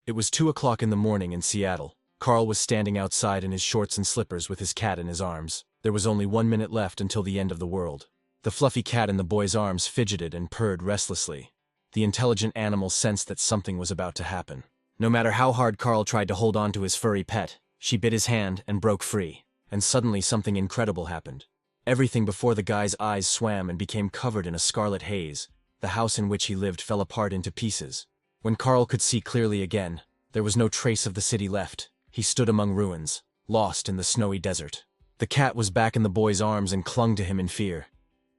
It was 2 o'clock in the morning in Seattle. Carl was standing outside in his shorts and slippers with his cat in his arms. There was only 1 minute left until the end of the world. The fluffy cat in the boy's arms fidgeted and purred restlessly. The intelligent animal sensed that something was about to happen. No matter how hard Carl tried to hold on to his furry pet, she bit his hand and broke free. And suddenly something incredible happened. Everything before the guy's eyes swam and became covered in a scarlet haze. The house in which he lived fell apart into pieces. When Carl could see clearly again, there was no trace of the city left. He stood among ruins, lost in the snowy desert. The cat was back in the boy's arms and clung to him in fear.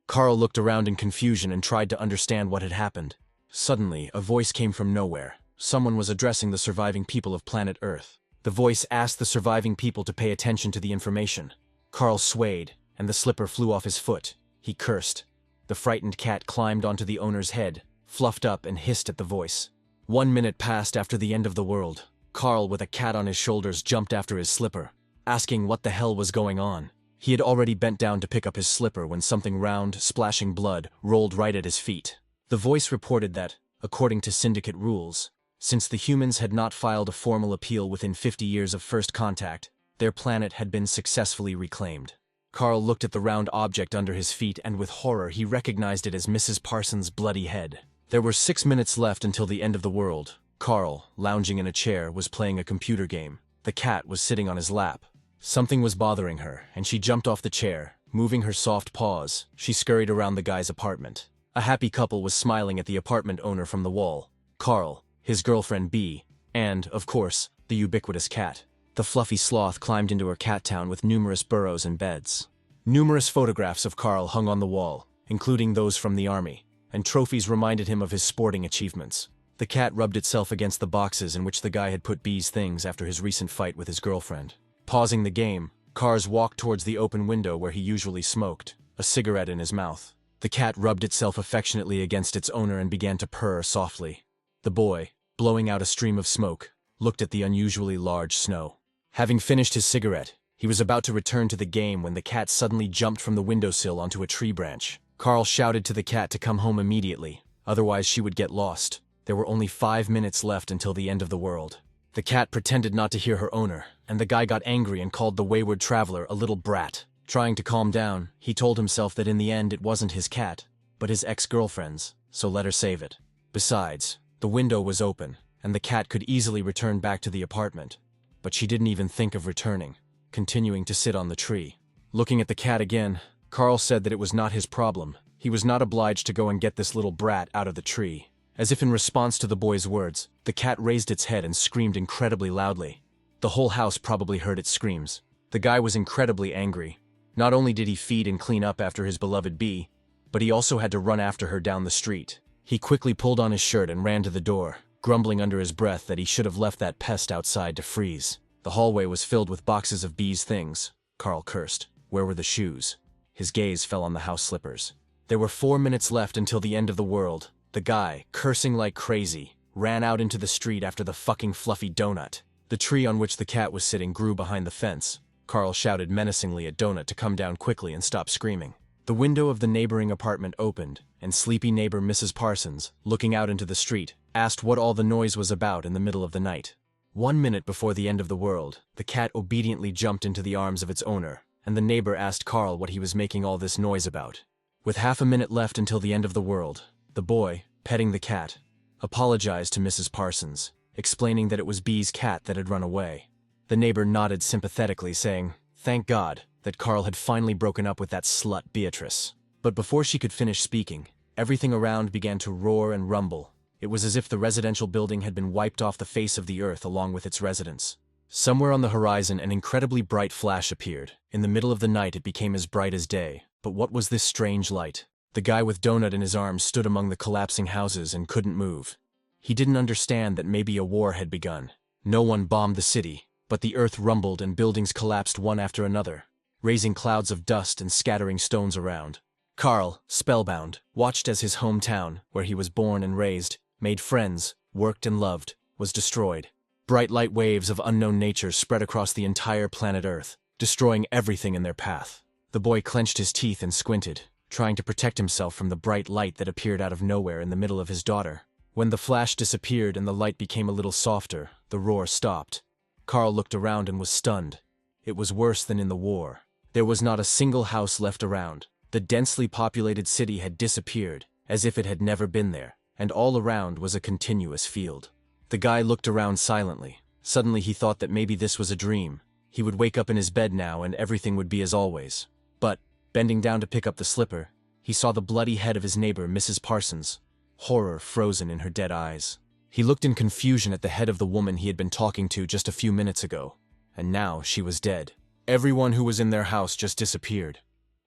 Carl looked around in confusion and tried to understand what had happened. Suddenly, a voice came from nowhere. Someone was addressing the surviving people of planet Earth. The voice asked the surviving people to pay attention to the information. Carl swayed, and the slipper flew off his foot. He cursed. The frightened cat climbed onto the owner's head, fluffed up and hissed at the voice. 1 minute passed after the end of the world. Carl, with a cat on his shoulders, jumped after his slipper, asking what the hell was going on. He had already bent down to pick up his slipper when something round, splashing blood, rolled right at his feet. The voice reported that, according to syndicate rules, since the humans had not filed a formal appeal within 50 years of first contact, their planet had been successfully reclaimed. Carl looked at the round object under his feet and with horror he recognized it as Mrs. Parsons' bloody head. There were 6 minutes left until the end of the world. Carl, lounging in a chair, was playing a computer game. The cat was sitting on his lap. Something was bothering her, and she jumped off the chair. Moving her soft paws, she scurried around the guy's apartment. A happy couple was smiling at the apartment owner from the wall. Carl, his girlfriend Bee, and, of course, the ubiquitous cat. The fluffy sloth climbed into her cat town with numerous burrows and beds. Numerous photographs of Carl hung on the wall, including those from the army, and trophies reminded him of his sporting achievements. The cat rubbed itself against the boxes in which the guy had put Bee's things after his recent fight with his girlfriend. Pausing the game, Carl walked towards the open window where he usually smoked, a cigarette in his mouth. The cat rubbed itself affectionately against its owner and began to purr softly. The boy, blowing out a stream of smoke, looked at the unusually large snow. Having finished his cigarette, he was about to return to the game when the cat suddenly jumped from the windowsill onto a tree branch. Carl shouted to the cat to come home immediately, otherwise she would get lost. There were only 5 minutes left until the end of the world. The cat pretended not to hear her owner, and the guy got angry and called the wayward traveler a little brat. Trying to calm down, he told himself that in the end it wasn't his cat, but his ex-girlfriend's, so let her save it. Besides, the window was open, and the cat could easily return back to the apartment. But she didn't even think of returning, continuing to sit on the tree. Looking at the cat again, Carl said that it was not his problem. He was not obliged to go and get this little brat out of the tree. As if in response to the boy's words, the cat raised its head and screamed incredibly loudly. The whole house probably heard its screams. The guy was incredibly angry. Not only did he feed and clean up after his beloved Bee, but he also had to run after her down the street. He quickly pulled on his shirt and ran to the door, grumbling under his breath that he should have left that pest outside to freeze. The hallway was filled with boxes of Bee's things. Carl cursed. Where were the shoes? His gaze fell on the house slippers. There were 4 minutes left until the end of the world. The guy, cursing like crazy, ran out into the street after the fucking fluffy donut. The tree on which the cat was sitting grew behind the fence. Carl shouted menacingly at Donut to come down quickly and stop screaming. The window of the neighboring apartment opened, and sleepy neighbor Mrs. Parsons, looking out into the street, asked what all the noise was about in the middle of the night. 1 minute before the end of the world, the cat obediently jumped into the arms of its owner, and the neighbor asked Carl what he was making all this noise about. With half a minute left until the end of the world, the boy, petting the cat, apologized to Mrs. Parsons, explaining that it was Bee's cat that had run away. The neighbor nodded sympathetically, saying, "Thank God," that Carl had finally broken up with that slut Beatrice. But before she could finish speaking, everything around began to roar and rumble. It was as if the residential building had been wiped off the face of the earth along with its residents. Somewhere on the horizon an incredibly bright flash appeared. In the middle of the night it became as bright as day. But what was this strange light? The guy with Donut in his arms stood among the collapsing houses and couldn't move. He didn't understand that maybe a war had begun. No one bombed the city, but the earth rumbled and buildings collapsed one after another, raising clouds of dust and scattering stones around. Carl, spellbound, watched as his hometown, where he was born and raised, made friends, worked and loved, was destroyed. Bright light waves of unknown nature spread across the entire planet Earth, destroying everything in their path. The boy clenched his teeth and squinted, trying to protect himself from the bright light that appeared out of nowhere in the middle of his daughter. When the flash disappeared and the light became a little softer, the roar stopped. Carl looked around and was stunned. It was worse than in the war. There was not a single house left around. The densely populated city had disappeared, as if it had never been there, and all around was a continuous field. The guy looked around silently. Suddenly he thought that maybe this was a dream. He would wake up in his bed now and everything would be as always. But, bending down to pick up the slipper, he saw the bloody head of his neighbor, Mrs. Parsons, horror frozen in her dead eyes. He looked in confusion at the head of the woman he had been talking to just a few minutes ago, and now she was dead. Everyone who was in their house just disappeared.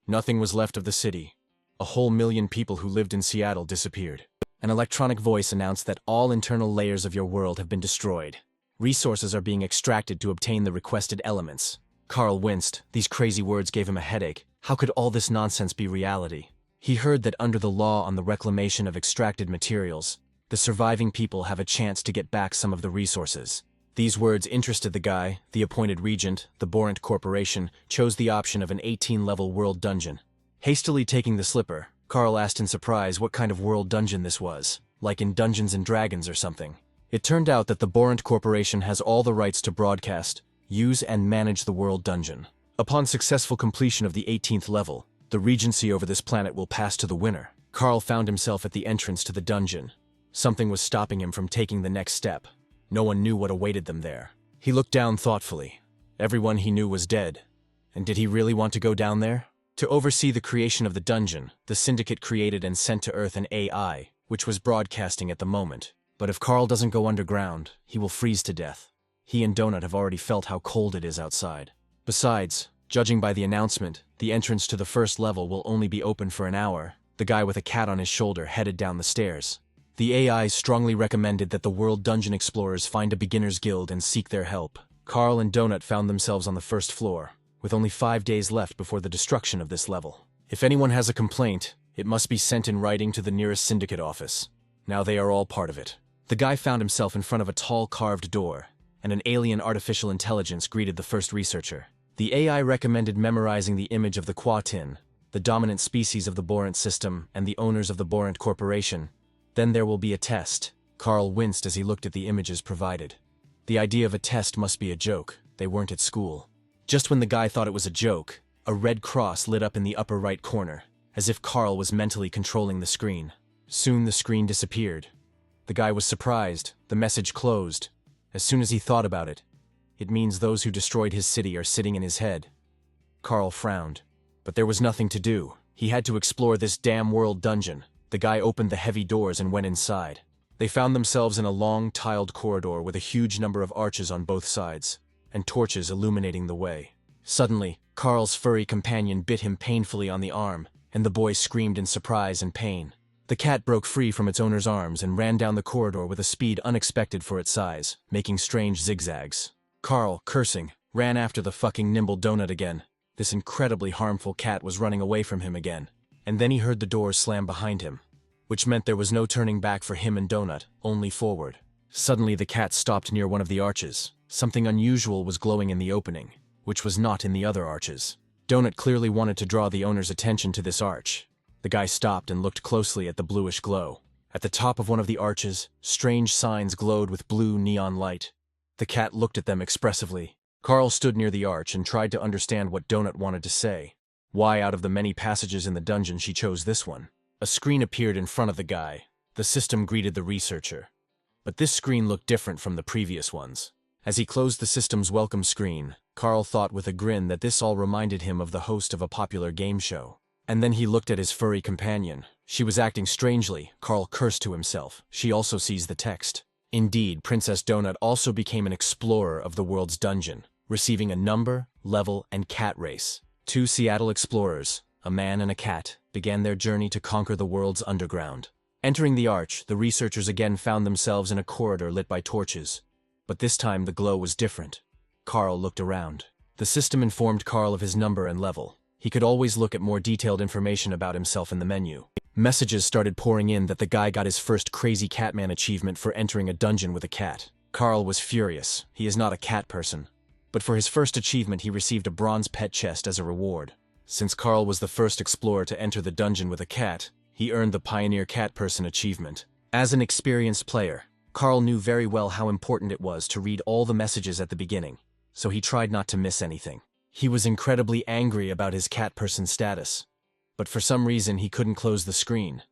Nothing was left of the city. A whole million people who lived in Seattle disappeared. An electronic voice announced that all internal layers of your world have been destroyed. Resources are being extracted to obtain the requested elements. Carl winced. These crazy words gave him a headache. How could all this nonsense be reality? He heard that under the law on the reclamation of extracted materials, the surviving people have a chance to get back some of the resources. These words interested the guy. The appointed regent, the Borant Corporation, chose the option of an 18-level world dungeon. Hastily taking the slipper, Carl asked in surprise what kind of world dungeon this was, like in Dungeons and Dragons or something. It turned out that the Borant Corporation has all the rights to broadcast, use and manage the world dungeon. Upon successful completion of the 18th level, the regency over this planet will pass to the winner. Carl found himself at the entrance to the dungeon. Something was stopping him from taking the next step. No one knew what awaited them there. He looked down thoughtfully. Everyone he knew was dead. And did he really want to go down there? To oversee the creation of the dungeon, the Syndicate created and sent to Earth an AI, which was broadcasting at the moment. But if Carl doesn't go underground, he will freeze to death. He and Donut have already felt how cold it is outside. Besides, judging by the announcement, the entrance to the first level will only be open for an hour. The guy with a cat on his shoulder headed down the stairs. The AI strongly recommended that the World Dungeon Explorers find a beginner's guild and seek their help. Carl and Donut found themselves on the first floor, with only 5 days left before the destruction of this level. If anyone has a complaint, it must be sent in writing to the nearest syndicate office. Now they are all part of it. The guy found himself in front of a tall carved door, and an alien artificial intelligence greeted the first researcher. The AI recommended memorizing the image of the Quatin, the dominant species of the Borant system and the owners of the Borant Corporation. Then there will be a test. Carl winced as he looked at the images provided. The idea of a test must be a joke. They weren't at school. Just when the guy thought it was a joke, a red cross lit up in the upper right corner, as if Carl was mentally controlling the screen. Soon the screen disappeared. The guy was surprised. The message closed. As soon as he thought about it, it means those who destroyed his city are sitting in his head. Carl frowned. But there was nothing to do. He had to explore this damn world dungeon. The guy opened the heavy doors and went inside. They found themselves in a long, tiled corridor with a huge number of arches on both sides, and torches illuminating the way. Suddenly, Carl's furry companion bit him painfully on the arm, and the boy screamed in surprise and pain. The cat broke free from its owner's arms and ran down the corridor with a speed unexpected for its size, making strange zigzags. Carl, cursing, ran after the fucking nimble Donut again. This incredibly harmful cat was running away from him again. And then he heard the doors slam behind him, which meant there was no turning back for him and Donut, only forward. Suddenly the cat stopped near one of the arches. Something unusual was glowing in the opening, which was not in the other arches. Donut clearly wanted to draw the owner's attention to this arch. The guy stopped and looked closely at the bluish glow. At the top of one of the arches, strange signs glowed with blue neon light. The cat looked at them expressively. Carl stood near the arch and tried to understand what Donut wanted to say. Why out of the many passages in the dungeon she chose this one? A screen appeared in front of the guy. The system greeted the researcher. But this screen looked different from the previous ones. As he closed the system's welcome screen, Carl thought with a grin that this all reminded him of the host of a popular game show. And then he looked at his furry companion. She was acting strangely. Carl cursed to himself. She also sees the text. Indeed, Princess Donut also became an explorer of the world's dungeon, receiving a number, level, and cat race. 2 Seattle explorers, a man and a cat, began their journey to conquer the world's underground. Entering the arch, the researchers again found themselves in a corridor lit by torches. But this time the glow was different. Carl looked around. The system informed Carl of his number and level. He could always look at more detailed information about himself in the menu. Messages started pouring in that the guy got his first Crazy Catman achievement for entering a dungeon with a cat. Carl was furious. He is not a cat person. But for his first achievement he received a bronze pet chest as a reward. Since Carl was the first explorer to enter the dungeon with a cat, he earned the Pioneer Cat Person achievement. As an experienced player, Carl knew very well how important it was to read all the messages at the beginning, so he tried not to miss anything. He was incredibly angry about his cat person status, but for some reason he couldn't close the screen.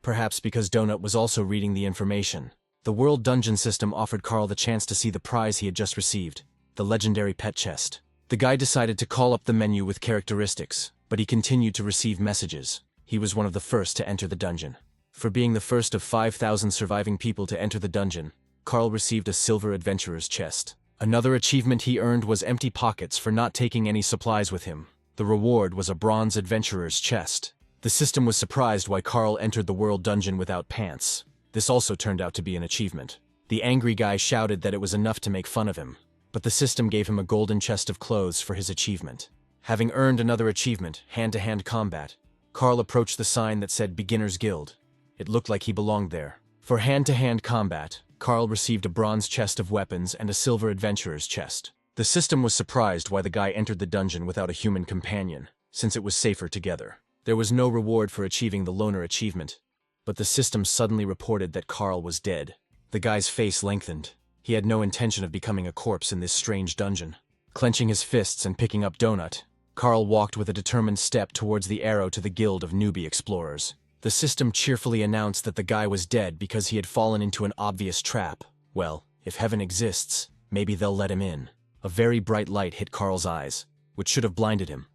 Perhaps because Donut was also reading the information. The World Dungeon system offered Carl the chance to see the prize he had just received, the legendary pet chest. The guy decided to call up the menu with characteristics, but he continued to receive messages. He was one of the first to enter the dungeon. For being the first of 5,000 surviving people to enter the dungeon, Carl received a silver adventurer's chest. Another achievement he earned was empty pockets for not taking any supplies with him. The reward was a bronze adventurer's chest. The system was surprised why Carl entered the world dungeon without pants. This also turned out to be an achievement. The angry guy shouted that it was enough to make fun of him, but the system gave him a golden chest of clothes for his achievement. Having earned another achievement, hand-to-hand combat, Carl approached the sign that said Beginner's Guild. It looked like he belonged there. For hand-to-hand combat, Carl received a bronze chest of weapons and a silver adventurer's chest. The system was surprised why the guy entered the dungeon without a human companion, since it was safer together. There was no reward for achieving the loner achievement, but the system suddenly reported that Carl was dead. The guy's face lengthened. He had no intention of becoming a corpse in this strange dungeon. Clenching his fists and picking up Donut, Carl walked with a determined step towards the arrow to the guild of newbie explorers. The system cheerfully announced that the guy was dead because he had fallen into an obvious trap. Well, if heaven exists, maybe they'll let him in. A very bright light hit Carl's eyes, which should have blinded him.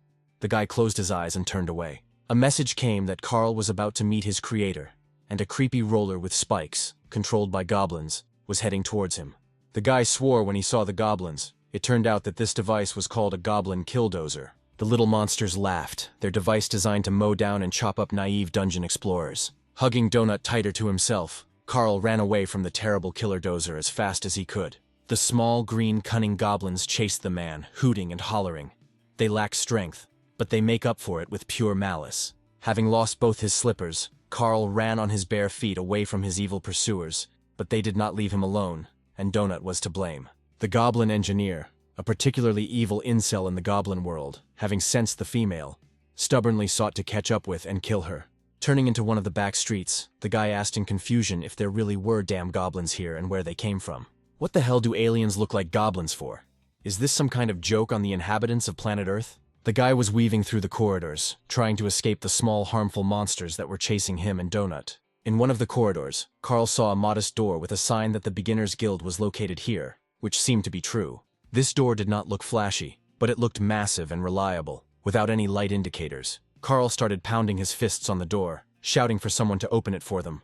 The guy closed his eyes and turned away. A message came that Carl was about to meet his creator, and a creepy roller with spikes, controlled by goblins, was heading towards him. The guy swore when he saw the goblins. It turned out that this device was called a goblin killdozer. The little monsters laughed, their device designed to mow down and chop up naive dungeon explorers. Hugging Donut tighter to himself, Carl ran away from the terrible killer dozer as fast as he could. The small, green, cunning goblins chased the man, hooting and hollering. They lack strength, but they make up for it with pure malice. Having lost both his slippers, Carl ran on his bare feet away from his evil pursuers, but they did not leave him alone, and Donut was to blame. The goblin engineer, a particularly evil incel in the goblin world, having sensed the female, stubbornly sought to catch up with and kill her. Turning into one of the back streets, the guy asked in confusion if there really were damn goblins here and where they came from. What the hell do aliens look like goblins for? Is this some kind of joke on the inhabitants of planet Earth? The guy was weaving through the corridors, trying to escape the small, harmful monsters that were chasing him and Donut. In one of the corridors, Carl saw a modest door with a sign that the Beginner's Guild was located here, which seemed to be true. This door did not look flashy, but it looked massive and reliable, without any light indicators. Carl started pounding his fists on the door, shouting for someone to open it for them.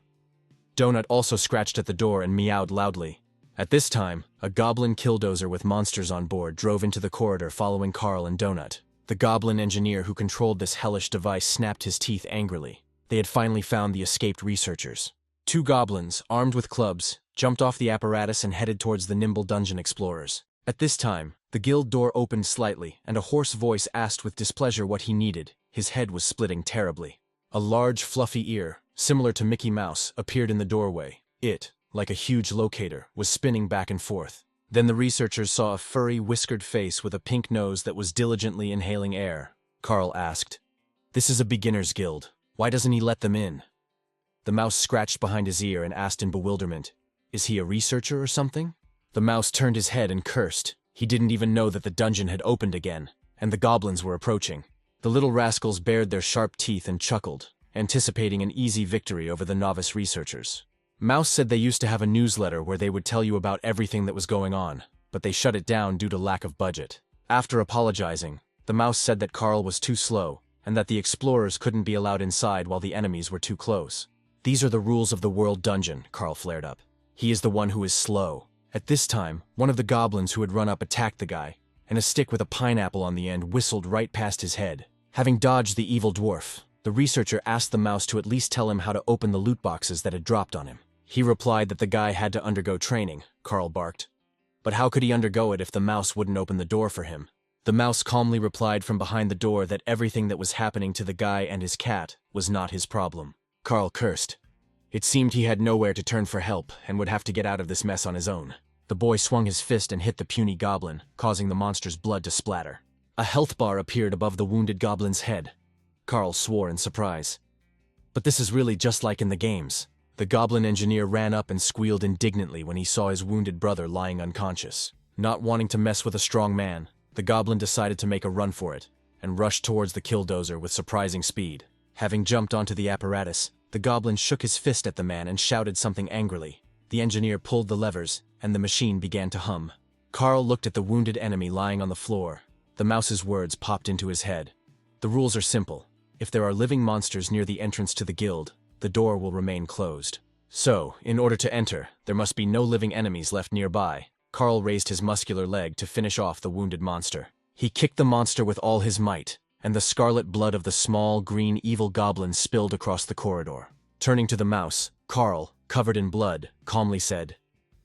Donut also scratched at the door and meowed loudly. At this time, a goblin killdozer with monsters on board drove into the corridor following Carl and Donut. The goblin engineer who controlled this hellish device snapped his teeth angrily. They had finally found the escaped researchers. Two goblins, armed with clubs, jumped off the apparatus and headed towards the nimble dungeon explorers. At this time, the guild door opened slightly, and a hoarse voice asked with displeasure what he needed. His head was splitting terribly. A large, fluffy ear, similar to Mickey Mouse, appeared in the doorway. It, like a huge locator, was spinning back and forth. Then the researchers saw a furry, whiskered face with a pink nose that was diligently inhaling air. Carl asked, "This is a beginner's guild. Why doesn't he let them in?" The mouse scratched behind his ear and asked in bewilderment, "Is he a researcher or something?" The mouse turned his head and cursed. He didn't even know that the dungeon had opened again, and the goblins were approaching. The little rascals bared their sharp teeth and chuckled, anticipating an easy victory over the novice researchers. Mouse said they used to have a newsletter where they would tell you about everything that was going on, but they shut it down due to lack of budget. After apologizing, the mouse said that Carl was too slow, and that the explorers couldn't be allowed inside while the enemies were too close. "These are the rules of the world dungeon," Carl flared up. "He is the one who is slow." At this time, one of the goblins who had run up attacked the guy, and a stick with a pineapple on the end whistled right past his head. Having dodged the evil dwarf, the researcher asked the mouse to at least tell him how to open the loot boxes that had dropped on him. He replied that the guy had to undergo training, Carl barked. But how could he undergo it if the mouse wouldn't open the door for him? The mouse calmly replied from behind the door that everything that was happening to the guy and his cat was not his problem. Carl cursed. It seemed he had nowhere to turn for help and would have to get out of this mess on his own. The boy swung his fist and hit the puny goblin, causing the monster's blood to splatter. A health bar appeared above the wounded goblin's head. Carl swore in surprise. "But this is really just like in the games." The goblin engineer ran up and squealed indignantly when he saw his wounded brother lying unconscious. Not wanting to mess with a strong man, the goblin decided to make a run for it, and rushed towards the killdozer with surprising speed. Having jumped onto the apparatus, the goblin shook his fist at the man and shouted something angrily. The engineer pulled the levers, and the machine began to hum. Carl looked at the wounded enemy lying on the floor. The mouse's words popped into his head. The rules are simple. If there are living monsters near the entrance to the guild, the door will remain closed. So, in order to enter, there must be no living enemies left nearby. Carl raised his muscular leg to finish off the wounded monster. He kicked the monster with all his might, and the scarlet blood of the small, green, evil goblin spilled across the corridor. Turning to the mouse, Carl, covered in blood, calmly said,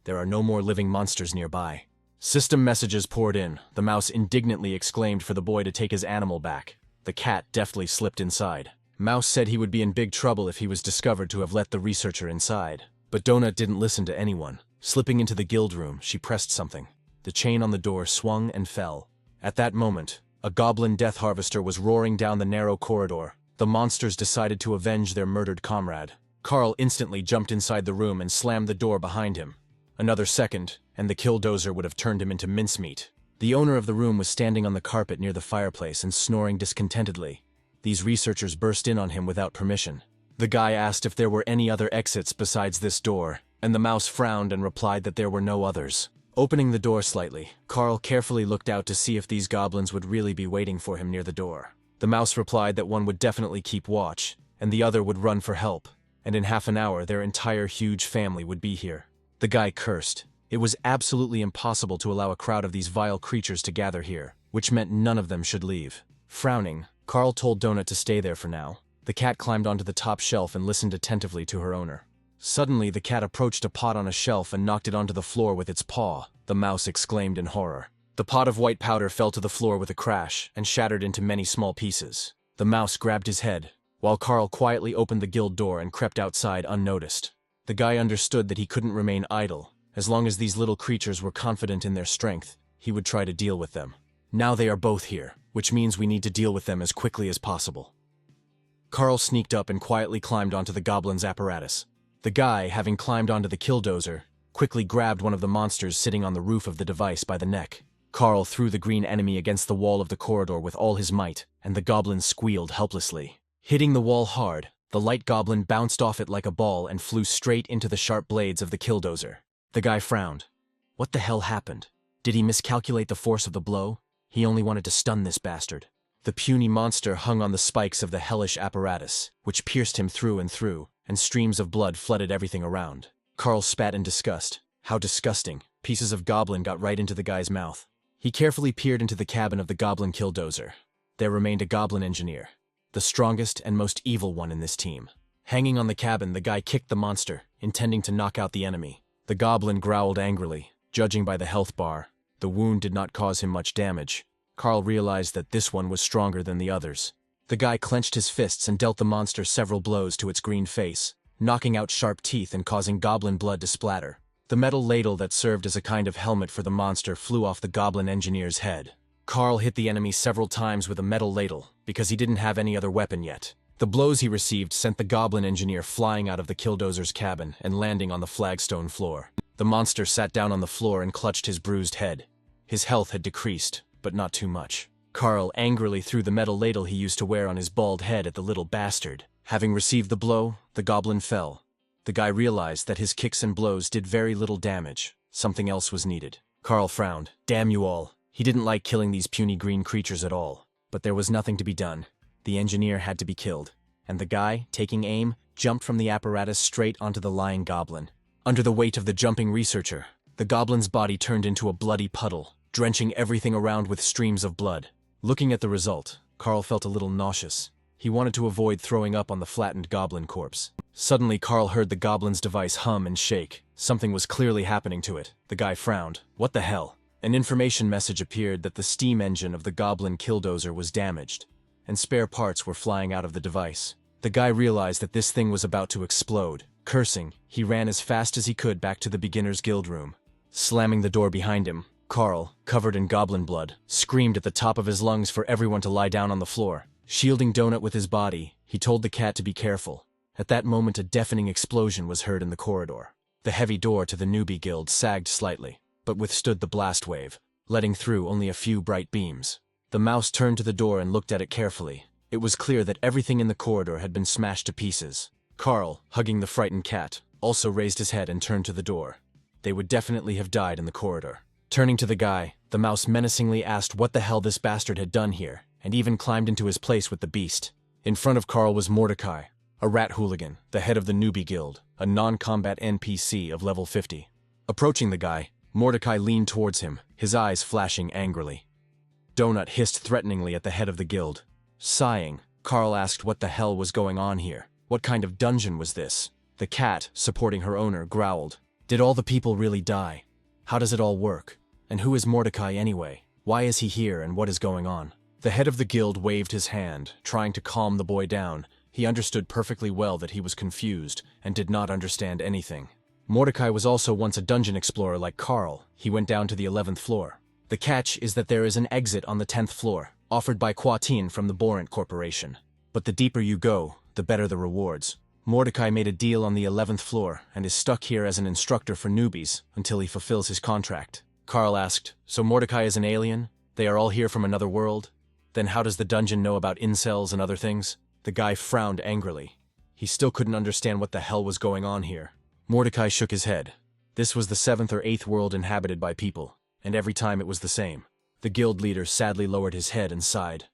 "There are no more living monsters nearby." System messages poured in. The mouse indignantly exclaimed for the boy to take his animal back. The cat deftly slipped inside. Mouse said he would be in big trouble if he was discovered to have let the researcher inside. But Donut didn't listen to anyone. Slipping into the guild room, she pressed something. The chain on the door swung and fell. At that moment, a goblin death harvester was roaring down the narrow corridor. The monsters decided to avenge their murdered comrade. Carl instantly jumped inside the room and slammed the door behind him. Another second, and the killdozer would have turned him into mincemeat. The owner of the room was standing on the carpet near the fireplace and snoring discontentedly. These researchers burst in on him without permission. The guy asked if there were any other exits besides this door, and the mouse frowned and replied that there were no others. Opening the door slightly, Carl carefully looked out to see if these goblins would really be waiting for him near the door. The mouse replied that one would definitely keep watch, and the other would run for help, and in half an hour their entire huge family would be here. The guy cursed. It was absolutely impossible to allow a crowd of these vile creatures to gather here, which meant none of them should leave. Frowning, Carl told Donut to stay there for now. The cat climbed onto the top shelf and listened attentively to her owner. Suddenly, the cat approached a pot on a shelf and knocked it onto the floor with its paw. The mouse exclaimed in horror. The pot of white powder fell to the floor with a crash and shattered into many small pieces. The mouse grabbed his head, while Carl quietly opened the guild door and crept outside unnoticed. The guy understood that he couldn't remain idle. As long as these little creatures were confident in their strength, he would try to deal with them. Now they are both here, which means we need to deal with them as quickly as possible. Carl sneaked up and quietly climbed onto the goblin's apparatus. The guy, having climbed onto the killdozer, quickly grabbed one of the monsters sitting on the roof of the device by the neck. Carl threw the green enemy against the wall of the corridor with all his might, and the goblin squealed helplessly. Hitting the wall hard, the light goblin bounced off it like a ball and flew straight into the sharp blades of the killdozer. The guy frowned. What the hell happened? Did he miscalculate the force of the blow? He only wanted to stun this bastard. The puny monster hung on the spikes of the hellish apparatus, which pierced him through, and streams of blood flooded everything around. Carl spat in disgust. How disgusting. Pieces of goblin got right into the guy's mouth. He carefully peered into the cabin of the goblin killdozer. There remained a goblin engineer, the strongest and most evil one in this team. Hanging on the cabin, the guy kicked the monster, intending to knock out the enemy. The goblin growled angrily. Judging by the health bar, the wound did not cause him much damage. Carl realized that this one was stronger than the others. The guy clenched his fists and dealt the monster several blows to its green face, knocking out sharp teeth and causing goblin blood to splatter. The metal ladle that served as a kind of helmet for the monster flew off the goblin engineer's head. Carl hit the enemy several times with a metal ladle, because he didn't have any other weapon yet. The blows he received sent the goblin engineer flying out of the killdozer's cabin and landing on the flagstone floor. The monster sat down on the floor and clutched his bruised head. His health had decreased, but not too much. Carl angrily threw the metal ladle he used to wear on his bald head at the little bastard. Having received the blow, the goblin fell. The guy realized that his kicks and blows did very little damage. Something else was needed. Carl frowned. Damn you all. He didn't like killing these puny green creatures at all. But there was nothing to be done. The engineer had to be killed, and the guy, taking aim, jumped from the apparatus straight onto the lying goblin. Under the weight of the jumping researcher, the goblin's body turned into a bloody puddle, drenching everything around with streams of blood. Looking at the result, Carl felt a little nauseous. He wanted to avoid throwing up on the flattened goblin corpse. Suddenly, Carl heard the goblin's device hum and shake. Something was clearly happening to it. The guy frowned. What the hell? An information message appeared that the steam engine of the goblin killdozer was damaged, and spare parts were flying out of the device. The guy realized that this thing was about to explode. Cursing, he ran as fast as he could back to the beginner's guild room. Slamming the door behind him, Carl, covered in goblin blood, screamed at the top of his lungs for everyone to lie down on the floor. Shielding Donut with his body, he told the cat to be careful. At that moment a deafening explosion was heard in the corridor. The heavy door to the newbie guild sagged slightly, but withstood the blast wave, letting through only a few bright beams. The mouse turned to the door and looked at it carefully. It was clear that everything in the corridor had been smashed to pieces. Carl, hugging the frightened cat, also raised his head and turned to the door. They would definitely have died in the corridor. Turning to the guy, the mouse menacingly asked what the hell this bastard had done here, and even climbed into his place with the beast. In front of Carl was Mordecai, a rat hooligan, the head of the newbie guild, a non-combat NPC of level 50. Approaching the guy, Mordecai leaned towards him, his eyes flashing angrily. Donut hissed threateningly at the head of the guild. Sighing, Carl asked what the hell was going on here. What kind of dungeon was this? The cat, supporting her owner, growled. Did all the people really die? How does it all work? And who is Mordecai anyway? Why is he here and what is going on? The head of the guild waved his hand, trying to calm the boy down. He understood perfectly well that he was confused and did not understand anything. Mordecai was also once a dungeon explorer like Carl. He went down to the 11th floor. The catch is that there is an exit on the 10th floor, offered by Quatin from the Borant Corporation. But the deeper you go, the better the rewards. Mordecai made a deal on the 11th floor and is stuck here as an instructor for newbies until he fulfills his contract. Carl asked, so Mordecai is an alien? They are all here from another world? Then how does the dungeon know about incels and other things? The guy frowned angrily. He still couldn't understand what the hell was going on here. Mordecai shook his head. This was the 7th or 8th world inhabited by people, and every time it was the same. The guild leader sadly lowered his head and sighed.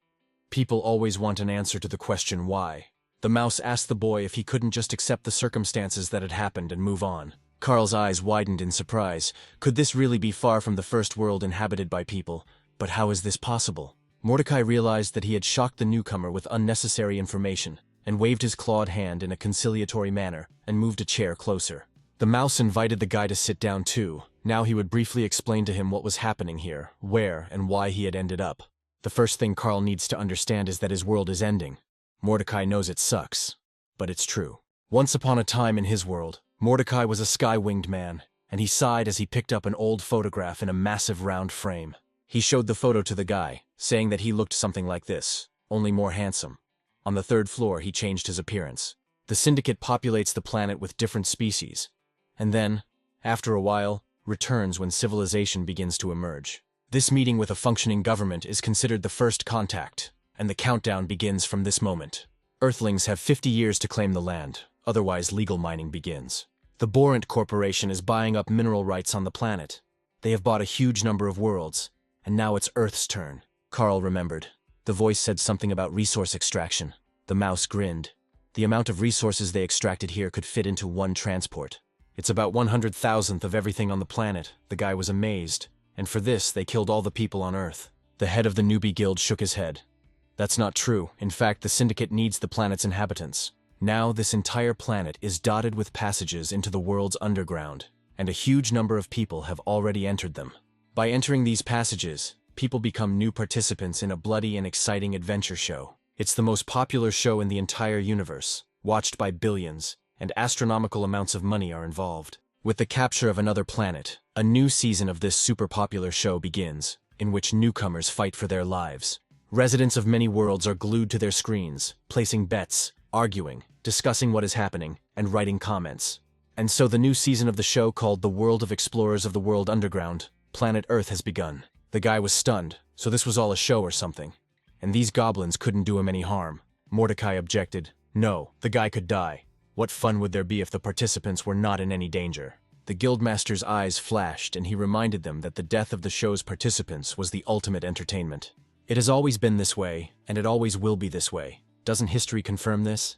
People always want an answer to the question why. The mouse asked the boy if he couldn't just accept the circumstances that had happened and move on. Carl's eyes widened in surprise. Could this really be far from the first world inhabited by people? But how is this possible? Mordecai realized that he had shocked the newcomer with unnecessary information, and waved his clawed hand in a conciliatory manner and moved a chair closer. The mouse invited the guy to sit down too. Now he would briefly explain to him what was happening here, where and why he had ended up. The first thing Carl needs to understand is that his world is ending. Mordecai knows it sucks, but it's true. Once upon a time in his world, Mordecai was a sky-winged man, and he sighed as he picked up an old photograph in a massive round frame. He showed the photo to the guy, saying that he looked something like this, only more handsome. On the 3rd floor, he changed his appearance. The syndicate populates the planet with different species, and then, after a while, returns when civilization begins to emerge. This meeting with a functioning government is considered the first contact, and the countdown begins from this moment. Earthlings have 50 years to claim the land, otherwise legal mining begins. The Borant Corporation is buying up mineral rights on the planet. They have bought a huge number of worlds, and now it's Earth's turn. Carl remembered. The voice said something about resource extraction. The mouse grinned. The amount of resources they extracted here could fit into one transport. It's about 100,000th of everything on the planet. The guy was amazed. And for this, they killed all the people on Earth. The head of the newbie guild shook his head. That's not true. In fact, the syndicate needs the planet's inhabitants. Now, this entire planet is dotted with passages into the world's underground, and a huge number of people have already entered them. By entering these passages, people become new participants in a bloody and exciting adventure show. It's the most popular show in the entire universe, watched by billions, and astronomical amounts of money are involved. With the capture of another planet, a new season of this super popular show begins, in which newcomers fight for their lives. Residents of many worlds are glued to their screens, placing bets, arguing, discussing what is happening, and writing comments. And so the new season of the show, called The World of Explorers of the World Underground, Planet Earth, has begun. The guy was stunned, so this was all a show or something. And these goblins couldn't do him any harm. Mordecai objected. No, the guy could die. What fun would there be if the participants were not in any danger? The guildmaster's eyes flashed, and he reminded them that the death of the show's participants was the ultimate entertainment. It has always been this way, and it always will be this way. Doesn't history confirm this?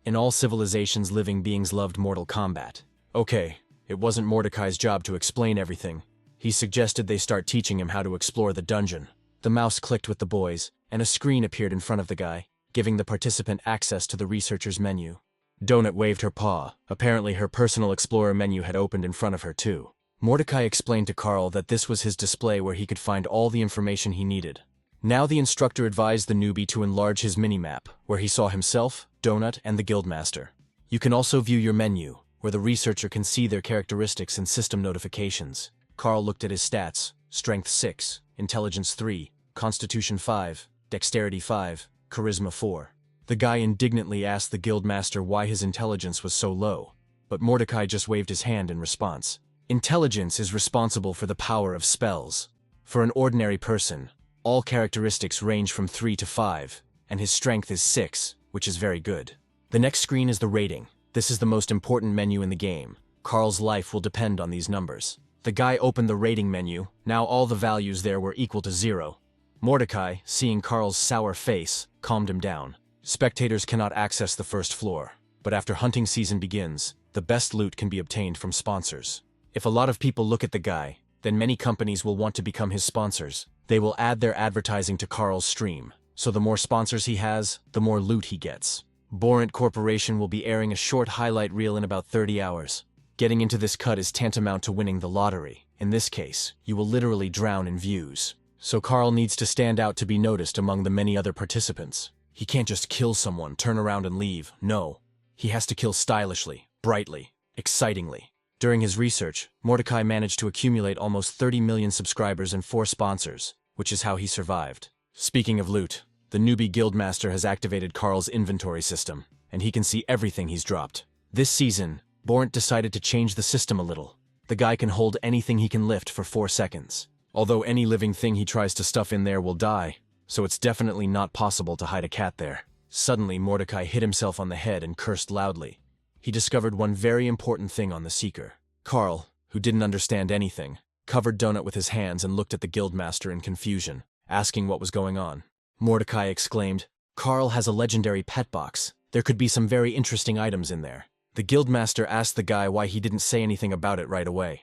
In all civilizations, living beings loved mortal combat. Okay, it wasn't Mordecai's job to explain everything. He suggested they start teaching him how to explore the dungeon. The mouse clicked with the boys, and a screen appeared in front of the guy, giving the participant access to the researcher's menu. Donut waved her paw. Apparently her personal explorer menu had opened in front of her too. Mordecai explained to Carl that this was his display where he could find all the information he needed. Now the instructor advised the newbie to enlarge his minimap, where he saw himself, Donut, and the guildmaster. You can also view your menu, where the researcher can see their characteristics and system notifications. Carl looked at his stats: Strength 6, Intelligence 3, Constitution 5, Dexterity 5, Charisma 4. The guy indignantly asked the guildmaster why his intelligence was so low, but Mordecai just waved his hand in response. Intelligence is responsible for the power of spells. For an ordinary person, all characteristics range from 3 to 5, and his strength is 6, which is very good. The next screen is the rating. This is the most important menu in the game. Carl's life will depend on these numbers. The guy opened the rating menu. Now all the values there were equal to 0. Mordecai, seeing Carl's sour face, calmed him down. Spectators cannot access the first floor, but after hunting season begins, the best loot can be obtained from sponsors. If a lot of people look at the guy, then many companies will want to become his sponsors. They will add their advertising to Carl's stream, so the more sponsors he has, the more loot he gets. Borant Corporation will be airing a short highlight reel in about 30 hours. Getting into this cut is tantamount to winning the lottery. In this case, you will literally drown in views. So Carl needs to stand out to be noticed among the many other participants. He can't just kill someone, turn around and leave. No. He has to kill stylishly, brightly, excitingly. During his research, Mordecai managed to accumulate almost 30 million subscribers and 4 sponsors, which is how he survived. Speaking of loot, the newbie guildmaster has activated Carl's inventory system, and he can see everything he's dropped. This season, Borant decided to change the system a little. The guy can hold anything he can lift for 4 seconds. Although any living thing he tries to stuff in there will die, so it's definitely not possible to hide a cat there. Suddenly, Mordecai hit himself on the head and cursed loudly. He discovered one very important thing on the Seeker. Carl, who didn't understand anything, covered Donut with his hands and looked at the guildmaster in confusion, asking what was going on. Mordecai exclaimed, "Carl has a legendary pet box. There could be some very interesting items in there." The guildmaster asked the guy why he didn't say anything about it right away.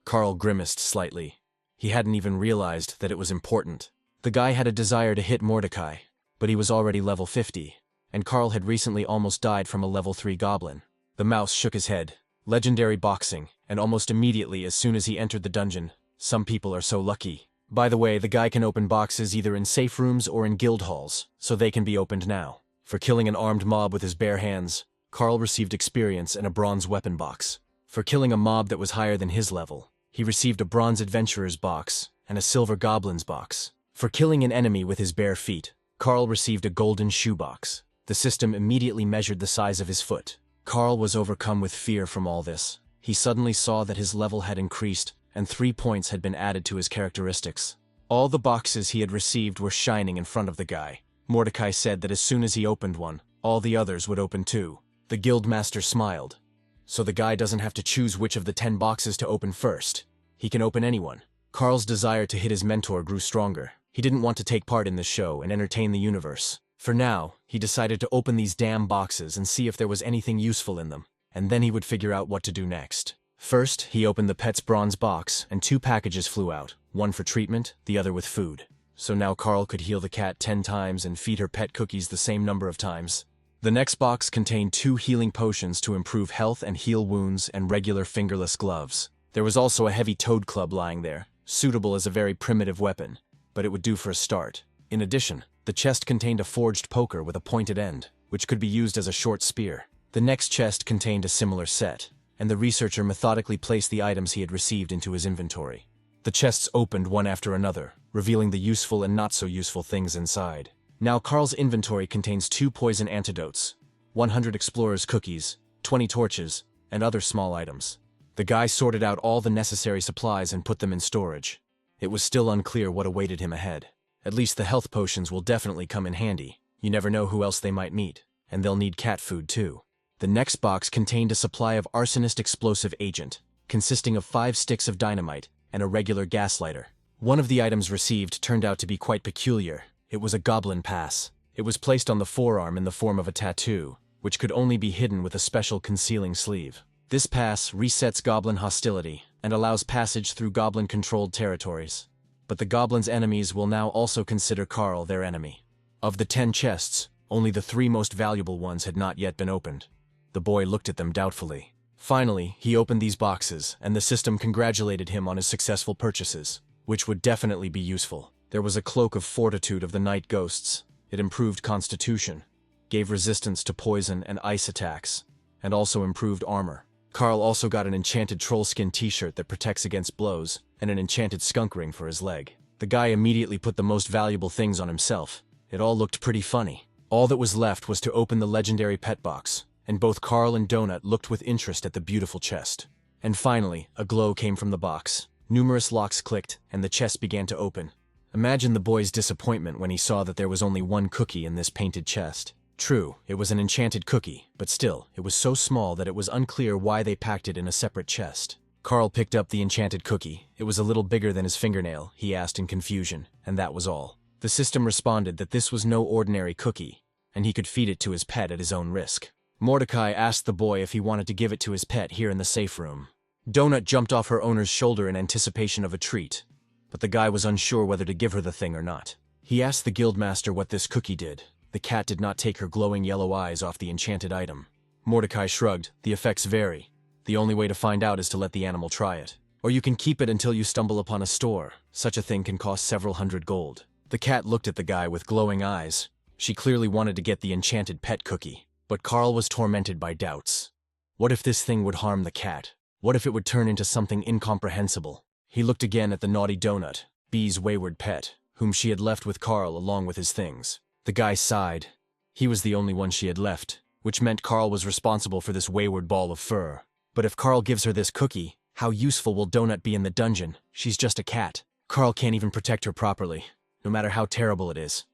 Carl grimaced slightly. He hadn't even realized that it was important. The guy had a desire to hit Mordecai, but he was already level 50, and Carl had recently almost died from a level 3 goblin. The mouse shook his head. Legendary boxing, and almost immediately as soon as he entered the dungeon. Some people are so lucky. By the way, the guy can open boxes either in safe rooms or in guild halls, so they can be opened now. For killing an armed mob with his bare hands, Carl received experience and a bronze weapon box. For killing a mob that was higher than his level, he received a bronze adventurer's box and a silver goblin's box. For killing an enemy with his bare feet, Carl received a golden shoebox. The system immediately measured the size of his foot. Carl was overcome with fear from all this. He suddenly saw that his level had increased, and 3 points had been added to his characteristics. All the boxes he had received were shining in front of the guy. Mordecai said that as soon as he opened one, all the others would open too. The guildmaster smiled. So the guy doesn't have to choose which of the 10 boxes to open first. He can open anyone. Carl's desire to hit his mentor grew stronger. He didn't want to take part in this show and entertain the universe. For now, he decided to open these damn boxes and see if there was anything useful in them, and then he would figure out what to do next. First, he opened the pet's bronze box, and 2 packages flew out, one for treatment, the other with food. So now Carl could heal the cat 10 times and feed her pet cookies the same number of times. The next box contained 2 healing potions to improve health and heal wounds and regular fingerless gloves. There was also a heavy toad club lying there, suitable as a very primitive weapon, but it would do for a start. In addition, the chest contained a forged poker with a pointed end, which could be used as a short spear. The next chest contained a similar set, and the researcher methodically placed the items he had received into his inventory. The chests opened one after another, revealing the useful and not so useful things inside. Now Carl's inventory contains 2 poison antidotes, 100 explorer's cookies, 20 torches, and other small items. The guy sorted out all the necessary supplies and put them in storage. It was still unclear what awaited him ahead. At least the health potions will definitely come in handy. You never know who else they might meet, and they'll need cat food too. The next box contained a supply of arsonist explosive agent, consisting of 5 sticks of dynamite and a regular gas lighter. One of the items received turned out to be quite peculiar. It was a goblin pass. It was placed on the forearm in the form of a tattoo, which could only be hidden with a special concealing sleeve. This pass resets goblin hostility and allows passage through goblin-controlled territories. But the goblin's enemies will now also consider Carl their enemy. Of the 10 chests, only the 3 most valuable ones had not yet been opened. The boy looked at them doubtfully. Finally, he opened these boxes, and the system congratulated him on his successful purchases, which would definitely be useful. There was a cloak of fortitude of the night ghosts. It improved constitution, gave resistance to poison and ice attacks, and also improved armor. Carl also got an enchanted trollskin t-shirt that protects against blows, and an enchanted skunk ring for his leg. The guy immediately put the most valuable things on himself. It all looked pretty funny. All that was left was to open the legendary pet box, and both Carl and Donut looked with interest at the beautiful chest. And finally, a glow came from the box. Numerous locks clicked, and the chest began to open. Imagine the boy's disappointment when he saw that there was only one cookie in this painted chest. True, it was an enchanted cookie, but still, it was so small that it was unclear why they packed it in a separate chest. Carl picked up the enchanted cookie. It was a little bigger than his fingernail, he asked in confusion, and that was all. The system responded that this was no ordinary cookie, and he could feed it to his pet at his own risk. Mordecai asked the boy if he wanted to give it to his pet here in the safe room. Donut jumped off her owner's shoulder in anticipation of a treat, but the guy was unsure whether to give her the thing or not. He asked the guildmaster what this cookie did. The cat did not take her glowing yellow eyes off the enchanted item. Mordecai shrugged. The effects vary. The only way to find out is to let the animal try it. Or you can keep it until you stumble upon a store. Such a thing can cost several hundred gold. The cat looked at the guy with glowing eyes. She clearly wanted to get the enchanted pet cookie. But Carl was tormented by doubts. What if this thing would harm the cat? What if it would turn into something incomprehensible? He looked again at the naughty Donut, Bee's wayward pet, whom she had left with Carl along with his things. The guy sighed. He was the only one she had left, which meant Carl was responsible for this wayward ball of fur. But if Carl gives her this cookie, how useful will Donut be in the dungeon? She's just a cat. Carl can't even protect her properly, no matter how terrible it is.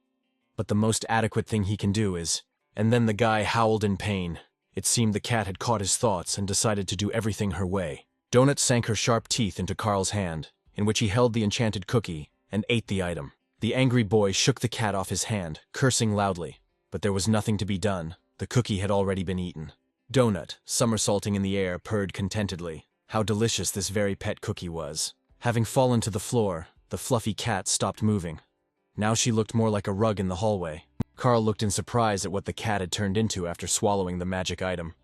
But the most adequate thing he can do is... And then the guy howled in pain. It seemed the cat had caught his thoughts and decided to do everything her way. Donut sank her sharp teeth into Carl's hand, in which he held the enchanted cookie, and ate the item. The angry boy shook the cat off his hand, cursing loudly. But there was nothing to be done. The cookie had already been eaten. Donut, somersaulting in the air, purred contentedly. How delicious this very pet cookie was. Having fallen to the floor, the fluffy cat stopped moving. Now she looked more like a rug in the hallway. Carl looked in surprise at what the cat had turned into after swallowing the magic item.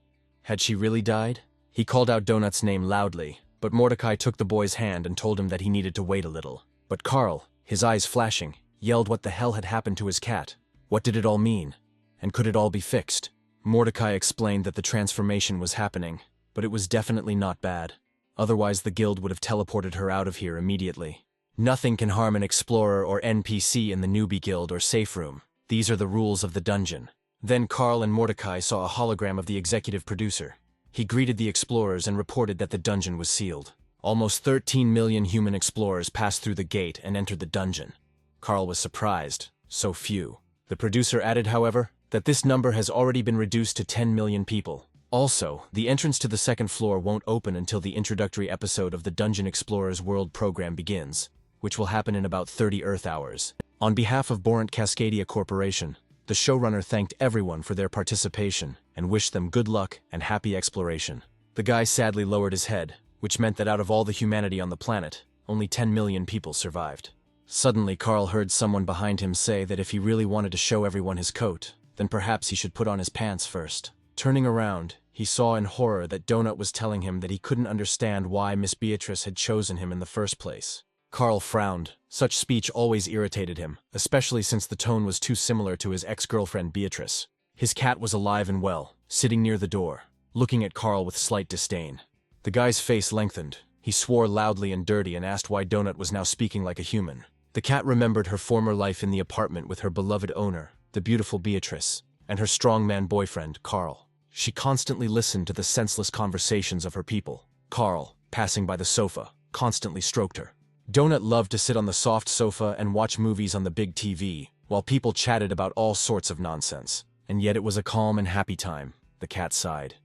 Had she really died? He called out Donut's name loudly, but Mordecai took the boy's hand and told him that he needed to wait a little. But Carl, his eyes flashing, yelled what the hell had happened to his cat. What did it all mean? And could it all be fixed? Mordecai explained that the transformation was happening, but it was definitely not bad. Otherwise the guild would have teleported her out of here immediately. Nothing can harm an explorer or NPC in the newbie guild or safe room. These are the rules of the dungeon. Then Carl and Mordecai saw a hologram of the executive producer. He greeted the explorers and reported that the dungeon was sealed. Almost 13 million human explorers passed through the gate and entered the dungeon. Carl was surprised. So few. The producer added, however, that this number has already been reduced to 10 million people. Also, the entrance to the second floor won't open until the introductory episode of the Dungeon Explorers World program begins, which will happen in about 30 Earth hours. On behalf of Borant Cascadia Corporation, the showrunner thanked everyone for their participation and wished them good luck and happy exploration. The guy sadly lowered his head, which meant that out of all the humanity on the planet, only 10 million people survived. Suddenly, Carl heard someone behind him say that if he really wanted to show everyone his coat, then perhaps he should put on his pants first. Turning around, he saw in horror that Donut was telling him that he couldn't understand why Miss Beatrice had chosen him in the first place. Carl frowned. Such speech always irritated him, especially since the tone was too similar to his ex-girlfriend Beatrice. His cat was alive and well, sitting near the door, looking at Carl with slight disdain. The guy's face lengthened. He swore loudly and dirty and asked why Donut was now speaking like a human. The cat remembered her former life in the apartment with her beloved owner, the beautiful Beatrice, and her strongman boyfriend, Carl. She constantly listened to the senseless conversations of her people. Carl, passing by the sofa, constantly stroked her. Donut loved to sit on the soft sofa and watch movies on the big TV, while people chatted about all sorts of nonsense. And yet it was a calm and happy time, the cat sighed.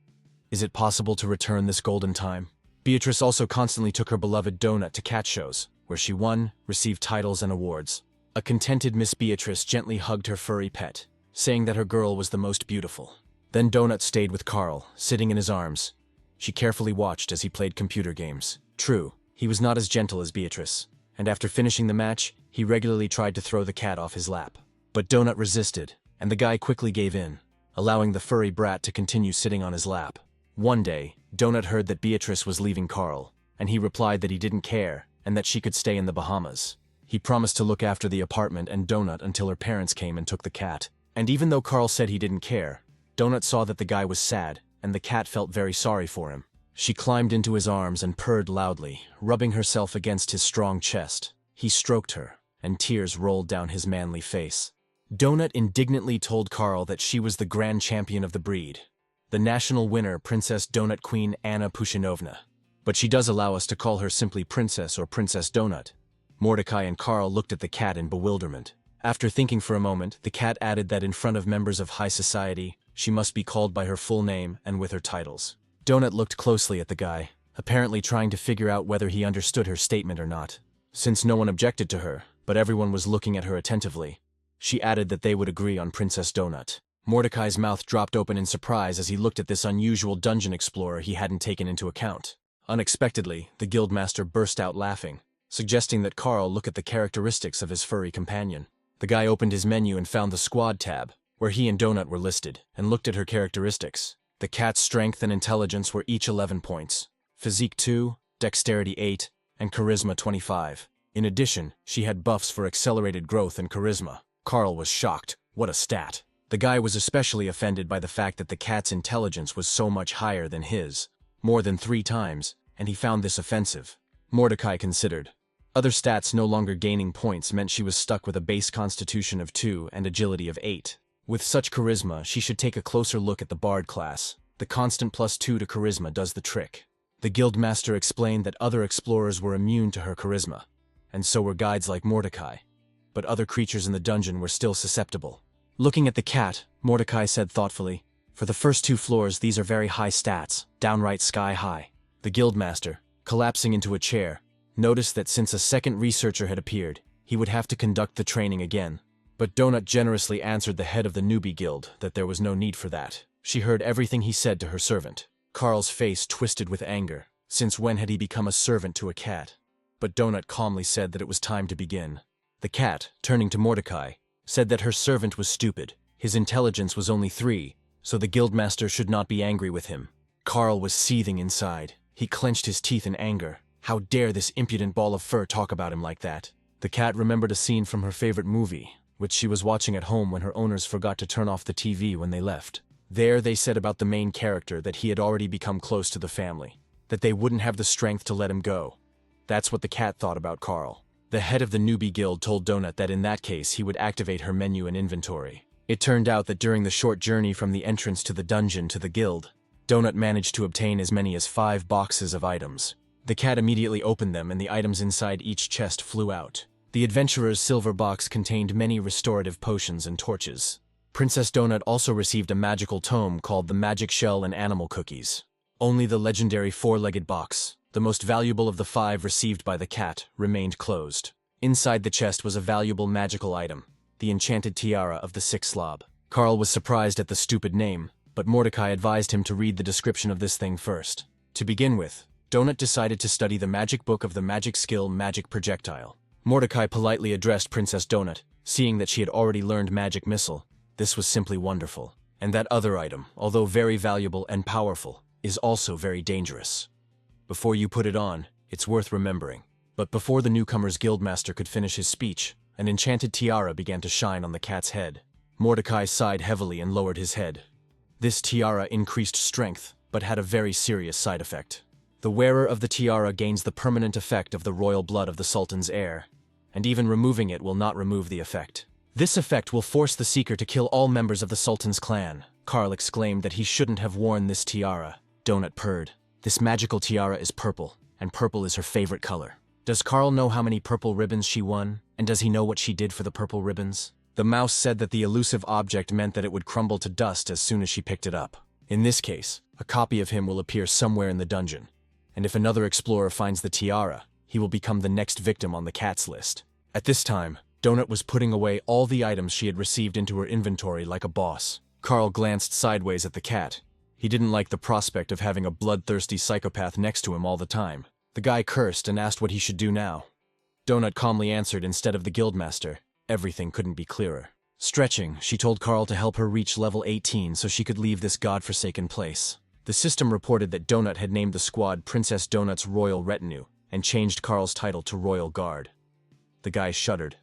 Is it possible to return this golden time? Beatrice also constantly took her beloved Donut to cat shows, where she won, received titles and awards. A contented Miss Beatrice gently hugged her furry pet, saying that her girl was the most beautiful. Then Donut stayed with Carl, sitting in his arms. She carefully watched as he played computer games. True, he was not as gentle as Beatrice, and after finishing the match, he regularly tried to throw the cat off his lap. But Donut resisted, and the guy quickly gave in, allowing the furry brat to continue sitting on his lap. One day, Donut heard that Beatrice was leaving Carl, and he replied that he didn't care, and that she could stay in the Bahamas. He promised to look after the apartment and Donut until her parents came and took the cat. And even though Carl said he didn't care, Donut saw that the guy was sad, and the cat felt very sorry for him. She climbed into his arms and purred loudly, rubbing herself against his strong chest. He stroked her, and tears rolled down his manly face. Donut indignantly told Carl that she was the grand champion of the breed, the national winner, Princess Donut Queen Anna Pushinovna. But she does allow us to call her simply Princess or Princess Donut. Mordecai and Carl looked at the cat in bewilderment. After thinking for a moment, the cat added that in front of members of high society, she must be called by her full name and with her titles. Donut looked closely at the guy, apparently trying to figure out whether he understood her statement or not. Since no one objected to her, but everyone was looking at her attentively, she added that they would agree on Princess Donut. Mordecai's mouth dropped open in surprise as he looked at this unusual dungeon explorer he hadn't taken into account. Unexpectedly, the guildmaster burst out laughing, suggesting that Carl look at the characteristics of his furry companion. The guy opened his menu and found the squad tab, where he and Donut were listed, and looked at her characteristics. The cat's strength and intelligence were each 11 points, physique 2, dexterity 8, and charisma 25. In addition, she had buffs for accelerated growth and charisma. Carl was shocked. What a stat. The guy was especially offended by the fact that the cat's intelligence was so much higher than his, more than 3 times, and he found this offensive. Mordecai considered. Other stats no longer gaining points meant she was stuck with a base constitution of 2 and agility of 8. With such charisma, she should take a closer look at the bard class. The constant +2 to charisma does the trick. The guildmaster explained that other explorers were immune to her charisma, and so were guides like Mordecai. But other creatures in the dungeon were still susceptible. Looking at the cat, Mordecai said thoughtfully, "For the first 2 floors, these are very high stats, downright sky high." The guildmaster, collapsing into a chair, noticed that since a second researcher had appeared, he would have to conduct the training again. But Donut generously answered the head of the newbie guild that there was no need for that. She heard everything he said to her servant. Carl's face twisted with anger. Since when had he become a servant to a cat? But Donut calmly said that it was time to begin. The cat, turning to Mordecai, said that her servant was stupid. His intelligence was only 3, so the guildmaster should not be angry with him. Carl was seething inside. He clenched his teeth in anger. How dare this impudent ball of fur talk about him like that? The cat remembered a scene from her favorite movie, which she was watching at home when her owners forgot to turn off the TV when they left. There they said about the main character that he had already become close to the family, that they wouldn't have the strength to let him go. That's what the cat thought about Carl. The head of the newbie guild told Donut that in that case he would activate her menu and inventory. It turned out that during the short journey from the entrance to the dungeon to the guild, Donut managed to obtain as many as 5 boxes of items. The cat immediately opened them and the items inside each chest flew out. The adventurer's silver box contained many restorative potions and torches. Princess Donut also received a magical tome called the Magic Shell and Animal Cookies. Only the legendary 4-legged box, the most valuable of the 5 received by the cat, remained closed. Inside the chest was a valuable magical item, the enchanted tiara of the 6 Slob. Carl was surprised at the stupid name, but Mordecai advised him to read the description of this thing first. To begin with, Donut decided to study the magic book of the magic skill Magic Projectile. Mordecai politely addressed Princess Donut, seeing that she had already learned Magic Missile. This was simply wonderful. And that other item, although very valuable and powerful, is also very dangerous. Before you put it on, it's worth remembering. But before the newcomer's guildmaster could finish his speech, an enchanted tiara began to shine on the cat's head. Mordecai sighed heavily and lowered his head. This tiara increased strength, but had a very serious side effect. The wearer of the tiara gains the permanent effect of the royal blood of the Sultan's heir, and even removing it will not remove the effect. This effect will force the seeker to kill all members of the Sultan's clan. Carl exclaimed that he shouldn't have worn this tiara. Donut purred. This magical tiara is purple, and purple is her favorite color. Does Carl know how many purple ribbons she won, and does he know what she did for the purple ribbons? The mouse said that the elusive object meant that it would crumble to dust as soon as she picked it up. In this case, a copy of him will appear somewhere in the dungeon, and if another explorer finds the tiara, he will become the next victim on the cat's list. At this time, Donut was putting away all the items she had received into her inventory like a boss. Carl glanced sideways at the cat. He didn't like the prospect of having a bloodthirsty psychopath next to him all the time. The guy cursed and asked what he should do now. Donut calmly answered instead of the guildmaster. Everything couldn't be clearer. Stretching, she told Carl to help her reach level 18 so she could leave this godforsaken place. The system reported that Donut had named the squad Princess Donut's Royal Retinue and changed Carl's title to Royal Guard. The guy shuddered.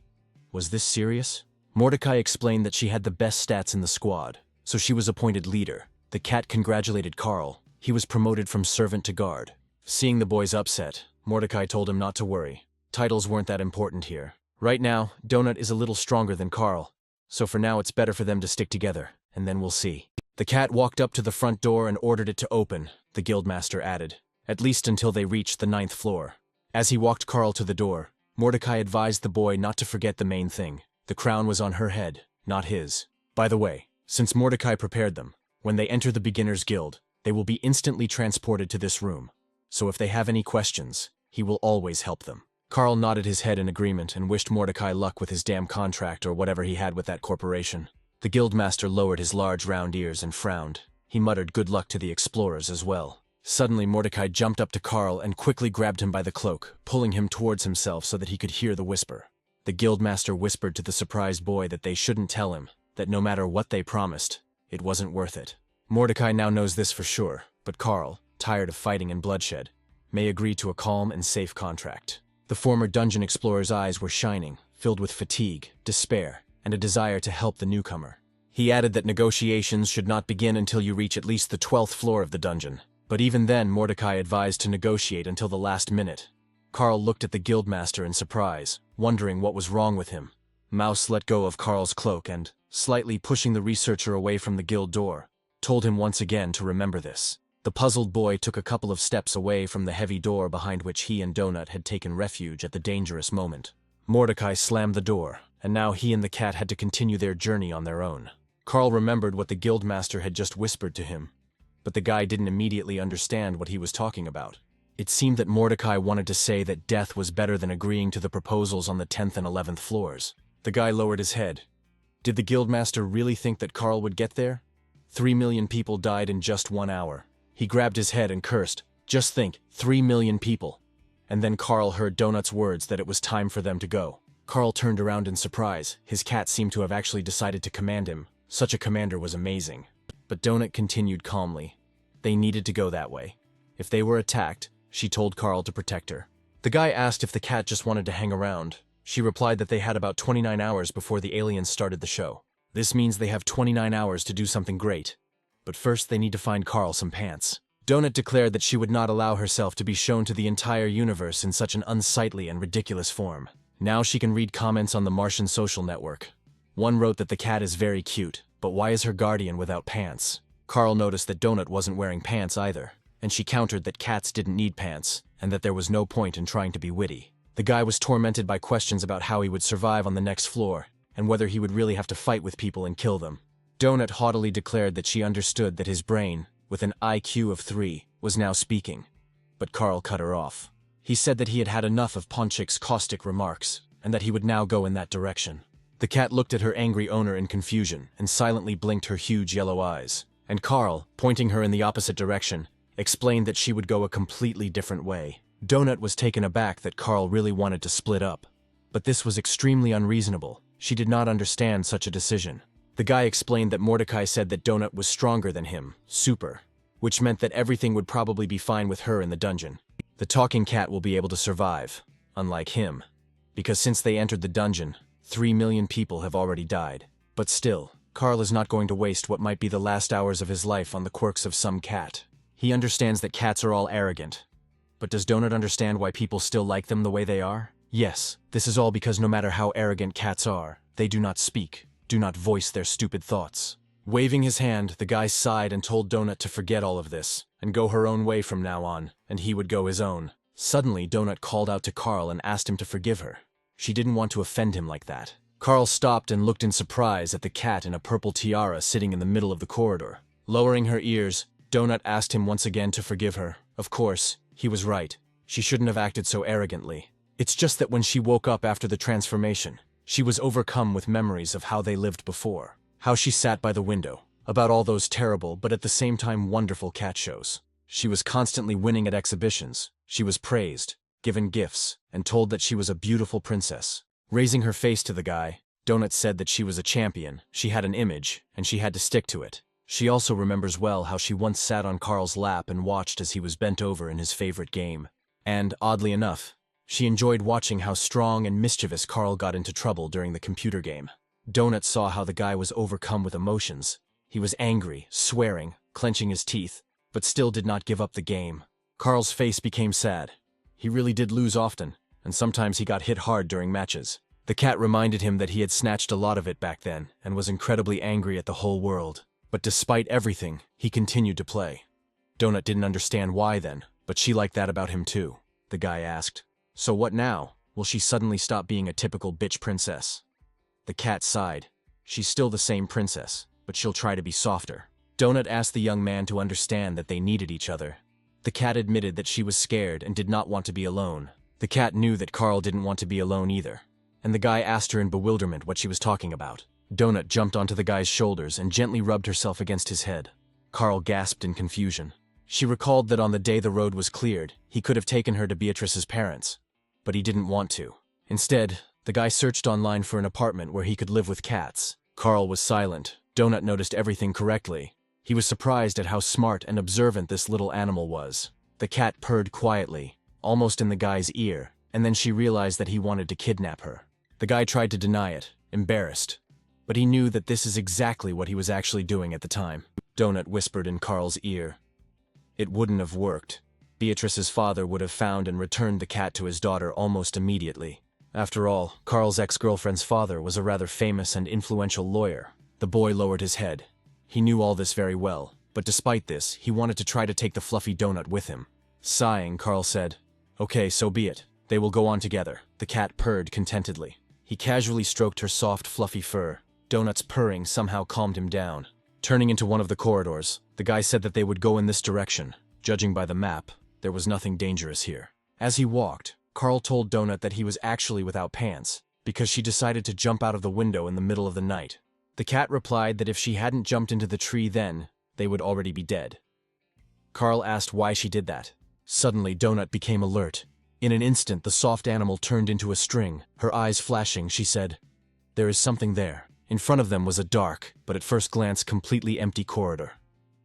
Was this serious? Mordecai explained that she had the best stats in the squad, so she was appointed leader. The cat congratulated Carl. He was promoted from servant to guard. Seeing the boys upset, Mordecai told him not to worry. Titles weren't that important here. Right now, Donut is a little stronger than Carl, so for now it's better for them to stick together, and then we'll see. The cat walked up to the front door and ordered it to open, the guildmaster added, at least until they reached the 9th floor. As he walked Carl to the door, Mordecai advised the boy not to forget the main thing. The crown was on her head, not his. By the way, since Mordecai prepared them, when they enter the beginner's guild, they will be instantly transported to this room. So if they have any questions, he will always help them. Carl nodded his head in agreement and wished Mordecai luck with his damn contract or whatever he had with that corporation. The guildmaster lowered his large round ears and frowned. He muttered good luck to the explorers as well. Suddenly Mordecai jumped up to Carl and quickly grabbed him by the cloak, pulling him towards himself so that he could hear the whisper. The guildmaster whispered to the surprised boy that they shouldn't tell him, that no matter what they promised, it wasn't worth it. Mordecai now knows this for sure, but Carl, tired of fighting and bloodshed, may agree to a calm and safe contract. The former dungeon explorer's eyes were shining, filled with fatigue, despair, and a desire to help the newcomer. He added that negotiations should not begin until you reach at least the 12th floor of the dungeon. But even then, Mordecai advised to negotiate until the last minute. Carl looked at the guildmaster in surprise, wondering what was wrong with him. Mouse let go of Carl's cloak and, slightly pushing the researcher away from the guild door, told him once again to remember this. The puzzled boy took a couple of steps away from the heavy door behind which he and Donut had taken refuge at the dangerous moment. Mordecai slammed the door, and now he and the cat had to continue their journey on their own. Carl remembered what the guildmaster had just whispered to him, but the guy didn't immediately understand what he was talking about. It seemed that Mordecai wanted to say that death was better than agreeing to the proposals on the 10th and 11th floors. The guy lowered his head. Did the guildmaster really think that Carl would get there? 3 million people died in just 1 hour. He grabbed his head and cursed. Just think, 3 million people. And then Carl heard Donut's words that it was time for them to go. Carl turned around in surprise. His cat seemed to have actually decided to command him. Such a commander was amazing. But Donut continued calmly. They needed to go that way. If they were attacked, she told Carl to protect her. The guy asked if the cat just wanted to hang around. She replied that they had about 29 hours before the aliens started the show. This means they have 29 hours to do something great. But first they need to find Carl some pants. Donut declared that she would not allow herself to be shown to the entire universe in such an unsightly and ridiculous form. Now she can read comments on the Martian social network. One wrote that the cat is very cute, but why is her guardian without pants? Carl noticed that Donut wasn't wearing pants either, and she countered that cats didn't need pants, and that there was no point in trying to be witty. The guy was tormented by questions about how he would survive on the next floor, and whether he would really have to fight with people and kill them. Donut haughtily declared that she understood that his brain, with an IQ of 3, was now speaking. But Carl cut her off. He said that he had had enough of Ponchik's caustic remarks, and that he would now go in that direction. The cat looked at her angry owner in confusion, and silently blinked her huge yellow eyes. And Carl, pointing her in the opposite direction, explained that she would go a completely different way. Donut was taken aback that Carl really wanted to split up. But this was extremely unreasonable. She did not understand such a decision. The guy explained that Mordecai said that Donut was stronger than him, super, which meant that everything would probably be fine with her in the dungeon. The talking cat will be able to survive, unlike him, because since they entered the dungeon, 3 million people have already died. But still, Carl is not going to waste what might be the last hours of his life on the quirks of some cat. He understands that cats are all arrogant. But does Donut understand why people still like them the way they are? Yes, this is all because no matter how arrogant cats are, they do not speak, do not voice their stupid thoughts. Waving his hand, the guy sighed and told Donut to forget all of this, and go her own way from now on, and he would go his own. Suddenly, Donut called out to Carl and asked him to forgive her. She didn't want to offend him like that. Carl stopped and looked in surprise at the cat in a purple tiara sitting in the middle of the corridor. Lowering her ears, Donut asked him once again to forgive her. Of course, he was right. She shouldn't have acted so arrogantly. It's just that when she woke up after the transformation, she was overcome with memories of how they lived before. How she sat by the window, about all those terrible but at the same time wonderful cat shows. She was constantly winning at exhibitions. She was praised, given gifts, and told that she was a beautiful princess. Raising her face to the guy, Donut said that she was a champion, she had an image, and she had to stick to it. She also remembers well how she once sat on Carl's lap and watched as he was bent over in his favorite game. And, oddly enough, she enjoyed watching how strong and mischievous Carl got into trouble during the computer game. Donut saw how the guy was overcome with emotions. He was angry, swearing, clenching his teeth, but still did not give up the game. Carl's face became sad. He really did lose often, and sometimes he got hit hard during matches. The cat reminded him that he had snatched a lot of it back then and was incredibly angry at the whole world. But despite everything, he continued to play. Donut didn't understand why then, but she liked that about him too. The guy asked, "So what now? Will she suddenly stop being a typical bitch princess?" The cat sighed. "She's still the same princess, but she'll try to be softer." Donut asked the young man to understand that they needed each other. The cat admitted that she was scared and did not want to be alone. The cat knew that Carl didn't want to be alone either, and the guy asked her in bewilderment what she was talking about. Donut jumped onto the guy's shoulders and gently rubbed herself against his head. Carl gasped in confusion. She recalled that on the day the road was cleared, he could have taken her to Beatrice's parents, but he didn't want to. Instead, the guy searched online for an apartment where he could live with cats. Carl was silent. Donut noticed everything correctly. He was surprised at how smart and observant this little animal was. The cat purred quietly, almost in the guy's ear, and then she realized that he wanted to kidnap her. The guy tried to deny it, embarrassed, but he knew that this is exactly what he was actually doing at the time. Donut whispered in Carl's ear. It wouldn't have worked. Beatrice's father would have found and returned the cat to his daughter almost immediately. After all, Carl's ex-girlfriend's father was a rather famous and influential lawyer. The boy lowered his head. He knew all this very well, but despite this, he wanted to try to take the fluffy donut with him. Sighing, Carl said, "Okay, so be it. They will go on together." The cat purred contentedly. He casually stroked her soft, fluffy fur. Donut's purring somehow calmed him down. Turning into one of the corridors, the guy said that they would go in this direction. Judging by the map, there was nothing dangerous here. As he walked, Carl told Donut that he was actually without pants, because she decided to jump out of the window in the middle of the night. The cat replied that if she hadn't jumped into the tree then, they would already be dead. Carl asked why she did that. Suddenly, Donut became alert. In an instant, the soft animal turned into a string. Her eyes flashing, she said, "There is something there." In front of them was a dark, but at first glance completely empty corridor.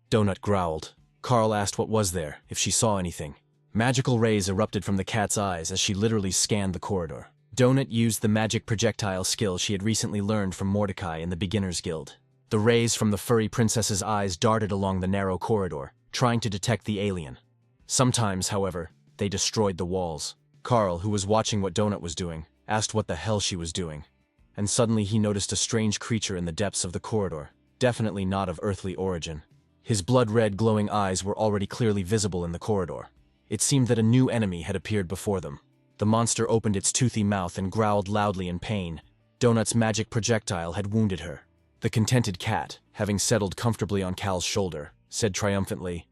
Donut growled. Carl asked what was there, if she saw anything. Magical rays erupted from the cat's eyes as she literally scanned the corridor. Donut used the magic projectile skill she had recently learned from Mordecai in the Beginner's Guild. The rays from the furry princess's eyes darted along the narrow corridor, trying to detect the alien. Sometimes, however, they destroyed the walls. Carl, who was watching what Donut was doing, asked what the hell she was doing. And suddenly he noticed a strange creature in the depths of the corridor, definitely not of earthly origin. His blood-red glowing eyes were already clearly visible in the corridor. It seemed that a new enemy had appeared before them. The monster opened its toothy mouth and growled loudly in pain. Donut's magic projectile had wounded her. The contented cat, having settled comfortably on Cal's shoulder, said triumphantly,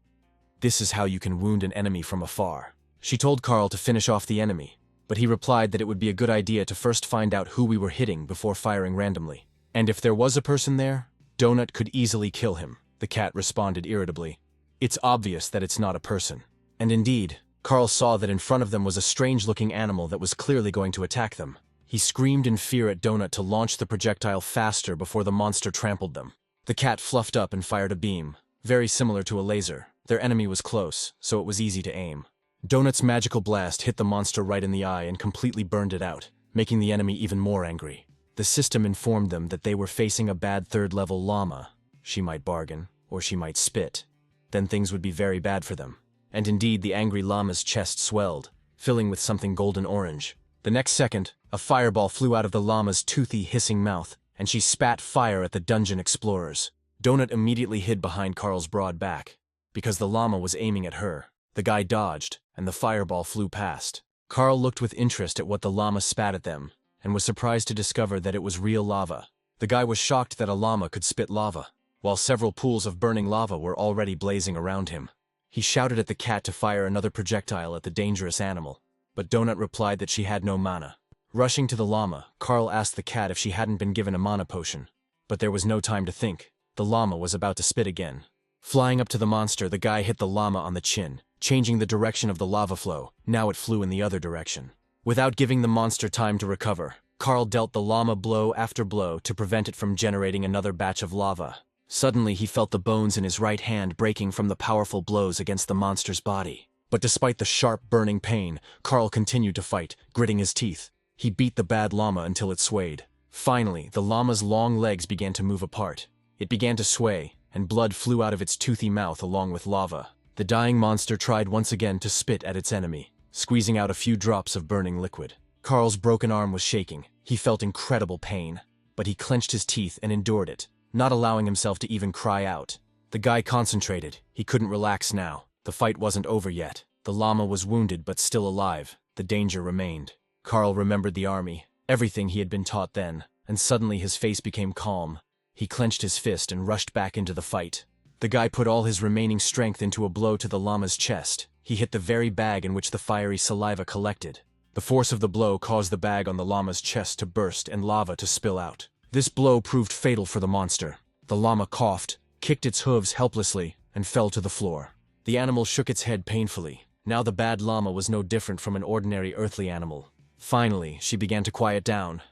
"This is how you can wound an enemy from afar." She told Carl to finish off the enemy, but he replied that it would be a good idea to first find out who we were hitting before firing randomly. And if there was a person there, Donut could easily kill him, the cat responded irritably. It's obvious that it's not a person. And indeed, Carl saw that in front of them was a strange-looking animal that was clearly going to attack them. He screamed in fear at Donut to launch the projectile faster before the monster trampled them. The cat fluffed up and fired a beam, very similar to a laser. Their enemy was close, so it was easy to aim. Donut's magical blast hit the monster right in the eye and completely burned it out, making the enemy even more angry. The system informed them that they were facing a bad third-level llama. She might bargain, or she might spit. Then things would be very bad for them. And indeed, the angry llama's chest swelled, filling with something golden-orange. The next second, a fireball flew out of the llama's toothy, hissing mouth, and she spat fire at the dungeon explorers. Donut immediately hid behind Carl's broad back, because the llama was aiming at her. The guy dodged, and the fireball flew past. Carl looked with interest at what the llama spat at them, and was surprised to discover that it was real lava. The guy was shocked that a llama could spit lava, while several pools of burning lava were already blazing around him. He shouted at the cat to fire another projectile at the dangerous animal, but Donut replied that she had no mana. Rushing to the llama, Carl asked the cat if she hadn't been given a mana potion, but there was no time to think. The llama was about to spit again. Flying up to the monster, the guy hit the llama on the chin, changing the direction of the lava flow. Now it flew in the other direction. Without giving the monster time to recover, Carl dealt the llama blow after blow to prevent it from generating another batch of lava. Suddenly he felt the bones in his right hand breaking from the powerful blows against the monster's body. But despite the sharp, burning pain, Carl continued to fight, gritting his teeth. He beat the bad llama until it swayed. Finally, the llama's long legs began to move apart. It began to sway, and blood flew out of its toothy mouth along with lava. The dying monster tried once again to spit at its enemy, squeezing out a few drops of burning liquid. Carl's broken arm was shaking. He felt incredible pain, but he clenched his teeth and endured it, not allowing himself to even cry out. The guy concentrated. He couldn't relax now. The fight wasn't over yet. The llama was wounded but still alive. The danger remained. Carl remembered the army, everything he had been taught then, and suddenly his face became calm. He clenched his fist and rushed back into the fight. The guy put all his remaining strength into a blow to the llama's chest. He hit the very bag in which the fiery saliva collected. The force of the blow caused the bag on the llama's chest to burst and lava to spill out. This blow proved fatal for the monster. The llama coughed, kicked its hooves helplessly, and fell to the floor. The animal shook its head painfully. Now the bad llama was no different from an ordinary earthly animal. Finally, she began to quiet down.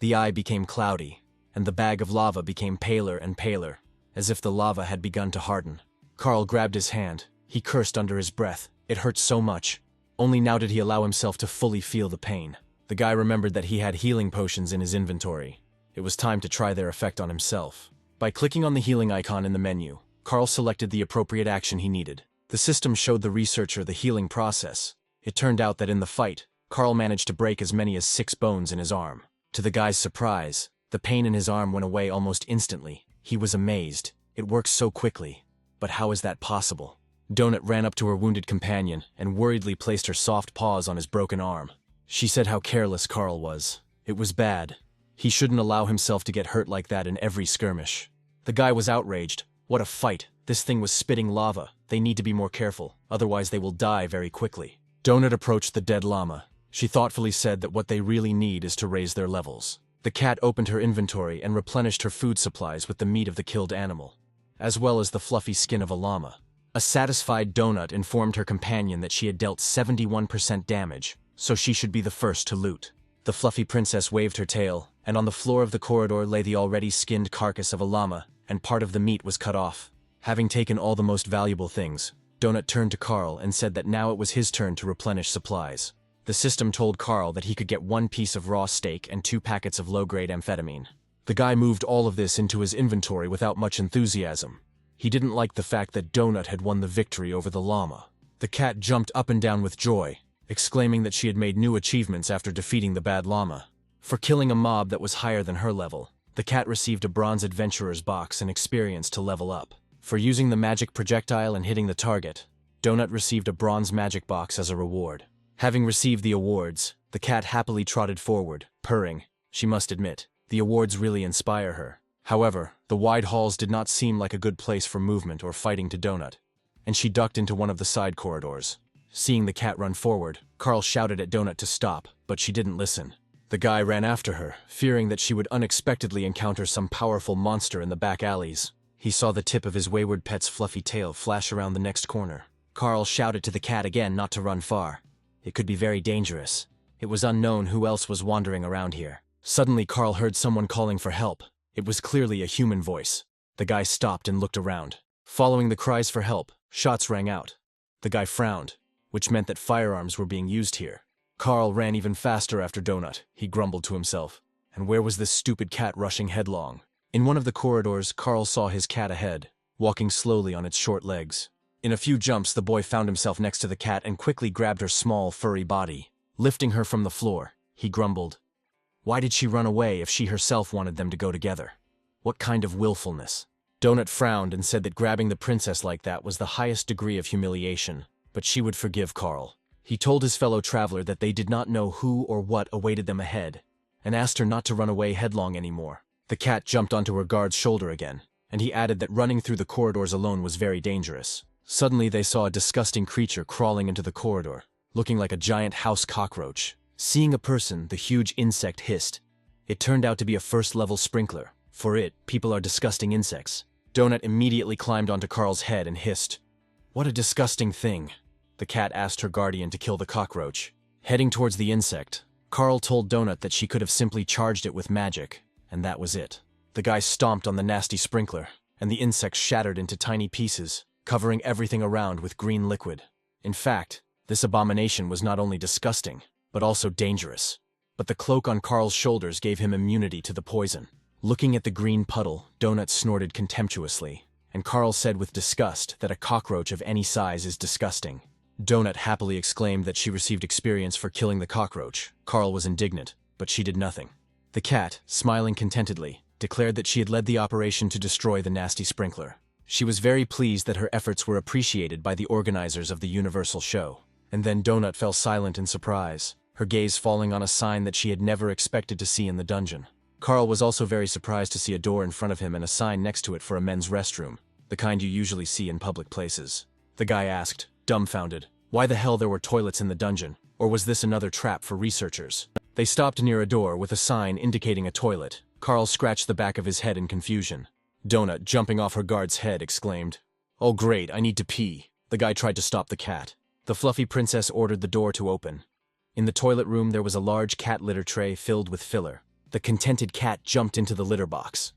The eye became cloudy, and the bag of lava became paler and paler, as if the lava had begun to harden. Carl grabbed his hand. He cursed under his breath. It hurt so much. Only now did he allow himself to fully feel the pain. The guy remembered that he had healing potions in his inventory. It was time to try their effect on himself. By clicking on the healing icon in the menu, Carl selected the appropriate action he needed. The system showed the researcher the healing process. It turned out that in the fight, Carl managed to break as many as 6 bones in his arm. To the guy's surprise, the pain in his arm went away almost instantly. He was amazed. It works so quickly. But how is that possible? Donut ran up to her wounded companion and worriedly placed her soft paws on his broken arm. She said how careless Carl was. It was bad. He shouldn't allow himself to get hurt like that in every skirmish. The guy was outraged. What a fight. This thing was spitting lava. They need to be more careful, otherwise they will die very quickly. Donut approached the dead llama. She thoughtfully said that what they really need is to raise their levels. The cat opened her inventory and replenished her food supplies with the meat of the killed animal, as well as the fluffy skin of a llama. A satisfied Donut informed her companion that she had dealt 71% damage, so she should be the first to loot. The fluffy princess waved her tail, and on the floor of the corridor lay the already skinned carcass of a llama, and part of the meat was cut off. Having taken all the most valuable things, Donut turned to Carl and said that now it was his turn to replenish supplies. The system told Carl that he could get 1 piece of raw steak and 2 packets of low-grade amphetamine. The guy moved all of this into his inventory without much enthusiasm. He didn't like the fact that Donut had won the victory over the llama. The cat jumped up and down with joy, exclaiming that she had made new achievements after defeating the bad llama. For killing a mob that was higher than her level, the cat received a bronze adventurer's box and experience to level up. For using the magic projectile and hitting the target, Donut received a bronze magic box as a reward. Having received the awards, the cat happily trotted forward, purring. She must admit, the awards really inspire her. However, the wide halls did not seem like a good place for movement or fighting to Donut, and she ducked into one of the side corridors. Seeing the cat run forward, Carl shouted at Donut to stop, but she didn't listen. The guy ran after her, fearing that she would unexpectedly encounter some powerful monster in the back alleys. He saw the tip of his wayward pet's fluffy tail flash around the next corner. Carl shouted to the cat again not to run far. It could be very dangerous. It was unknown who else was wandering around here. Suddenly Carl heard someone calling for help. It was clearly a human voice. The guy stopped and looked around. Following the cries for help, shots rang out. The guy frowned, which meant that firearms were being used here. Carl ran even faster after Donut, he grumbled to himself. And where was this stupid cat rushing headlong? In one of the corridors, Carl saw his cat ahead, walking slowly on its short legs. In a few jumps, the boy found himself next to the cat and quickly grabbed her small, furry body. Lifting her from the floor, he grumbled. Why did she run away if she herself wanted them to go together? What kind of willfulness? Donut frowned and said that grabbing the princess like that was the highest degree of humiliation, but she would forgive Carl. He told his fellow traveler that they did not know who or what awaited them ahead, and asked her not to run away headlong anymore. The cat jumped onto her guard's shoulder again, and he added that running through the corridors alone was very dangerous. Suddenly they saw a disgusting creature crawling into the corridor, looking like a giant house cockroach. Seeing a person, the huge insect hissed. It turned out to be a first-level sprinkler. For it, people are disgusting insects. Donut immediately climbed onto Carl's head and hissed. What a disgusting thing. The cat asked her guardian to kill the cockroach. Heading towards the insect, Carl told Donut that she could have simply charged it with magic, and that was it. The guy stomped on the nasty sprinkler, and the insect shattered into tiny pieces, covering everything around with green liquid. In fact, this abomination was not only disgusting, but also dangerous. But the cloak on Carl's shoulders gave him immunity to the poison. Looking at the green puddle, Donut snorted contemptuously, and Carl said with disgust that a cockroach of any size is disgusting. Donut happily exclaimed that she received experience for killing the cockroach. Carl was indignant, but she did nothing. The cat, smiling contentedly, declared that she had led the operation to destroy the nasty sprinkler. She was very pleased that her efforts were appreciated by the organizers of the Universal show. And then Donut fell silent in surprise, her gaze falling on a sign that she had never expected to see in the dungeon. Carl was also very surprised to see a door in front of him and a sign next to it for a men's restroom, the kind you usually see in public places. The guy asked, dumbfounded, why the hell there were toilets in the dungeon, or was this another trap for researchers? They stopped near a door with a sign indicating a toilet. Carl scratched the back of his head in confusion. Donut, jumping off her guard's head, exclaimed, "Oh great, I need to pee." The guy tried to stop the cat. The fluffy princess ordered the door to open. In the toilet room there was a large cat litter tray filled with filler. The contented cat jumped into the litter box.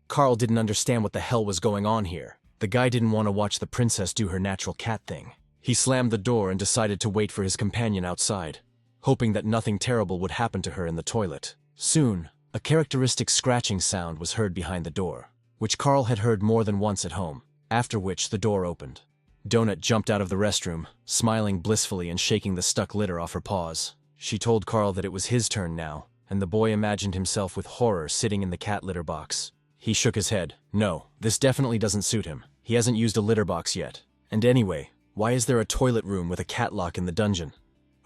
Carl didn't understand what the hell was going on here. The guy didn't want to watch the princess do her natural cat thing. He slammed the door and decided to wait for his companion outside, hoping that nothing terrible would happen to her in the toilet. Soon, a characteristic scratching sound was heard behind the door, which Carl had heard more than once at home, after which the door opened. Donut jumped out of the restroom, smiling blissfully and shaking the stuck litter off her paws. She told Carl that it was his turn now, and the boy imagined himself with horror sitting in the cat litter box. He shook his head. No, this definitely doesn't suit him. He hasn't used a litter box yet. And anyway, why is there a toilet room with a cat lock in the dungeon?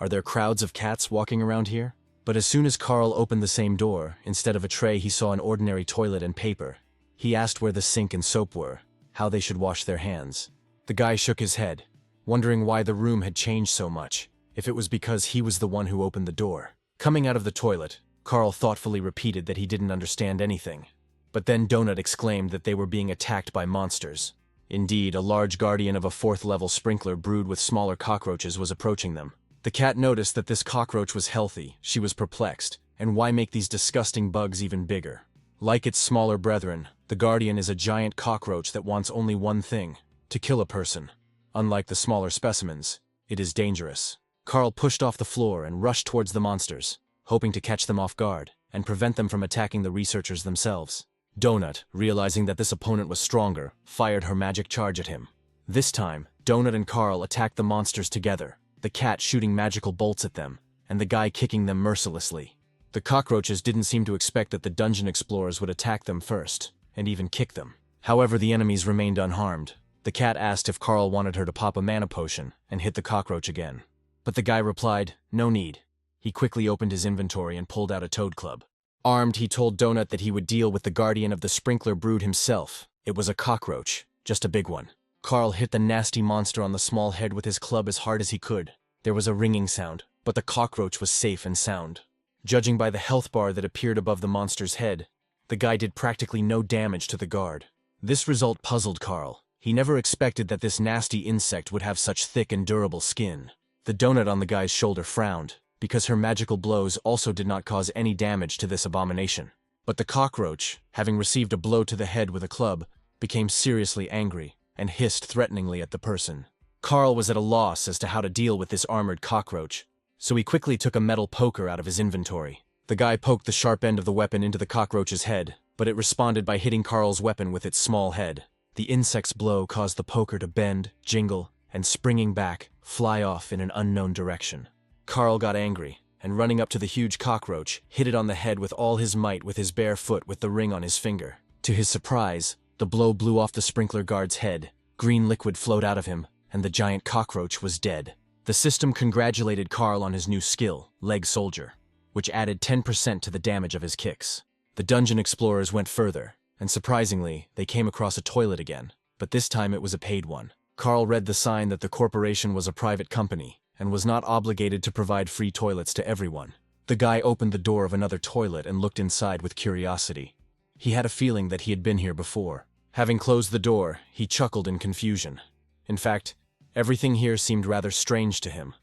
Are there crowds of cats walking around here? But as soon as Carl opened the same door, instead of a tray he saw an ordinary toilet and paper. He asked where the sink and soap were, how they should wash their hands. The guy shook his head, wondering why the room had changed so much, if it was because he was the one who opened the door. Coming out of the toilet, Carl thoughtfully repeated that he didn't understand anything. But then Donut exclaimed that they were being attacked by monsters. Indeed, a large guardian of a 4th-level sprinkler brewed with smaller cockroaches was approaching them. The cat noticed that this cockroach was healthy. She was perplexed. And why make these disgusting bugs even bigger? Like its smaller brethren, the guardian is a giant cockroach that wants only one thing: to kill a person. Unlike the smaller specimens, it is dangerous. Carl pushed off the floor and rushed towards the monsters, hoping to catch them off guard and prevent them from attacking the researchers themselves. Donut, realizing that this opponent was stronger, fired her magic charge at him. This time, Donut and Carl attacked the monsters together, the cat shooting magical bolts at them, and the guy kicking them mercilessly. The cockroaches didn't seem to expect that the dungeon explorers would attack them first, and even kick them. However, the enemies remained unharmed. The cat asked if Carl wanted her to pop a mana potion and hit the cockroach again. But the guy replied, no need. He quickly opened his inventory and pulled out a toad club. Armed, he told Donut that he would deal with the guardian of the sprinkler brood himself. It was a cockroach, just a big one. Carl hit the nasty monster on the small head with his club as hard as he could. There was a ringing sound, but the cockroach was safe and sound. Judging by the health bar that appeared above the monster's head, the guy did practically no damage to the guard. This result puzzled Carl. He never expected that this nasty insect would have such thick and durable skin. The donut on the guy's shoulder frowned, because her magical blows also did not cause any damage to this abomination. But the cockroach, having received a blow to the head with a club, became seriously angry and hissed threateningly at the person. Carl was at a loss as to how to deal with this armored cockroach, so he quickly took a metal poker out of his inventory. The guy poked the sharp end of the weapon into the cockroach's head, but it responded by hitting Carl's weapon with its small head. The insect's blow caused the poker to bend, jingle, and springing back, fly off in an unknown direction. Carl got angry, and running up to the huge cockroach, hit it on the head with all his might with his bare foot with the ring on his finger. To his surprise, the blow blew off the sprinkler guard's head, green liquid flowed out of him, and the giant cockroach was dead. The system congratulated Carl on his new skill, Leg Soldier, which added 10% to the damage of his kicks. The dungeon explorers went further, and surprisingly, they came across a toilet again, but this time it was a paid one. Carl read the sign that the corporation was a private company, and was not obligated to provide free toilets to everyone. The guy opened the door of another toilet and looked inside with curiosity. He had a feeling that he had been here before. Having closed the door, he chuckled in confusion. In fact, everything here seemed rather strange to him.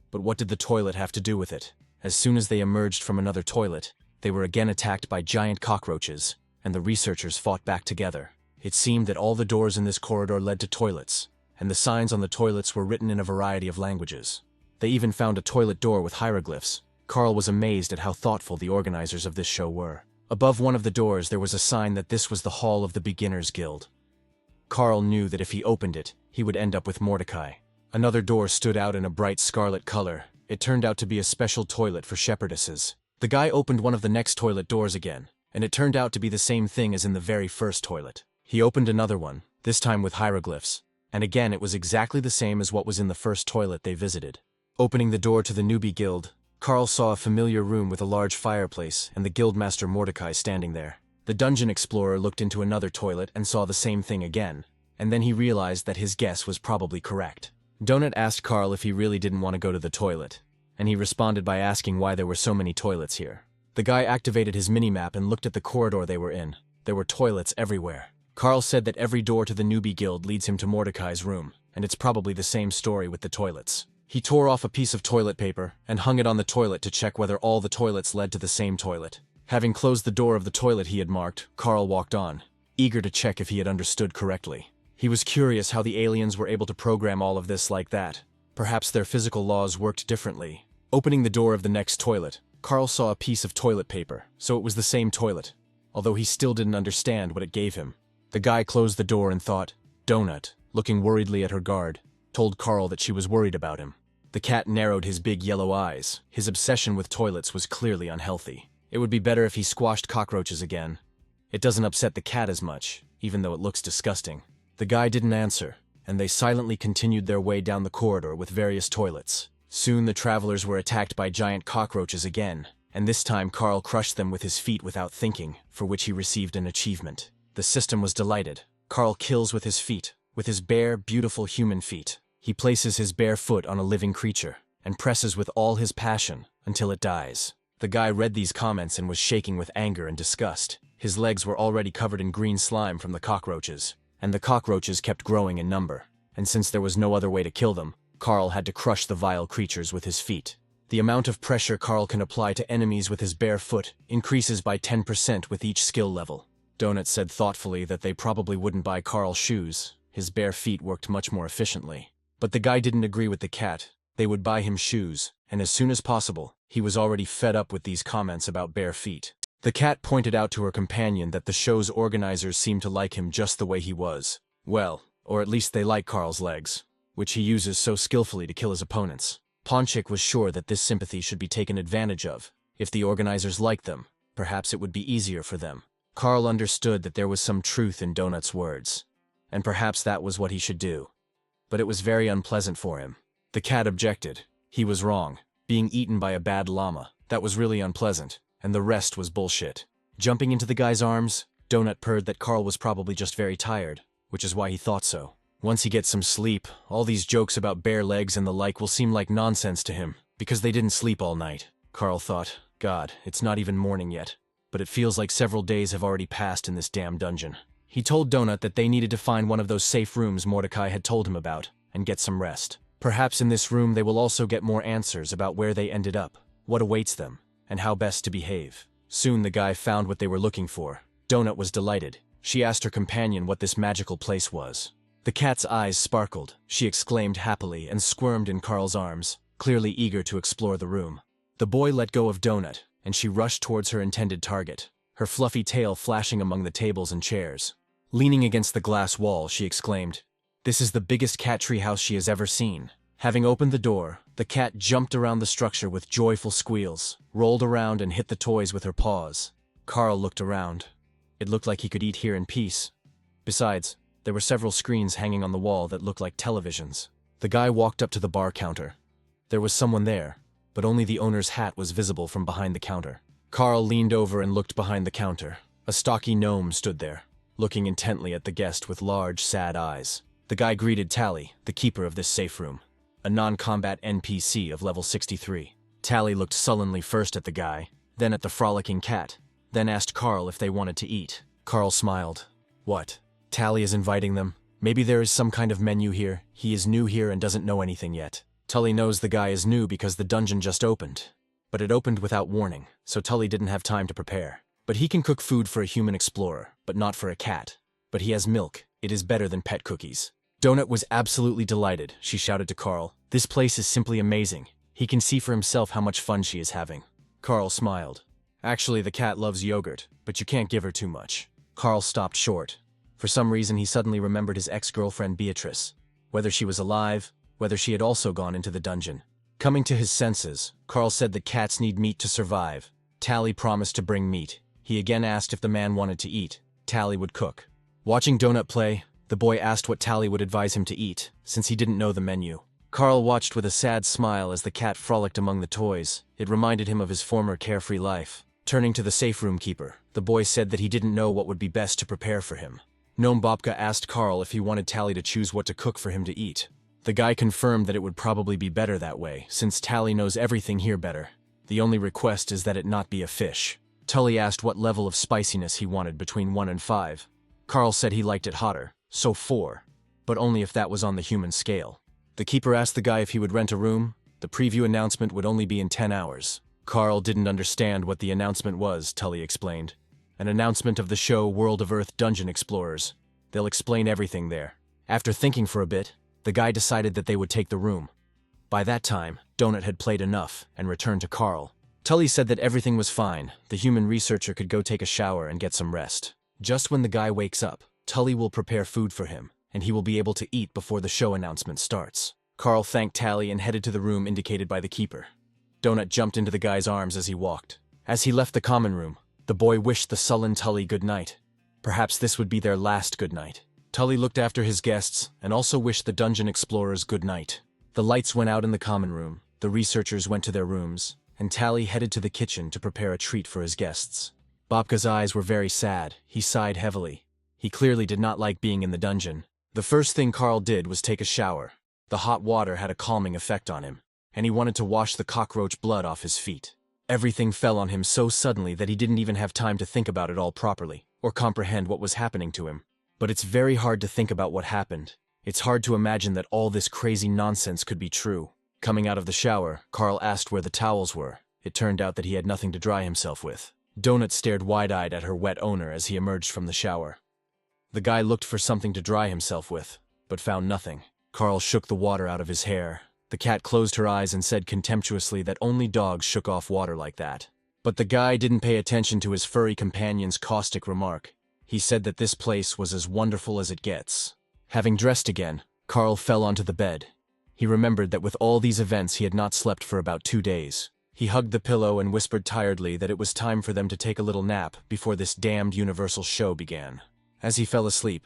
But what did the toilet have to do with it? As soon as they emerged from another toilet, they were again attacked by giant cockroaches, and the researchers fought back together. It seemed that all the doors in this corridor led to toilets, and the signs on the toilets were written in a variety of languages. They even found a toilet door with hieroglyphs. Carl was amazed at how thoughtful the organizers of this show were. Above one of the doors there was a sign that this was the Hall of the Beginners Guild. Carl knew that if he opened it, he would end up with Mordecai. Another door stood out in a bright scarlet color. It turned out to be a special toilet for shepherdesses. The guy opened one of the next toilet doors again, and it turned out to be the same thing as in the very first toilet. He opened another one, this time with hieroglyphs, and again it was exactly the same as what was in the first toilet they visited. Opening the door to the newbie guild, Carl saw a familiar room with a large fireplace and the guildmaster Mordecai standing there. The dungeon explorer looked into another toilet and saw the same thing again, and then he realized that his guess was probably correct. Donut asked Carl if he really didn't want to go to the toilet, and he responded by asking why there were so many toilets here. The guy activated his minimap and looked at the corridor they were in. There were toilets everywhere. Carl said that every door to the newbie guild leads him to Mordecai's room, and it's probably the same story with the toilets. He tore off a piece of toilet paper and hung it on the toilet to check whether all the toilets led to the same toilet. Having closed the door of the toilet he had marked, Carl walked on, eager to check if he had understood correctly. He was curious how the aliens were able to program all of this like that. Perhaps their physical laws worked differently. Opening the door of the next toilet, Carl saw a piece of toilet paper, so it was the same toilet, although he still didn't understand what it gave him. The guy closed the door and thought. Donut, looking worriedly at her guard, told Carl that she was worried about him. The cat narrowed his big yellow eyes. His obsession with toilets was clearly unhealthy. It would be better if he squashed cockroaches again. It doesn't upset the cat as much, even though it looks disgusting. The guy didn't answer, and they silently continued their way down the corridor with various toilets. Soon the travelers were attacked by giant cockroaches again, and this time Carl crushed them with his feet without thinking, for which he received an achievement. The system was delighted. Carl kills with his feet, with his bare, beautiful human feet. He places his bare foot on a living creature, and presses with all his passion until it dies. The guy read these comments and was shaking with anger and disgust. His legs were already covered in green slime from the cockroaches, and the cockroaches kept growing in number, and since there was no other way to kill them, Carl had to crush the vile creatures with his feet. The amount of pressure Carl can apply to enemies with his bare foot increases by 10% with each skill level. Donut said thoughtfully that they probably wouldn't buy Carl shoes. His bare feet worked much more efficiently. But the guy didn't agree with the cat. They would buy him shoes, and as soon as possible, he was already fed up with these comments about bare feet. The cat pointed out to her companion that the show's organizers seemed to like him just the way he was. Well, or at least they like Carl's legs, which he uses so skillfully to kill his opponents. Ponchik was sure that this sympathy should be taken advantage of. If the organizers liked them, perhaps it would be easier for them. Carl understood that there was some truth in Donut's words, and perhaps that was what he should do. But it was very unpleasant for him. The cat objected. He was wrong. Being eaten by a bad llama, that was really unpleasant, and the rest was bullshit. Jumping into the guy's arms, Donut purred that Carl was probably just very tired, which is why he thought so. Once he gets some sleep, all these jokes about bare legs and the like will seem like nonsense to him, because they didn't sleep all night. Carl thought, God, it's not even morning yet, but it feels like several days have already passed in this damn dungeon. He told Donut that they needed to find one of those safe rooms Mordecai had told him about, and get some rest. Perhaps in this room they will also get more answers about where they ended up, what awaits them, and how best to behave. Soon the guy found what they were looking for. Donut was delighted. She asked her companion what this magical place was. The cat's eyes sparkled. She exclaimed happily and squirmed in Carl's arms, clearly eager to explore the room. The boy let go of Donut, and she rushed towards her intended target, her fluffy tail flashing among the tables and chairs. Leaning against the glass wall, she exclaimed, "This is the biggest cat tree house she has ever seen." Having opened the door, the cat jumped around the structure with joyful squeals, rolled around and hit the toys with her paws. Carl looked around. It looked like he could eat here in peace. Besides, there were several screens hanging on the wall that looked like televisions. The guy walked up to the bar counter. There was someone there, but only the owner's hat was visible from behind the counter. Carl leaned over and looked behind the counter. A stocky gnome stood there, looking intently at the guest with large, sad eyes. The guy greeted Tally, the keeper of this safe room, a non-combat NPC of level 63. Tally looked sullenly first at the guy, then at the frolicking cat, then asked Carl if they wanted to eat. Carl smiled. What? Tally is inviting them? Maybe there is some kind of menu here. He is new here and doesn't know anything yet. Tully knows the guy is new because the dungeon just opened. But it opened without warning, so Tully didn't have time to prepare. But he can cook food for a human explorer, but not for a cat. But he has milk. It is better than pet cookies. Donut was absolutely delighted. She shouted to Carl, "This place is simply amazing." He can see for himself how much fun she is having. Carl smiled. Actually, the cat loves yogurt, but you can't give her too much. Carl stopped short. For some reason, he suddenly remembered his ex-girlfriend Beatrice. Whether she was alive, whether she had also gone into the dungeon. Coming to his senses, Carl said that cats need meat to survive. Tally promised to bring meat. He again asked if the man wanted to eat. Tally would cook. Watching Donut play, the boy asked what Tally would advise him to eat, since he didn't know the menu. Carl watched with a sad smile as the cat frolicked among the toys. It reminded him of his former carefree life. Turning to the safe room keeper, the boy said that he didn't know what would be best to prepare for him. Gnome Bobka asked Carl if he wanted Tally to choose what to cook for him to eat. The guy confirmed that it would probably be better that way, since Tally knows everything here better. The only request is that it not be a fish. Tully asked what level of spiciness he wanted between 1 and 5. Carl said he liked it hotter, so 4. But only if that was on the human scale. The keeper asked the guy if he would rent a room. The preview announcement would only be in 10 hours. Carl didn't understand what the announcement was, Tully explained. An announcement of the show World of Earth Dungeon Explorers. They'll explain everything there. After thinking for a bit, the guy decided that they would take the room. By that time, Donut had played enough and returned to Carl. Tully said that everything was fine. The human researcher could go take a shower and get some rest. Just when the guy wakes up, Tully will prepare food for him, and he will be able to eat before the show announcement starts. Carl thanked Tally and headed to the room indicated by the keeper. Donut jumped into the guy's arms as he walked. As he left the common room, the boy wished the sullen Tully good night. Perhaps this would be their last good night. Tully looked after his guests and also wished the dungeon explorers good night. The lights went out in the common room, the researchers went to their rooms, and Tally headed to the kitchen to prepare a treat for his guests. Bobka's eyes were very sad. He sighed heavily. He clearly did not like being in the dungeon. The first thing Carl did was take a shower. The hot water had a calming effect on him, and he wanted to wash the cockroach blood off his feet. Everything fell on him so suddenly that he didn't even have time to think about it all properly, or comprehend what was happening to him. But it's very hard to think about what happened. It's hard to imagine that all this crazy nonsense could be true. Coming out of the shower, Carl asked where the towels were. It turned out that he had nothing to dry himself with. Donut stared wide-eyed at her wet owner as he emerged from the shower. The guy looked for something to dry himself with, but found nothing. Carl shook the water out of his hair. The cat closed her eyes and said contemptuously that only dogs shook off water like that. But the guy didn't pay attention to his furry companion's caustic remark. He said that this place was as wonderful as it gets. Having dressed again, Carl fell onto the bed. He remembered that with all these events he had not slept for about 2 days. He hugged the pillow and whispered tiredly that it was time for them to take a little nap before this damned Universal show began. As he fell asleep,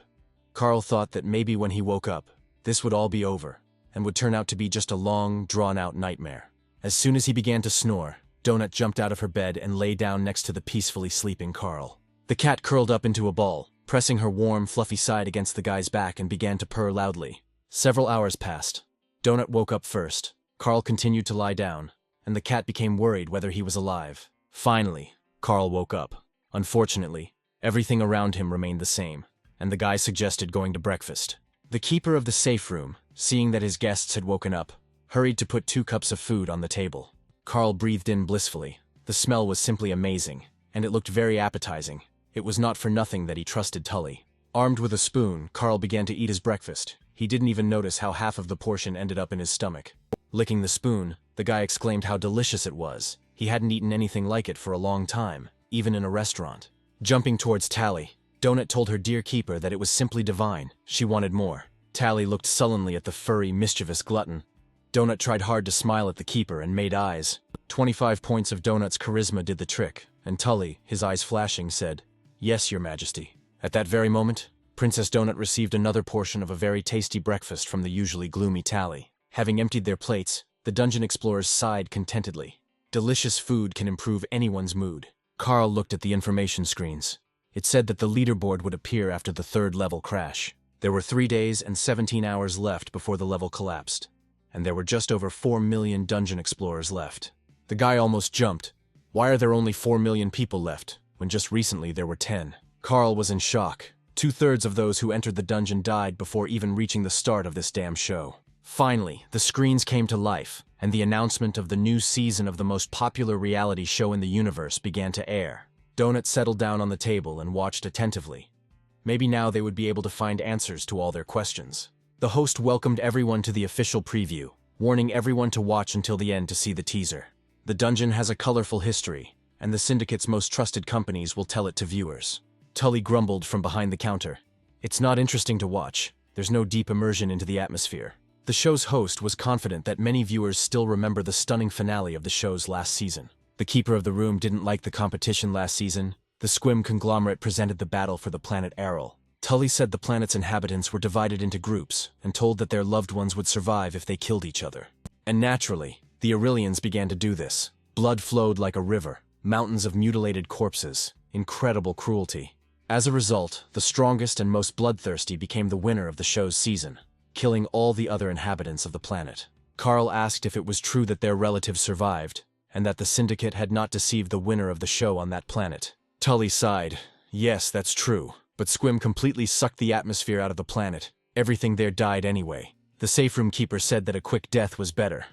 Carl thought that maybe when he woke up, this would all be over, and would turn out to be just a long, drawn-out nightmare. As soon as he began to snore, Donut jumped out of her bed and lay down next to the peacefully sleeping Carl. The cat curled up into a ball, pressing her warm, fluffy side against the guy's back and began to purr loudly. Several hours passed. Donut woke up first. Carl continued to lie down, and the cat became worried whether he was alive. Finally, Carl woke up. Unfortunately, everything around him remained the same, and the guy suggested going to breakfast. The keeper of the safe room, seeing that his guests had woken up, hurried to put 2 cups of food on the table. Carl breathed in blissfully. The smell was simply amazing, and it looked very appetizing. It was not for nothing that he trusted Tully. Armed with a spoon, Carl began to eat his breakfast. He didn't even notice how half of the portion ended up in his stomach. Licking the spoon, the guy exclaimed how delicious it was. He hadn't eaten anything like it for a long time, even in a restaurant. Jumping towards Tally, Donut told her dear keeper that it was simply divine. She wanted more. Tally looked sullenly at the furry, mischievous glutton. Donut tried hard to smile at the keeper and made eyes. 25 points of Donut's charisma did the trick, and Tully, his eyes flashing, said, "Yes, your majesty." At that very moment, Princess Donut received another portion of a very tasty breakfast from the usually gloomy Tally. Having emptied their plates, the dungeon explorers sighed contentedly. Delicious food can improve anyone's mood. Carl looked at the information screens. It said that the leaderboard would appear after the 3rd level crash. There were 3 days and 17 hours left before the level collapsed, and there were just over 4 million dungeon explorers left. The guy almost jumped. Why are there only 4 million people left, when just recently there were 10? Carl was in shock. 2/3 of those who entered the dungeon died before even reaching the start of this damn show. Finally, the screens came to life, and the announcement of the new season of the most popular reality show in the universe began to air. Donut settled down on the table and watched attentively. Maybe now they would be able to find answers to all their questions. The host welcomed everyone to the official preview, warning everyone to watch until the end to see the teaser. The dungeon has a colorful history, and the syndicate's most trusted companies will tell it to viewers. Tully grumbled from behind the counter. "It's not interesting to watch. There's no deep immersion into the atmosphere." The show's host was confident that many viewers still remember the stunning finale of the show's last season. The keeper of the room didn't like the competition last season. The Squim conglomerate presented the battle for the planet Errol. Tully said the planet's inhabitants were divided into groups and told that their loved ones would survive if they killed each other. And naturally, the Aurelians began to do this. Blood flowed like a river, mountains of mutilated corpses, incredible cruelty. As a result, the strongest and most bloodthirsty became the winner of the show's season, killing all the other inhabitants of the planet. Carl asked if it was true that their relatives survived, and that the syndicate had not deceived the winner of the show on that planet. Tully sighed. Yes, that's true, but Squim completely sucked the atmosphere out of the planet. Everything there died anyway. The safe room keeper said that a quick death was better.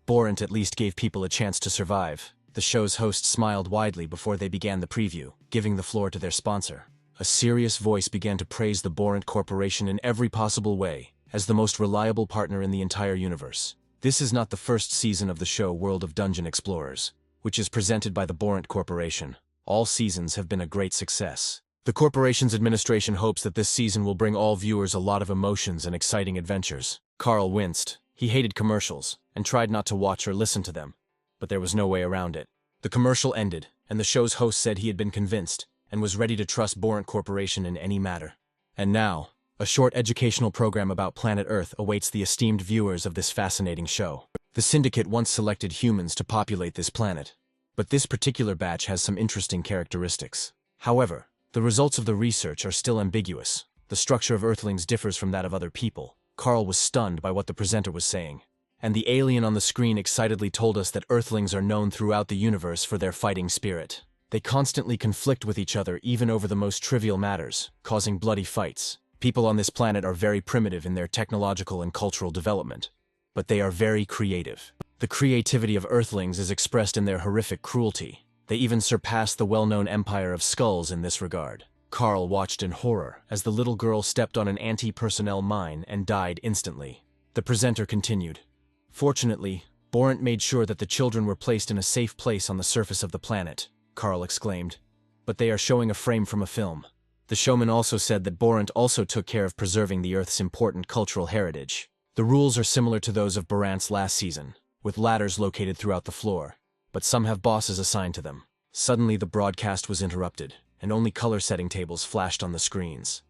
Borant at least gave people a chance to survive. The show's host smiled widely before they began the preview, giving the floor to their sponsor. A serious voice began to praise the Borant Corporation in every possible way, as the most reliable partner in the entire universe. This is not the first season of the show World of Dungeon Explorers, which is presented by the Borant Corporation. All seasons have been a great success. The corporation's administration hopes that this season will bring all viewers a lot of emotions and exciting adventures. Carl winced. He hated commercials, and tried not to watch or listen to them, but there was no way around it. The commercial ended, and the show's host said he had been convinced, and was ready to trust Borant Corporation in any matter. And now, a short educational program about planet Earth awaits the esteemed viewers of this fascinating show. The Syndicate once selected humans to populate this planet, but this particular batch has some interesting characteristics. However, the results of the research are still ambiguous. The structure of Earthlings differs from that of other people. Carl was stunned by what the presenter was saying, and the alien on the screen excitedly told us that Earthlings are known throughout the universe for their fighting spirit. They constantly conflict with each other even over the most trivial matters, causing bloody fights. People on this planet are very primitive in their technological and cultural development, but they are very creative. The creativity of Earthlings is expressed in their horrific cruelty. They even surpass the well-known Empire of Skulls in this regard. Carl watched in horror as the little girl stepped on an anti-personnel mine and died instantly. The presenter continued. Fortunately, Borant made sure that the children were placed in a safe place on the surface of the planet, Carl exclaimed. But they are showing a frame from a film. The showman also said that Borant also took care of preserving the Earth's important cultural heritage. The rules are similar to those of Borant's last season, with ladders located throughout the floor, but some have bosses assigned to them. Suddenly the broadcast was interrupted, and only color setting tables flashed on the screens.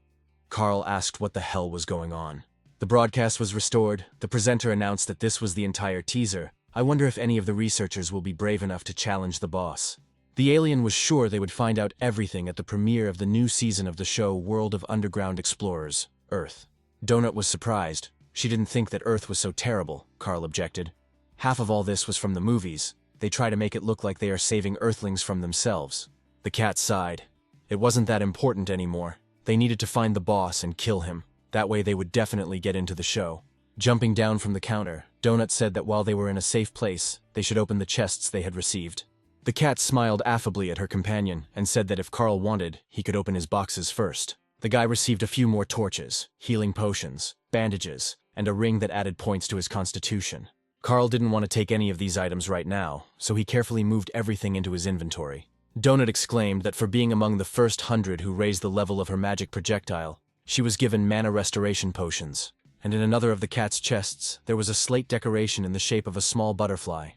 Carl asked what the hell was going on. The broadcast was restored. The presenter announced that this was the entire teaser. I wonder if any of the researchers will be brave enough to challenge the boss. The alien was sure they would find out everything at the premiere of the new season of the show World of Underground Explorers, Earth. Donut was surprised. She didn't think that Earth was so terrible, Carl objected. Half of all this was from the movies. They try to make it look like they are saving Earthlings from themselves. The cat sighed. It wasn't that important anymore. They needed to find the boss and kill him. That way they would definitely get into the show. Jumping down from the counter, Donut said that while they were in a safe place, they should open the chests they had received. The cat smiled affably at her companion and said that if Carl wanted, he could open his boxes first. The guy received a few more torches, healing potions, bandages, and a ring that added points to his constitution. Carl didn't want to take any of these items right now, so he carefully moved everything into his inventory. Donut exclaimed that for being among the first 100 who raised the level of her magic projectile, she was given mana restoration potions, and in another of the cat's chests, there was a slate decoration in the shape of a small butterfly.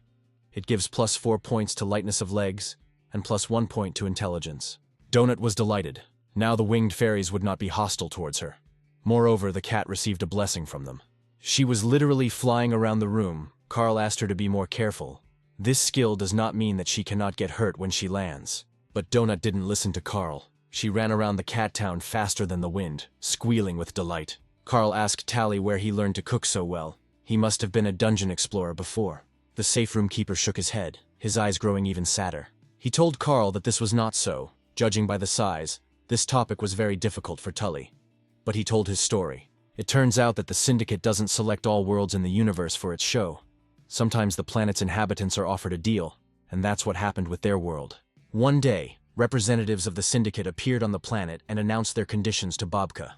It gives +4 points to lightness of legs, and +1 point to intelligence. Donut was delighted. Now the winged fairies would not be hostile towards her. Moreover, the cat received a blessing from them. She was literally flying around the room. Carl asked her to be more careful. This skill does not mean that she cannot get hurt when she lands. But Donut didn't listen to Carl. She ran around the cat town faster than the wind, squealing with delight. Carl asked Tally where he learned to cook so well. He must have been a dungeon explorer before. The safe room keeper shook his head, his eyes growing even sadder. He told Carl that this was not so. Judging by the size, this topic was very difficult for Tully. But he told his story. It turns out that the Syndicate doesn't select all worlds in the universe for its show. Sometimes the planet's inhabitants are offered a deal, and that's what happened with their world. One day, representatives of the Syndicate appeared on the planet and announced their conditions to Bobka.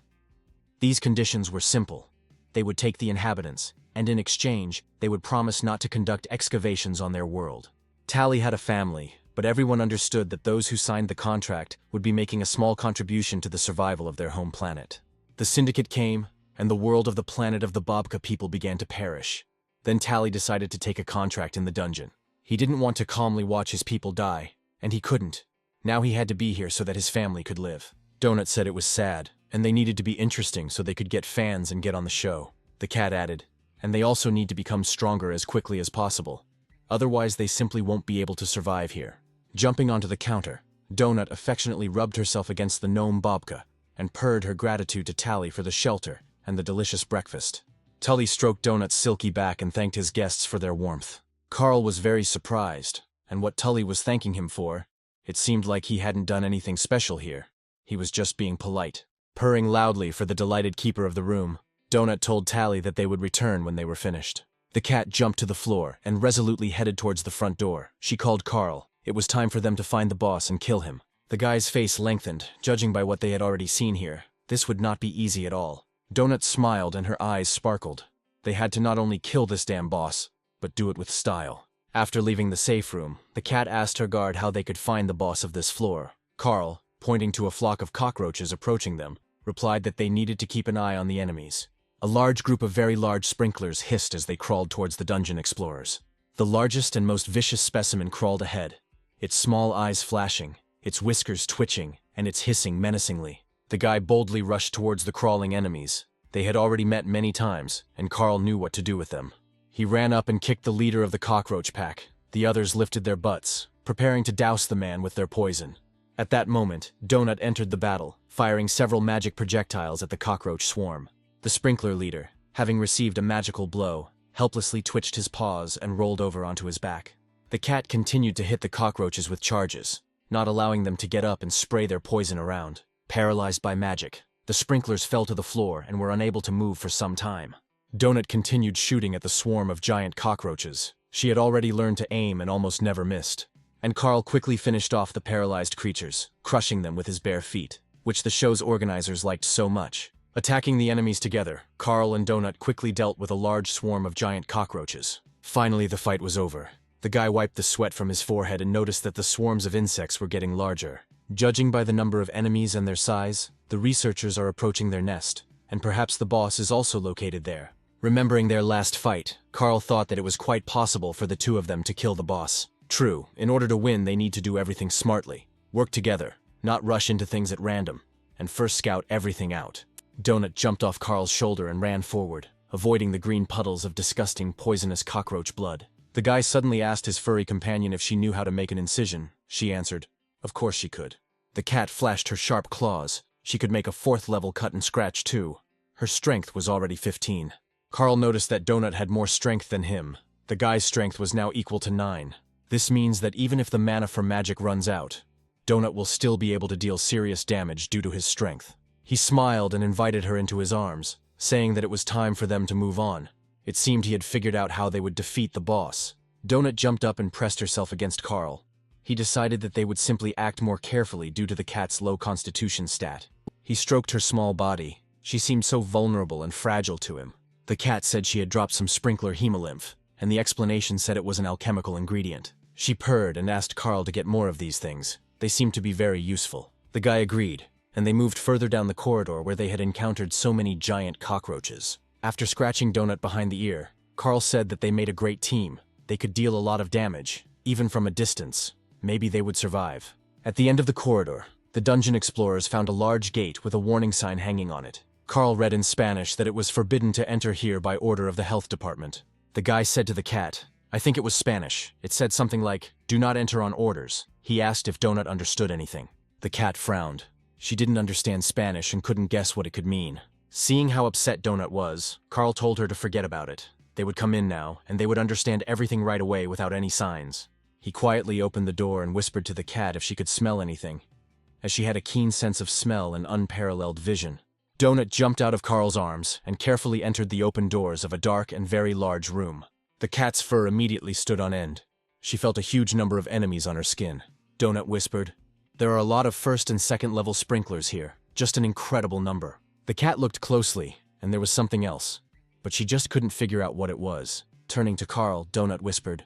These conditions were simple. They would take the inhabitants, and in exchange, they would promise not to conduct excavations on their world. Tally had a family, but everyone understood that those who signed the contract would be making a small contribution to the survival of their home planet. The Syndicate came, and the world of the planet of the Babka people began to perish. Then Tally decided to take a contract in the dungeon. He didn't want to calmly watch his people die, and he couldn't. Now he had to be here so that his family could live. Donut said it was sad, and they needed to be interesting so they could get fans and get on the show. The cat added, and they also need to become stronger as quickly as possible. Otherwise they simply won't be able to survive here. Jumping onto the counter, Donut affectionately rubbed herself against the gnome Babka and purred her gratitude to Tally for the shelter and the delicious breakfast. Tully stroked Donut's silky back and thanked his guests for their warmth. Carl was very surprised, and what Tully was thanking him for, it seemed like he hadn't done anything special here. He was just being polite. Purring loudly for the delighted keeper of the room, Donut told Tally that they would return when they were finished. The cat jumped to the floor and resolutely headed towards the front door. She called Carl. It was time for them to find the boss and kill him. The guy's face lengthened, judging by what they had already seen here. This would not be easy at all. Donut smiled and her eyes sparkled. They had to not only kill this damn boss, but do it with style. After leaving the safe room, the cat asked her guard how they could find the boss of this floor. Carl, pointing to a flock of cockroaches approaching them, replied that they needed to keep an eye on the enemies. A large group of very large sprinklers hissed as they crawled towards the dungeon explorers. The largest and most vicious specimen crawled ahead, its small eyes flashing, its whiskers twitching, and its hissing menacingly. The guy boldly rushed towards the crawling enemies. They had already met many times, and Carl knew what to do with them. He ran up and kicked the leader of the cockroach pack. The others lifted their butts, preparing to douse the man with their poison. At that moment, Donut entered the battle, firing several magic projectiles at the cockroach swarm. The sprinkler leader, having received a magical blow, helplessly twitched his paws and rolled over onto his back. The cat continued to hit the cockroaches with charges, not allowing them to get up and spray their poison around. Paralyzed by magic, the sprinklers fell to the floor and were unable to move for some time. Donut continued shooting at the swarm of giant cockroaches. She had already learned to aim and almost never missed. And Carl quickly finished off the paralyzed creatures, crushing them with his bare feet, which the show's organizers liked so much. Attacking the enemies together, Carl and Donut quickly dealt with a large swarm of giant cockroaches. Finally, the fight was over. The guy wiped the sweat from his forehead and noticed that the swarms of insects were getting larger. Judging by the number of enemies and their size, the researchers are approaching their nest, and perhaps the boss is also located there. Remembering their last fight, Carl thought that it was quite possible for the two of them to kill the boss. True, in order to win they need to do everything smartly, work together, not rush into things at random, and first scout everything out. Donut jumped off Carl's shoulder and ran forward, avoiding the green puddles of disgusting, poisonous cockroach blood. The guy suddenly asked his furry companion if she knew how to make an incision. She answered, of course she could. The cat flashed her sharp claws. She could make a 4th level cut and scratch too. Her strength was already 15. Carl noticed that Donut had more strength than him. The guy's strength was now equal to 9. This means that even if the mana for magic runs out, Donut will still be able to deal serious damage due to his strength. He smiled and invited her into his arms, saying that it was time for them to move on. It seemed he had figured out how they would defeat the boss. Donut jumped up and pressed herself against Carl. He decided that they would simply act more carefully due to the cat's low constitution stat. He stroked her small body. She seemed so vulnerable and fragile to him. The cat said she had dropped some sprinkler hemolymph, and the explanation said it was an alchemical ingredient. She purred and asked Carl to get more of these things. They seemed to be very useful. The guy agreed, and they moved further down the corridor where they had encountered so many giant cockroaches. After scratching Donut behind the ear, Carl said that they made a great team. They could deal a lot of damage, even from a distance. Maybe they would survive. At the end of the corridor, the dungeon explorers found a large gate with a warning sign hanging on it. Carl read in Spanish that it was forbidden to enter here by order of the health department. The guy said to the cat, I think it was Spanish. It said something like, do not enter on orders. He asked if Donut understood anything. The cat frowned. She didn't understand Spanish and couldn't guess what it could mean. Seeing how upset Donut was, Carl told her to forget about it. They would come in now, and they would understand everything right away without any signs. He quietly opened the door and whispered to the cat if she could smell anything, as she had a keen sense of smell and unparalleled vision. Donut jumped out of Carl's arms and carefully entered the open doors of a dark and very large room. The cat's fur immediately stood on end. She felt a huge number of enemies on her skin. Donut whispered, there are a lot of 1st and 2nd level sprinklers here, just an incredible number. The cat looked closely, and there was something else, but she just couldn't figure out what it was. Turning to Carl, Donut whispered,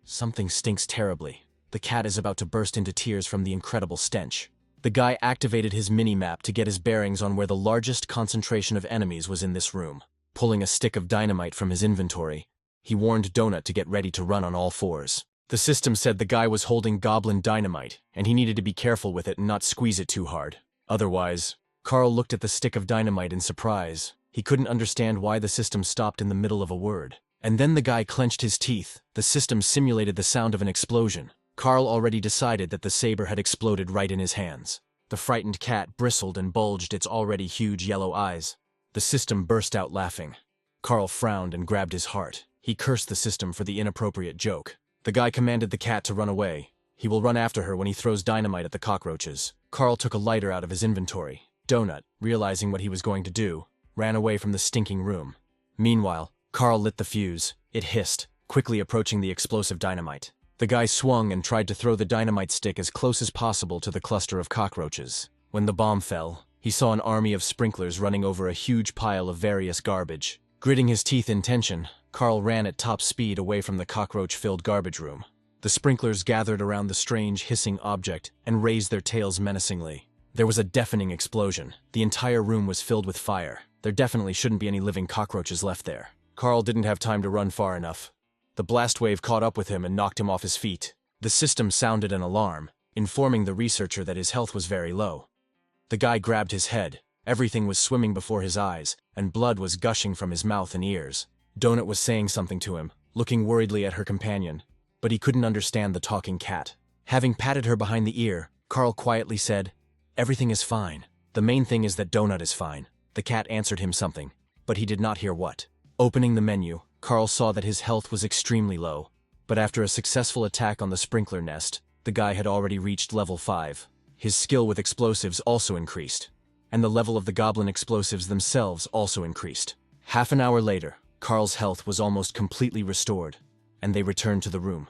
something stinks terribly. The cat is about to burst into tears from the incredible stench. The guy activated his mini-map to get his bearings on where the largest concentration of enemies was in this room. Pulling a stick of dynamite from his inventory, he warned Donut to get ready to run on all fours. The system said the guy was holding goblin dynamite, and he needed to be careful with it and not squeeze it too hard. Otherwise, Carl looked at the stick of dynamite in surprise. He couldn't understand why the system stopped in the middle of a word. And then the guy clenched his teeth. The system simulated the sound of an explosion. Carl already decided that the saber had exploded right in his hands. The frightened cat bristled and bulged its already huge yellow eyes. The system burst out laughing. Carl frowned and grabbed his heart. He cursed the system for the inappropriate joke. The guy commanded the cat to run away. He will run after her when he throws dynamite at the cockroaches. Carl took a lighter out of his inventory. Donut, realizing what he was going to do, ran away from the stinking room. Meanwhile, Carl lit the fuse. It hissed, quickly approaching the explosive dynamite. The guy swung and tried to throw the dynamite stick as close as possible to the cluster of cockroaches. When the bomb fell, he saw an army of sprinklers running over a huge pile of various garbage. Gritting his teeth in tension, Carl ran at top speed away from the cockroach-filled garbage room. The sprinklers gathered around the strange hissing object and raised their tails menacingly. There was a deafening explosion. The entire room was filled with fire. There definitely shouldn't be any living cockroaches left there. Carl didn't have time to run far enough. The blast wave caught up with him and knocked him off his feet. The system sounded an alarm, informing the researcher that his health was very low. The guy grabbed his head. Everything was swimming before his eyes, and blood was gushing from his mouth and ears. Donut was saying something to him, looking worriedly at her companion, but he couldn't understand the talking cat. Having patted her behind the ear, Carl quietly said, "Everything is fine. The main thing is that Donut is fine." The cat answered him something, but he did not hear what. Opening the menu, Carl saw that his health was extremely low, but after a successful attack on the sprinkler nest, the guy had already reached level 5. His skill with explosives also increased, and the level of the goblin explosives themselves also increased. Half an hour later, Carl's health was almost completely restored, and they returned to the room.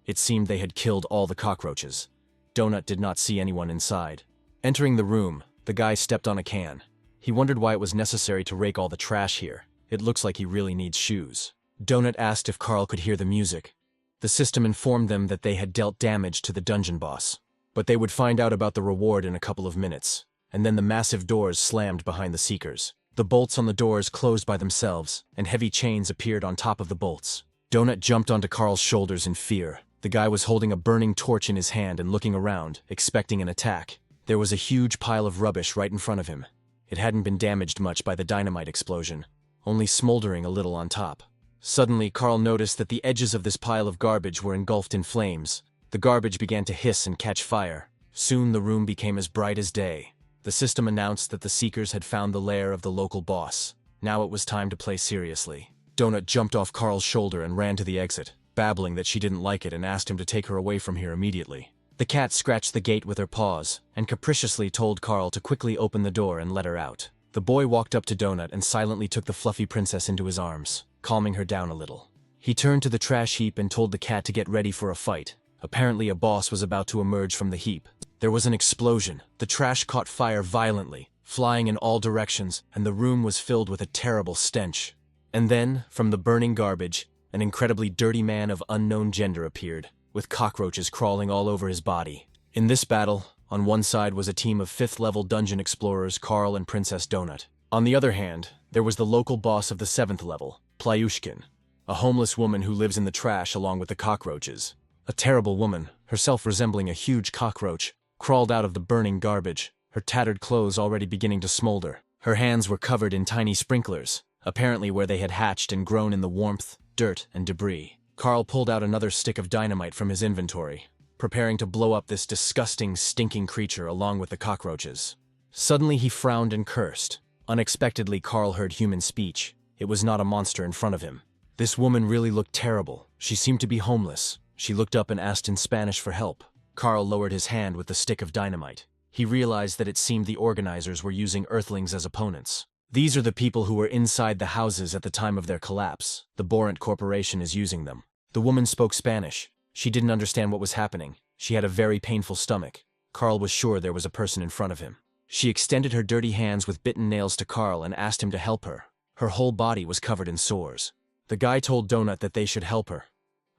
It seemed they had killed all the cockroaches. Donut did not see anyone inside. Entering the room, the guy stepped on a can. He wondered why it was necessary to rake all the trash here. It looks like he really needs shoes. Donut asked if Carl could hear the music. The system informed them that they had dealt damage to the dungeon boss, but they would find out about the reward in a couple of minutes. And then the massive doors slammed behind the seekers. The bolts on the doors closed by themselves, and heavy chains appeared on top of the bolts. Donut jumped onto Carl's shoulders in fear. The guy was holding a burning torch in his hand and looking around, expecting an attack. There was a huge pile of rubbish right in front of him. It hadn't been damaged much by the dynamite explosion, only smoldering a little on top. Suddenly, Carl noticed that the edges of this pile of garbage were engulfed in flames. The garbage began to hiss and catch fire. Soon the room became as bright as day. The system announced that the Seekers had found the lair of the local boss. Now it was time to play seriously. Donut jumped off Carl's shoulder and ran to the exit, babbling that she didn't like it and asked him to take her away from here immediately. The cat scratched the gate with her paws and capriciously told Carl to quickly open the door and let her out. The boy walked up to Donut and silently took the fluffy princess into his arms, calming her down a little. He turned to the trash heap and told the cat to get ready for a fight. Apparently a boss was about to emerge from the heap. There was an explosion. The trash caught fire violently, flying in all directions, and the room was filled with a terrible stench. And then, from the burning garbage, an incredibly dirty man of unknown gender appeared, with cockroaches crawling all over his body. In this battle, on one side was a team of 5th-level dungeon explorers Carl and Princess Donut. On the other hand, there was the local boss of the 7th level, Plyushkin, a homeless woman who lives in the trash along with the cockroaches. A terrible woman, herself resembling a huge cockroach, crawled out of the burning garbage, her tattered clothes already beginning to smolder. Her hands were covered in tiny sprinklers, apparently where they had hatched and grown in the warmth, dirt, and debris. Carl pulled out another stick of dynamite from his inventory, preparing to blow up this disgusting, stinking creature along with the cockroaches. Suddenly he frowned and cursed. Unexpectedly, Carl heard human speech. It was not a monster in front of him. This woman really looked terrible. She seemed to be homeless. She looked up and asked in Spanish for help. Carl lowered his hand with the stick of dynamite. He realized that it seemed the organizers were using Earthlings as opponents. These are the people who were inside the houses at the time of their collapse. The Borant Corporation is using them. The woman spoke Spanish. She didn't understand what was happening. She had a very painful stomach. Carl was sure there was a person in front of him. She extended her dirty hands with bitten nails to Carl and asked him to help her. Her whole body was covered in sores. The guy told Donut that they should help her.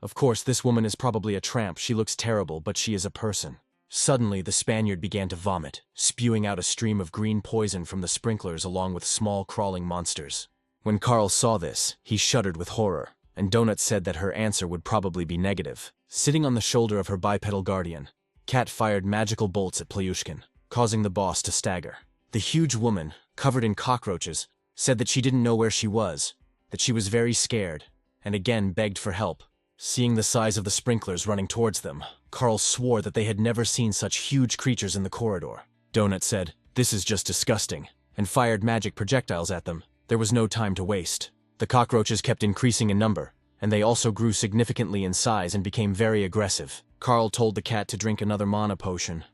Of course, this woman is probably a tramp. She looks terrible, but she is a person. Suddenly, the Spaniard began to vomit, spewing out a stream of green poison from the sprinklers along with small crawling monsters. When Carl saw this, he shuddered with horror, and Donut said that her answer would probably be negative. Sitting on the shoulder of her bipedal guardian, Cat fired magical bolts at Plyushkin, causing the boss to stagger. The huge woman, covered in cockroaches, said that she didn't know where she was, that she was very scared, and again begged for help. Seeing the size of the sprinklers running towards them, Carl swore that they had never seen such huge creatures in the corridor. Donut said, "This is just disgusting," and fired magic projectiles at them. There was no time to waste. The cockroaches kept increasing in number, and they also grew significantly in size and became very aggressive. Carl told the cat to drink another mana potion.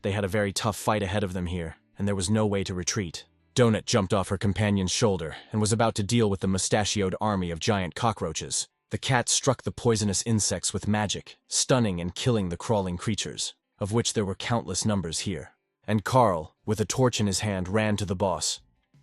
They had a very tough fight ahead of them here, and there was no way to retreat. Donut jumped off her companion's shoulder and was about to deal with the mustachioed army of giant cockroaches. The cat struck the poisonous insects with magic, stunning and killing the crawling creatures, of which there were countless numbers here. And Carl, with a torch in his hand, ran to the boss.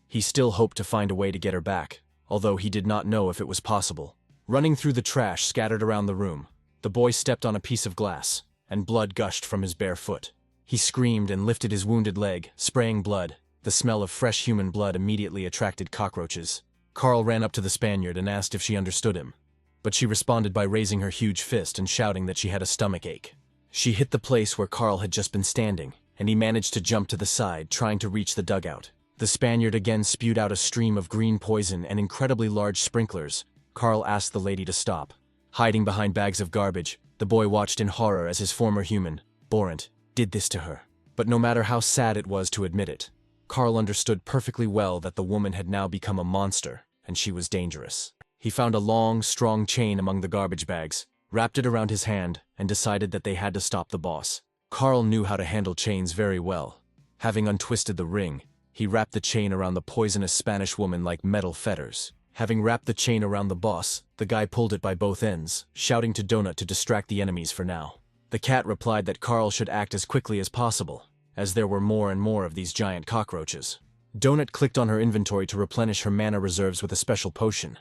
He still hoped to find a way to get her back, although he did not know if it was possible. Running through the trash scattered around the room, the boy stepped on a piece of glass, and blood gushed from his bare foot. He screamed and lifted his wounded leg, spraying blood. The smell of fresh human blood immediately attracted cockroaches. Carl ran up to the Spaniard and asked if she understood him, but she responded by raising her huge fist and shouting that she had a stomach ache. She hit the place where Carl had just been standing, and he managed to jump to the side, trying to reach the dugout. The Spaniard again spewed out a stream of green poison and incredibly large sprinklers. Carl asked the lady to stop. Hiding behind bags of garbage, the boy watched in horror as his former human, Borant, did this to her. But no matter how sad it was to admit it, Carl understood perfectly well that the woman had now become a monster, and she was dangerous. He found a long, strong chain among the garbage bags, wrapped it around his hand, and decided that they had to stop the boss. Carl knew how to handle chains very well. Having untwisted the ring, he wrapped the chain around the poisonous Spanish woman like metal fetters. Having wrapped the chain around the boss, the guy pulled it by both ends, shouting to Donut to distract the enemies for now. The cat replied that Carl should act as quickly as possible, as there were more and more of these giant cockroaches. Donut clicked on her inventory to replenish her mana reserves with a special potion,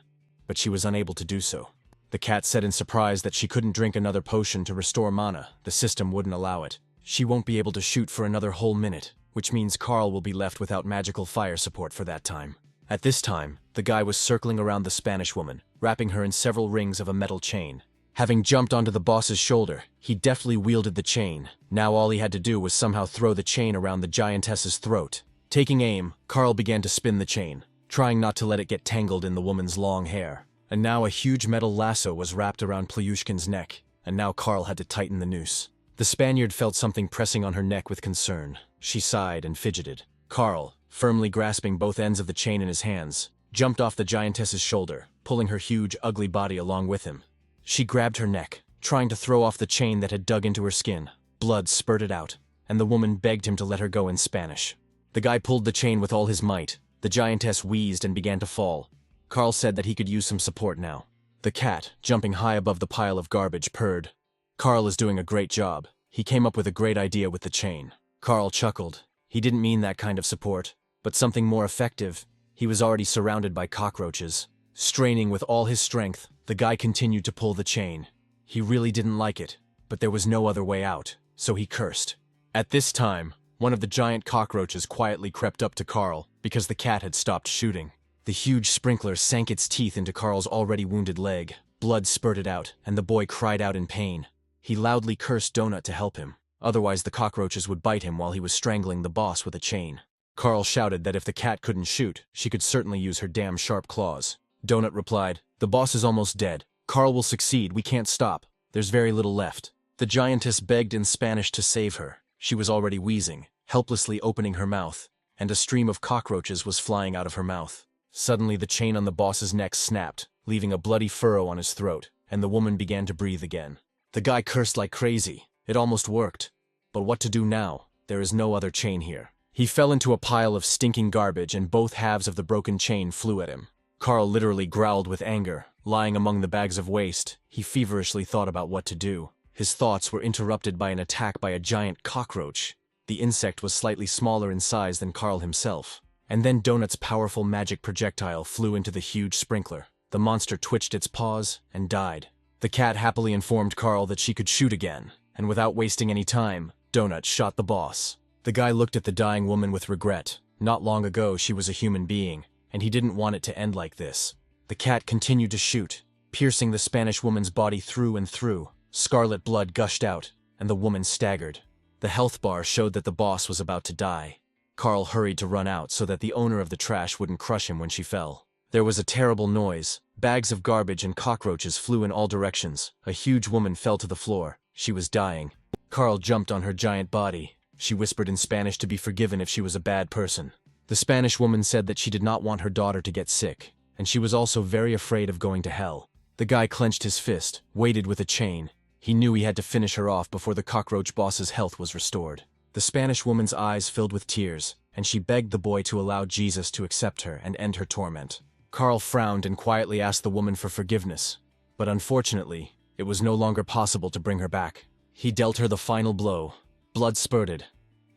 but she was unable to do so. The cat said in surprise that she couldn't drink another potion to restore mana. The system wouldn't allow it. She won't be able to shoot for another whole minute, which means Carl will be left without magical fire support for that time. At this time, the guy was circling around the Spanish woman, wrapping her in several rings of a metal chain. Having jumped onto the boss's shoulder, he deftly wielded the chain. Now all he had to do was somehow throw the chain around the giantess's throat. Taking aim, Carl began to spin the chain, trying not to let it get tangled in the woman's long hair. And now a huge metal lasso was wrapped around Plyushkin's neck, and now Carl had to tighten the noose. The Spaniard felt something pressing on her neck with concern. She sighed and fidgeted. Carl, firmly grasping both ends of the chain in his hands, jumped off the giantess's shoulder, pulling her huge, ugly body along with him. She grabbed her neck, trying to throw off the chain that had dug into her skin. Blood spurted out, and the woman begged him to let her go in Spanish. The guy pulled the chain with all his might. The giantess wheezed and began to fall. Carl said that he could use some support now. The cat, jumping high above the pile of garbage, purred. Carl is doing a great job. He came up with a great idea with the chain. Carl chuckled. He didn't mean that kind of support, but something more effective. He was already surrounded by cockroaches. Straining with all his strength, the guy continued to pull the chain. He really didn't like it, but there was no other way out, so he cursed. At this time, one of the giant cockroaches quietly crept up to Carl because the cat had stopped shooting. The huge sprinkler sank its teeth into Carl's already wounded leg. Blood spurted out, and the boy cried out in pain. He loudly cursed Donut to help him, otherwise the cockroaches would bite him while he was strangling the boss with a chain. Carl shouted that if the cat couldn't shoot, she could certainly use her damn sharp claws. Donut replied, "The boss is almost dead. Carl will succeed, we can't stop. There's very little left." The giantess begged in Spanish to save her. She was already wheezing, helplessly opening her mouth, and a stream of cockroaches was flying out of her mouth. Suddenly the chain on the boss's neck snapped, leaving a bloody furrow on his throat, and the woman began to breathe again. The guy cursed like crazy. It almost worked. But what to do now? There is no other chain here. He fell into a pile of stinking garbage and both halves of the broken chain flew at him. Carl literally growled with anger. Lying among the bags of waste, he feverishly thought about what to do. His thoughts were interrupted by an attack by a giant cockroach. The insect was slightly smaller in size than Carl himself. And then Donut's powerful magic projectile flew into the huge sprinkler. The monster twitched its paws and died. The cat happily informed Carl that she could shoot again, and without wasting any time, Donut shot the boss. The guy looked at the dying woman with regret. Not long ago, she was a human being, and he didn't want it to end like this. The cat continued to shoot, piercing the Spanish woman's body through and through. Scarlet blood gushed out, and the woman staggered. The health bar showed that the boss was about to die. Carl hurried to run out so that the owner of the trash wouldn't crush him when she fell. There was a terrible noise. Bags of garbage and cockroaches flew in all directions. A huge woman fell to the floor. She was dying. Carl jumped on her giant body. She whispered in Spanish to be forgiven if she was a bad person. The Spanish woman said that she did not want her daughter to get sick, and she was also very afraid of going to hell. The guy clenched his fist, weighted with a chain. He knew he had to finish her off before the cockroach boss's health was restored. The Spanish woman's eyes filled with tears, and she begged the boy to allow Jesus to accept her and end her torment. Carl frowned and quietly asked the woman for forgiveness, but unfortunately, it was no longer possible to bring her back. He dealt her the final blow. Blood spurted.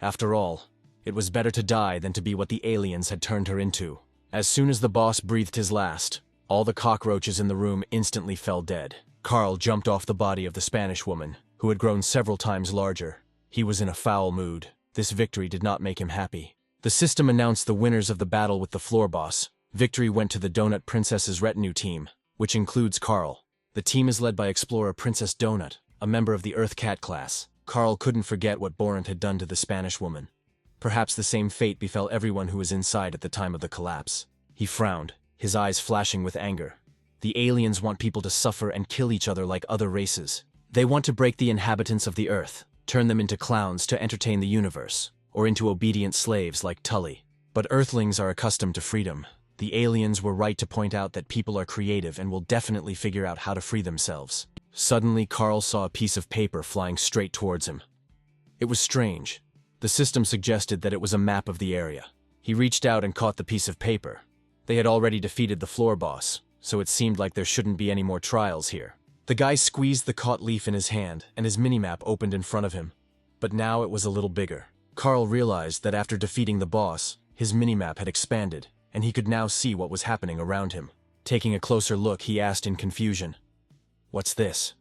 After all, it was better to die than to be what the aliens had turned her into. As soon as the boss breathed his last, all the cockroaches in the room instantly fell dead. Carl jumped off the body of the Spanish woman, who had grown several times larger. He was in a foul mood. This victory did not make him happy. The system announced the winners of the battle with the floor boss. Victory went to the Donut Princess's retinue team, which includes Carl. The team is led by explorer Princess Donut, a member of the Earth Cat class. Carl couldn't forget what Borant had done to the Spanish woman. Perhaps the same fate befell everyone who was inside at the time of the collapse. He frowned, his eyes flashing with anger. The aliens want people to suffer and kill each other like other races. They want to break the inhabitants of the Earth, turn them into clowns to entertain the universe, or into obedient slaves like Tully. But Earthlings are accustomed to freedom. The aliens were right to point out that people are creative and will definitely figure out how to free themselves. Suddenly, Carl saw a piece of paper flying straight towards him. It was strange. The system suggested that it was a map of the area. He reached out and caught the piece of paper. They had already defeated the floor boss, so it seemed like there shouldn't be any more trials here. The guy squeezed the caught leaf in his hand, and his minimap opened in front of him. But now it was a little bigger. Carl realized that after defeating the boss, his minimap had expanded, and he could now see what was happening around him. Taking a closer look, he asked in confusion, "What's this?"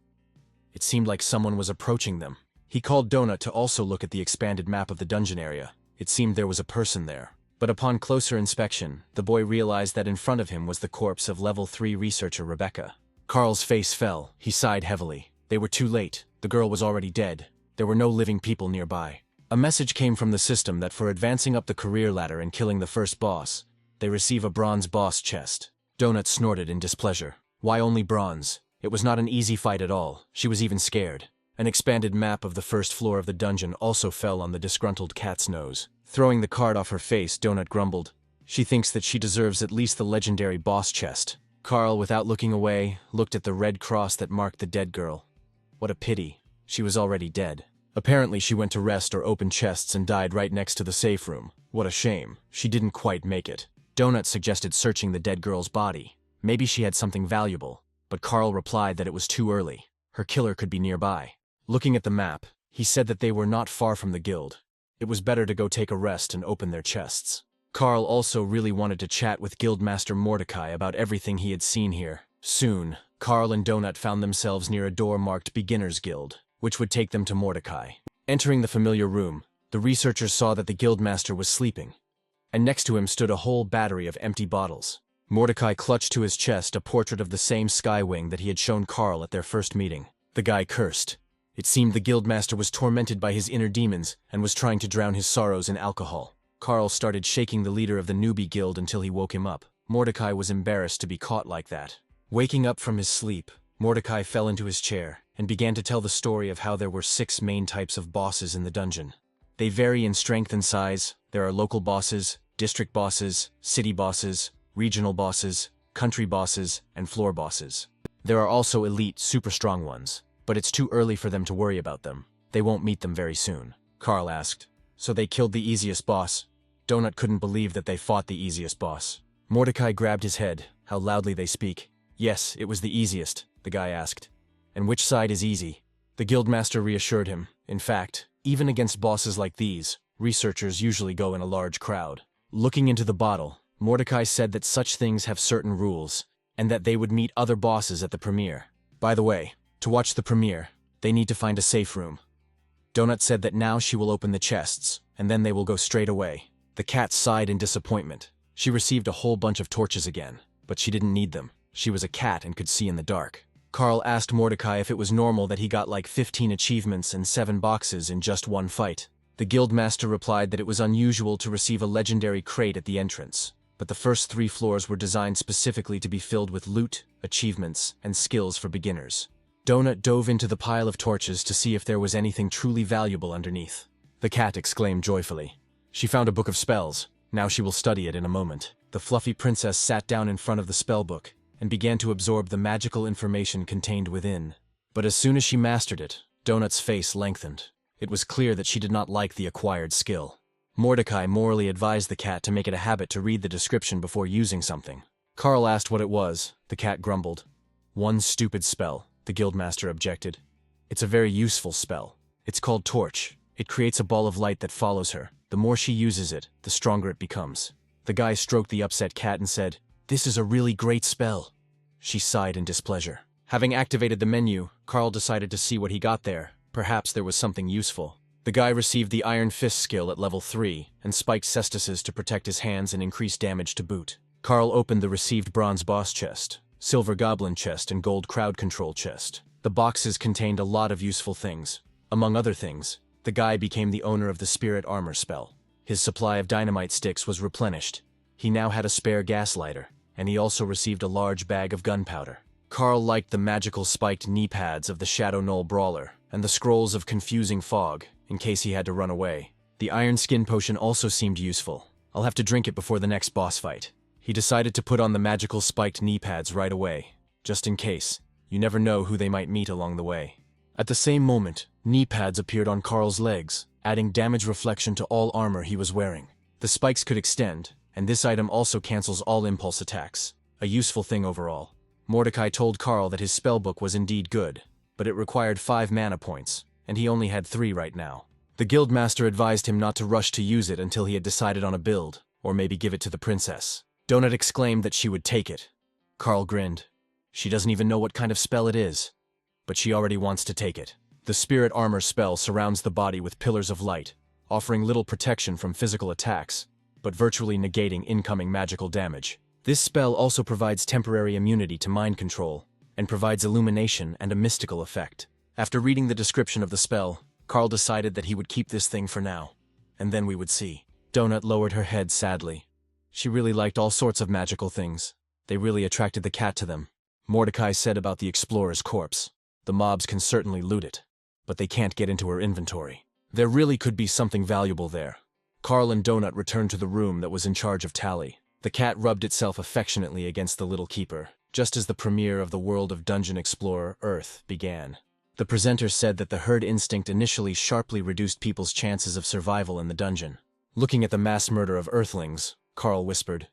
It seemed like someone was approaching them. He called Donut to also look at the expanded map of the dungeon area. It seemed there was a person there. But upon closer inspection, the boy realized that in front of him was the corpse of Level 3 researcher Rebecca. Carl's face fell. He sighed heavily. They were too late. The girl was already dead. There were no living people nearby. A message came from the system that for advancing up the career ladder and killing the first boss, they receive a bronze boss chest. Donut snorted in displeasure. Why only bronze? It was not an easy fight at all. She was even scared. An expanded map of the first floor of the dungeon also fell on the disgruntled cat's nose. Throwing the card off her face, Donut grumbled. She thinks that she deserves at least the legendary boss chest. Carl, without looking away, looked at the red cross that marked the dead girl. What a pity. She was already dead. Apparently she went to rest or open chests and died right next to the safe room. What a shame. She didn't quite make it. Donut suggested searching the dead girl's body. Maybe she had something valuable. But Carl replied that it was too early. Her killer could be nearby. Looking at the map, he said that they were not far from the guild. It was better to go take a rest and open their chests. Carl also really wanted to chat with Guildmaster Mordecai about everything he had seen here. Soon, Carl and Donut found themselves near a door marked Beginner's Guild, which would take them to Mordecai. Entering the familiar room, the researchers saw that the Guildmaster was sleeping, and next to him stood a whole battery of empty bottles. Mordecai clutched to his chest a portrait of the same Skywing that he had shown Carl at their first meeting. The guy cursed. It seemed the Guildmaster was tormented by his inner demons and was trying to drown his sorrows in alcohol. Carl started shaking the leader of the newbie guild until he woke him up. Mordecai was embarrassed to be caught like that. Waking up from his sleep, Mordecai fell into his chair and began to tell the story of how there were 6 main types of bosses in the dungeon. They vary in strength and size. There are local bosses, district bosses, city bosses, regional bosses, country bosses, and floor bosses. There are also elite, super strong ones, but it's too early for them to worry about them. They won't meet them very soon. Carl asked. So they killed the easiest boss? Donut couldn't believe that they fought the easiest boss. Mordecai grabbed his head. How loudly they speak. Yes, it was the easiest, the guy asked. And which side is easy? The Guildmaster reassured him. In fact, even against bosses like these, researchers usually go in a large crowd. Looking into the bottle, Mordecai said that such things have certain rules, and that they would meet other bosses at the premiere. By the way, to watch the premiere, they need to find a safe room. Donut said that now she will open the chests, and then they will go straight away. The cat sighed in disappointment. She received a whole bunch of torches again, but she didn't need them. She was a cat and could see in the dark. Carl asked Mordecai if it was normal that he got like 15 achievements and 7 boxes in just one fight. The guildmaster replied that it was unusual to receive a legendary crate at the entrance, but the first 3 floors were designed specifically to be filled with loot, achievements, and skills for beginners. Donut dove into the pile of torches to see if there was anything truly valuable underneath. The cat exclaimed joyfully. She found a book of spells. Now she will study it in a moment. The fluffy princess sat down in front of the spell book and began to absorb the magical information contained within. But as soon as she mastered it, Donut's face lengthened. It was clear that she did not like the acquired skill. Mordecai morally advised the cat to make it a habit to read the description before using something. Carl asked what it was. The cat grumbled. "One stupid spell," the guildmaster objected. "It's a very useful spell. It's called Torch. It creates a ball of light that follows her. The more she uses it, the stronger it becomes." The guy stroked the upset cat and said, "This is a really great spell." She sighed in displeasure. Having activated the menu, Carl decided to see what he got there. Perhaps there was something useful. The guy received the Iron Fist skill at level 3, and spiked cestises to protect his hands and increase damage to boot. Carl opened the received Bronze Boss chest, Silver Goblin chest, and Gold Crowd Control chest. The boxes contained a lot of useful things. Among other things, the guy became the owner of the Spirit Armor spell. His supply of dynamite sticks was replenished. He now had a spare gas lighter, and he also received a large bag of gunpowder. Carl liked the magical spiked knee pads of the Shadow Knoll Brawler, and the scrolls of Confusing Fog, in case he had to run away. The Iron Skin Potion also seemed useful. I'll have to drink it before the next boss fight. He decided to put on the magical spiked knee pads right away, just in case. You never know who they might meet along the way. At the same moment, knee pads appeared on Carl's legs, adding damage reflection to all armor he was wearing. The spikes could extend, and this item also cancels all impulse attacks. A useful thing overall. Mordecai told Carl that his spellbook was indeed good, but it required 5 mana points, and he only had 3 right now. The guildmaster advised him not to rush to use it until he had decided on a build, or maybe give it to the princess. Donut exclaimed that she would take it. Carl grinned. She doesn't even know what kind of spell it is, but she already wants to take it. The Spirit Armor spell surrounds the body with pillars of light, offering little protection from physical attacks, but virtually negating incoming magical damage. This spell also provides temporary immunity to mind control, and provides illumination and a mystical effect. After reading the description of the spell, Carl decided that he would keep this thing for now, and then we would see. Donut lowered her head sadly. She really liked all sorts of magical things. They really attracted the cat to them. Mordecai said about the explorer's corpse. The mobs can certainly loot it, but they can't get into her inventory. There really could be something valuable there. Carl and Donut returned to the room that was in charge of Tally. The cat rubbed itself affectionately against the little keeper, just as the premiere of the World of Dungeon Explorer Earth began. The presenter said that the herd instinct initially sharply reduced people's chances of survival in the dungeon. Looking at the mass murder of Earthlings, Carl whispered,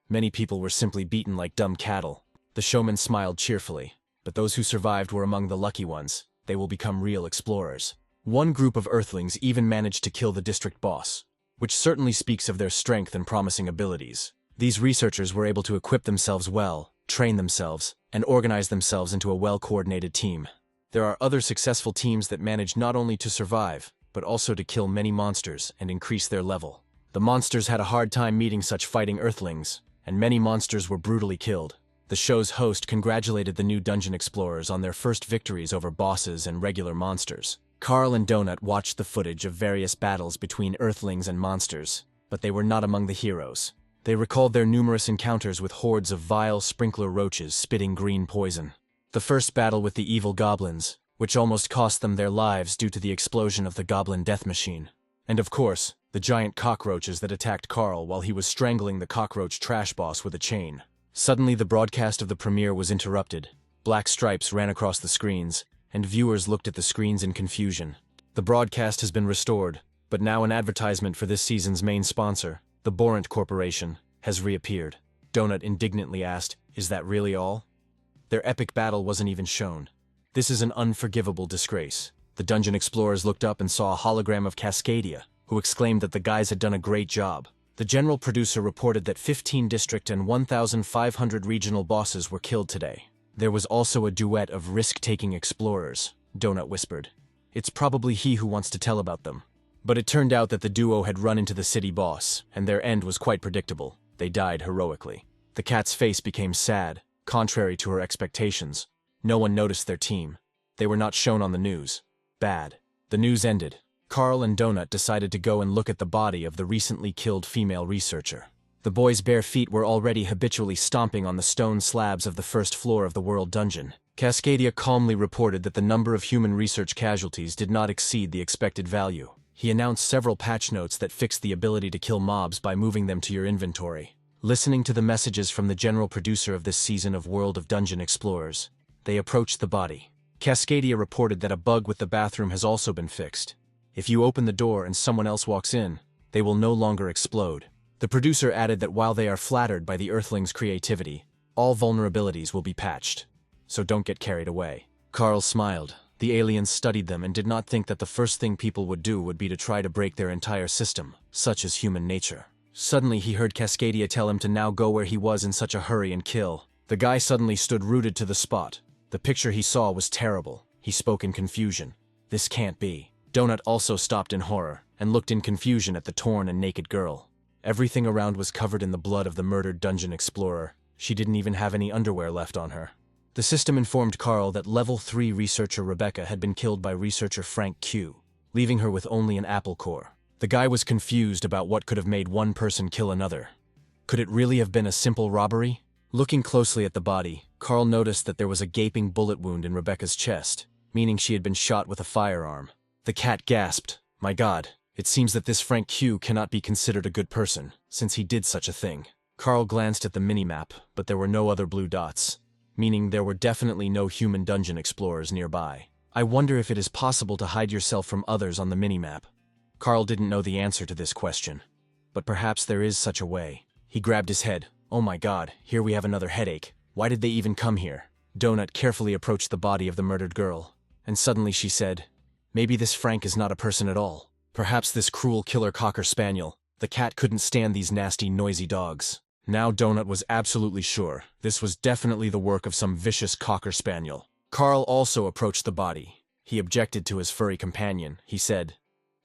"Many people were simply beaten like dumb cattle." The showman smiled cheerfully, but those who survived were among the lucky ones. They will become real explorers. One group of Earthlings even managed to kill the district boss, which certainly speaks of their strength and promising abilities. These researchers were able to equip themselves well, train themselves, and organize themselves into a well-coordinated team. There are other successful teams that manage not only to survive, but also to kill many monsters and increase their level. The monsters had a hard time meeting such fighting Earthlings, and many monsters were brutally killed. The show's host congratulated the new dungeon explorers on their first victories over bosses and regular monsters. Carl and Donut watched the footage of various battles between Earthlings and monsters, but they were not among the heroes. They recalled their numerous encounters with hordes of vile sprinkler roaches spitting green poison. The first battle with the evil goblins, which almost cost them their lives due to the explosion of the goblin death machine. And of course, the giant cockroaches that attacked Carl while he was strangling the cockroach trash boss with a chain. Suddenly the broadcast of the premiere was interrupted. Black stripes ran across the screens, and viewers looked at the screens in confusion. The broadcast has been restored, but now an advertisement for this season's main sponsor, the Borant Corporation, has reappeared. Donut indignantly asked, "Is that really all?" Their epic battle wasn't even shown. This is an unforgivable disgrace. The dungeon explorers looked up and saw a hologram of Cascadia, who exclaimed that the guys had done a great job. The general producer reported that 15 district and 1,500 regional bosses were killed today. There was also a duet of risk-taking explorers, Donut whispered. It's probably he who wants to tell about them. But it turned out that the duo had run into the city boss, and their end was quite predictable. They died heroically. The cat's face became sad, contrary to her expectations. No one noticed their team. They were not shown on the news. Bad. The news ended. Carl and Donut decided to go and look at the body of the recently killed female researcher. The boy's bare feet were already habitually stomping on the stone slabs of the first floor of the World Dungeon. Cascadia calmly reported that the number of human research casualties did not exceed the expected value. He announced several patch notes that fixed the ability to kill mobs by moving them to your inventory. Listening to the messages from the general producer of this season of World of Dungeon Explorers, they approached the body. Cascadia reported that a bug with the bathroom has also been fixed. If you open the door and someone else walks in, they will no longer explode. The producer added that while they are flattered by the Earthlings' creativity, all vulnerabilities will be patched. So don't get carried away. Carl smiled. The aliens studied them and did not think that the first thing people would do would be to try to break their entire system, such as human nature. Suddenly he heard Cascadia tell him to now go where he was in such a hurry and kill. The guy suddenly stood rooted to the spot. The picture he saw was terrible. He spoke in confusion. This can't be. Donut also stopped in horror and looked in confusion at the torn and naked girl. Everything around was covered in the blood of the murdered dungeon explorer. She didn't even have any underwear left on her. The system informed Carl that Level 3 researcher Rebecca had been killed by researcher Frank Q, leaving her with only an apple core. The guy was confused about what could have made one person kill another. Could it really have been a simple robbery? Looking closely at the body, Carl noticed that there was a gaping bullet wound in Rebecca's chest, meaning she had been shot with a firearm. The cat gasped. My God, it seems that this Frank Q cannot be considered a good person, since he did such a thing. Carl glanced at the minimap, but there were no other blue dots, meaning there were definitely no human dungeon explorers nearby. I wonder if it is possible to hide yourself from others on the minimap. Carl didn't know the answer to this question, but perhaps there is such a way. He grabbed his head. Oh my God, here we have another headache. Why did they even come here? Donut carefully approached the body of the murdered girl, and suddenly she said, maybe this Frank is not a person at all. Perhaps this cruel killer cocker spaniel. The cat couldn't stand these nasty, noisy dogs. Now Donut was absolutely sure this was definitely the work of some vicious cocker spaniel. Carl also approached the body. He objected to his furry companion. He said,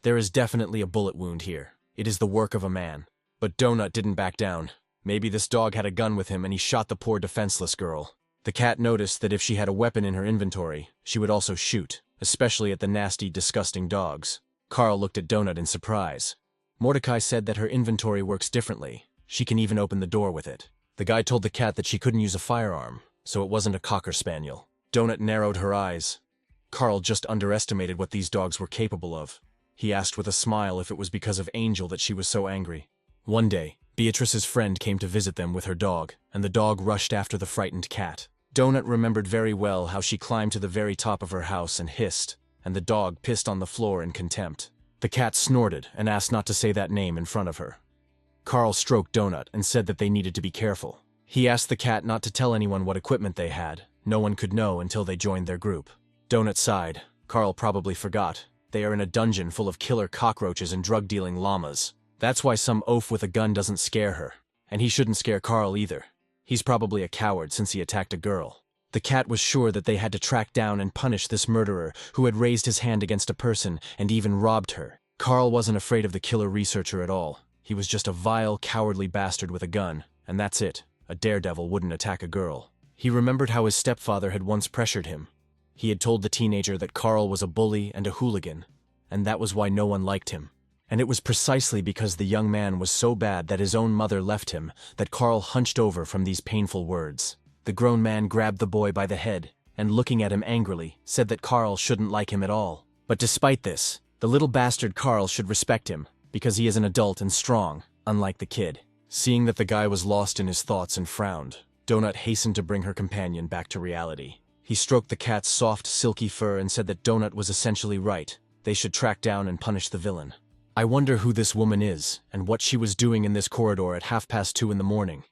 there is definitely a bullet wound here. It is the work of a man. But Donut didn't back down. Maybe this dog had a gun with him and he shot the poor defenseless girl. The cat noticed that if she had a weapon in her inventory, she would also shoot, especially at the nasty, disgusting dogs. Carl looked at Donut in surprise. Mordecai said that her inventory works differently. She can even open the door with it. The guy told the cat that she couldn't use a firearm, so it wasn't a cocker spaniel. Donut narrowed her eyes. Carl just underestimated what these dogs were capable of. He asked with a smile if it was because of Angel that she was so angry. One day, Beatrice's friend came to visit them with her dog, and the dog rushed after the frightened cat. Donut remembered very well how she climbed to the very top of her house and hissed, and the dog pissed on the floor in contempt. The cat snorted and asked not to say that name in front of her. Carl stroked Donut and said that they needed to be careful. He asked the cat not to tell anyone what equipment they had. No one could know until they joined their group. Donut sighed. Carl probably forgot. They are in a dungeon full of killer cockroaches and drug-dealing llamas. That's why some oaf with a gun doesn't scare her. And he shouldn't scare Carl either. He's probably a coward since he attacked a girl. The cat was sure that they had to track down and punish this murderer who had raised his hand against a person and even robbed her. Carl wasn't afraid of the killer researcher at all. He was just a vile, cowardly bastard with a gun, and that's it. A daredevil wouldn't attack a girl. He remembered how his stepfather had once pressured him. He had told the teenager that Carl was a bully and a hooligan, and that was why no one liked him. And it was precisely because the young man was so bad that his own mother left him that Carl hunched over from these painful words. The grown man grabbed the boy by the head, and looking at him angrily, said that Carl shouldn't like him at all. But despite this, the little bastard Carl should respect him, because he is an adult and strong, unlike the kid. Seeing that the guy was lost in his thoughts and frowned, Donut hastened to bring her companion back to reality. He stroked the cat's soft, silky fur and said that Donut was essentially right. They should track down and punish the villain. I wonder who this woman is, and what she was doing in this corridor at 2:30 in the morning.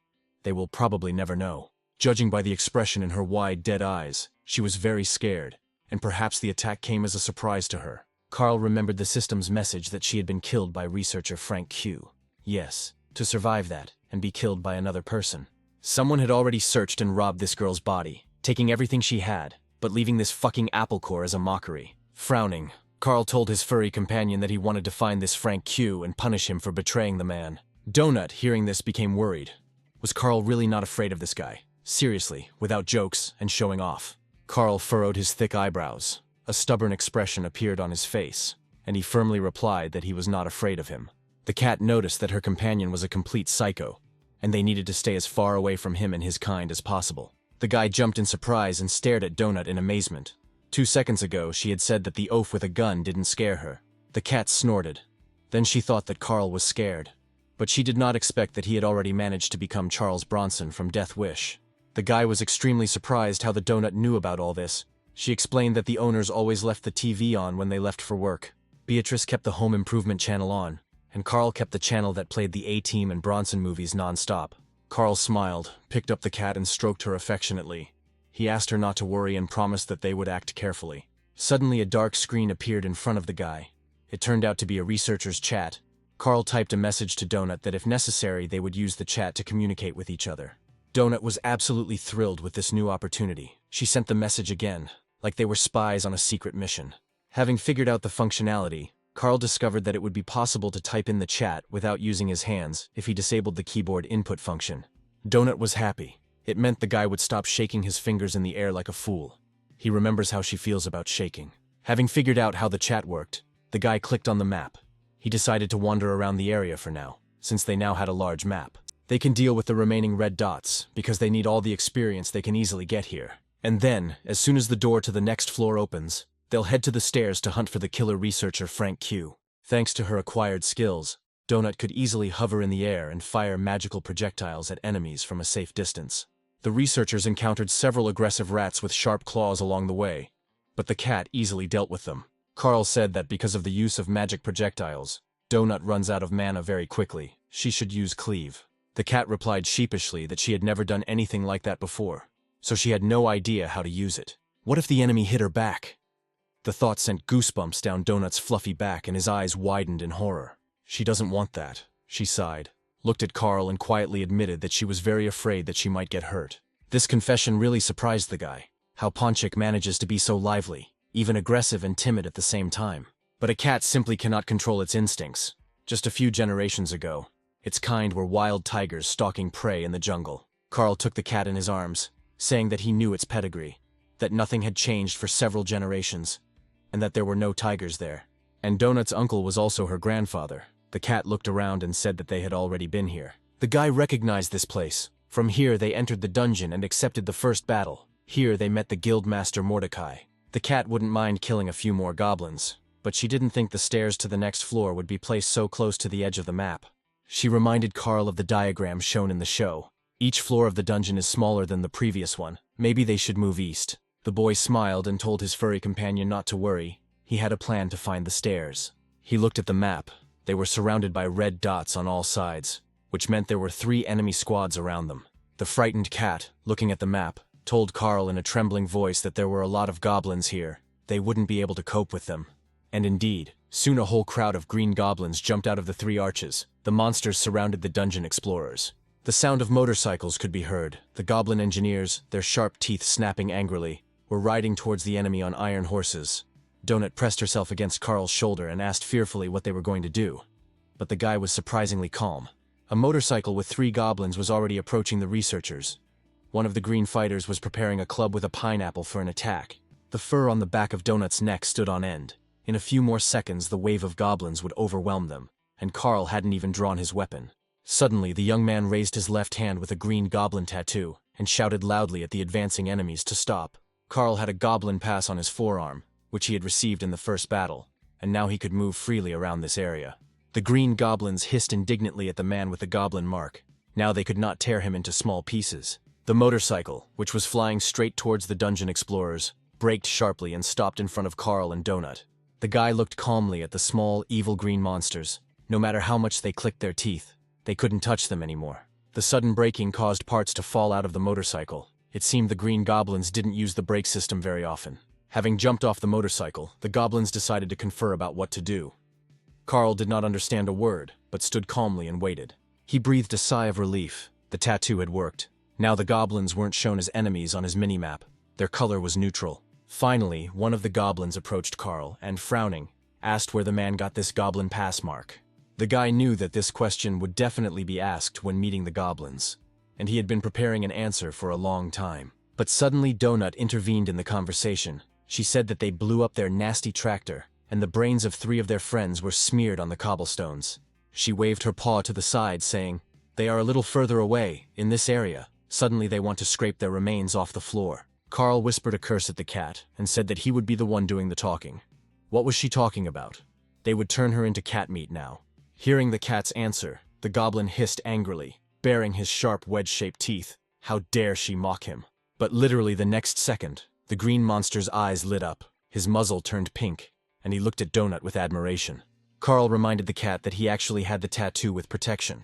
They will probably never know. Judging by the expression in her wide, dead eyes, she was very scared, and perhaps the attack came as a surprise to her. Carl remembered the system's message that she had been killed by researcher Frank Q. Yes, to survive that, and be killed by another person. Someone had already searched and robbed this girl's body, taking everything she had, but leaving this fucking apple core as a mockery. Frowning, Carl told his furry companion that he wanted to find this Frank Q and punish him for betraying the man. Donut, hearing this, became worried. Was Carl really not afraid of this guy? Seriously, without jokes and showing off. Carl furrowed his thick eyebrows. A stubborn expression appeared on his face, and he firmly replied that he was not afraid of him. The cat noticed that her companion was a complete psycho, and they needed to stay as far away from him and his kind as possible. The guy jumped in surprise and stared at Donut in amazement. 2 seconds ago, she had said that the oaf with a gun didn't scare her. The cat snorted. Then she thought that Carl was scared. But she did not expect that he had already managed to become Charles Bronson from Death Wish. The guy was extremely surprised how the Donut knew about all this. She explained that the owners always left the TV on when they left for work. Beatrice kept the Home Improvement channel on, and Carl kept the channel that played the A-Team and Bronson movies non-stop. Carl smiled, picked up the cat and stroked her affectionately. He asked her not to worry and promised that they would act carefully. Suddenly a dark screen appeared in front of the guy. It turned out to be a researcher's chat. Carl typed a message to Donut that if necessary they would use the chat to communicate with each other. Donut was absolutely thrilled with this new opportunity. She sent the message again, like they were spies on a secret mission. Having figured out the functionality, Carl discovered that it would be possible to type in the chat without using his hands if he disabled the keyboard input function. Donut was happy. It meant the guy would stop shaking his fingers in the air like a fool. He remembers how she feels about shaking. Having figured out how the chat worked, the guy clicked on the map. He decided to wander around the area for now, since they now had a large map. They can deal with the remaining red dots, because they need all the experience they can easily get here. And then, as soon as the door to the next floor opens, they'll head to the stairs to hunt for the killer researcher Frank Q. Thanks to her acquired skills, Donut could easily hover in the air and fire magical projectiles at enemies from a safe distance. The researchers encountered several aggressive rats with sharp claws along the way, but the cat easily dealt with them. Carl said that because of the use of magic projectiles, Donut runs out of mana very quickly. She should use Cleave. The cat replied sheepishly that she had never done anything like that before, so she had no idea how to use it. What if the enemy hit her back? The thought sent goosebumps down Donut's fluffy back and his eyes widened in horror. She doesn't want that, she sighed, looked at Carl and quietly admitted that she was very afraid that she might get hurt. This confession really surprised the guy. How Ponchik manages to be so lively, even aggressive and timid at the same time. But a cat simply cannot control its instincts. Just a few generations ago, its kind were wild tigers stalking prey in the jungle. Carl took the cat in his arms, saying that he knew its pedigree, that nothing had changed for several generations, and that there were no tigers there. And Donut's uncle was also her grandfather. The cat looked around and said that they had already been here. The guy recognized this place. From here they entered the dungeon and accepted the first battle. Here they met the guildmaster Mordecai. The cat wouldn't mind killing a few more goblins, but she didn't think the stairs to the next floor would be placed so close to the edge of the map. She reminded Carl of the diagram shown in the show. Each floor of the dungeon is smaller than the previous one. Maybe they should move east. The boy smiled and told his furry companion not to worry. He had a plan to find the stairs. He looked at the map. They were surrounded by red dots on all sides, which meant there were 3 enemy squads around them. The frightened cat, looking at the map, told Carl in a trembling voice that there were a lot of goblins here. They wouldn't be able to cope with them. And indeed, soon a whole crowd of green goblins jumped out of the 3 arches. The monsters surrounded the dungeon explorers. The sound of motorcycles could be heard. The goblin engineers, their sharp teeth snapping angrily, were riding towards the enemy on iron horses. Donut pressed herself against Carl's shoulder and asked fearfully what they were going to do. But the guy was surprisingly calm. A motorcycle with 3 goblins was already approaching the researchers. One of the green fighters was preparing a club with a pineapple for an attack. The fur on the back of Donut's neck stood on end. In a few more seconds the wave of goblins would overwhelm them, and Carl hadn't even drawn his weapon. Suddenly the young man raised his left hand with a green goblin tattoo and shouted loudly at the advancing enemies to stop. Carl had a goblin pass on his forearm, which he had received in the first battle, and now he could move freely around this area. The green goblins hissed indignantly at the man with the goblin mark. Now they could not tear him into small pieces. The motorcycle, which was flying straight towards the dungeon explorers, braked sharply and stopped in front of Carl and Donut. The guy looked calmly at the small, evil green monsters. No matter how much they clicked their teeth, they couldn't touch them anymore. The sudden braking caused parts to fall out of the motorcycle. It seemed the green goblins didn't use the brake system very often. Having jumped off the motorcycle, the goblins decided to confer about what to do. Carl did not understand a word, but stood calmly and waited. He breathed a sigh of relief. The tattoo had worked. Now the goblins weren't shown as enemies on his minimap. Their color was neutral. Finally, one of the goblins approached Carl and, frowning, asked where the man got this goblin pass mark. The guy knew that this question would definitely be asked when meeting the goblins, and he had been preparing an answer for a long time. But suddenly Donut intervened in the conversation. She said that they blew up their nasty tractor, and the brains of 3 of their friends were smeared on the cobblestones. She waved her paw to the side, saying, "They are a little further away, in this area. Suddenly they want to scrape their remains off the floor." Carl whispered a curse at the cat and said that he would be the one doing the talking. What was she talking about? They would turn her into cat meat now. Hearing the cat's answer, the goblin hissed angrily, baring his sharp wedge-shaped teeth. How dare she mock him? But literally the next second, the green monster's eyes lit up, his muzzle turned pink, and he looked at Donut with admiration. Carl reminded the cat that he actually had the tattoo with protection,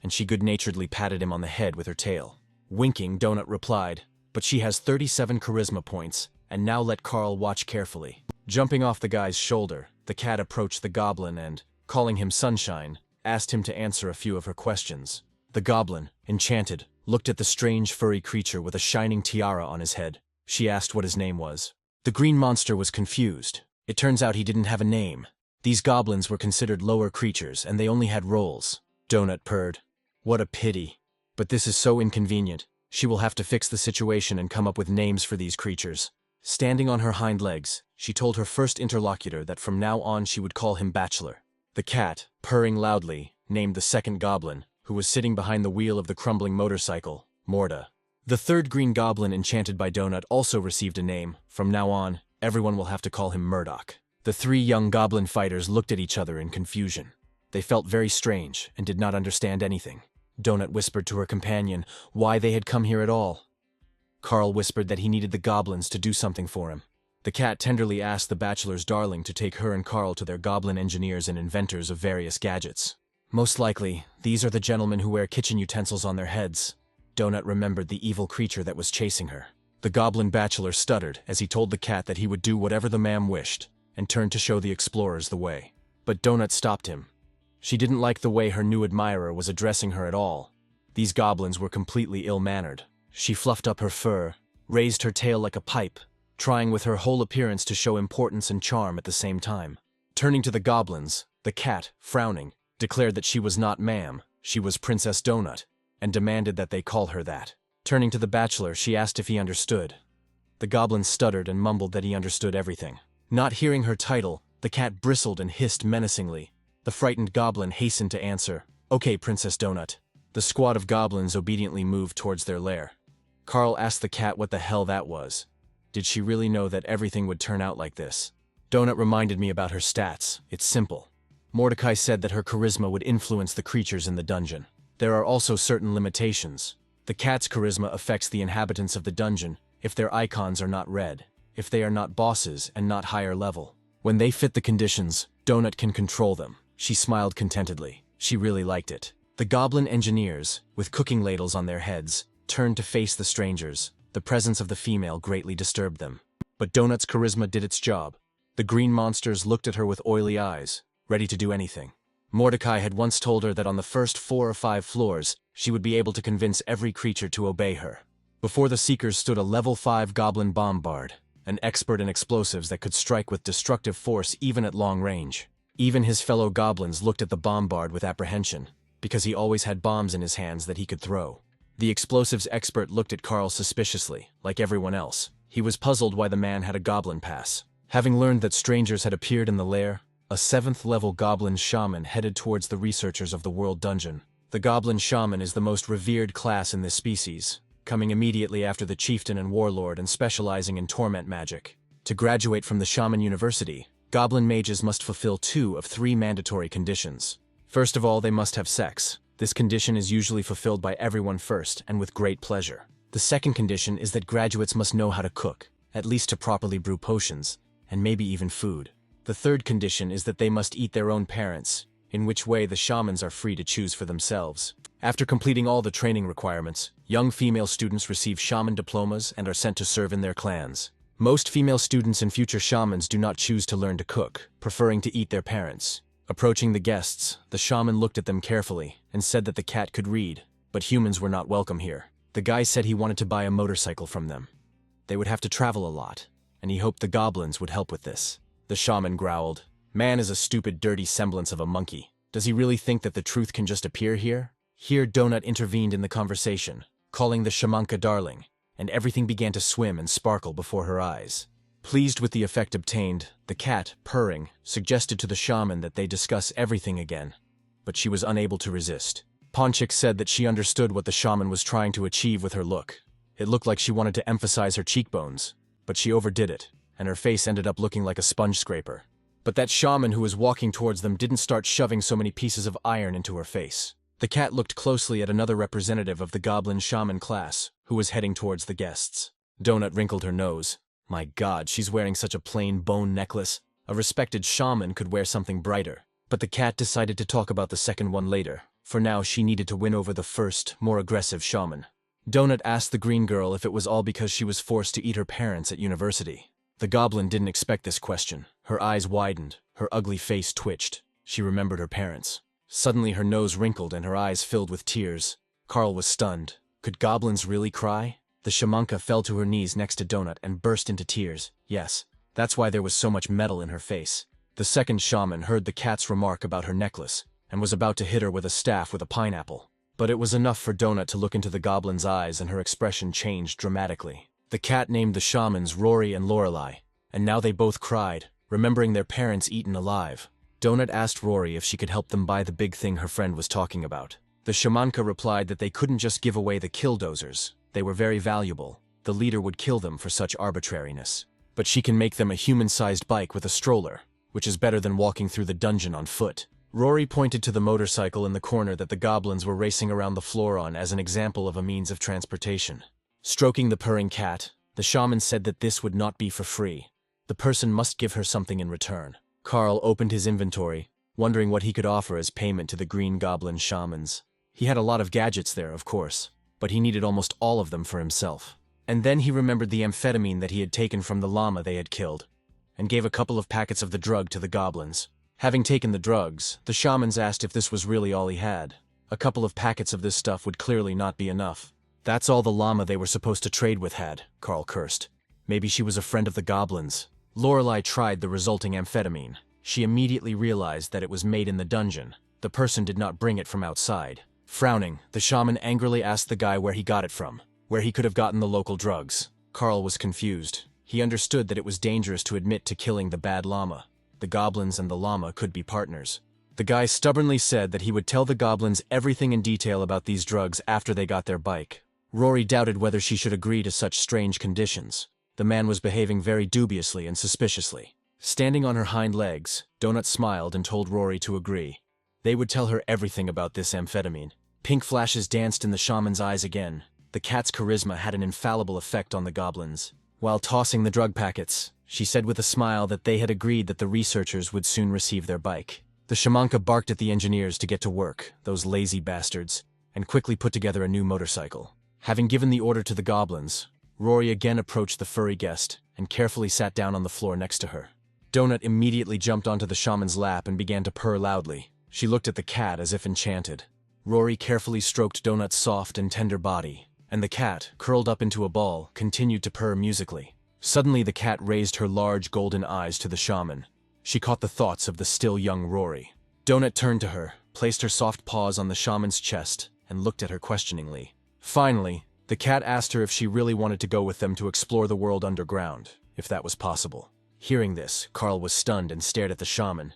and she good-naturedly patted him on the head with her tail. Winking, Donut replied, "But she has 37 charisma points, and now let Carl watch carefully." Jumping off the guy's shoulder, the cat approached the goblin and, calling him Sunshine, asked him to answer a few of her questions. The goblin, enchanted, looked at the strange furry creature with a shining tiara on his head. She asked what his name was. The green monster was confused. It turns out he didn't have a name. These goblins were considered lower creatures, and they only had roles. Donut purred. What a pity. But this is so inconvenient. She will have to fix the situation and come up with names for these creatures. Standing on her hind legs, she told her first interlocutor that from now on she would call him Bachelor. The cat, purring loudly, named the second goblin, who was sitting behind the wheel of the crumbling motorcycle, Morda. The third green goblin enchanted by Donut also received a name. From now on, everyone will have to call him Murdoch. The 3 young goblin fighters looked at each other in confusion. They felt very strange and did not understand anything. Donut whispered to her companion why they had come here at all. Carl whispered that he needed the goblins to do something for him. The cat tenderly asked the bachelor's darling to take her and Carl to their goblin engineers and inventors of various gadgets. Most likely, these are the gentlemen who wear kitchen utensils on their heads. Donut remembered the evil creature that was chasing her. The goblin bachelor stuttered as he told the cat that he would do whatever the ma'am wished, and turned to show the explorers the way. But Donut stopped him. She didn't like the way her new admirer was addressing her at all. These goblins were completely ill-mannered. She fluffed up her fur, raised her tail like a pipe, trying with her whole appearance to show importance and charm at the same time. Turning to the goblins, the cat, frowning, declared that she was not ma'am, she was Princess Donut, and demanded that they call her that. Turning to the bachelor, she asked if he understood. The goblin stuttered and mumbled that he understood everything. Not hearing her title, the cat bristled and hissed menacingly. The frightened goblin hastened to answer, "Okay, Princess Donut." The squad of goblins obediently moved towards their lair. Carl asked the cat what the hell that was. Did she really know that everything would turn out like this? Donut reminded me about her stats. It's simple. Mordecai said that her charisma would influence the creatures in the dungeon. There are also certain limitations. The cat's charisma affects the inhabitants of the dungeon if their icons are not red, if they are not bosses and not higher level. When they fit the conditions, Donut can control them. She smiled contentedly. She really liked it. The goblin engineers, with cooking ladles on their heads, turned to face the strangers. The presence of the female greatly disturbed them. But Donut's charisma did its job. The green monsters looked at her with oily eyes, ready to do anything. Mordecai had once told her that on the first 4 or 5 floors, she would be able to convince every creature to obey her. Before the Seekers stood a level 5 goblin bombard, an expert in explosives that could strike with destructive force even at long range. Even his fellow goblins looked at the bombard with apprehension, because he always had bombs in his hands that he could throw. The explosives expert looked at Carl suspiciously, like everyone else. He was puzzled why the man had a goblin pass. Having learned that strangers had appeared in the lair, a 7th-level goblin shaman headed towards the researchers of the world dungeon. The goblin shaman is the most revered class in this species, coming immediately after the chieftain and warlord and specializing in torment magic. To graduate from the shaman university, goblin mages must fulfill 2 of 3 mandatory conditions. First of all, they must have sex. This condition is usually fulfilled by everyone first and with great pleasure. The second condition is that graduates must know how to cook, at least to properly brew potions, and maybe even food. The third condition is that they must eat their own parents, in which way the shamans are free to choose for themselves. After completing all the training requirements, young female students receive shaman diplomas and are sent to serve in their clans. Most female students and future shamans do not choose to learn to cook, preferring to eat their parents. Approaching the guests, the shaman looked at them carefully and said that the cat could read, but humans were not welcome here. The guy said he wanted to buy a motorcycle from them. They would have to travel a lot. and he hoped the goblins would help with this. The shaman growled, "Man is a stupid, dirty semblance of a monkey. Does he really think that the truth can just appear here?" Here Donut intervened in the conversation, calling the shamanka darling, and everything began to swim and sparkle before her eyes. Pleased with the effect obtained, the cat, purring, suggested to the shaman that they discuss everything again, but she was unable to resist. Ponchik said that she understood what the shaman was trying to achieve with her look. It looked like she wanted to emphasize her cheekbones, but she overdid it, and her face ended up looking like a sponge scraper. But that shaman who was walking towards them didn't start shoving so many pieces of iron into her face. The cat looked closely at another representative of the goblin shaman class, who was heading towards the guests. Donut wrinkled her nose. My God, she's wearing such a plain bone necklace. A respected shaman could wear something brighter. But the cat decided to talk about the second one later. For now, she needed to win over the first, more aggressive shaman. Donut asked the green girl if it was all because she was forced to eat her parents at university. The goblin didn't expect this question. Her eyes widened, her ugly face twitched. She remembered her parents. Suddenly her nose wrinkled and her eyes filled with tears. Carl was stunned. Could goblins really cry? The shamanka fell to her knees next to Donut and burst into tears. Yes, that's why there was so much metal in her face. The second shaman heard the cat's remark about her necklace and was about to hit her with a staff with a pineapple. But it was enough for Donut to look into the goblin's eyes and her expression changed dramatically. The cat named the shamans Rory and Lorelei, and now they both cried, remembering their parents eaten alive. Donut asked Rory if she could help them buy the big thing her friend was talking about. The shamanka replied that they couldn't just give away the killdozers. They were very valuable. The leader would kill them for such arbitrariness. But she can make them a human-sized bike with a stroller, which is better than walking through the dungeon on foot. Rory pointed to the motorcycle in the corner that the goblins were racing around the floor on as an example of a means of transportation. Stroking the purring cat, the shaman said that this would not be for free. The person must give her something in return. Carl opened his inventory, wondering what he could offer as payment to the green goblin shamans. He had a lot of gadgets there, of course, but he needed almost all of them for himself. And then he remembered the amphetamine that he had taken from the llama they had killed, and gave a couple of packets of the drug to the goblins. Having taken the drugs, the shamans asked if this was really all he had. A couple of packets of this stuff would clearly not be enough. That's all the llama they were supposed to trade with had, Carl cursed. Maybe she was a friend of the goblins. Lorelei tried the resulting amphetamine. She immediately realized that it was made in the dungeon. The person did not bring it from outside. Frowning, the shaman angrily asked the guy where he got it from, where he could have gotten the local drugs. Carl was confused. He understood that it was dangerous to admit to killing the bad llama. The goblins and the llama could be partners. The guy stubbornly said that he would tell the goblins everything in detail about these drugs after they got their bike. Rory doubted whether she should agree to such strange conditions. The man was behaving very dubiously and suspiciously. Standing on her hind legs, Donut smiled and told Rory to agree. They would tell her everything about this amphetamine. Pink flashes danced in the shaman's eyes again. The cat's charisma had an infallible effect on the goblins. While tossing the drug packets, she said with a smile that they had agreed that the researchers would soon receive their bike. The shamanka barked at the engineers to get to work, those lazy bastards, and quickly put together a new motorcycle. Having given the order to the goblins, Rory again approached the furry guest and carefully sat down on the floor next to her. Donut immediately jumped onto the shaman's lap and began to purr loudly. She looked at the cat as if enchanted. Rory carefully stroked Donut's soft and tender body, and the cat, curled up into a ball, continued to purr musically. Suddenly the cat raised her large golden eyes to the shaman. She caught the thoughts of the still young Rory. Donut turned to her, placed her soft paws on the shaman's chest, and looked at her questioningly. Finally, the cat asked her if she really wanted to go with them to explore the world underground, if that was possible. Hearing this, Carl was stunned and stared at the shaman.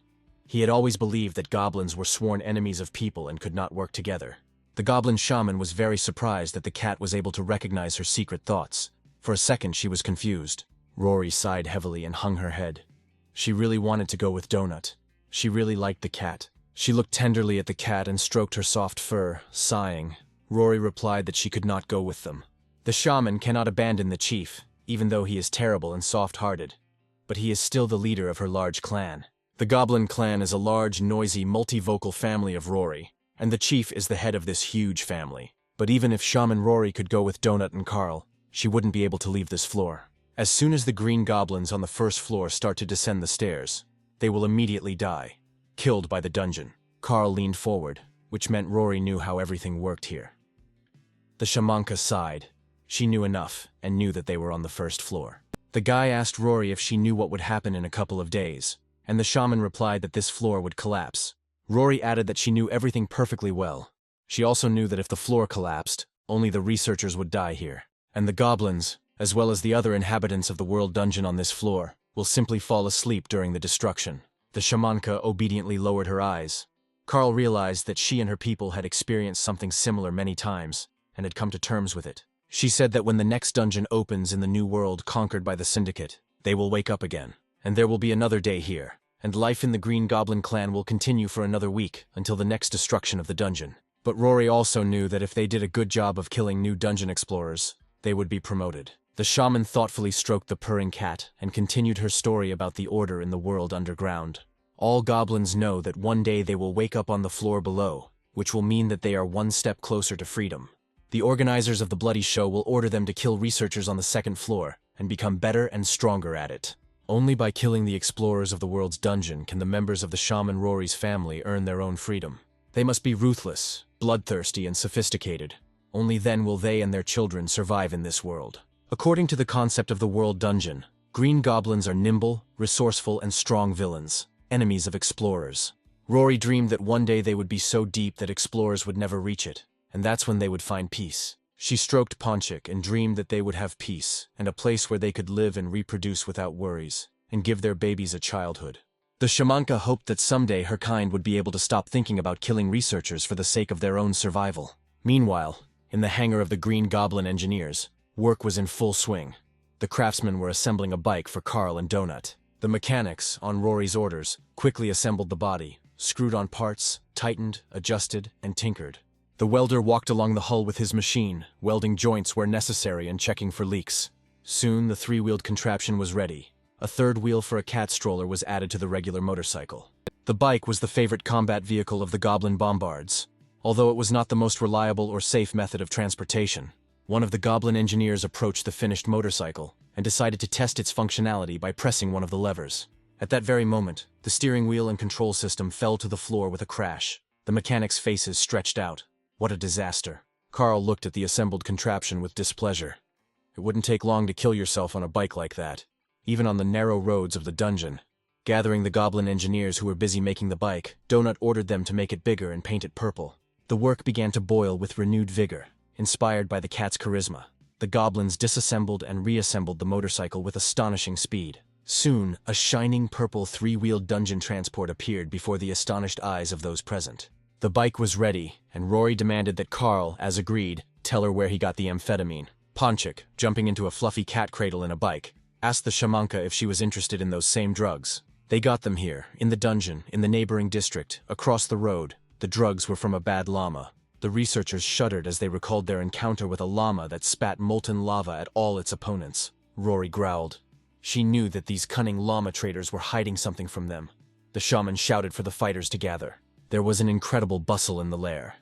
He had always believed that goblins were sworn enemies of people and could not work together. The goblin shaman was very surprised that the cat was able to recognize her secret thoughts. For a second she was confused. Rory sighed heavily and hung her head. She really wanted to go with Donut. She really liked the cat. She looked tenderly at the cat and stroked her soft fur, sighing. Rory replied that she could not go with them. The shaman cannot abandon the chief, even though he is terrible and soft-hearted. But he is still the leader of her large clan. The Goblin clan is a large, noisy, multi-vocal family of Rory, and the chief is the head of this huge family. But even if Shaman Rory could go with Donut and Carl, she wouldn't be able to leave this floor. As soon as the green goblins on the first floor start to descend the stairs, they will immediately die, killed by the dungeon. Carl leaned forward, which meant Rory knew how everything worked here. The shamanka sighed. She knew enough, and knew that they were on the first floor. The guy asked Rory if she knew what would happen in a couple of days, and the shaman replied that this floor would collapse. Rory added that she knew everything perfectly well. She also knew that if the floor collapsed, only the researchers would die here, and the goblins, as well as the other inhabitants of the world dungeon on this floor, will simply fall asleep during the destruction. The shamanka obediently lowered her eyes. Carl realized that she and her people had experienced something similar many times, and had come to terms with it. She said that when the next dungeon opens in the new world conquered by the Syndicate, they will wake up again, and there will be another day here, and life in the Green Goblin clan will continue for another week until the next destruction of the dungeon. But Rory also knew that if they did a good job of killing new dungeon explorers, they would be promoted. The shaman thoughtfully stroked the purring cat and continued her story about the order in the world underground. All goblins know that one day they will wake up on the floor below, which will mean that they are one step closer to freedom. The organizers of the bloody show will order them to kill researchers on the second floor and become better and stronger at it. Only by killing the explorers of the world's dungeon can the members of the shaman Rory's family earn their own freedom. They must be ruthless, bloodthirsty, and sophisticated. Only then will they and their children survive in this world. According to the concept of the world dungeon, green goblins are nimble, resourceful, and strong villains, enemies of explorers. Rory dreamed that one day they would be so deep that explorers would never reach it, and that's when they would find peace. She stroked Ponchik and dreamed that they would have peace, and a place where they could live and reproduce without worries, and give their babies a childhood. The shamanka hoped that someday her kind would be able to stop thinking about killing researchers for the sake of their own survival. Meanwhile, in the hangar of the Green Goblin engineers, work was in full swing. The craftsmen were assembling a bike for Carl and Donut. The mechanics, on Rory's orders, quickly assembled the body, screwed on parts, tightened, adjusted, and tinkered. The welder walked along the hull with his machine, welding joints where necessary and checking for leaks. Soon the three-wheeled contraption was ready. A third wheel for a cat stroller was added to the regular motorcycle. The bike was the favorite combat vehicle of the goblin bombards. Although it was not the most reliable or safe method of transportation, one of the goblin engineers approached the finished motorcycle and decided to test its functionality by pressing one of the levers. At that very moment, the steering wheel and control system fell to the floor with a crash. The mechanics' faces stretched out. What a disaster. Carl looked at the assembled contraption with displeasure. It wouldn't take long to kill yourself on a bike like that, even on the narrow roads of the dungeon. Gathering the goblin engineers who were busy making the bike, Donut ordered them to make it bigger and paint it purple. The work began to boil with renewed vigor, inspired by the cat's charisma. The goblins disassembled and reassembled the motorcycle with astonishing speed. Soon, a shining purple three-wheeled dungeon transport appeared before the astonished eyes of those present. The bike was ready, and Rory demanded that Carl, as agreed, tell her where he got the amphetamine. Ponchik, jumping into a fluffy cat cradle in a bike, asked the shamanka if she was interested in those same drugs. They got them here, in the dungeon, in the neighboring district, across the road. The drugs were from a bad llama. The researchers shuddered as they recalled their encounter with a llama that spat molten lava at all its opponents. Rory growled. She knew that these cunning llama traders were hiding something from them. The shaman shouted for the fighters to gather. There was an incredible bustle in the lair.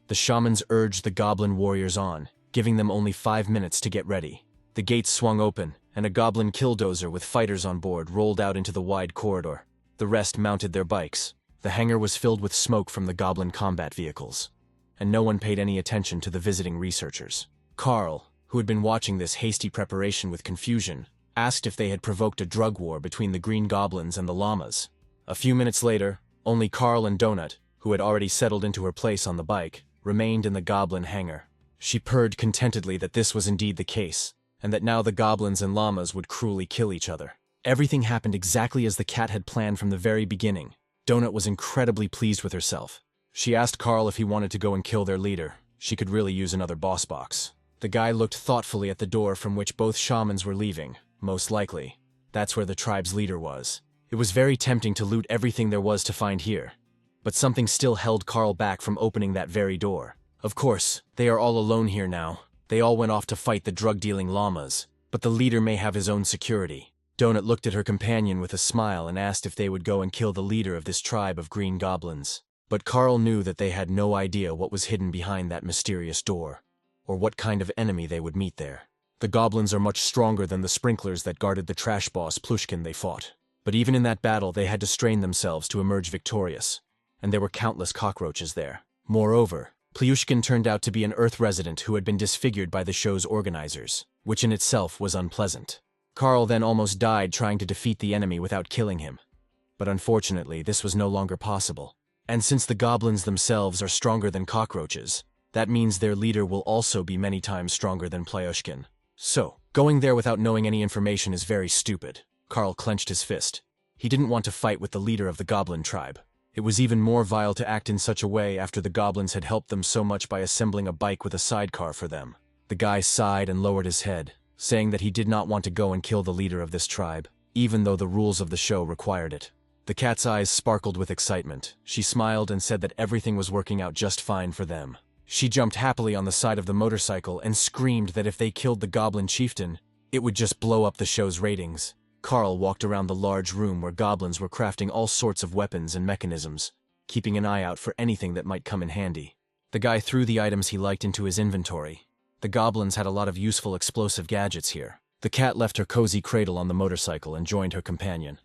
The shamans urged the goblin warriors on, giving them only 5 minutes to get ready. The gates swung open, and a goblin killdozer with fighters on board rolled out into the wide corridor. The rest mounted their bikes. The hangar was filled with smoke from the goblin combat vehicles, and no one paid any attention to the visiting researchers. Carl, who had been watching this hasty preparation with confusion, asked if they had provoked a drug war between the green goblins and the llamas. A few minutes later, only Carl and Donut, who had already settled into her place on the bike, remained in the goblin hangar. She purred contentedly that this was indeed the case, and that now the goblins and llamas would cruelly kill each other. Everything happened exactly as the cat had planned from the very beginning. Donut was incredibly pleased with herself. She asked Carl if he wanted to go and kill their leader. She could really use another boss box. The guy looked thoughtfully at the door from which both shamans were leaving. Most likely, that's where the tribe's leader was. It was very tempting to loot everything there was to find here, but something still held Carl back from opening that very door. Of course, they are all alone here now. They all went off to fight the drug-dealing llamas, but the leader may have his own security. Donut looked at her companion with a smile and asked if they would go and kill the leader of this tribe of green goblins. But Carl knew that they had no idea what was hidden behind that mysterious door, or what kind of enemy they would meet there. The goblins are much stronger than the sprinklers that guarded the trash boss Plushkin they fought. But even in that battle they had to strain themselves to emerge victorious, and there were countless cockroaches there. Moreover, Plyushkin turned out to be an Earth resident who had been disfigured by the show's organizers, which in itself was unpleasant. Carl then almost died trying to defeat the enemy without killing him. But unfortunately, this was no longer possible. And since the goblins themselves are stronger than cockroaches, that means their leader will also be many times stronger than Plyoshkin. So, going there without knowing any information is very stupid. Carl clenched his fist. He didn't want to fight with the leader of the goblin tribe. It was even more vile to act in such a way after the goblins had helped them so much by assembling a bike with a sidecar for them. The guy sighed and lowered his head, saying that he did not want to go and kill the leader of this tribe, even though the rules of the show required it. The cat's eyes sparkled with excitement. She smiled and said that everything was working out just fine for them. She jumped happily on the side of the motorcycle and screamed that if they killed the goblin chieftain, it would just blow up the show's ratings. Carl walked around the large room where goblins were crafting all sorts of weapons and mechanisms, keeping an eye out for anything that might come in handy. The guy threw the items he liked into his inventory. The goblins had a lot of useful explosive gadgets here. The cat left her cozy cradle on the motorcycle and joined her companion.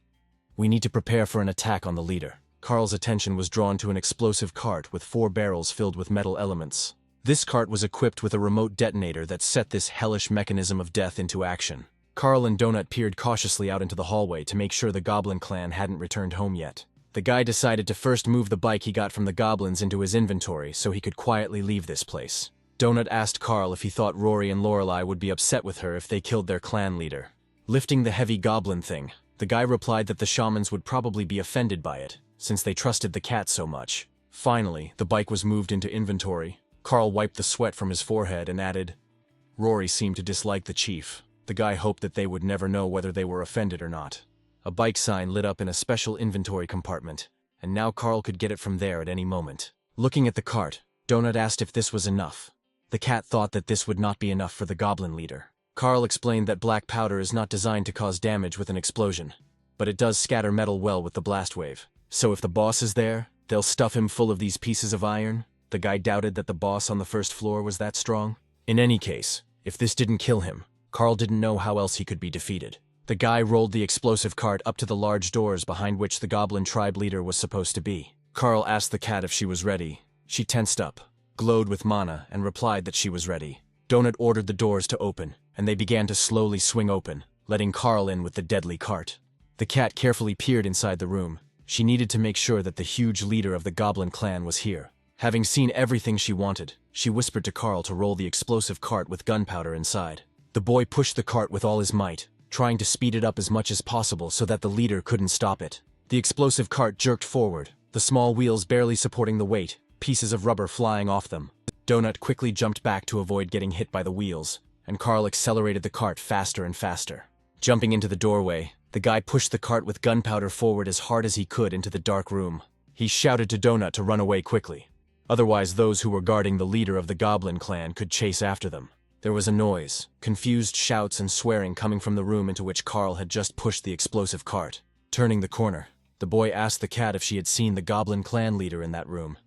We need to prepare for an attack on the leader. Carl's attention was drawn to an explosive cart with 4 barrels filled with metal elements. This cart was equipped with a remote detonator that set this hellish mechanism of death into action. Carl and Donut peered cautiously out into the hallway to make sure the goblin clan hadn't returned home yet. The guy decided to first move the bike he got from the goblins into his inventory so he could quietly leave this place. Donut asked Carl if he thought Rory and Lorelei would be upset with her if they killed their clan leader. Lifting the heavy goblin thing, the guy replied that the shamans would probably be offended by it, since they trusted the cat so much. Finally, the bike was moved into inventory. Carl wiped the sweat from his forehead and added, Rory seemed to dislike the chief. The guy hoped that they would never know whether they were offended or not. A bike sign lit up in a special inventory compartment, and now Carl could get it from there at any moment. Looking at the cart, Donut asked if this was enough. The cat thought that this would not be enough for the goblin leader. Carl explained that black powder is not designed to cause damage with an explosion, but it does scatter metal well with the blast wave. So if the boss is there, they'll stuff him full of these pieces of iron? The guy doubted that the boss on the first floor was that strong. In any case, if this didn't kill him, Carl didn't know how else he could be defeated. The guy rolled the explosive cart up to the large doors behind which the goblin tribe leader was supposed to be. Carl asked the cat if she was ready. She tensed up, glowed with mana, and replied that she was ready. Donut ordered the doors to open, and they began to slowly swing open, letting Carl in with the deadly cart. The cat carefully peered inside the room. She needed to make sure that the huge leader of the goblin clan was here. Having seen everything she wanted, she whispered to Carl to roll the explosive cart with gunpowder inside. The boy pushed the cart with all his might, trying to speed it up as much as possible so that the leader couldn't stop it. The explosive cart jerked forward, the small wheels barely supporting the weight, pieces of rubber flying off them. Donut quickly jumped back to avoid getting hit by the wheels, and Carl accelerated the cart faster and faster. Jumping into the doorway, the guy pushed the cart with gunpowder forward as hard as he could into the dark room. He shouted to Donut to run away quickly. Otherwise, those who were guarding the leader of the goblin clan could chase after them. There was a noise, confused shouts and swearing coming from the room into which Carl had just pushed the explosive cart. Turning the corner, the boy asked the cat if she had seen the goblin clan leader in that room.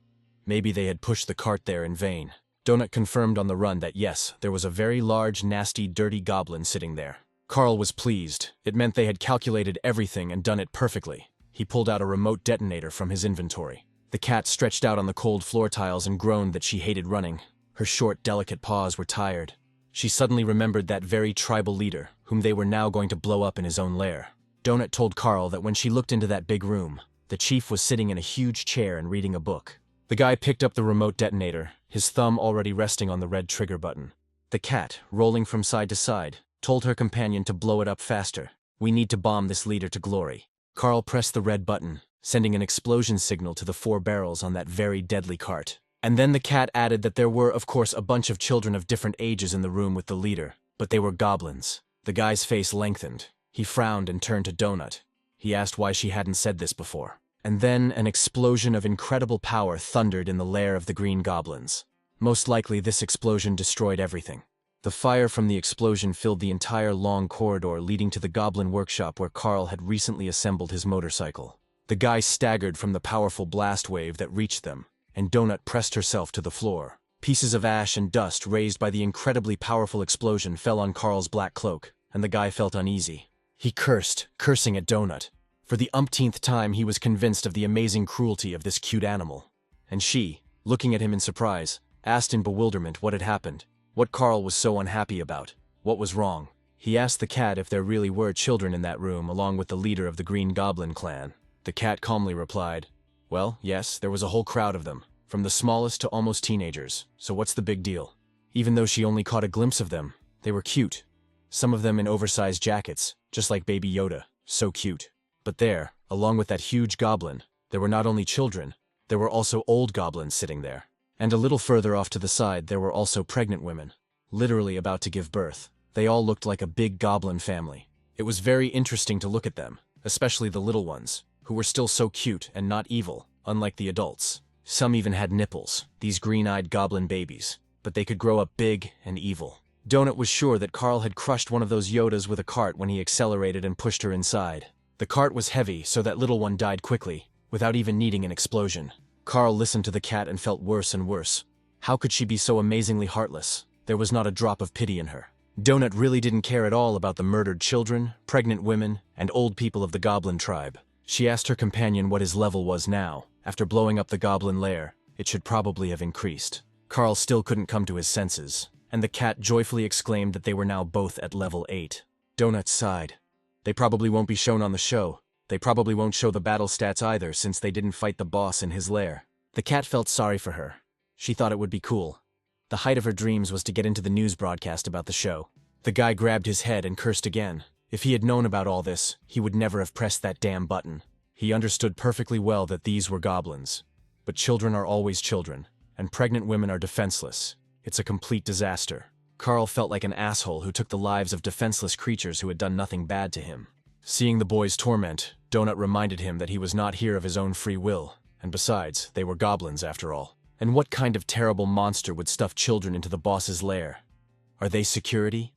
Maybe they had pushed the cart there in vain. Donut confirmed on the run that yes, there was a very large, nasty, dirty goblin sitting there. Carl was pleased. It meant they had calculated everything and done it perfectly. He pulled out a remote detonator from his inventory. The cat stretched out on the cold floor tiles and groaned that she hated running. Her short, delicate paws were tired. She suddenly remembered that very tribal leader, whom they were now going to blow up in his own lair. Donut told Carl that when she looked into that big room, the chief was sitting in a huge chair and reading a book. The guy picked up the remote detonator, his thumb already resting on the red trigger button. The cat, rolling from side to side, told her companion to blow it up faster. We need to bomb this leader to glory. Carl pressed the red button, sending an explosion signal to the 4 barrels on that very deadly cart. And then the cat added that there were, of course, a bunch of children of different ages in the room with the leader, but they were goblins. The guy's face lengthened. He frowned and turned to Donut. He asked why she hadn't said this before. And then an explosion of incredible power thundered in the lair of the green goblins. Most likely this explosion destroyed everything. The fire from the explosion filled the entire long corridor leading to the goblin workshop where Carl had recently assembled his motorcycle. The guy staggered from the powerful blast wave that reached them, and Donut pressed herself to the floor. Pieces of ash and dust raised by the incredibly powerful explosion fell on Carl's black cloak, and the guy felt uneasy. He cursed, cursing at Donut. For the umpteenth time he was convinced of the amazing cruelty of this cute animal. And she, looking at him in surprise, asked in bewilderment what had happened, what Carl was so unhappy about, what was wrong. He asked the cat if there really were children in that room along with the leader of the Green Goblin clan. The cat calmly replied, "Well, yes, there was a whole crowd of them, from the smallest to almost teenagers, so what's the big deal?" Even though she only caught a glimpse of them, they were cute. Some of them in oversized jackets, just like Baby Yoda, so cute. But there, along with that huge goblin, there were not only children, there were also old goblins sitting there. And a little further off to the side there were also pregnant women, literally about to give birth. They all looked like a big goblin family. It was very interesting to look at them, especially the little ones, who were still so cute and not evil, unlike the adults. Some even had nipples, these green-eyed goblin babies, but they could grow up big and evil. Donut was sure that Carl had crushed one of those Yodas with a cart when he accelerated and pushed her inside. The cart was heavy, so that little one died quickly, without even needing an explosion. Carl listened to the cat and felt worse and worse. How could she be so amazingly heartless? There was not a drop of pity in her. Donut really didn't care at all about the murdered children, pregnant women, and old people of the goblin tribe. She asked her companion what his level was now. After blowing up the goblin lair, it should probably have increased. Carl still couldn't come to his senses, and the cat joyfully exclaimed that they were now both at level 8. Donut sighed. They probably won't be shown on the show. They probably won't show the battle stats either since they didn't fight the boss in his lair. The cat felt sorry for her. She thought it would be cool. The height of her dreams was to get into the news broadcast about the show. The guy grabbed his head and cursed again. If he had known about all this, he would never have pressed that damn button. He understood perfectly well that these were goblins. But children are always children, and pregnant women are defenseless. It's a complete disaster. Carl felt like an asshole who took the lives of defenseless creatures who had done nothing bad to him. Seeing the boy's torment, Donut reminded him that he was not here of his own free will, and besides, they were goblins after all. And what kind of terrible monster would stuff children into the boss's lair? Are they security?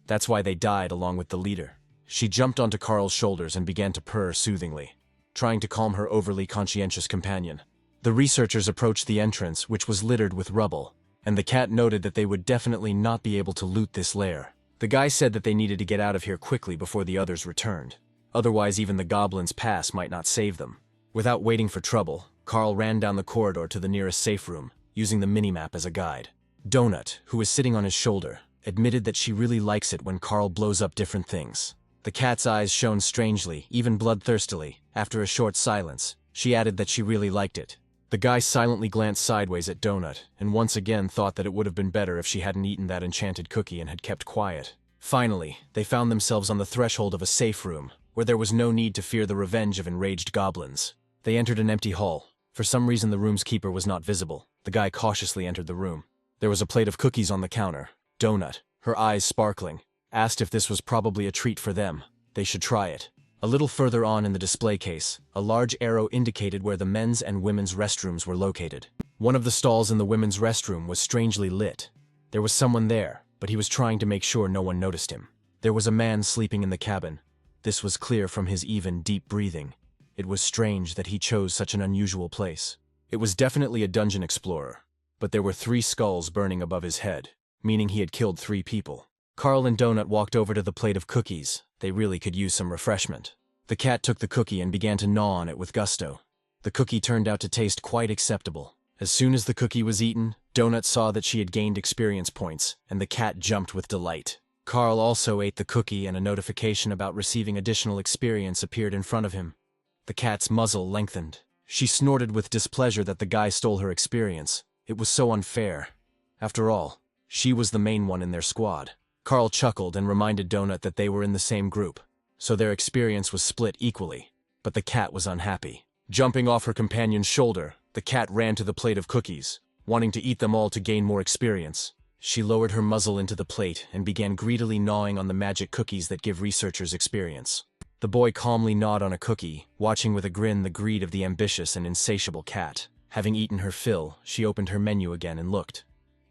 That's why they died along with the leader. She jumped onto Carl's shoulders and began to purr soothingly, trying to calm her overly conscientious companion. The researchers approached the entrance, which was littered with rubble, and the cat noted that they would definitely not be able to loot this lair. The guy said that they needed to get out of here quickly before the others returned. Otherwise, even the goblin's pass might not save them. Without waiting for trouble, Carl ran down the corridor to the nearest safe room, using the minimap as a guide. Donut, who was sitting on his shoulder, admitted that she really likes it when Carl blows up different things. The cat's eyes shone strangely, even bloodthirstily. After a short silence, she added that she really liked it. The guy silently glanced sideways at Donut, and once again thought that it would have been better if she hadn't eaten that enchanted cookie and had kept quiet. Finally, they found themselves on the threshold of a safe room, where there was no need to fear the revenge of enraged goblins. They entered an empty hall. For some reason the room's keeper was not visible. The guy cautiously entered the room. There was a plate of cookies on the counter. Donut, her eyes sparkling, asked if this was probably a treat for them. They should try it. A little further on in the display case, a large arrow indicated where the men's and women's restrooms were located. One of the stalls in the women's restroom was strangely lit. There was someone there, but he was trying to make sure no one noticed him. There was a man sleeping in the cabin. This was clear from his even, deep breathing. It was strange that he chose such an unusual place. It was definitely a dungeon explorer, but there were 3 skulls burning above his head, meaning he had killed 3 people. Carl and Donut walked over to the plate of cookies. They really could use some refreshment. The cat took the cookie and began to gnaw on it with gusto. The cookie turned out to taste quite acceptable. As soon as the cookie was eaten, Donut saw that she had gained experience points, and the cat jumped with delight. Carl also ate the cookie, and a notification about receiving additional experience appeared in front of him. The cat's muzzle lengthened. She snorted with displeasure that the guy stole her experience. It was so unfair. After all, she was the main one in their squad. Carl chuckled and reminded Donut that they were in the same group, so their experience was split equally. But the cat was unhappy. Jumping off her companion's shoulder, the cat ran to the plate of cookies, wanting to eat them all to gain more experience. She lowered her muzzle into the plate and began greedily gnawing on the magic cookies that give researchers experience. The boy calmly gnawed on a cookie, watching with a grin the greed of the ambitious and insatiable cat. Having eaten her fill, she opened her menu again and looked.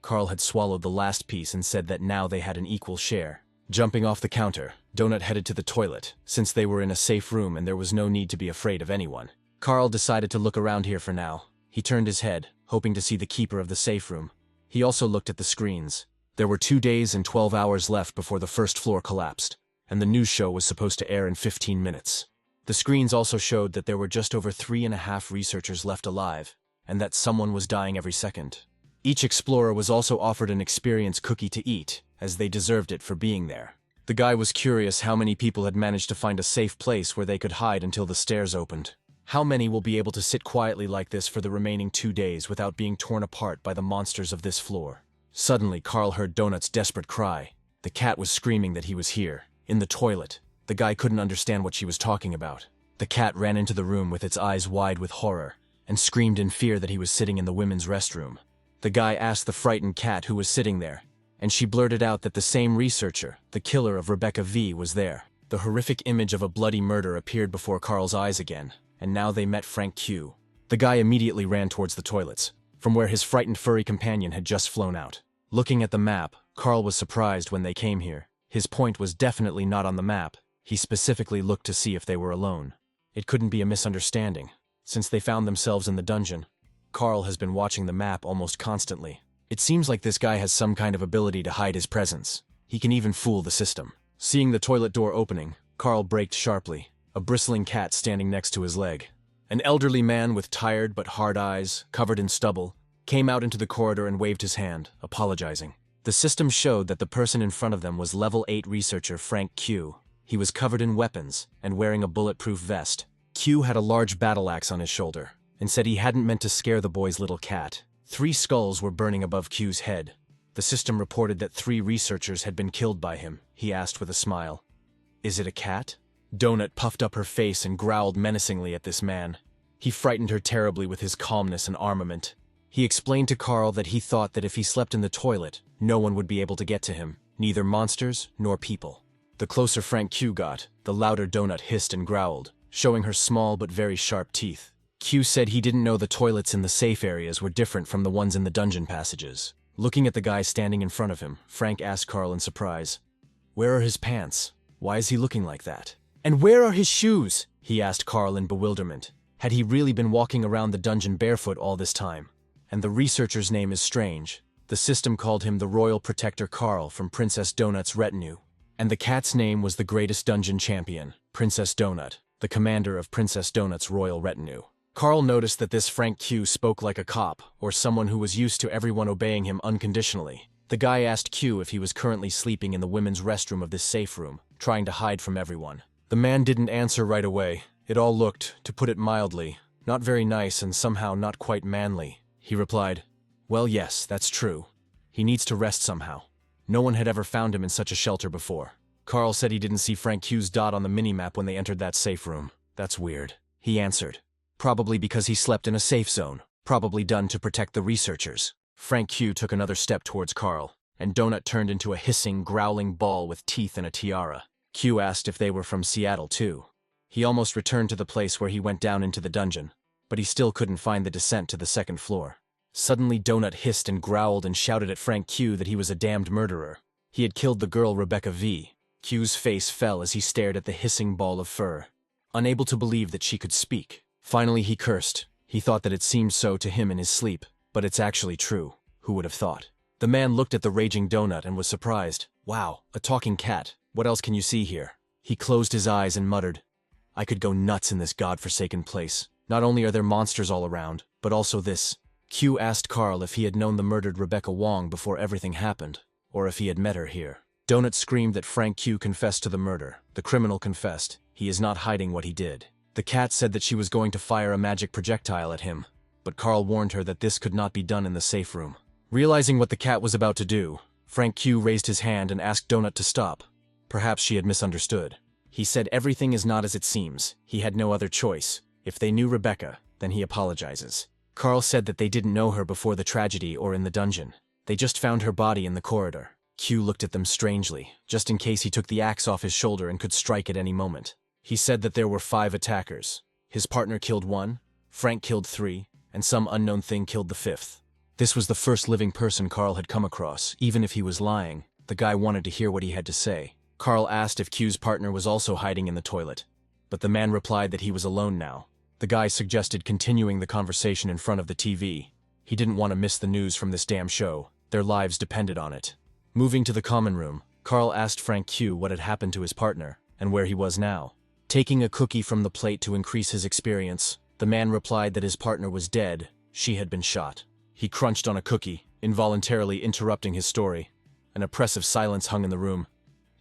Carl had swallowed the last piece and said that now they had an equal share. Jumping off the counter, Donut headed to the toilet, since they were in a safe room and there was no need to be afraid of anyone. Carl decided to look around here for now. He turned his head, hoping to see the keeper of the safe room. He also looked at the screens. There were 2 days and 12 hours left before the first floor collapsed, and the news show was supposed to air in 15 minutes. The screens also showed that there were just over 3.5 researchers left alive, and that someone was dying every second. Each explorer was also offered an experience cookie to eat, as they deserved it for being there. The guy was curious how many people had managed to find a safe place where they could hide until the stairs opened. How many will be able to sit quietly like this for the remaining 2 days without being torn apart by the monsters of this floor? Suddenly, Carl heard Donut's desperate cry. The cat was screaming that he was here, in the toilet. The guy couldn't understand what she was talking about. The cat ran into the room with its eyes wide with horror, and screamed in fear that he was sitting in the women's restroom. The guy asked the frightened cat who was sitting there, and she blurted out that the same researcher, the killer of Rebecca V, was there. The horrific image of a bloody murder appeared before Carl's eyes again, and now they met Frank Q. The guy immediately ran towards the toilets, from where his frightened furry companion had just flown out. Looking at the map, Carl was surprised when they came here. His point was definitely not on the map. He specifically looked to see if they were alone. It couldn't be a misunderstanding. Since they found themselves in the dungeon, Carl has been watching the map almost constantly. It seems like this guy has some kind of ability to hide his presence. He can even fool the system. Seeing the toilet door opening, Carl braked sharply, a bristling cat standing next to his leg. An elderly man with tired but hard eyes, covered in stubble, came out into the corridor and waved his hand, apologizing. The system showed that the person in front of them was level 8 researcher Frank Q. He was covered in weapons and wearing a bulletproof vest. Q had a large battle axe on his shoulder and said he hadn't meant to scare the boy's little cat. 3 skulls were burning above Q's head. The system reported that 3 researchers had been killed by him. He asked with a smile, "Is it a cat?" Donut puffed up her face and growled menacingly at this man. He frightened her terribly with his calmness and armament. He explained to Carl that he thought that if he slept in the toilet, no one would be able to get to him, neither monsters nor people. The closer Frank Q got, the louder Donut hissed and growled, showing her small but very sharp teeth. Q said he didn't know the toilets in the safe areas were different from the ones in the dungeon passages. Looking at the guy standing in front of him, Frank asked Carl in surprise, "Where are his pants? Why is he looking like that? And where are his shoes?" he asked Carl in bewilderment. Had he really been walking around the dungeon barefoot all this time? And the researcher's name is strange. The system called him the Royal Protector Carl from Princess Donut's retinue. And the cat's name was the greatest dungeon champion, Princess Donut, the commander of Princess Donut's royal retinue. Carl noticed that this Frank Q spoke like a cop, or someone who was used to everyone obeying him unconditionally. The guy asked Q if he was currently sleeping in the women's restroom of this safe room, trying to hide from everyone. The man didn't answer right away. It all looked, to put it mildly, not very nice and somehow not quite manly. He replied, "Well, yes, that's true. He needs to rest somehow. No one had ever found him in such a shelter before." Carl said he didn't see Frank Q's dot on the minimap when they entered that safe room. "That's weird," he answered. "Probably because he slept in a safe zone, probably done to protect the researchers." Frank Q took another step towards Carl, and Donut turned into a hissing, growling ball with teeth and a tiara. Q asked if they were from Seattle too. He almost returned to the place where he went down into the dungeon, but he still couldn't find the descent to the 2nd floor. Suddenly Donut hissed and growled and shouted at Frank Q that he was a damned murderer. He had killed the girl Rebecca V. Q's face fell as he stared at the hissing ball of fur, unable to believe that she could speak. Finally he cursed. He thought that it seemed so to him in his sleep, but it's actually true. Who would have thought? The man looked at the raging Donut and was surprised. "Wow, a talking cat. What else can you see here?" He closed his eyes and muttered, "I could go nuts in this godforsaken place. Not only are there monsters all around, but also this." Q asked Carl if he had known the murdered Rebecca Wong before everything happened, or if he had met her here. Donut screamed that Frank Q confessed to the murder. The criminal confessed. He is not hiding what he did. The cat said that she was going to fire a magic projectile at him, but Carl warned her that this could not be done in the safe room. Realizing what the cat was about to do, Frank Q raised his hand and asked Donut to stop. Perhaps she had misunderstood. He said everything is not as it seems. He had no other choice. If they knew Rebecca, then he apologizes. Carl said that they didn't know her before the tragedy or in the dungeon. They just found her body in the corridor. Q looked at them strangely, just in case he took the axe off his shoulder and could strike at any moment. He said that there were 5 attackers. His partner killed 1, Frank killed 3, and some unknown thing killed the 5th. This was the first living person Carl had come across. Even if he was lying, the guy wanted to hear what he had to say. Carl asked if Q's partner was also hiding in the toilet, but the man replied that he was alone now. The guy suggested continuing the conversation in front of the TV. He didn't want to miss the news from this damn show. Their lives depended on it. Moving to the common room, Carl asked Frank Q what had happened to his partner, and where he was now. Taking a cookie from the plate to increase his experience, the man replied that his partner was dead. She had been shot. He crunched on a cookie, involuntarily interrupting his story. An oppressive silence hung in the room.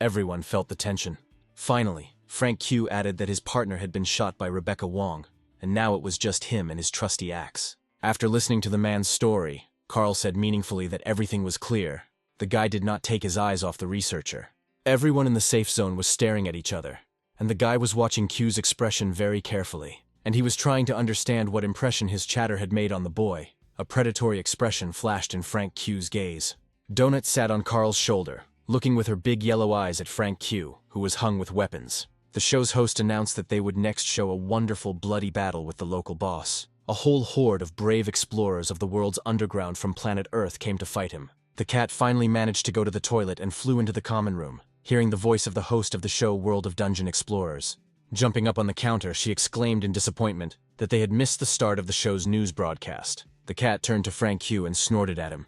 Everyone felt the tension. Finally, Frank Q added that his partner had been shot by Rebecca Wong, and now it was just him and his trusty axe. After listening to the man's story, Carl said meaningfully that everything was clear. The guy did not take his eyes off the researcher. Everyone in the safe zone was staring at each other, and the guy was watching Q's expression very carefully, and he was trying to understand what impression his chatter had made on the boy. A predatory expression flashed in Frank Q's gaze. Donut sat on Carl's shoulder, looking with her big yellow eyes at Frank Q, who was hung with weapons. The show's host announced that they would next show a wonderful bloody battle with the local boss. A whole horde of brave explorers of the world's underground from planet Earth came to fight him. The cat finally managed to go to the toilet and flew into the common room, hearing the voice of the host of the show World of Dungeon Explorers. Jumping up on the counter, she exclaimed in disappointment that they had missed the start of the show's news broadcast. The cat turned to Frank Q and snorted at him.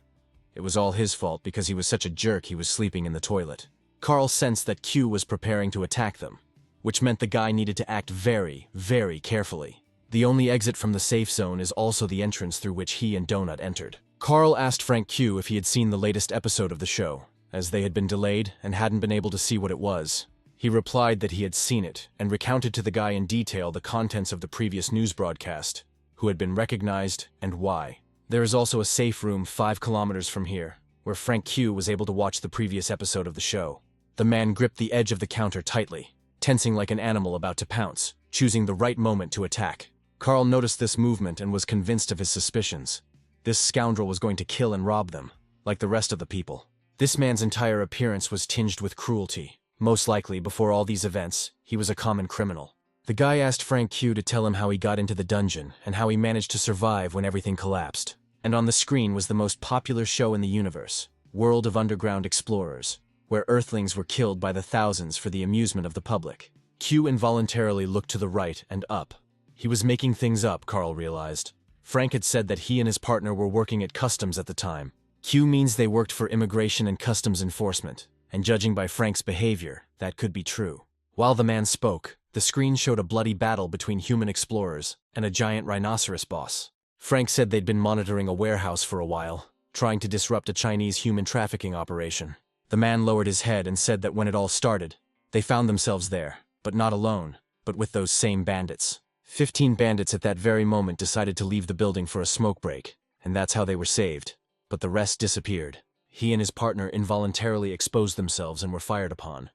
It was all his fault because he was such a jerk he was sleeping in the toilet. Carl sensed that Q was preparing to attack them, which meant the guy needed to act very, very carefully. The only exit from the safe zone is also the entrance through which he and Donut entered. Carl asked Frank Q if he had seen the latest episode of the show, as they had been delayed and hadn't been able to see what it was. He replied that he had seen it and recounted to the guy in detail the contents of the previous news broadcast, who had been recognized and why. There is also a safe room 5 kilometers from here, where Frank Q was able to watch the previous episode of the show. The man gripped the edge of the counter tightly, tensing like an animal about to pounce, choosing the right moment to attack. Carl noticed this movement and was convinced of his suspicions. This scoundrel was going to kill and rob them, like the rest of the people. This man's entire appearance was tinged with cruelty. Most likely, before all these events, he was a common criminal. The guy asked Frank Q to tell him how he got into the dungeon and how he managed to survive when everything collapsed. And on the screen was the most popular show in the universe, World of Underground Explorers, where Earthlings were killed by the thousands for the amusement of the public. Q involuntarily looked to the right and up. He was making things up, Carl realized. Frank had said that he and his partner were working at customs at the time. Q means they worked for immigration and customs enforcement, and judging by Frank's behavior, that could be true. While the man spoke, the screen showed a bloody battle between human explorers and a giant rhinoceros boss. Frank said they'd been monitoring a warehouse for a while, trying to disrupt a Chinese human trafficking operation. The man lowered his head and said that when it all started, they found themselves there, but not alone, but with those same bandits. 15 bandits at that very moment decided to leave the building for a smoke break, and that's how they were saved. But the rest disappeared. He and his partner involuntarily exposed themselves and were fired upon.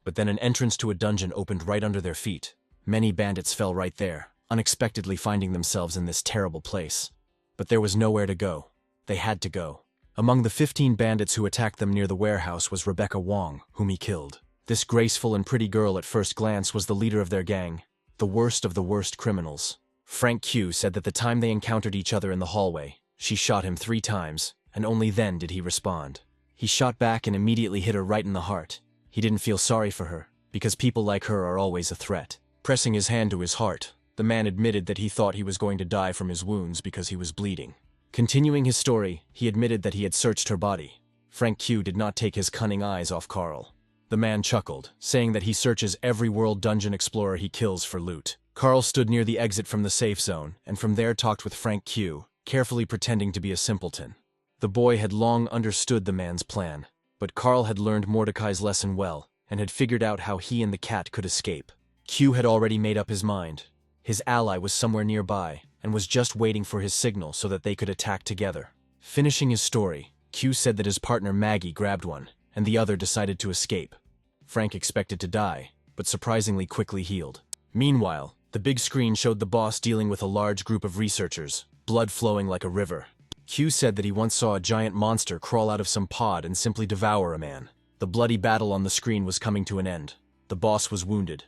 But then an entrance to a dungeon opened right under their feet. Many bandits fell right there, unexpectedly finding themselves in this terrible place. But there was nowhere to go. They had to go. Among the 15 bandits who attacked them near the warehouse was Rebecca Wong, whom he killed. This graceful and pretty girl at first glance was the leader of their gang, the worst of the worst criminals. Frank Q said that the time they encountered each other in the hallway, she shot him 3 times, and only then did he respond. He shot back and immediately hit her right in the heart. He didn't feel sorry for her, because people like her are always a threat. Pressing his hand to his heart, the man admitted that he thought he was going to die from his wounds because he was bleeding. Continuing his story, he admitted that he had searched her body. Frank Q did not take his cunning eyes off Carl. The man chuckled, saying that he searches every world dungeon explorer he kills for loot. Carl stood near the exit from the safe zone, and from there talked with Frank Q, carefully pretending to be a simpleton. The boy had long understood the man's plan, but Carl had learned Mordecai's lesson well, and had figured out how he and the cat could escape. Q had already made up his mind. His ally was somewhere nearby, and was just waiting for his signal so that they could attack together. Finishing his story, Q said that his partner Maggie grabbed one, and the other decided to escape. Frank expected to die, but surprisingly quickly healed. Meanwhile, the big screen showed the boss dealing with a large group of researchers, blood flowing like a river. Q said that he once saw a giant monster crawl out of some pod and simply devour a man. The bloody battle on the screen was coming to an end. The boss was wounded,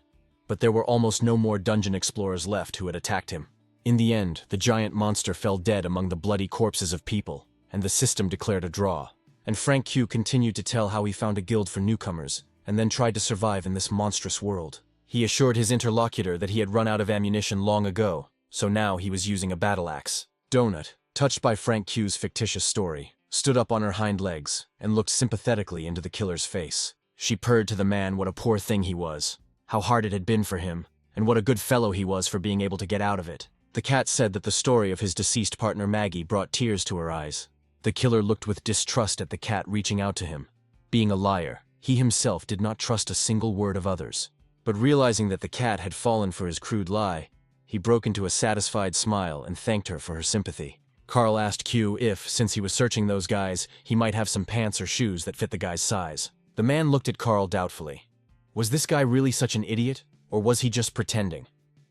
but there were almost no more dungeon explorers left who had attacked him. In the end, the giant monster fell dead among the bloody corpses of people, and the system declared a draw. And Frank Q continued to tell how he found a guild for newcomers, and then tried to survive in this monstrous world. He assured his interlocutor that he had run out of ammunition long ago, so now he was using a battle axe. Donut, touched by Frank Q's fictitious story, stood up on her hind legs and looked sympathetically into the killer's face. She purred to the man what a poor thing he was, how hard it had been for him, and what a good fellow he was for being able to get out of it. The cat said that the story of his deceased partner Maggie brought tears to her eyes. The killer looked with distrust at the cat reaching out to him. Being a liar, He himself did not trust a single word of others. But realizing that the cat had fallen for his crude lie, he broke into a satisfied smile and thanked her for her sympathy. Carl asked Q if, since he was searching those guys, he might have some pants or shoes that fit the guy's size. The man looked at Carl doubtfully. Was this guy really such an idiot, or was he just pretending?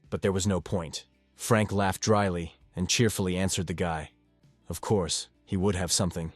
But there was no point. Frank laughed dryly and cheerfully answered the guy. Of course, he would have something.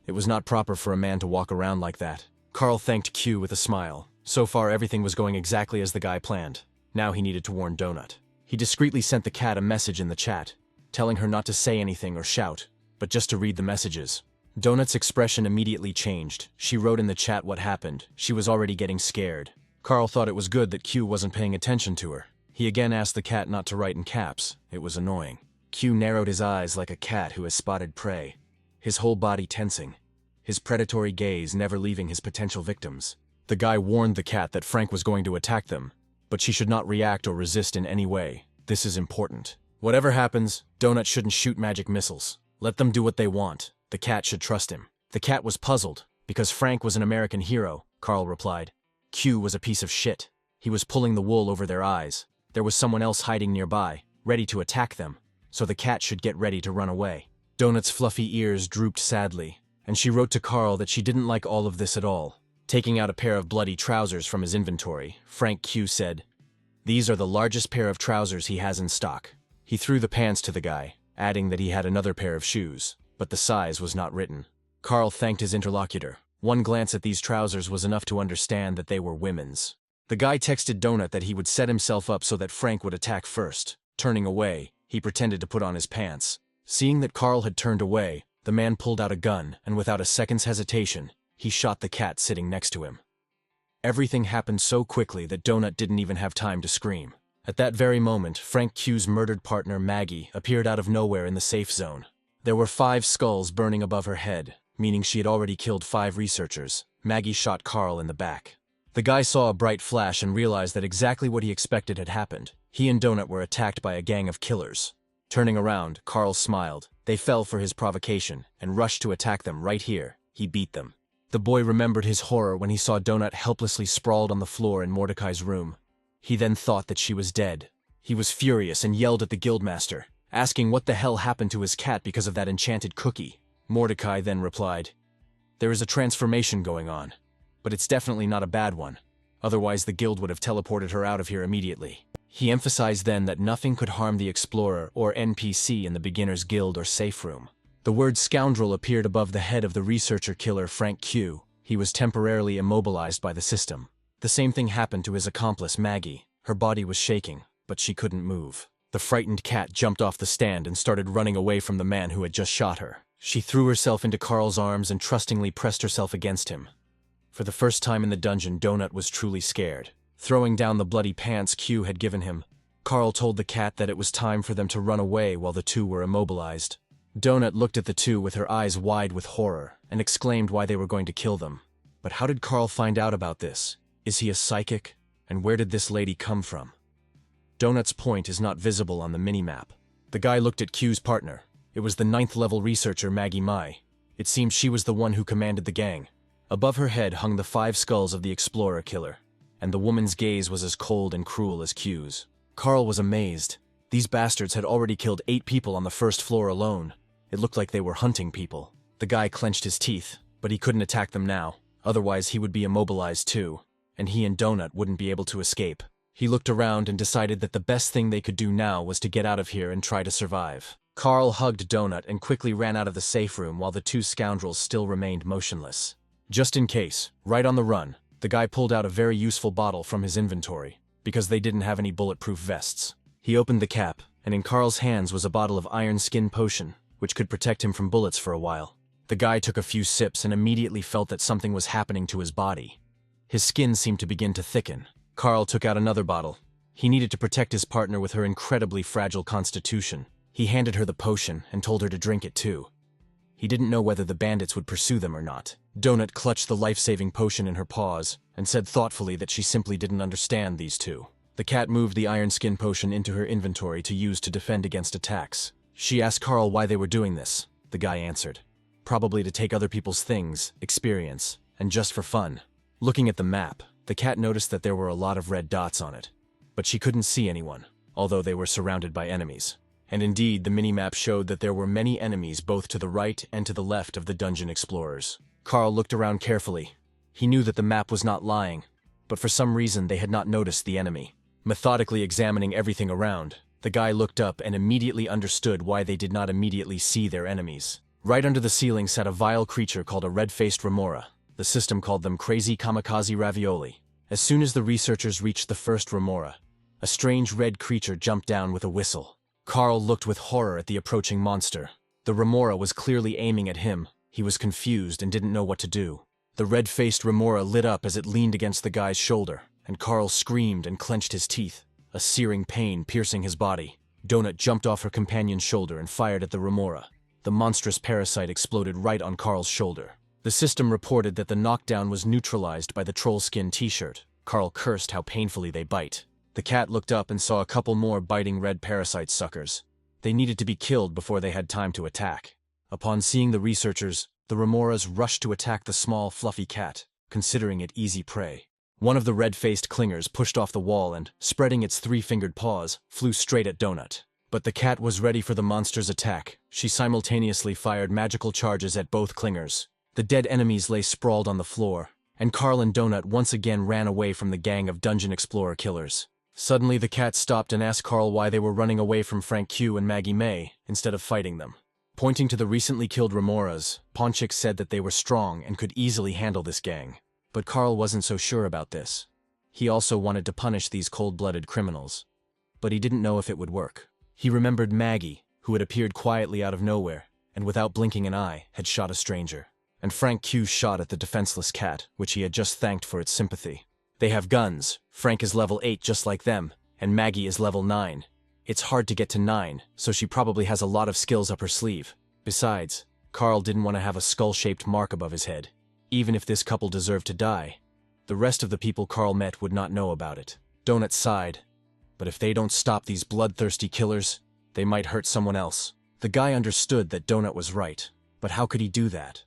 It was not proper for a man to walk around like that. Carl thanked Q with a smile. So far everything was going exactly as the guy planned. Now he needed to warn Donut. He discreetly sent the cat a message in the chat, telling her not to say anything or shout, but just to read the messages. Donut's expression immediately changed. She wrote in the chat what happened. She was already getting scared. Carl thought it was good that Q wasn't paying attention to her. He again asked the cat not to write in caps. It was annoying. Q narrowed his eyes like a cat who has spotted prey, his whole body tensing, his predatory gaze never leaving his potential victims. The guy warned the cat that Frank was going to attack them, but she should not react or resist in any way. This is important. Whatever happens, Donut shouldn't shoot magic missiles. Let them do what they want. The cat should trust him. The cat was puzzled. Because Frank was an American hero, Carl replied. Q was a piece of shit. He was pulling the wool over their eyes. There was someone else hiding nearby, ready to attack them, so the cat should get ready to run away. Donut's fluffy ears drooped sadly, and she wrote to Carl that she didn't like all of this at all. Taking out a pair of bloody trousers from his inventory, Frank Q said, "These are the largest pair of trousers he has in stock." He threw the pants to the guy, adding that he had another pair of shoes, but the size was not written. Carl thanked his interlocutor. One glance at these trousers was enough to understand that they were women's. The guy texted Donut that he would set himself up so that Frank would attack first. Turning away, he pretended to put on his pants. Seeing that Carl had turned away, the man pulled out a gun, and without a second's hesitation, he shot the cat sitting next to him. Everything happened so quickly that Donut didn't even have time to scream. At that very moment, Frank Q's murdered partner, Maggie, appeared out of nowhere in the safe zone. There were 5 skulls burning above her head, meaning she had already killed 5 researchers. Maggie shot Carl in the back. The guy saw a bright flash and realized that exactly what he expected had happened. He and Donut were attacked by a gang of killers. Turning around, Carl smiled. They fell for his provocation and rushed to attack them right here. He beat them. The boy remembered his horror when he saw Donut helplessly sprawled on the floor in Mordecai's room. He then thought that she was dead. He was furious and yelled at the guildmaster, asking what the hell happened to his cat because of that enchanted cookie. Mordecai then replied, "There is a transformation going on, but it's definitely not a bad one. Otherwise the guild would have teleported her out of here immediately." He emphasized then that nothing could harm the explorer or NPC in the beginner's guild or safe room. The word scoundrel appeared above the head of the researcher killer Frank Q. He was temporarily immobilized by the system. The same thing happened to his accomplice Maggie. Her body was shaking, but she couldn't move. The frightened cat jumped off the stand and started running away from the man who had just shot her. She threw herself into Carl's arms and trustingly pressed herself against him. For the first time in the dungeon, Donut was truly scared. Throwing down the bloody pants Q had given him, Carl told the cat that it was time for them to run away while the two were immobilized. Donut looked at the two with her eyes wide with horror and exclaimed why they were going to kill them. But how did Carl find out about this? Is he a psychic? And where did this lady come from? Donut's point is not visible on the minimap. The guy looked at Q's partner. It was the 9th level researcher Maggie Mai. It seemed she was the one who commanded the gang. Above her head hung the 5 skulls of the explorer killer, and the woman's gaze was as cold and cruel as Q's. Carl was amazed. These bastards had already killed 8 people on the first floor alone. It looked like they were hunting people. The guy clenched his teeth, but he couldn't attack them now. Otherwise he would be immobilized too, and he and Donut wouldn't be able to escape. He looked around and decided that the best thing they could do now was to get out of here and try to survive. Carl hugged Donut and quickly ran out of the safe room while the 2 scoundrels still remained motionless. Just in case, right on the run, the guy pulled out a very useful bottle from his inventory, because they didn't have any bulletproof vests. He opened the cap, and in Carl's hands was a bottle of iron skin potion, which could protect him from bullets for a while. The guy took a few sips and immediately felt that something was happening to his body. His skin seemed to begin to thicken. Carl took out another bottle. He needed to protect his partner with her incredibly fragile constitution. He handed her the potion and told her to drink it too. He didn't know whether the bandits would pursue them or not. Donut clutched the life-saving potion in her paws and said thoughtfully that she simply didn't understand these two. The cat moved the iron skin potion into her inventory to use to defend against attacks. She asked Carl why they were doing this. The guy answered, "Probably to take other people's things, experience, and just for fun." Looking at the map, the cat noticed that there were a lot of red dots on it. But she couldn't see anyone, although they were surrounded by enemies. And indeed, the mini-map showed that there were many enemies both to the right and to the left of the dungeon explorers. Carl looked around carefully. He knew that the map was not lying, but for some reason they had not noticed the enemy. Methodically examining everything around, the guy looked up and immediately understood why they did not immediately see their enemies. Right under the ceiling sat a vile creature called a red-faced remora. The system called them crazy kamikaze ravioli. As soon as the researchers reached the first remora, a strange red creature jumped down with a whistle. Carl looked with horror at the approaching monster. The remora was clearly aiming at him. He was confused and didn't know what to do. The red-faced remora lit up as it leaned against the guy's shoulder, and Carl screamed and clenched his teeth, a searing pain piercing his body. Donut jumped off her companion's shoulder and fired at the remora. The monstrous parasite exploded right on Carl's shoulder. The system reported that the knockdown was neutralized by the troll skin t-shirt. Carl cursed how painfully they bite. The cat looked up and saw a couple more biting red parasite suckers. They needed to be killed before they had time to attack. Upon seeing the researchers, the remoras rushed to attack the small, fluffy cat, considering it easy prey. One of the red-faced clingers pushed off the wall and, spreading its three-fingered paws, flew straight at Donut. But the cat was ready for the monster's attack. She simultaneously fired magical charges at both clingers. The dead enemies lay sprawled on the floor, and Carl and Donut once again ran away from the gang of dungeon explorer killers. Suddenly the cat stopped and asked Carl why they were running away from Frank Q and Maggie May instead of fighting them. Pointing to the recently killed remoras, Ponchik said that they were strong and could easily handle this gang. But Carl wasn't so sure about this. He also wanted to punish these cold-blooded criminals. But he didn't know if it would work. He remembered Maggie, who had appeared quietly out of nowhere, and without blinking an eye, had shot a stranger. And Frank Q shot at the defenseless cat, which he had just thanked for its sympathy. They have guns. Frank is level 8 just like them, and Maggie is level 9. It's hard to get to 9, so she probably has a lot of skills up her sleeve. Besides, Carl didn't want to have a skull-shaped mark above his head. Even if this couple deserved to die, the rest of the people Carl met would not know about it. Donut sighed. But if they don't stop these bloodthirsty killers, they might hurt someone else. The guy understood that Donut was right, but how could he do that?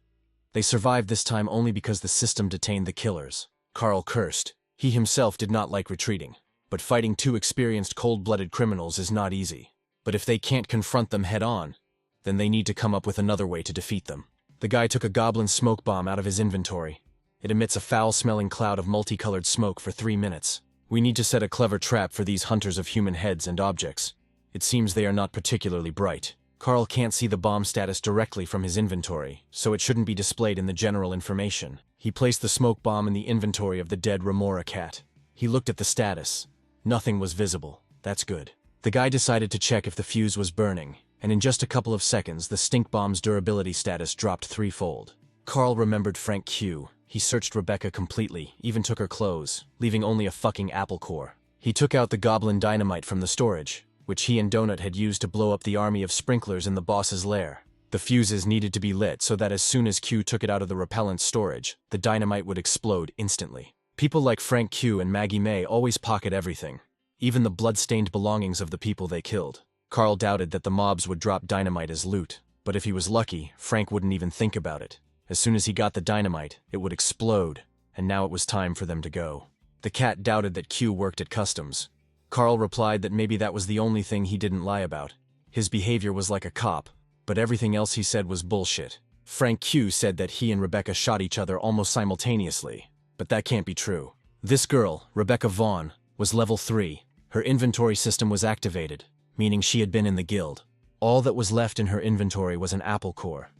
They survived this time only because the system detained the killers. Carl cursed. He himself did not like retreating. But fighting two experienced cold-blooded criminals is not easy. But if they can't confront them head-on, then they need to come up with another way to defeat them. The guy took a goblin smoke bomb out of his inventory. It emits a foul-smelling cloud of multicolored smoke for 3 minutes. We need to set a clever trap for these hunters of human heads and objects. It seems they are not particularly bright. Carl can't see the bomb status directly from his inventory, so it shouldn't be displayed in the general information. He placed the smoke bomb in the inventory of the dead remora cat. He looked at the status. Nothing was visible. That's good. The guy decided to check if the fuse was burning, and in just a couple of seconds the stink bomb's durability status dropped 3-fold. Carl remembered Frank Q. He searched Rebecca completely, even took her clothes, leaving only a fucking apple core. He took out the goblin dynamite from the storage, which he and Donut had used to blow up the army of sprinklers in the boss's lair. The fuses needed to be lit so that as soon as Q took it out of the repellent storage, the dynamite would explode instantly. People like Frank Q and Maggie May always pocket everything, even the blood-stained belongings of the people they killed. Carl doubted that the mobs would drop dynamite as loot, but if he was lucky, Frank wouldn't even think about it. As soon as he got the dynamite, it would explode, and now it was time for them to go. The cat doubted that Q worked at customs. Carl replied that maybe that was the only thing he didn't lie about. His behavior was like a cop, but everything else he said was bullshit. Frank Q said that he and Rebecca shot each other almost simultaneously, but that can't be true. This girl, Rebecca Vaughn, was level 3. Her inventory system was activated, meaning she had been in the guild. All that was left in her inventory was an apple core.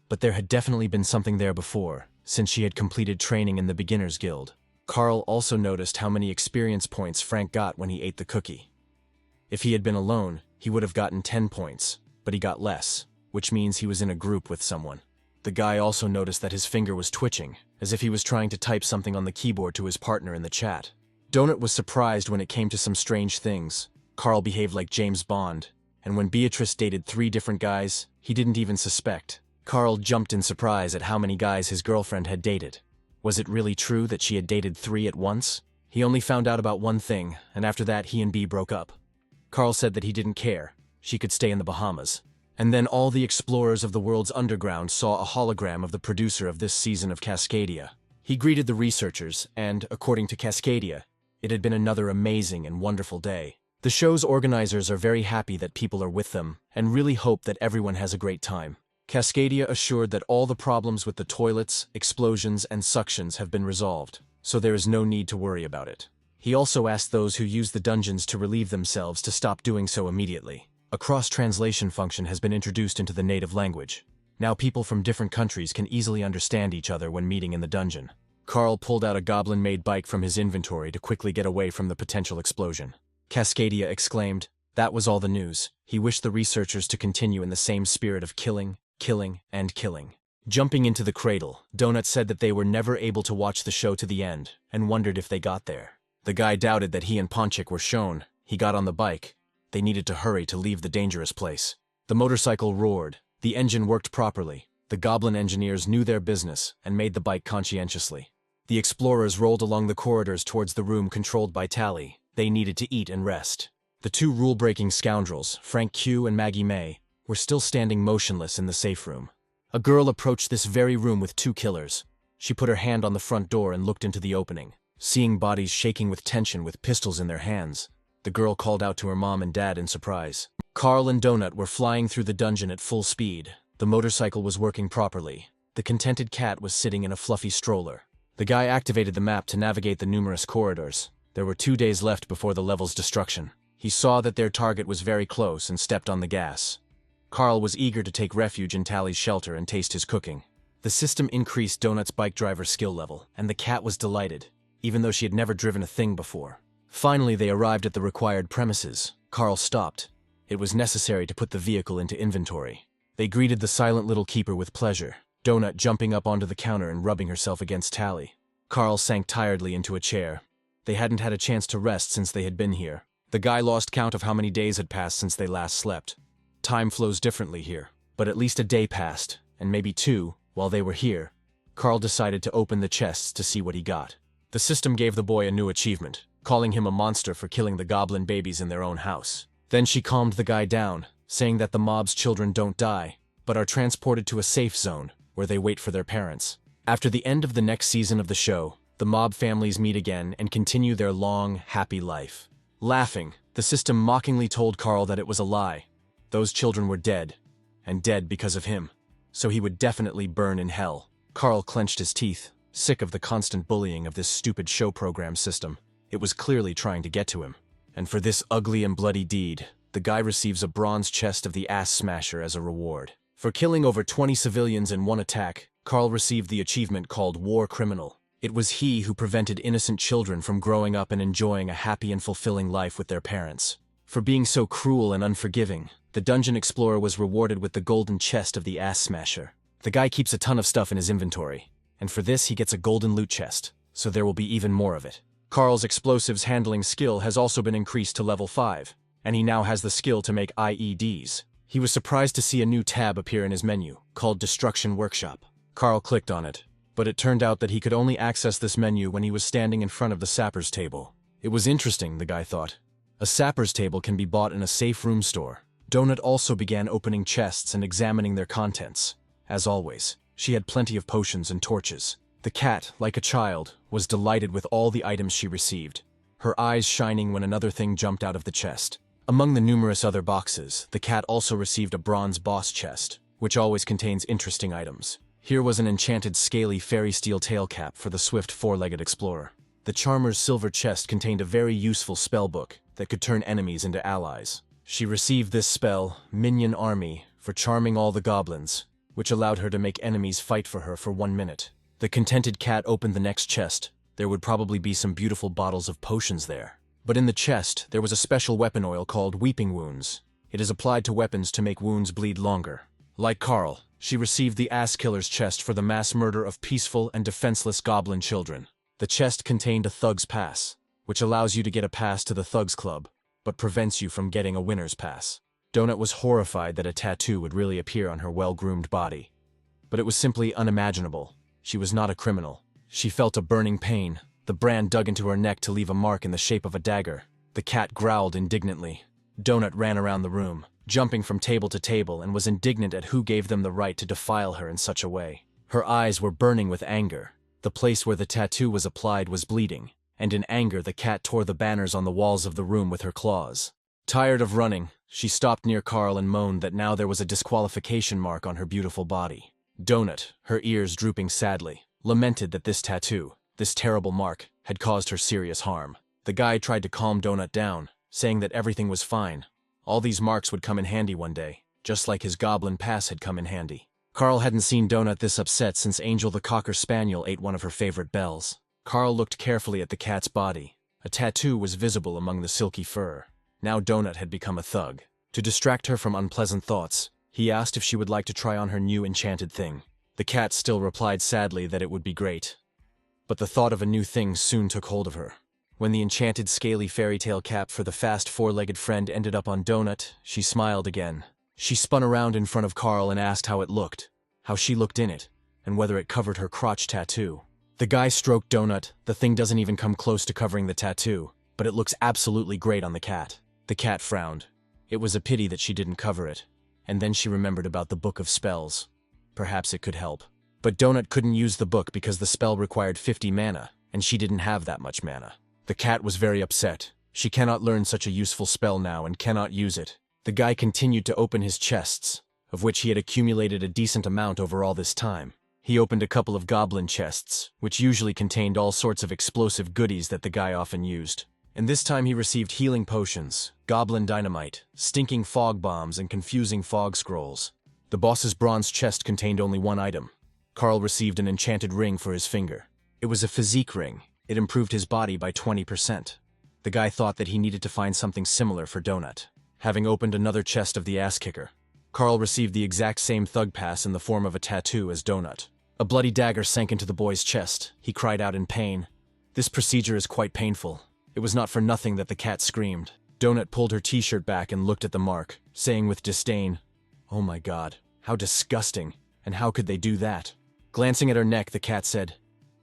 But there had definitely been something there before, since she had completed training in the beginner's guild. Carl also noticed how many experience points Frank got when he ate the cookie. If he had been alone, he would have gotten 10 points, but he got less, which means he was in a group with someone. The guy also noticed that his finger was twitching, as if he was trying to type something on the keyboard to his partner in the chat. Donut was surprised when it came to some strange things. Carl behaved like James Bond, and when Beatrice dated 3 different guys, he didn't even suspect. Carl jumped in surprise at how many guys his girlfriend had dated. Was it really true that she had dated 3 at once? He only found out about one thing, and after that he and B broke up. Carl said that he didn't care. She could stay in the Bahamas. And then all the explorers of the world's underground saw a hologram of the producer of this season of Cascadia. He greeted the researchers, and, according to Cascadia, it had been another amazing and wonderful day. The show's organizers are very happy that people are with them, and really hope that everyone has a great time. Cascadia assured that all the problems with the toilets, explosions, and suctions have been resolved, so there is no need to worry about it. He also asked those who use the dungeons to relieve themselves to stop doing so immediately. A cross-translation function has been introduced into the native language. Now people from different countries can easily understand each other when meeting in the dungeon. Carl pulled out a goblin-made bike from his inventory to quickly get away from the potential explosion. Cascadia exclaimed, that was all the news. He wished the researchers to continue in the same spirit of killing, killing, and killing. Jumping into the cradle, Donut said that they were never able to watch the show to the end, and wondered if they got there. The guy doubted that he and Ponchik were shown. He got on the bike. They needed to hurry to leave the dangerous place. The motorcycle roared. The engine worked properly. The goblin engineers knew their business and made the bike conscientiously. The explorers rolled along the corridors towards the room controlled by Tally. They needed to eat and rest. The two rule-breaking scoundrels, Frank Q and Maggie May, were still standing motionless in the safe room. A girl approached this very room with two killers. She put her hand on the front door and looked into the opening. Seeing bodies shaking with tension with pistols in their hands, the girl called out to her mom and dad in surprise. Carl and Donut were flying through the dungeon at full speed. The motorcycle was working properly. The contented cat was sitting in a fluffy stroller. The guy activated the map to navigate the numerous corridors. There were 2 days left before the level's destruction. He saw that their target was very close and stepped on the gas. Carl was eager to take refuge in Tally's shelter and taste his cooking. The system increased Donut's bike driver skill level, and the cat was delighted, even though she had never driven a thing before. Finally, they arrived at the required premises. Carl stopped. It was necessary to put the vehicle into inventory. They greeted the silent little keeper with pleasure, Donut jumping up onto the counter and rubbing herself against Tally. Carl sank tiredly into a chair. They hadn't had a chance to rest since they had been here. The guy lost count of how many days had passed since they last slept. Time flows differently here, but at least a day passed, and maybe 2, while they were here. Carl decided to open the chests to see what he got. The system gave the boy a new achievement, calling him a monster for killing the goblin babies in their own house. Then she calmed the guy down, saying that the mob's children don't die, but are transported to a safe zone, where they wait for their parents. After the end of the next season of the show, the mob families meet again and continue their long, happy life. Laughing, the system mockingly told Carl that it was a lie. Those children were dead, and dead because of him, so he would definitely burn in hell. Carl clenched his teeth, sick of the constant bullying of this stupid show program system. It was clearly trying to get to him. And for this ugly and bloody deed, the guy receives a bronze chest of the Ass Smasher as a reward. For killing over 20 civilians in one attack, Carl received the achievement called War Criminal. It was he who prevented innocent children from growing up and enjoying a happy and fulfilling life with their parents. For being so cruel and unforgiving, the dungeon explorer was rewarded with the golden chest of the Ass Smasher. The guy keeps a ton of stuff in his inventory, and for this he gets a golden loot chest, so there will be even more of it. Carl's explosives handling skill has also been increased to level 5, and he now has the skill to make IEDs. He was surprised to see a new tab appear in his menu, called Destruction Workshop. Carl clicked on it, but it turned out that he could only access this menu when he was standing in front of the sapper's table. It was interesting, the guy thought. A sapper's table can be bought in a safe room store. Donut also began opening chests and examining their contents. As always, she had plenty of potions and torches. The cat, like a child, was delighted with all the items she received, her eyes shining when another thing jumped out of the chest. Among the numerous other boxes, the cat also received a bronze boss chest, which always contains interesting items. Here was an enchanted scaly fairy steel tail cap for the swift four-legged explorer. The charmer's silver chest contained a very useful spell book that could turn enemies into allies. She received this spell, Minion Army, for charming all the goblins, which allowed her to make enemies fight for her for 1 minute. The contented cat opened the next chest. There would probably be some beautiful bottles of potions there. But in the chest, there was a special weapon oil called Weeping Wounds. It is applied to weapons to make wounds bleed longer. Like Carl, she received the Ass Killer's chest for the mass murder of peaceful and defenseless goblin children. The chest contained a Thug's Pass, which allows you to get a pass to the Thugs Club, but prevents you from getting a winner's pass. Donut was horrified that a tattoo would really appear on her well-groomed body. But it was simply unimaginable. She was not a criminal. She felt a burning pain. The brand dug into her neck to leave a mark in the shape of a dagger. The cat growled indignantly. Donut ran around the room, jumping from table to table, and was indignant at who gave them the right to defile her in such a way. Her eyes were burning with anger. The place where the tattoo was applied was bleeding, and in anger the cat tore the banners on the walls of the room with her claws. Tired of running, she stopped near Carl and moaned that now there was a disqualification mark on her beautiful body. Donut, her ears drooping sadly, lamented that this tattoo, this terrible mark, had caused her serious harm. The guy tried to calm Donut down, saying that everything was fine. All these marks would come in handy one day, just like his goblin pass had come in handy. Carl hadn't seen Donut this upset since Angel the Cocker Spaniel ate one of her favorite bells. Carl looked carefully at the cat's body. A tattoo was visible among the silky fur. Now Donut had become a thug. To distract her from unpleasant thoughts, he asked if she would like to try on her new enchanted thing. The cat still replied sadly that it would be great. But the thought of a new thing soon took hold of her. When the enchanted scaly fairy tale cap for the fast four-legged friend ended up on Donut, she smiled again. She spun around in front of Carl and asked how it looked, how she looked in it, and whether it covered her crotch tattoo. The guy stroked Donut. The thing doesn't even come close to covering the tattoo, but it looks absolutely great on the cat. The cat frowned. It was a pity that she didn't cover it. And then she remembered about the Book of Spells. Perhaps it could help. But Donut couldn't use the book because the spell required 50 mana, and she didn't have that much mana. The cat was very upset. She cannot learn such a useful spell now and cannot use it. The guy continued to open his chests, of which he had accumulated a decent amount over all this time. He opened a couple of goblin chests, which usually contained all sorts of explosive goodies that the guy often used. And this time he received healing potions, goblin dynamite, stinking fog bombs, and confusing fog scrolls. The boss's bronze chest contained only one item. Carl received an enchanted ring for his finger. It was a physique ring. It improved his body by 20%. The guy thought that he needed to find something similar for Donut. Having opened another chest of the ass-kicker, Carl received the exact same thug pass in the form of a tattoo as Donut. A bloody dagger sank into the boy's chest. He cried out in pain. This procedure is quite painful. It was not for nothing that the cat screamed. Donut pulled her t-shirt back and looked at the mark, saying with disdain, "Oh my God, how disgusting, and how could they do that?" Glancing at her neck, the cat said,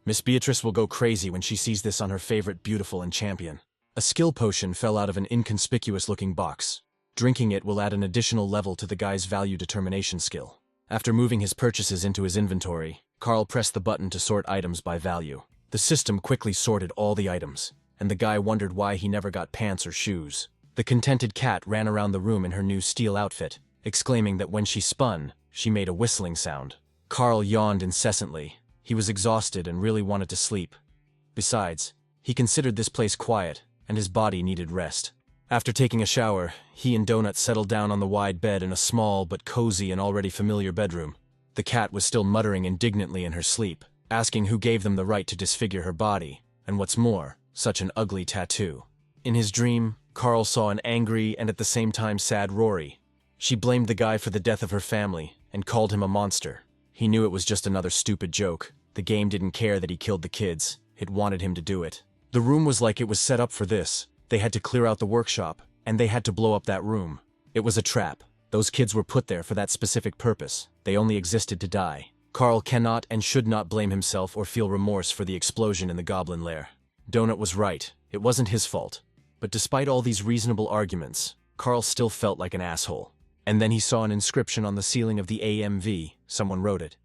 "Miss Beatrice will go crazy when she sees this on her favorite beautiful and champion." A skill potion fell out of an inconspicuous-looking box. Drinking it will add an additional level to the guy's value determination skill. After moving his purchases into his inventory, Carl pressed the button to sort items by value. The system quickly sorted all the items, and the guy wondered why he never got pants or shoes. The contented cat ran around the room in her new steel outfit, exclaiming that when she spun, she made a whistling sound. Carl yawned incessantly. He was exhausted and really wanted to sleep. Besides, he considered this place quiet, and his body needed rest. After taking a shower, he and Donut settled down on the wide bed in a small but cozy and already familiar bedroom. The cat was still muttering indignantly in her sleep, asking who gave them the right to disfigure her body, and what's more, such an ugly tattoo. In his dream, Carl saw an angry and at the same time sad Rory. She blamed the guy for the death of her family and called him a monster. He knew it was just another stupid joke. The game didn't care that he killed the kids. It wanted him to do it. The room was like it was set up for this. They had to clear out the workshop, and they had to blow up that room. It was a trap. Those kids were put there for that specific purpose. They only existed to die. Carl cannot and should not blame himself or feel remorse for the explosion in the goblin lair. Donut was right. It wasn't his fault. But despite all these reasonable arguments, Carl still felt like an asshole. And then he saw an inscription on the ceiling of the AMV. Someone wrote it.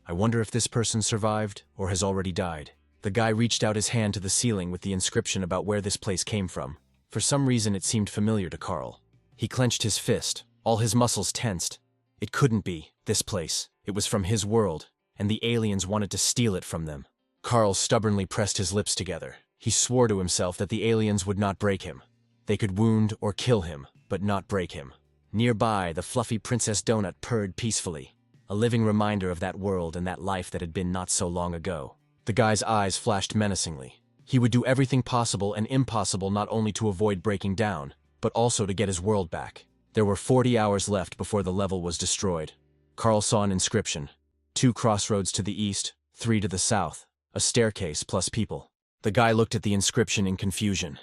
"I wonder if this person survived or has already died." The guy reached out his hand to the ceiling with the inscription about where this place came from. For some reason it seemed familiar to Carl. He clenched his fist, all his muscles tensed. It couldn't be, this place. It was from his world, and the aliens wanted to steal it from them. Carl stubbornly pressed his lips together. He swore to himself that the aliens would not break him. They could wound or kill him, but not break him. Nearby, the fluffy Princess Donut purred peacefully, a living reminder of that world and that life that had been not so long ago. The guy's eyes flashed menacingly. He would do everything possible and impossible not only to avoid breaking down, but also to get his world back. There were 40 hours left before the level was destroyed. Carl saw an inscription. 2 crossroads to the east, 3 to the south, a staircase plus people. The guy looked at the inscription in confusion.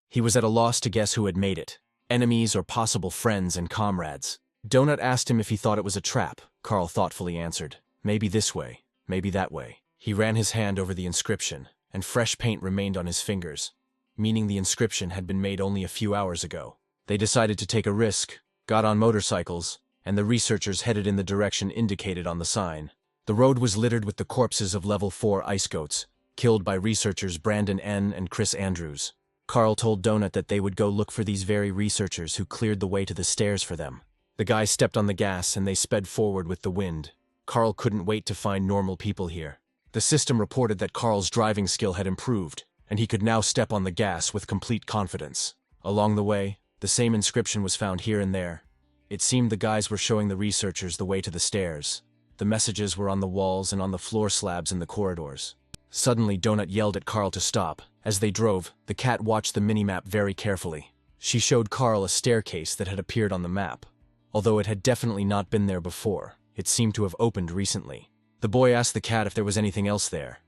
He was at a loss to guess who had made it. Enemies or possible friends and comrades. Donut asked him if he thought it was a trap. Carl thoughtfully answered, "Maybe this way, maybe that way." He ran his hand over the inscription, and fresh paint remained on his fingers, meaning the inscription had been made only a few hours ago. They decided to take a risk, got on motorcycles, and the researchers headed in the direction indicated on the sign. The road was littered with the corpses of level 4 ice goats, killed by researchers Brandon N. and Chris Andrews. Carl told Donut that they would go look for these very researchers who cleared the way to the stairs for them. The guy stepped on the gas and they sped forward with the wind. Carl couldn't wait to find normal people here. The system reported that Carl's driving skill had improved, and he could now step on the gas with complete confidence. Along the way, the same inscription was found here and there. It seemed the guys were showing the researchers the way to the stairs. The messages were on the walls and on the floor slabs in the corridors. Suddenly, Donut yelled at Carl to stop. As they drove, the cat watched the minimap very carefully. She showed Carl a staircase that had appeared on the map. Although it had definitely not been there before, it seemed to have opened recently. The boy asked the cat if there was anything else there.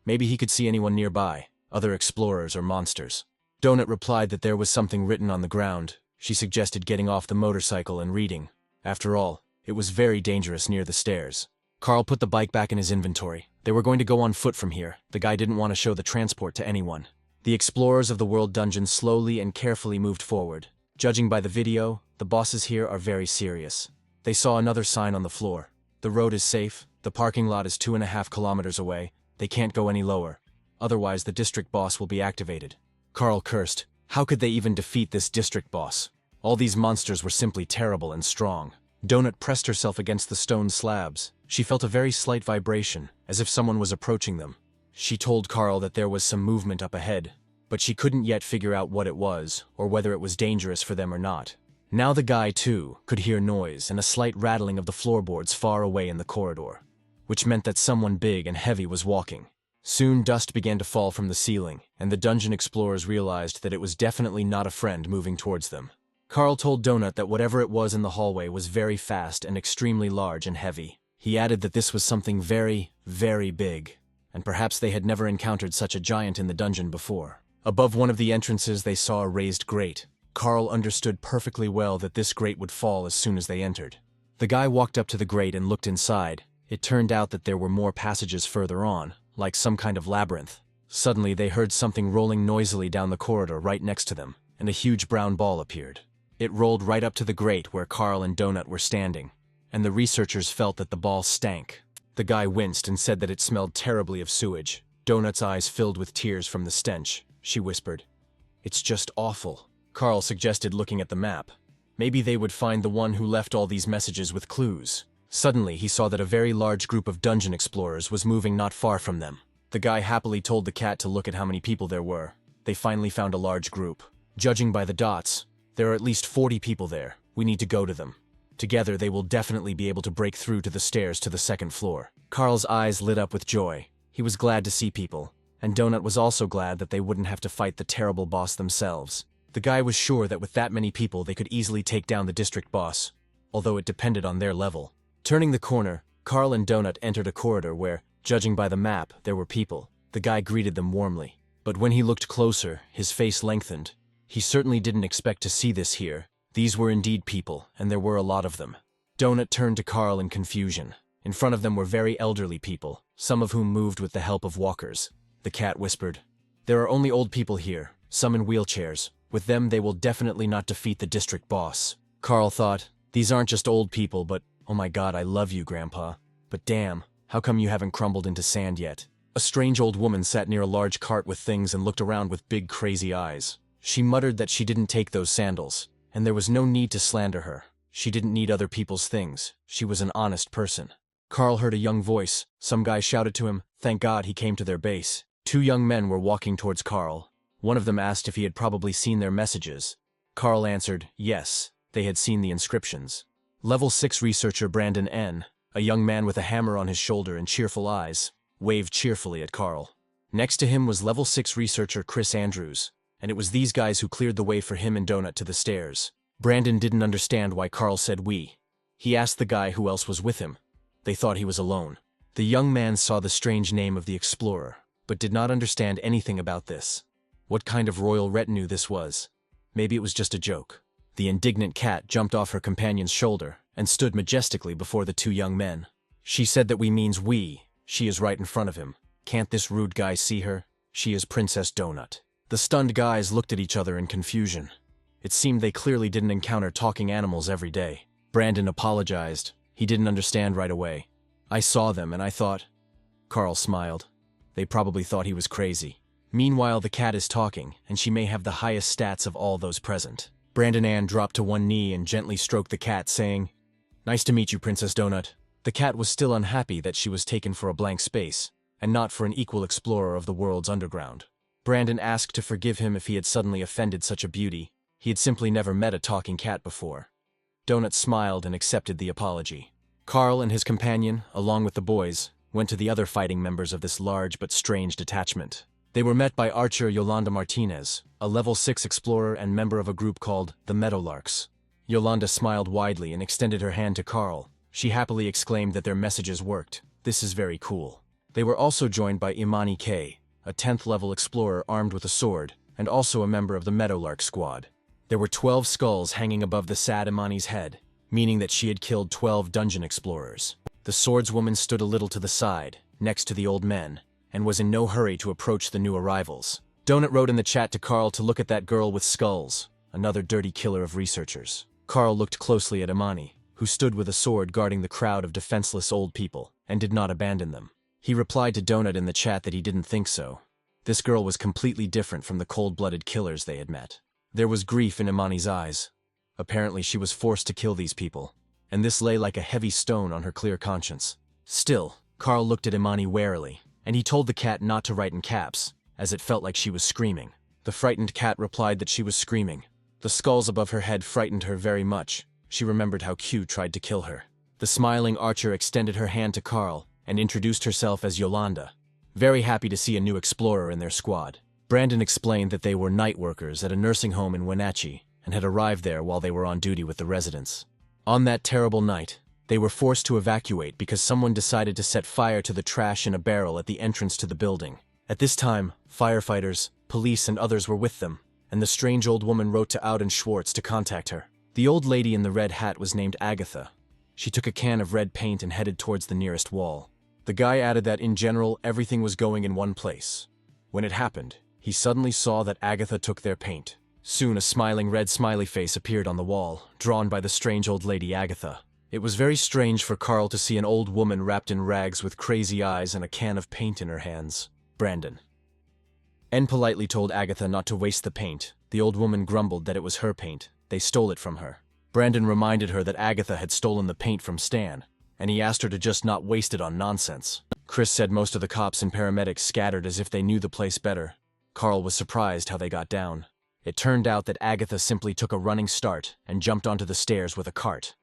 Maybe he could see anyone nearby, other explorers or monsters. Donut replied that there was something written on the ground. She suggested getting off the motorcycle and reading. After all, it was very dangerous near the stairs. Carl put the bike back in his inventory. They were going to go on foot from here. The guy didn't want to show the transport to anyone. The explorers of the world dungeon slowly and carefully moved forward. Judging by the video, the bosses here are very serious. They saw another sign on the floor. The road is safe. The parking lot is 2.5 kilometers away. They can't go any lower. Otherwise, the district boss will be activated. Carl cursed. How could they even defeat this district boss? All these monsters were simply terrible and strong. Donut pressed herself against the stone slabs. She felt a very slight vibration, as if someone was approaching them. She told Carl that there was some movement up ahead, but she couldn't yet figure out what it was, or whether it was dangerous for them or not. Now the guy, too, could hear noise and a slight rattling of the floorboards far away in the corridor, which meant that someone big and heavy was walking. Soon dust began to fall from the ceiling, and the dungeon explorers realized that it was definitely not a friend moving towards them. Carl told Donut that whatever it was in the hallway was very fast and extremely large and heavy. He added that this was something very, very big, and perhaps they had never encountered such a giant in the dungeon before. Above one of the entrances they saw a raised grate. Carl understood perfectly well that this grate would fall as soon as they entered. The guy walked up to the grate and looked inside. It turned out that there were more passages further on, like some kind of labyrinth. Suddenly they heard something rolling noisily down the corridor right next to them, and a huge brown ball appeared. It rolled right up to the grate where Carl and Donut were standing, and the researchers felt that the ball stank. The guy winced and said that it smelled terribly of sewage. Donut's eyes filled with tears from the stench. She whispered, "It's just awful." Carl suggested looking at the map. Maybe they would find the one who left all these messages with clues. Suddenly, he saw that a very large group of dungeon explorers was moving not far from them. The guy happily told the cat to look at how many people there were. They finally found a large group. Judging by the dots, there are at least 40 people there. We need to go to them. Together, they will definitely be able to break through to the stairs to the second floor. Carl's eyes lit up with joy. He was glad to see people, and Donut was also glad that they wouldn't have to fight the terrible boss themselves. The guy was sure that with that many people they could easily take down the district boss, although it depended on their level. Turning the corner, Carl and Donut entered a corridor where, judging by the map, there were people. The guy greeted them warmly. But when he looked closer, his face lengthened. He certainly didn't expect to see this here. These were indeed people, and there were a lot of them. Donut turned to Carl in confusion. In front of them were very elderly people, some of whom moved with the help of walkers. The cat whispered, "There are only old people here, some in wheelchairs. With them they will definitely not defeat the district boss." Carl thought, these aren't just old people, but oh my god, I love you, Grandpa. But damn, how come you haven't crumbled into sand yet? A strange old woman sat near a large cart with things and looked around with big crazy eyes. She muttered that she didn't take those sandals, and there was no need to slander her. She didn't need other people's things. She was an honest person. Carl heard a young voice. Some guy shouted to him, thank God he came to their base. 2 young men were walking towards Carl. One of them asked if he had probably seen their messages. Carl answered, yes, they had seen the inscriptions. Level 6 researcher Brandon N., a young man with a hammer on his shoulder and cheerful eyes, waved cheerfully at Carl. Next to him was Level 6 researcher Chris Andrews, and it was these guys who cleared the way for him and Donut to the stairs. Brandon didn't understand why Carl said we. He asked the guy who else was with him. They thought he was alone. The young man saw the strange name of the explorer, but did not understand anything about this. What kind of royal retinue this was. Maybe it was just a joke. The indignant cat jumped off her companion's shoulder and stood majestically before the 2 young men. She said that we means we. She is right in front of him. Can't this rude guy see her? She is Princess Donut. The stunned guys looked at each other in confusion. It seemed they clearly didn't encounter talking animals every day. Brandon apologized. He didn't understand right away. I saw them and I thought... Carl smiled. They probably thought he was crazy. Meanwhile, the cat is talking, and she may have the highest stats of all those present. Brandon Ann dropped to one knee and gently stroked the cat, saying, "Nice to meet you, Princess Donut." The cat was still unhappy that she was taken for a blank space, and not for an equal explorer of the world's underground. Brandon asked to forgive him if he had suddenly offended such a beauty. He had simply never met a talking cat before. Donut smiled and accepted the apology. Carl and his companion, along with the boys, went to the other fighting members of this large but strange detachment. They were met by Archer Yolanda Martinez, a level 6 explorer and member of a group called the Meadowlarks. Yolanda smiled widely and extended her hand to Carl. She happily exclaimed that their messages worked. "This is very cool." They were also joined by Imani K, a 10th level explorer armed with a sword, and also a member of the Meadowlark squad. There were 12 skulls hanging above the sad Imani's head, meaning that she had killed 12 dungeon explorers. The swordswoman stood a little to the side, next to the old men, and was in no hurry to approach the new arrivals. Donut wrote in the chat to Carl to look at that girl with skulls, another dirty killer of researchers. Carl looked closely at Imani, who stood with a sword guarding the crowd of defenseless old people, and did not abandon them. He replied to Donut in the chat that he didn't think so. This girl was completely different from the cold-blooded killers they had met. There was grief in Imani's eyes. Apparently she was forced to kill these people, and this lay like a heavy stone on her clear conscience. Still, Carl looked at Imani warily, and he told the cat not to write in caps, as it felt like she was screaming. The frightened cat replied that she was screaming. The skulls above her head frightened her very much. She remembered how Q tried to kill her. The smiling Archer extended her hand to Carl and introduced herself as Yolanda, very happy to see a new explorer in their squad. Brandon explained that they were night workers at a nursing home in Wenatchee and had arrived there while they were on duty with the residents. On that terrible night, they were forced to evacuate because someone decided to set fire to the trash in a barrel at the entrance to the building. At this time, firefighters, police, and others were with them, and the strange old woman wrote to Auden Schwartz to contact her. The old lady in the red hat was named Agatha. She took a can of red paint and headed towards the nearest wall. The guy added that in general, everything was going in one place. When it happened, he suddenly saw that Agatha took their paint. Soon a smiling red smiley face appeared on the wall, drawn by the strange old lady Agatha. It was very strange for Carl to see an old woman wrapped in rags with crazy eyes and a can of paint in her hands. Brandon N politely told Agatha not to waste the paint. The old woman grumbled that it was her paint. They stole it from her. Brandon reminded her that Agatha had stolen the paint from Stan, and he asked her to just not waste it on nonsense. Chris said most of the cops and paramedics scattered as if they knew the place better. Carl was surprised how they got down. It turned out that Agatha simply took a running start and jumped onto the stairs with a cart.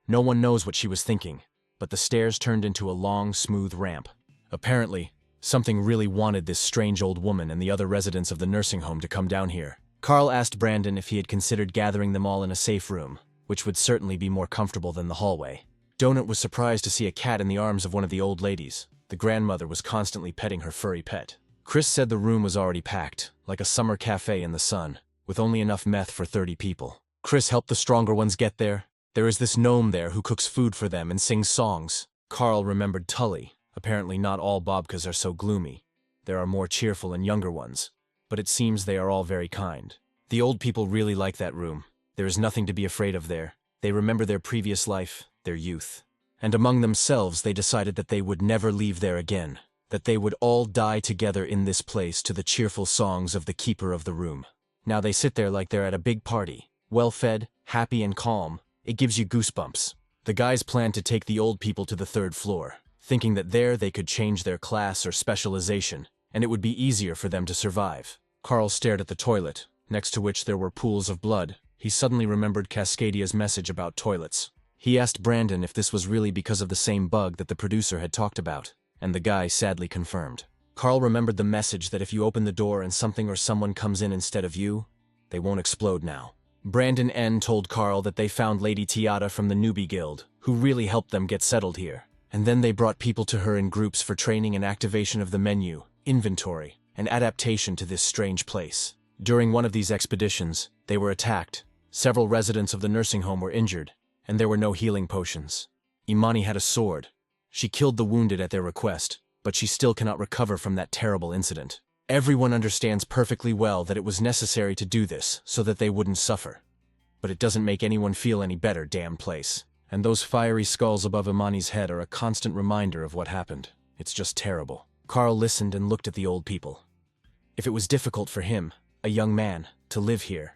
No one knows what she was thinking, but the stairs turned into a long, smooth ramp. Apparently, something really wanted this strange old woman and the other residents of the nursing home to come down here. Carl asked Brandon if he had considered gathering them all in a safe room, which would certainly be more comfortable than the hallway. Donut was surprised to see a cat in the arms of one of the old ladies. The grandmother was constantly petting her furry pet. Chris said the room was already packed, like a summer cafe in the sun, with only enough meth for 30 people. Chris helped the stronger ones get there. There is this gnome there who cooks food for them and sings songs. Carl remembered Tully. Apparently not all Bobkas are so gloomy. There are more cheerful and younger ones, but it seems they are all very kind. The old people really like that room. There is nothing to be afraid of there. They remember their previous life, their youth. And among themselves they decided that they would never leave there again, that they would all die together in this place to the cheerful songs of the keeper of the room. Now they sit there like they're at a big party, well-fed, happy and calm. It gives you goosebumps. The guys planned to take the old people to the 3rd floor, thinking that there they could change their class or specialization, and it would be easier for them to survive. Carl stared at the toilet, next to which there were pools of blood. He suddenly remembered Cascadia's message about toilets. He asked Brandon if this was really because of the same bug that the producer had talked about, and the guy sadly confirmed. Carl remembered the message that if you open the door and something or someone comes in instead of you, they won't explode now. Brandon N told Carl that they found Lady Tiata from the Newbie Guild, who really helped them get settled here. And then they brought people to her in groups for training and activation of the menu, inventory, and adaptation to this strange place. During one of these expeditions, they were attacked. Several residents of the nursing home were injured, and there were no healing potions. Imani had a sword. She killed the wounded at their request, but she still cannot recover from that terrible incident. Everyone understands perfectly well that it was necessary to do this so that they wouldn't suffer. But it doesn't make anyone feel any better, damn place. And those fiery skulls above Imani's head are a constant reminder of what happened. It's just terrible. Carl listened and looked at the old people. If it was difficult for him, a young man, to live here,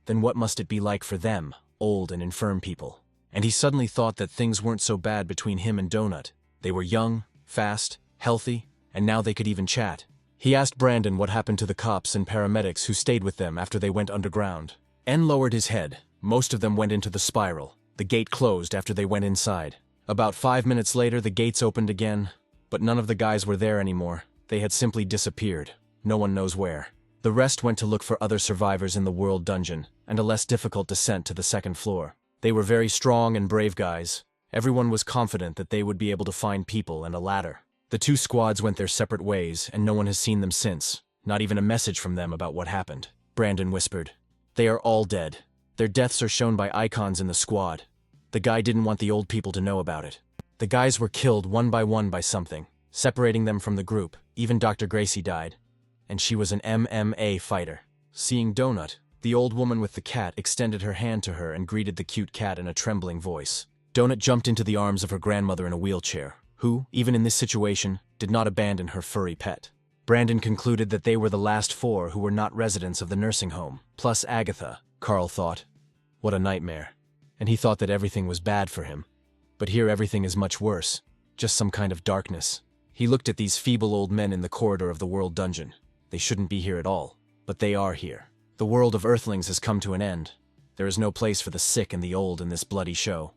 then what must it be like for them, old and infirm people? And he suddenly thought that things weren't so bad between him and Donut. They were young, fast, healthy, and now they could even chat. He asked Brandon what happened to the cops and paramedics who stayed with them after they went underground. En lowered his head. Most of them went into the spiral. The gate closed after they went inside. About 5 minutes later, the gates opened again, but none of the guys were there anymore. They had simply disappeared. No one knows where. The rest went to look for other survivors in the world dungeon, and a less difficult descent to the second floor. They were very strong and brave guys. Everyone was confident that they would be able to find people and a ladder. The two squads went their separate ways, and no one has seen them since. Not even a message from them about what happened. Brandon whispered. They are all dead. Their deaths are shown by icons in the squad. The guy didn't want the old people to know about it. The guys were killed one by something, separating them from the group. Even Dr. Gracie died. And she was an MMA fighter. Seeing Donut, the old woman with the cat extended her hand to her and greeted the cute cat in a trembling voice. Donut jumped into the arms of her grandmother in a wheelchair, who, even in this situation, did not abandon her furry pet. Brandon concluded that they were the last 4 who were not residents of the nursing home, plus Agatha, Carl thought. What a nightmare. And he thought that everything was bad for him. But here everything is much worse, just some kind of darkness. He looked at these feeble old men in the corridor of the world dungeon. They shouldn't be here at all, but they are here. The world of Earthlings has come to an end. There is no place for the sick and the old in this bloody show.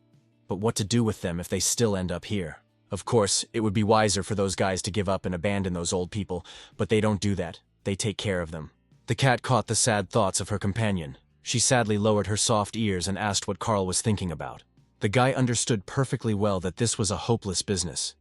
But what to do with them if they still end up here? Of course, it would be wiser for those guys to give up and abandon those old people, but they don't do that. They take care of them. The cat caught the sad thoughts of her companion. She sadly lowered her soft ears and asked what Carl was thinking about. The guy understood perfectly well that this was a hopeless business.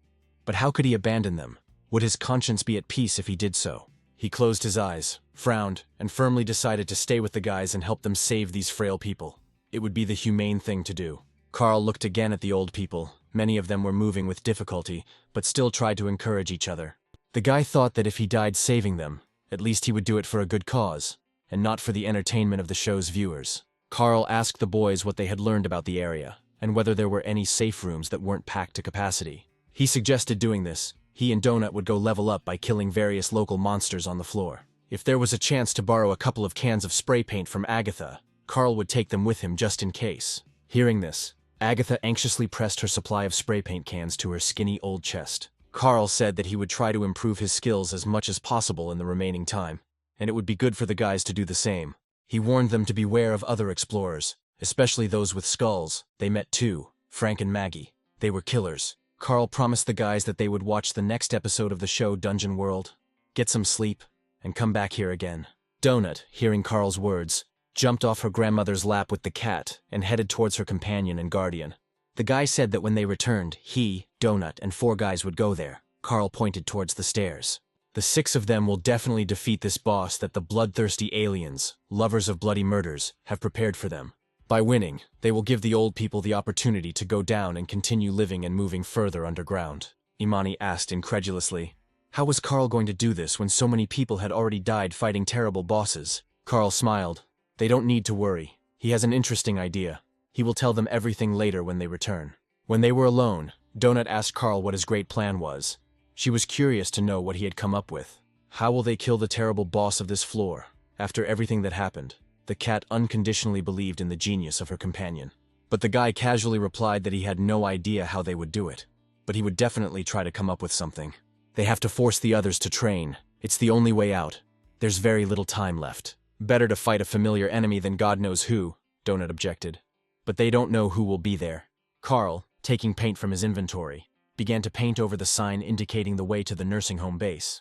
But how could he abandon them? Would his conscience be at peace if he did so? He closed his eyes, frowned, and firmly decided to stay with the guys and help them save these frail people. It would be the humane thing to do. Carl looked again at the old people. Many of them were moving with difficulty, but still tried to encourage each other. The guy thought that if he died saving them, at least he would do it for a good cause, and not for the entertainment of the show's viewers. Carl asked the boys what they had learned about the area, and whether there were any safe rooms that weren't packed to capacity. He suggested doing this. He and Donut would go level up by killing various local monsters on the floor. If there was a chance to borrow a couple of cans of spray paint from Agatha, Carl would take them with him just in case. Hearing this, Agatha anxiously pressed her supply of spray paint cans to her skinny old chest. Carl said that he would try to improve his skills as much as possible in the remaining time, and it would be good for the guys to do the same. He warned them to beware of other explorers, especially those with skulls. They met 2, Frank and Maggie. They were killers. Carl promised the guys that they would watch the next episode of the show Dungeon World, get some sleep, and come back here again. Donut, hearing Carl's words, jumped off her grandmother's lap with the cat and headed towards her companion and guardian. The guy said that when they returned, he, Donut, and 4 guys would go there. Carl pointed towards the stairs. The 6 of them will definitely defeat this boss that the bloodthirsty aliens, lovers of bloody murders, have prepared for them. By winning, they will give the old people the opportunity to go down and continue living and moving further underground. Imani asked incredulously. How was Carl going to do this when so many people had already died fighting terrible bosses? Carl smiled. They don't need to worry. He has an interesting idea. He will tell them everything later when they return. When they were alone, Donut asked Carl what his great plan was. She was curious to know what he had come up with. How will they kill the terrible boss of this floor? After everything that happened, the cat unconditionally believed in the genius of her companion. But the guy casually replied that he had no idea how they would do it. But he would definitely try to come up with something. They have to force the others to train. It's the only way out. There's very little time left. Better to fight a familiar enemy than God knows who, Donut objected. But they don't know who will be there. Carl, taking paint from his inventory, began to paint over the sign indicating the way to the nursing home base.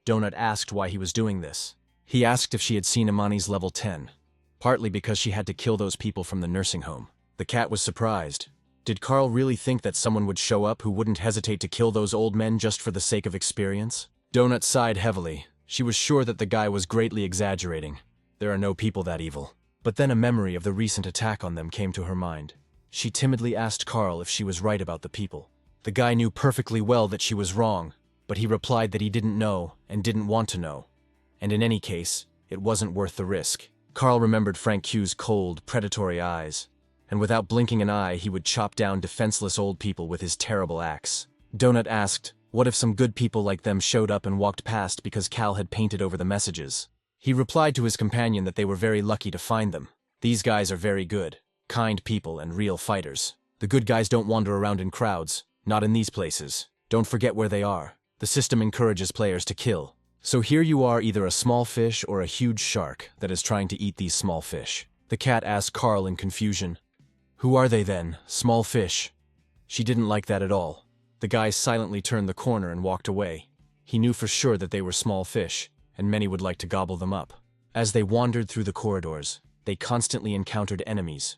Donut asked why he was doing this. He asked if she had seen Imani's level 10, partly because she had to kill those people from the nursing home. The cat was surprised. Did Carl really think that someone would show up who wouldn't hesitate to kill those old men just for the sake of experience? Donut sighed heavily. She was sure that the guy was greatly exaggerating. There are no people that evil. But then a memory of the recent attack on them came to her mind. She timidly asked Carl if she was right about the people. The guy knew perfectly well that she was wrong, but he replied that he didn't know and didn't want to know. And in any case, it wasn't worth the risk. Carl remembered Frank Q's cold, predatory eyes. and without blinking an eye he would chop down defenseless old people with his terrible axe. Donut asked, what if some good people like them showed up and walked past because Cal had painted over the messages? He replied to his companion that they were very lucky to find them. These guys are very good, kind people and real fighters. The good guys don't wander around in crowds, not in these places. Don't forget where they are. The system encourages players to kill. So here you are, either a small fish or a huge shark that is trying to eat these small fish. The cat asked Carl in confusion. Who are they then, small fish? She didn't like that at all. The guy silently turned the corner and walked away. He knew for sure that they were small fish, and many would like to gobble them up. As they wandered through the corridors, they constantly encountered enemies.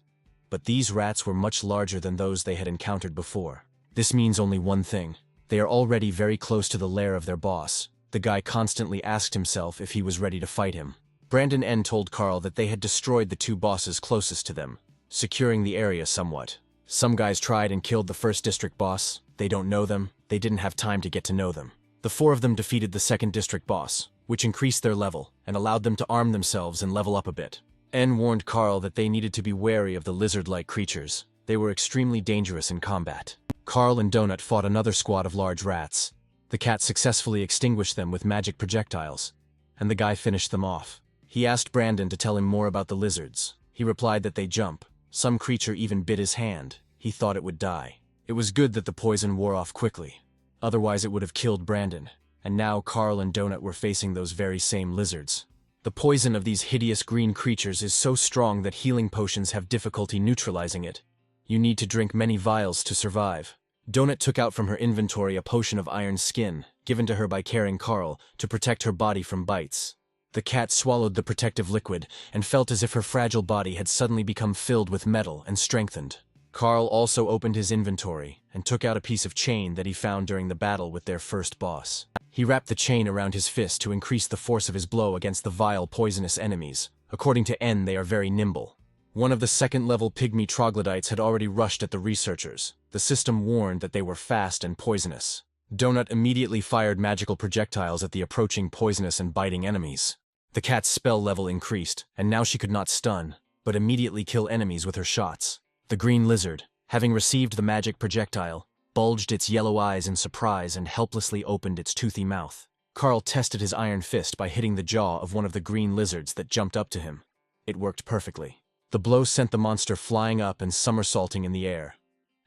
But these rats were much larger than those they had encountered before. This means only one thing. They are already very close to the lair of their boss. The guy constantly asked himself if he was ready to fight him. Brandon N. told Carl that they had destroyed the two bosses closest to them, securing the area somewhat. Some guys tried and killed the first district boss. They don't know them. They didn't have time to get to know them. The four of them defeated the second district boss, which increased their level and allowed them to arm themselves and level up a bit. N warned Carl that they needed to be wary of the lizard-like creatures. They were extremely dangerous in combat. Carl and Donut fought another squad of large rats. The cat successfully extinguished them with magic projectiles, and the guy finished them off. He asked Brandon to tell him more about the lizards. He replied that they jump. Some creature even bit his hand. He thought it would die. It was good that the poison wore off quickly. Otherwise it would have killed Brandon. And now Carl and Donut were facing those very same lizards. The poison of these hideous green creatures is so strong that healing potions have difficulty neutralizing it. You need to drink many vials to survive. Donut took out from her inventory a potion of iron skin, given to her by caring Carl, to protect her body from bites. The cat swallowed the protective liquid and felt as if her fragile body had suddenly become filled with metal and strengthened. Carl also opened his inventory and took out a piece of chain that he found during the battle with their first boss. He wrapped the chain around his fist to increase the force of his blow against the vile, poisonous enemies. According to N, they are very nimble. One of the second-level pygmy troglodytes had already rushed at the researchers. The system warned that they were fast and poisonous. Donut immediately fired magical projectiles at the approaching poisonous and biting enemies. The cat's spell level increased, and now she could not stun, but immediately kill enemies with her shots. The green lizard, having received the magic projectile, bulged its yellow eyes in surprise and helplessly opened its toothy mouth. Carl tested his iron fist by hitting the jaw of one of the green lizards that jumped up to him. It worked perfectly. The blow sent the monster flying up and somersaulting in the air.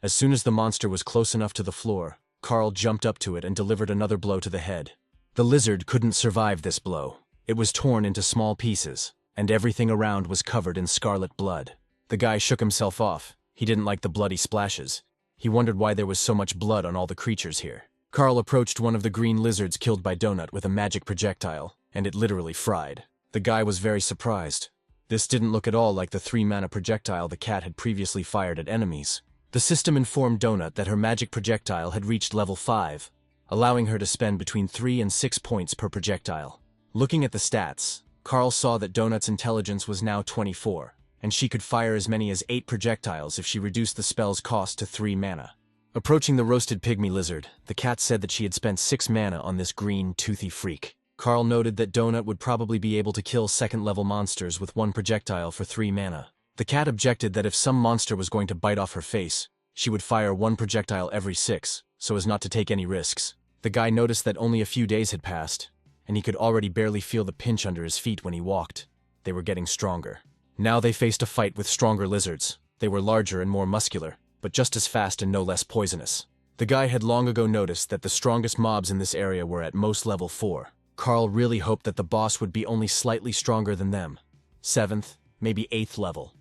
As soon as the monster was close enough to the floor, Carl jumped up to it and delivered another blow to the head. The lizard couldn't survive this blow. It was torn into small pieces, and everything around was covered in scarlet blood. The guy shook himself off. He didn't like the bloody splashes. He wondered why there was so much blood on all the creatures here. Carl approached one of the green lizards killed by Donut with a magic projectile, and it literally fried. The guy was very surprised. This didn't look at all like the 3-mana projectile the cat had previously fired at enemies. The system informed Donut that her magic projectile had reached level 5, allowing her to spend between 3 and 6 points per projectile. Looking at the stats, Carl saw that Donut's intelligence was now 24, and she could fire as many as 8 projectiles if she reduced the spell's cost to 3 mana. Approaching the roasted pygmy lizard, the cat said that she had spent 6 mana on this green, toothy freak. Carl noted that Donut would probably be able to kill second-level monsters with 1 projectile for 3 mana. The cat objected that if some monster was going to bite off her face, she would fire 1 projectile every 6, so as not to take any risks. The guy noticed that only a few days had passed, and he could already barely feel the pinch under his feet when he walked. They were getting stronger. Now they faced a fight with stronger lizards. They were larger and more muscular, but just as fast and no less poisonous. The guy had long ago noticed that the strongest mobs in this area were at most level 4. Carl really hoped that the boss would be only slightly stronger than them. 7th, maybe 8th level.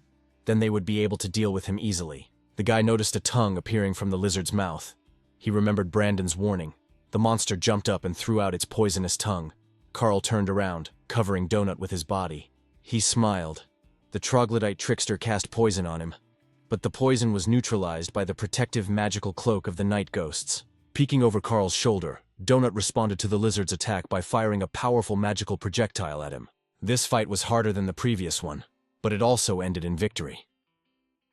Then they would be able to deal with him easily. The guy noticed a tongue appearing from the lizard's mouth. He remembered Brandon's warning. The monster jumped up and threw out its poisonous tongue. Carl turned around, covering Donut with his body. He smiled. The troglodyte trickster cast poison on him, but the poison was neutralized by the protective magical cloak of the night ghosts. Peeking over Carl's shoulder, Donut responded to the lizard's attack by firing a powerful magical projectile at him. This fight was harder than the previous one, but it also ended in victory.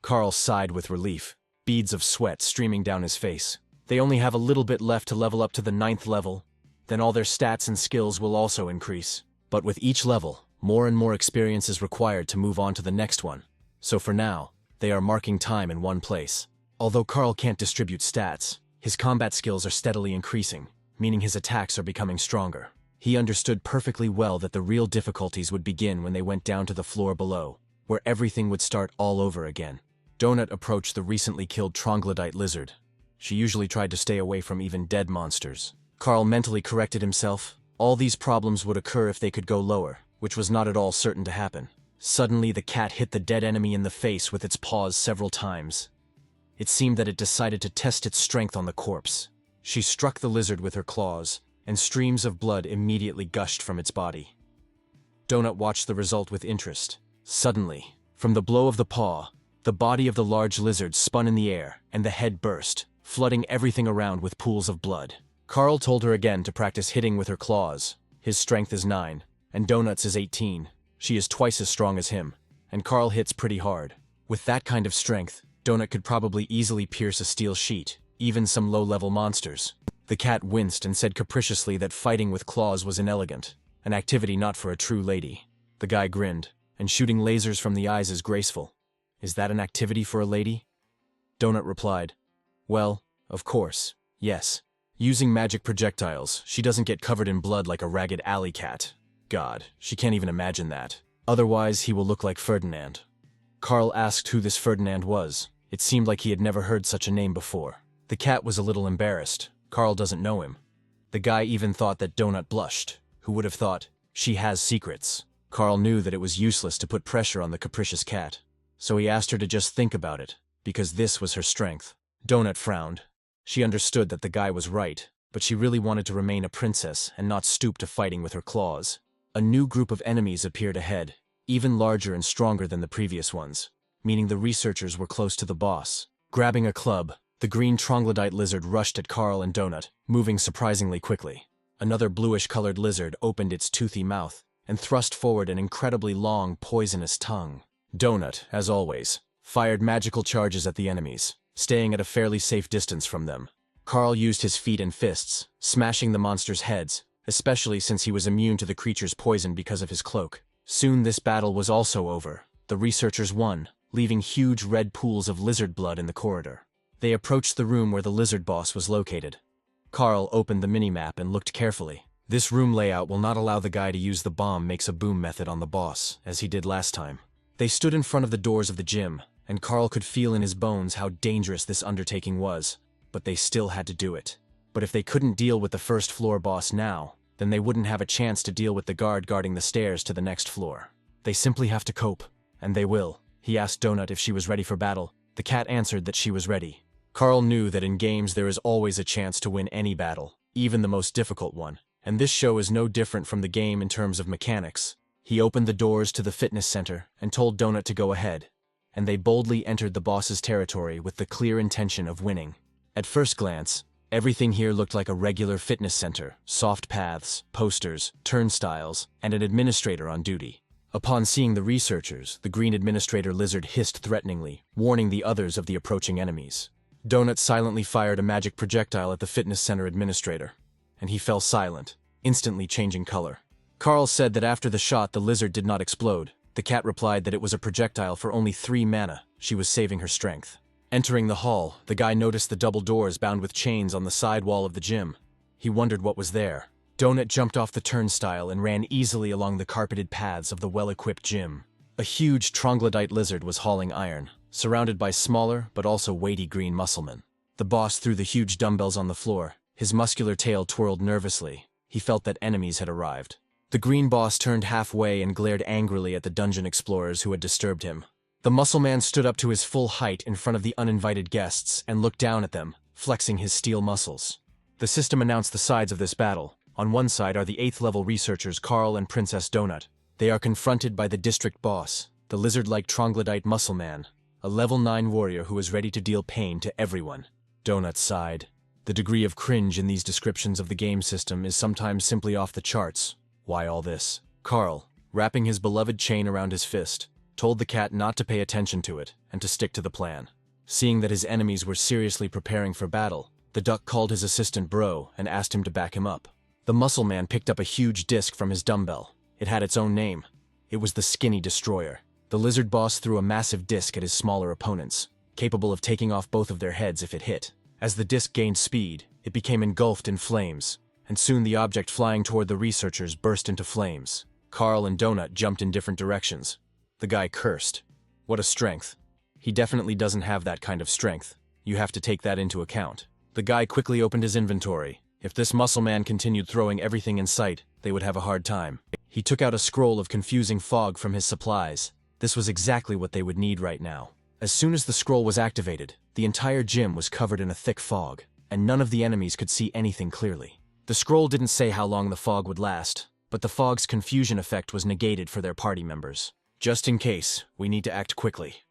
Carl sighed with relief, beads of sweat streaming down his face. They only have a little bit left to level up to the 9th level, then all their stats and skills will also increase. But with each level, more and more experience is required to move on to the next one. So for now, They are marking time in one place. Although Carl can't distribute stats, his combat skills are steadily increasing, meaning his attacks are becoming stronger. He understood perfectly well that the real difficulties would begin when they went down to the floor below, where everything would start all over again. Donut approached the recently killed troglodyte lizard. She usually tried to stay away from even dead monsters. Carl mentally corrected himself. All these problems would occur if they could go lower, which was not at all certain to happen. Suddenly, the cat hit the dead enemy in the face with its paws several times. It seemed that it decided to test its strength on the corpse. She struck the lizard with her claws, and streams of blood immediately gushed from its body. Donut watched the result with interest. Suddenly, from the blow of the paw, the body of the large lizard spun in the air, and the head burst, flooding everything around with pools of blood. Carl told her again to practice hitting with her claws. His strength is 9, and Donut's is 18. She is twice as strong as him, and Carl hits pretty hard. With that kind of strength, Donut could probably easily pierce a steel sheet, even some low-level monsters. The cat winced and said capriciously that fighting with claws was inelegant, an activity not for a true lady. The guy grinned, and shooting lasers from the eyes is graceful. Is that an activity for a lady? Donut replied, well, of course, yes. Using magic projectiles, she doesn't get covered in blood like a ragged alley cat. God, she can't even imagine that. Otherwise, he will look like Ferdinand. Carl asked who this Ferdinand was. It seemed like he had never heard such a name before. The cat was a little embarrassed. Carl doesn't know him. The guy even thought that Donut blushed. Who would have thought? She has secrets. Carl knew that it was useless to put pressure on the capricious cat. So he asked her to just think about it, because this was her strength. Donut frowned. She understood that the guy was right, but she really wanted to remain a princess and not stoop to fighting with her claws. A new group of enemies appeared ahead, even larger and stronger than the previous ones, meaning the researchers were close to the boss. Grabbing a club, the green troglodyte lizard rushed at Carl and Donut, moving surprisingly quickly. Another bluish-colored lizard opened its toothy mouth and thrust forward an incredibly long, poisonous tongue. Donut, as always, fired magical charges at the enemies, staying at a fairly safe distance from them. Carl used his feet and fists, smashing the monsters' heads, especially since he was immune to the creature's poison because of his cloak. Soon this battle was also over. The researchers won, leaving huge red pools of lizard blood in the corridor. They approached the room where the lizard boss was located. Carl opened the minimap and looked carefully. This room layout will not allow the guy to use the bomb makes a boom method on the boss, as he did last time. They stood in front of the doors of the gym, and Carl could feel in his bones how dangerous this undertaking was, but they still had to do it. But if they couldn't deal with the first floor boss now, then they wouldn't have a chance to deal with the guard guarding the stairs to the next floor. They simply have to cope, and they will. He asked Donut if she was ready for battle. The cat answered that she was ready. Carl knew that in games there is always a chance to win any battle, even the most difficult one, and this show is no different from the game in terms of mechanics. He opened the doors to the fitness center and told Donut to go ahead, and they boldly entered the boss's territory with the clear intention of winning. At first glance, everything here looked like a regular fitness center: soft paths, posters, turnstiles, and an administrator on duty. Upon seeing the researchers, the green administrator lizard hissed threateningly, warning the others of the approaching enemies. Donut silently fired a magic projectile at the fitness center administrator, and he fell silent, instantly changing color. Carl said that after the shot the lizard did not explode. The cat replied that it was a projectile for only 3 mana. She was saving her strength. Entering the hall, the guy noticed the double doors bound with chains on the side wall of the gym. He wondered what was there. Donut jumped off the turnstile and ran easily along the carpeted paths of the well-equipped gym. A huge troglodyte lizard was hauling iron, surrounded by smaller but also weighty green musclemen. The boss threw the huge dumbbells on the floor. His muscular tail twirled nervously. He felt that enemies had arrived. The green boss turned halfway and glared angrily at the dungeon explorers who had disturbed him. The muscle man stood up to his full height in front of the uninvited guests and looked down at them, flexing his steel muscles. The system announced the sides of this battle. On one side are the 8th level researchers Carl and Princess Donut. They are confronted by the district boss, the lizard-like troglodyte muscle man, a level 9 warrior who is ready to deal pain to everyone. Donut sighed. The degree of cringe in these descriptions of the game system is sometimes simply off the charts. Why all this? Carl, wrapping his beloved chain around his fist, told the cat not to pay attention to it and to stick to the plan. Seeing that his enemies were seriously preparing for battle, the duck called his assistant Bro and asked him to back him up. The muscle man picked up a huge disc from his dumbbell. It had its own name. It was the Skinny Destroyer. The lizard boss threw a massive disc at his smaller opponents, capable of taking off both of their heads if it hit. As the disc gained speed, it became engulfed in flames, and soon the object flying toward the researchers burst into flames. Carl and Donut jumped in different directions. The guy cursed. What a strength. He definitely doesn't have that kind of strength. You have to take that into account. The guy quickly opened his inventory. If this muscle man continued throwing everything in sight, they would have a hard time. He took out a scroll of confusing fog from his supplies. This was exactly what they would need right now. As soon as the scroll was activated, the entire gym was covered in a thick fog, and none of the enemies could see anything clearly. The scroll didn't say how long the fog would last, but the fog's confusion effect was negated for their party members. Just in case, we need to act quickly.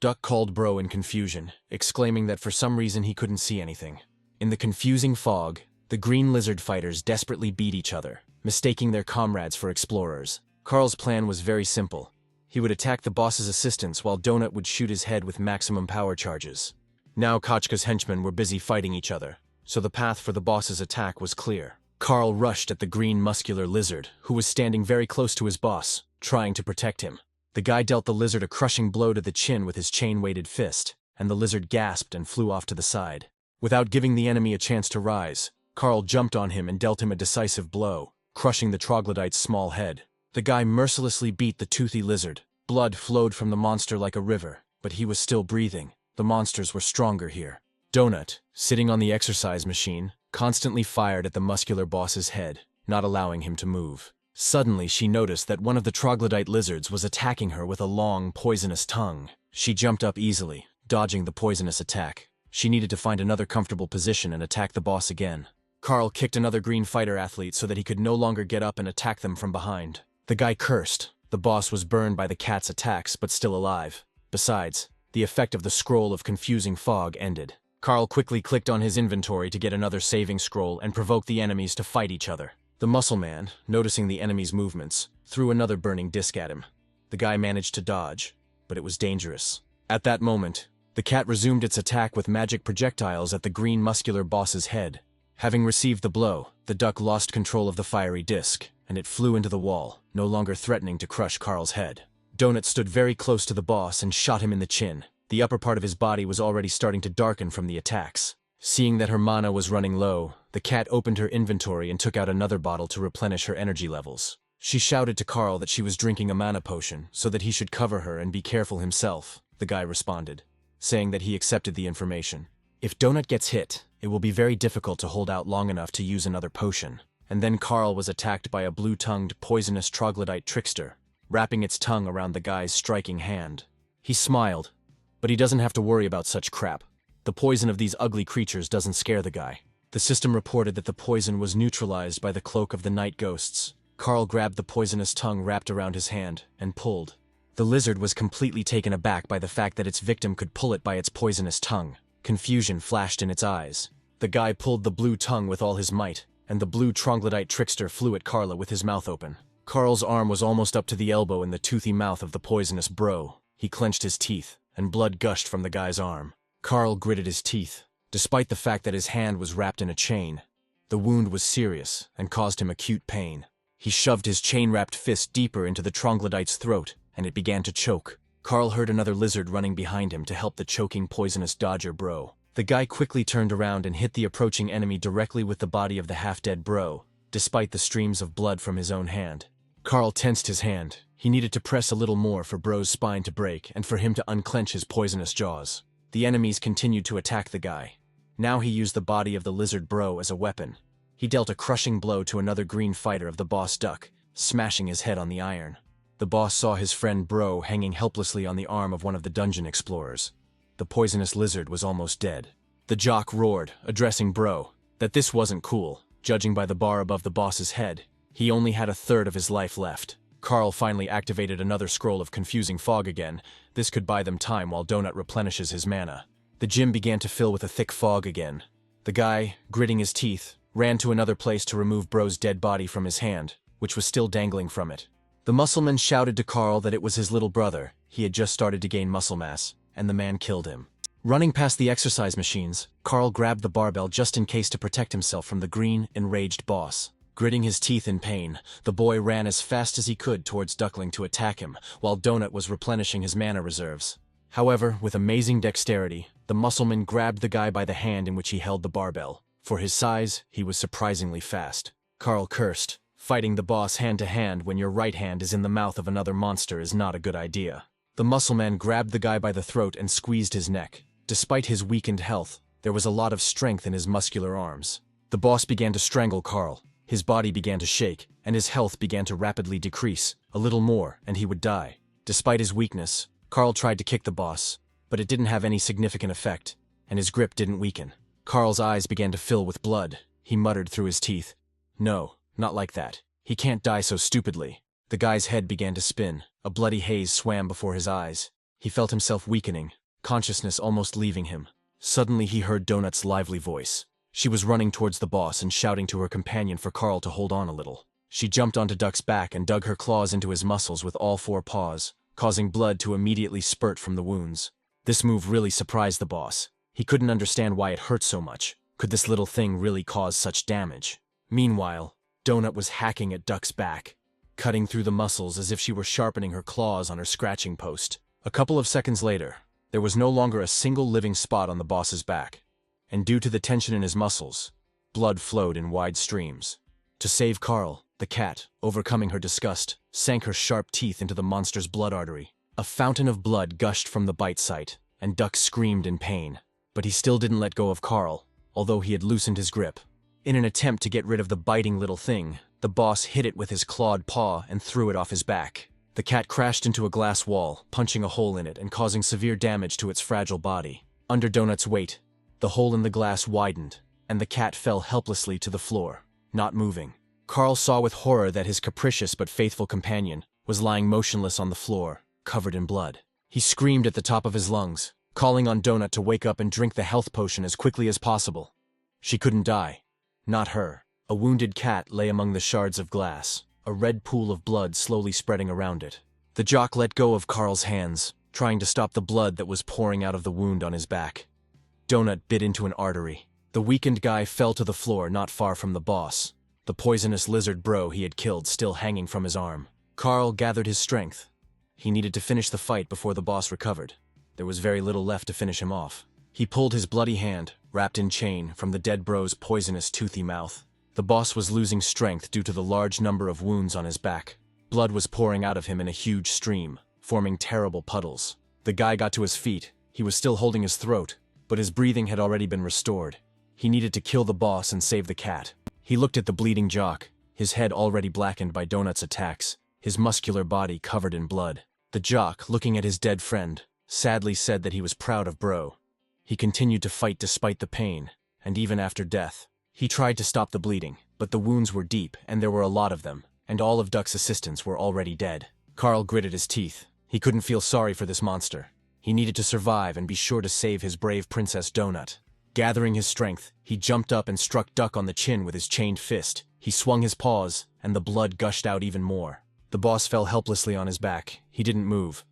Duck called Bro in confusion, exclaiming that for some reason he couldn't see anything. In the confusing fog, the green lizard fighters desperately beat each other, mistaking their comrades for explorers. Carl's plan was very simple. He would attack the boss's assistants while Donut would shoot his head with maximum power charges. Now Kochka's henchmen were busy fighting each other, so the path for the boss's attack was clear. Carl rushed at the green muscular lizard, who was standing very close to his boss, trying to protect him. The guy dealt the lizard a crushing blow to the chin with his chain-weighted fist, and the lizard gasped and flew off to the side. Without giving the enemy a chance to rise, Carl jumped on him and dealt him a decisive blow, crushing the troglodyte's small head. The guy mercilessly beat the toothy lizard. Blood flowed from the monster like a river, but he was still breathing. The monsters were stronger here. Donut, sitting on the exercise machine, constantly fired at the muscular boss's head, not allowing him to move. Suddenly, she noticed that one of the troglodyte lizards was attacking her with a long, poisonous tongue. She jumped up easily, dodging the poisonous attack. She needed to find another comfortable position and attack the boss again. Carl kicked another green fighter athlete so that he could no longer get up and attack them from behind. The guy cursed. The boss was burned by the cat's attacks, but still alive. Besides, the effect of the scroll of confusing fog ended. Carl quickly clicked on his inventory to get another saving scroll and provoke the enemies to fight each other. The muscle man, noticing the enemy's movements, threw another burning disc at him. The guy managed to dodge, but it was dangerous. At that moment, the cat resumed its attack with magic projectiles at the green muscular boss's head. Having received the blow, the duck lost control of the fiery disc, and it flew into the wall, no longer threatening to crush Carl's head. Donut stood very close to the boss and shot him in the chin. The upper part of his body was already starting to darken from the attacks. Seeing that her mana was running low, the cat opened her inventory and took out another bottle to replenish her energy levels. She shouted to Carl that she was drinking a mana potion so that he should cover her and be careful himself. The guy responded, saying that he accepted the information. If Donut gets hit, it will be very difficult to hold out long enough to use another potion. And then Carl was attacked by a blue-tongued, poisonous troglodyte trickster, wrapping its tongue around the guy's striking hand. He smiled, but he doesn't have to worry about such crap. The poison of these ugly creatures doesn't scare the guy. The system reported that the poison was neutralized by the cloak of the night ghosts. Carl grabbed the poisonous tongue wrapped around his hand and pulled. The lizard was completely taken aback by the fact that its victim could pull it by its poisonous tongue. Confusion flashed in its eyes. The guy pulled the blue tongue with all his might, and the blue troglodyte trickster flew at Carla with his mouth open. Carl's arm was almost up to the elbow in the toothy mouth of the poisonous bro. He clenched his teeth, and blood gushed from the guy's arm. Carl gritted his teeth. Despite the fact that his hand was wrapped in a chain, the wound was serious and caused him acute pain. He shoved his chain-wrapped fist deeper into the troglodyte's throat, and it began to choke. Carl heard another lizard running behind him to help the choking poisonous dodger bro. The guy quickly turned around and hit the approaching enemy directly with the body of the half-dead bro, despite the streams of blood from his own hand. Carl tensed his hand. He needed to press a little more for bro's spine to break and for him to unclench his poisonous jaws. The enemies continued to attack the guy. Now he used the body of the lizard bro as a weapon. He dealt a crushing blow to another green fighter of the boss duck, smashing his head on the iron. The boss saw his friend bro hanging helplessly on the arm of one of the dungeon explorers. The poisonous lizard was almost dead. The jock roared, addressing bro, that this wasn't cool. Judging by the bar above the boss's head, he only had a third of his life left. Carl finally activated another scroll of confusing fog again. This could buy them time while Donut replenishes his mana. The gym began to fill with a thick fog again. The guy, gritting his teeth, ran to another place to remove bro's dead body from his hand, which was still dangling from it. The muscleman shouted to Carl that it was his little brother. He had just started to gain muscle mass, and the man killed him. Running past the exercise machines, Carl grabbed the barbell just in case to protect himself from the green, enraged boss. Gritting his teeth in pain, the boy ran as fast as he could towards Duckling to attack him, while Donut was replenishing his mana reserves. However, with amazing dexterity, the muscleman grabbed the guy by the hand in which he held the barbell. For his size, he was surprisingly fast. Carl cursed. Fighting the boss hand-to-hand when your right hand is in the mouth of another monster is not a good idea. The muscleman grabbed the guy by the throat and squeezed his neck. Despite his weakened health, there was a lot of strength in his muscular arms. The boss began to strangle Carl. His body began to shake, and his health began to rapidly decrease. A little more, and he would die. Despite his weakness, Carl tried to kick the boss, but it didn't have any significant effect, and his grip didn't weaken. Carl's eyes began to fill with blood. He muttered through his teeth, "No, not like that. He can't die so stupidly." The guy's head began to spin. A bloody haze swam before his eyes. He felt himself weakening, consciousness almost leaving him. Suddenly he heard Donut's lively voice. She was running towards the boss and shouting to her companion for Carl to hold on a little. She jumped onto Duck's back and dug her claws into his muscles with all four paws, causing blood to immediately spurt from the wounds. This move really surprised the boss. He couldn't understand why it hurt so much. Could this little thing really cause such damage? Meanwhile, Donut was hacking at Duck's back, cutting through the muscles as if she were sharpening her claws on her scratching post. A couple of seconds later, there was no longer a single living spot on the boss's back, and due to the tension in his muscles, blood flowed in wide streams. To save Carl, the cat, overcoming her disgust, sank her sharp teeth into the monster's blood artery. A fountain of blood gushed from the bite site, and Duck screamed in pain. But he still didn't let go of Carl, although he had loosened his grip. In an attempt to get rid of the biting little thing, the boss hit it with his clawed paw and threw it off his back. The cat crashed into a glass wall, punching a hole in it and causing severe damage to its fragile body. Under Donut's weight, the hole in the glass widened, and the cat fell helplessly to the floor, not moving. Carl saw with horror that his capricious but faithful companion was lying motionless on the floor, covered in blood. He screamed at the top of his lungs, calling on Donut to wake up and drink the health potion as quickly as possible. She couldn't die. Not her. A wounded cat lay among the shards of glass, a red pool of blood slowly spreading around it. The jock let go of Carl's hands, trying to stop the blood that was pouring out of the wound on his back. Donut bit into an artery. The weakened guy fell to the floor not far from the boss, the poisonous lizard bro he had killed still hanging from his arm. Carl gathered his strength. He needed to finish the fight before the boss recovered. There was very little left to finish him off. He pulled his bloody hand, wrapped in chain, from the dead bro's poisonous toothy mouth. The boss was losing strength due to the large number of wounds on his back. Blood was pouring out of him in a huge stream, forming terrible puddles. The guy got to his feet. He was still holding his throat, but his breathing had already been restored. He needed to kill the boss and save the cat. He looked at the bleeding jock, his head already blackened by Donut's attacks, his muscular body covered in blood. The jock, looking at his dead friend, sadly said that he was proud of Bro. He continued to fight despite the pain, and even after death. He tried to stop the bleeding, but the wounds were deep and there were a lot of them, and all of Duck's assistants were already dead. Carl gritted his teeth. He couldn't feel sorry for this monster. He needed to survive and be sure to save his brave Princess Donut. Gathering his strength, he jumped up and struck Duck on the chin with his chained fist. He swung his paws, and the blood gushed out even more. The boss fell helplessly on his back. He didn't move,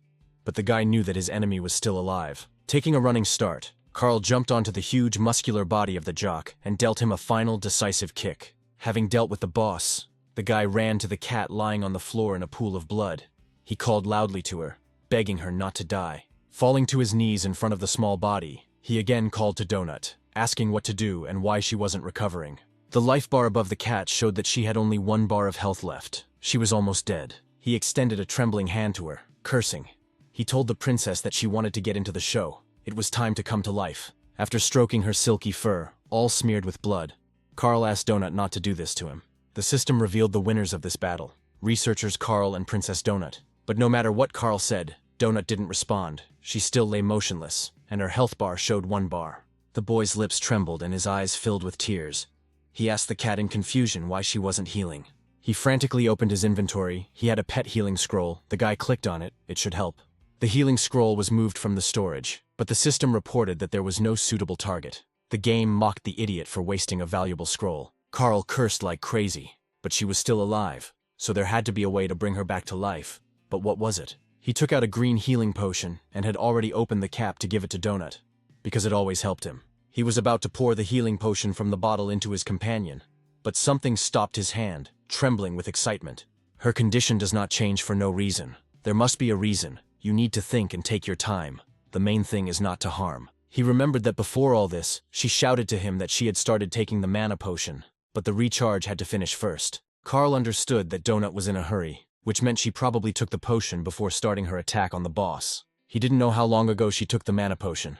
but the guy knew that his enemy was still alive. Taking a running start, Carl jumped onto the huge muscular body of the jock and dealt him a final decisive kick. Having dealt with the boss, the guy ran to the cat lying on the floor in a pool of blood. He called loudly to her, begging her not to die. Falling to his knees in front of the small body, he again called to Donut, asking what to do and why she wasn't recovering. The life bar above the cat showed that she had only 1 bar of health left. She was almost dead. He extended a trembling hand to her, cursing. He told the princess that she wanted to get into the show. It was time to come to life. After stroking her silky fur, all smeared with blood, Carl asked Donut not to do this to him. The system revealed the winners of this battle, researchers Carl and Princess Donut. But no matter what Carl said, Donut didn't respond. She still lay motionless, and her health bar showed 1 bar. The boy's lips trembled and his eyes filled with tears. He asked the cat in confusion why she wasn't healing. He frantically opened his inventory. He had a pet healing scroll. The guy clicked on it. It should help. The healing scroll was moved from the storage, but the system reported that there was no suitable target. The game mocked the idiot for wasting a valuable scroll. Carl cursed like crazy, but she was still alive, so there had to be a way to bring her back to life. But what was it? He took out a green healing potion and had already opened the cap to give it to Donut, because it always helped him. He was about to pour the healing potion from the bottle into his companion, But something stopped his hand, trembling with excitement. Her condition does not change for no reason. There must be a reason. You need to think and take your time. The main thing is not to harm. He remembered that before all this, she shouted to him that she had started taking the mana potion, but the recharge had to finish first. Carl understood that Donut was in a hurry, which meant she probably took the potion before starting her attack on the boss. He didn't know how long ago she took the mana potion.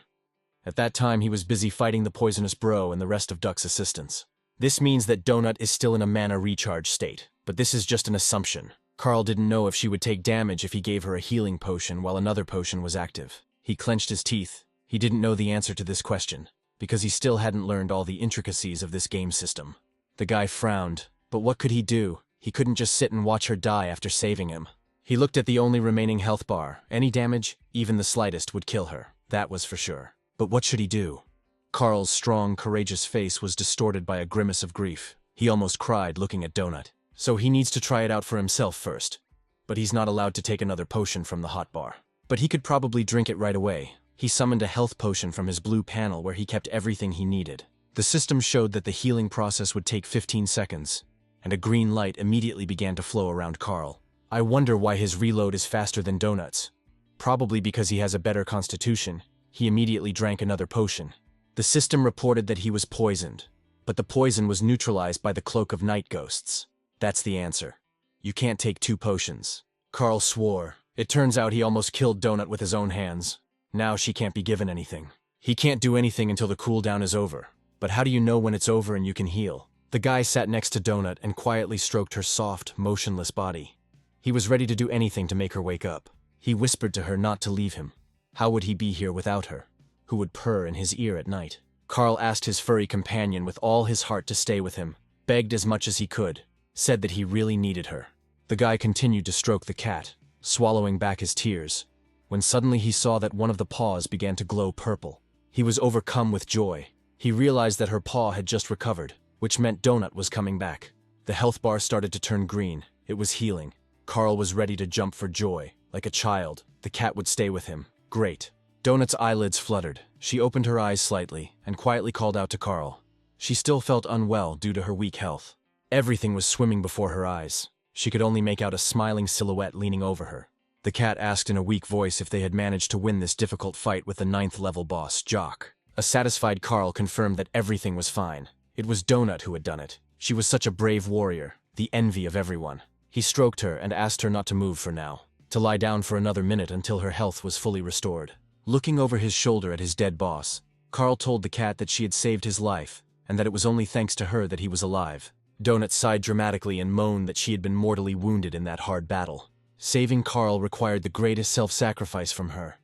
At that time, he was busy fighting the poisonous bro and the rest of Duck's assistants. This means that Donut is still in a mana recharge state, but this is just an assumption. Carl didn't know if she would take damage if he gave her a healing potion while another potion was active. He clenched his teeth. He didn't know the answer to this question, because he still hadn't learned all the intricacies of this game system. The guy frowned, but what could he do? He couldn't just sit and watch her die after saving him. He looked at the only remaining health bar. Any damage, even the slightest, would kill her. That was for sure. But what should he do? Carl's strong, courageous face was distorted by a grimace of grief. He almost cried looking at Donut. So he needs to try it out for himself first. But he's not allowed to take another potion from the hot bar. But he could probably drink it right away. He summoned a health potion from his blue panel where he kept everything he needed. The system showed that the healing process would take 15 seconds, and a green light immediately began to flow around Carl. I wonder why his reload is faster than Donut's. Probably because he has a better constitution. He immediately drank another potion. The system reported that he was poisoned, but the poison was neutralized by the cloak of night ghosts. That's the answer. You can't take 2 potions. Carl swore. It turns out he almost killed Donut with his own hands. Now she can't be given anything. He can't do anything until the cooldown is over. But how do you know when it's over and you can heal? The guy sat next to Donut and quietly stroked her soft, motionless body. He was ready to do anything to make her wake up. He whispered to her not to leave him. How would he be here without her? Who would purr in his ear at night? Carl asked his furry companion with all his heart to stay with him, begged as much as he could, said that he really needed her. The guy continued to stroke the cat, swallowing back his tears, when suddenly he saw that one of the paws began to glow purple. He was overcome with joy. He realized that her paw had just recovered, which meant Donut was coming back. The health bar started to turn green. It was healing. Carl was ready to jump for joy. Like a child, the cat would stay with him. Great. Donut's eyelids fluttered. She opened her eyes slightly and quietly called out to Carl. She still felt unwell due to her weak health. Everything was swimming before her eyes. She could only make out a smiling silhouette leaning over her. The cat asked in a weak voice if they had managed to win this difficult fight with the 9th level boss, Jock. A satisfied Carl confirmed that everything was fine. It was Donut who had done it. She was such a brave warrior, the envy of everyone. He stroked her and asked her not to move for now, to lie down for another minute until her health was fully restored. Looking over his shoulder at his dead boss, Carl told the cat that she had saved his life, and that it was only thanks to her that he was alive. Donut sighed dramatically and moaned that she had been mortally wounded in that hard battle. Saving Carl required the greatest self-sacrifice from her,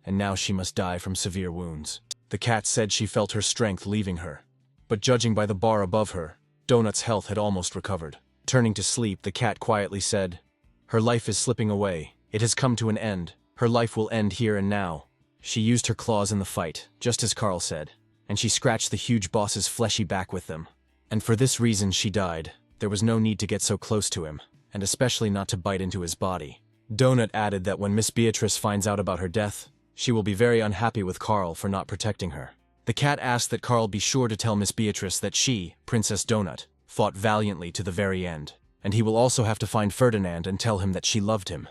and now she must die from severe wounds. The cat said she felt her strength leaving her, but judging by the bar above her, Donut's health had almost recovered. Turning to sleep, the cat quietly said, "Her life is slipping away. It has come to an end. Her life will end here and now." She used her claws in the fight, just as Carl said, and she scratched the huge boss's fleshy back with them. And for this reason she died. There was no need to get so close to him, and especially not to bite into his body. Donut added that when Miss Beatrice finds out about her death, she will be very unhappy with Carl for not protecting her. The cat asked that Carl be sure to tell Miss Beatrice that she, Princess Donut, fought valiantly to the very end, and he will also have to find Ferdinand and tell him that she loved him.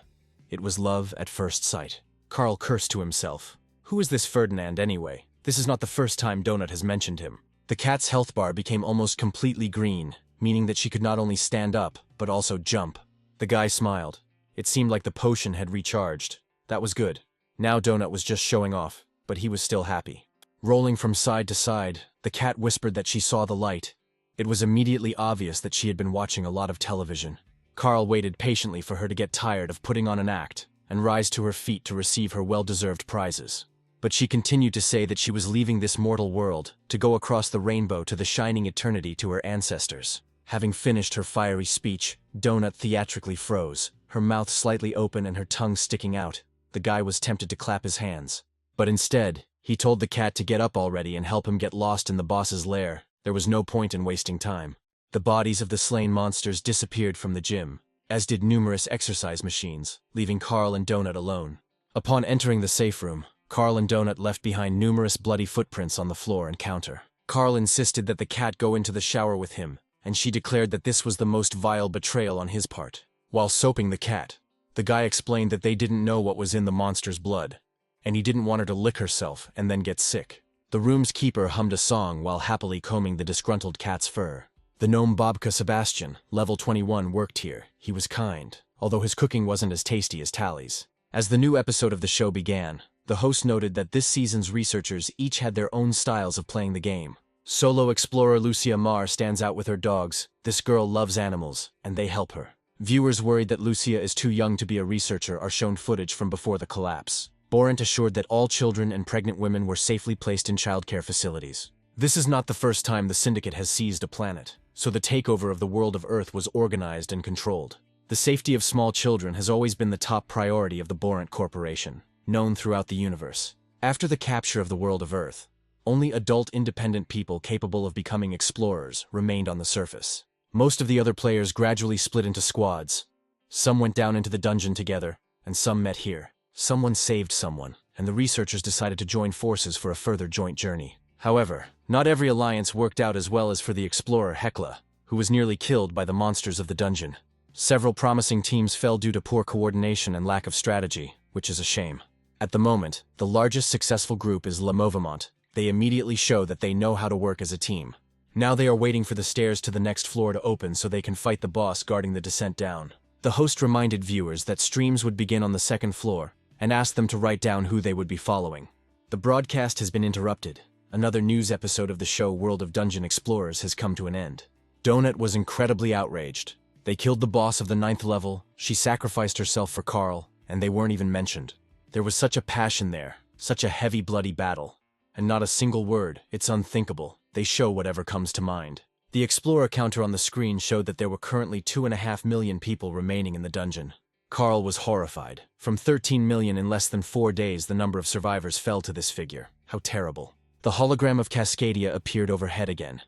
It was love at first sight. Carl cursed to himself. Who is this Ferdinand anyway? This is not the first time Donut has mentioned him. The cat's health bar became almost completely green, meaning that she could not only stand up, but also jump. The guy smiled. It seemed like the potion had recharged. That was good. Now Donut was just showing off, but he was still happy. Rolling from side to side, the cat whispered that she saw the light. It was immediately obvious that she had been watching a lot of television. Carl waited patiently for her to get tired of putting on an act and rise to her feet to receive her well-deserved prizes. But she continued to say that she was leaving this mortal world to go across the rainbow to the shining eternity to her ancestors. Having finished her fiery speech, Donut theatrically froze, her mouth slightly open and her tongue sticking out. The guy was tempted to clap his hands. But instead, he told the cat to get up already and help him get lost in the boss's lair. There was no point in wasting time. The bodies of the slain monsters disappeared from the gym, as did numerous exercise machines, leaving Carl and Donut alone. Upon entering the safe room, Carl and Donut left behind numerous bloody footprints on the floor and counter. Carl insisted that the cat go into the shower with him, and she declared that this was the most vile betrayal on his part. While soaping the cat, the guy explained that they didn't know what was in the monster's blood, and he didn't want her to lick herself and then get sick. The room's keeper hummed a song while happily combing the disgruntled cat's fur. The gnome Babka Sebastian, level 21, worked here. He was kind, although his cooking wasn't as tasty as Tally's. As the new episode of the show began, the host noted that this season's researchers each had their own styles of playing the game. Solo explorer Lucia Marr stands out with her dogs. This girl loves animals, and they help her. Viewers worried that Lucia is too young to be a researcher are shown footage from before the collapse. Borant assured that all children and pregnant women were safely placed in childcare facilities. This is not the first time the Syndicate has seized a planet, so the takeover of the world of Earth was organized and controlled. The safety of small children has always been the top priority of the Borant Corporation, known throughout the universe. After the capture of the world of Earth, only adult independent people capable of becoming explorers remained on the surface. Most of the other players gradually split into squads. Some went down into the dungeon together, and some met here. Someone saved someone, and the researchers decided to join forces for a further joint journey. However, not every alliance worked out as well as for the explorer Hekla, who was nearly killed by the monsters of the dungeon. Several promising teams fell due to poor coordination and lack of strategy, which is a shame. At the moment, the largest successful group is Le Mouvement. They immediately show that they know how to work as a team. Now they are waiting for the stairs to the next floor to open so they can fight the boss guarding the descent down. The host reminded viewers that streams would begin on the second floor, and asked them to write down who they would be following. The broadcast has been interrupted. Another news episode of the show World of Dungeon Explorers has come to an end. Donut was incredibly outraged. They killed the boss of the 9th level, she sacrificed herself for Carl, and they weren't even mentioned. There was such a passion there, such a heavy bloody battle. And not a single word, it's unthinkable. They show whatever comes to mind. The Explorer counter on the screen showed that there were currently 2.5 million people remaining in the dungeon. Carl was horrified. From 13 million in less than 4 days, the number of survivors fell to this figure. How terrible. The hologram of Cascadia appeared overhead again.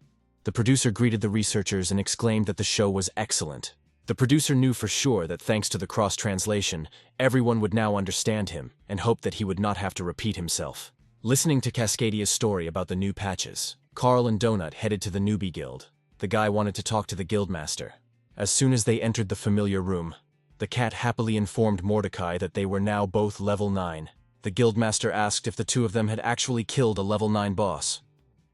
The producer greeted the researchers and exclaimed that the show was excellent. The producer knew for sure that thanks to the cross-translation, everyone would now understand him, and hoped that he would not have to repeat himself. Listening to Cascadia's story about the new patches, Carl and Donut headed to the newbie guild. The guy wanted to talk to the guildmaster. As soon as they entered the familiar room, the cat happily informed Mordecai that they were now both level 9. The guildmaster asked if the two of them had actually killed a level 9 boss.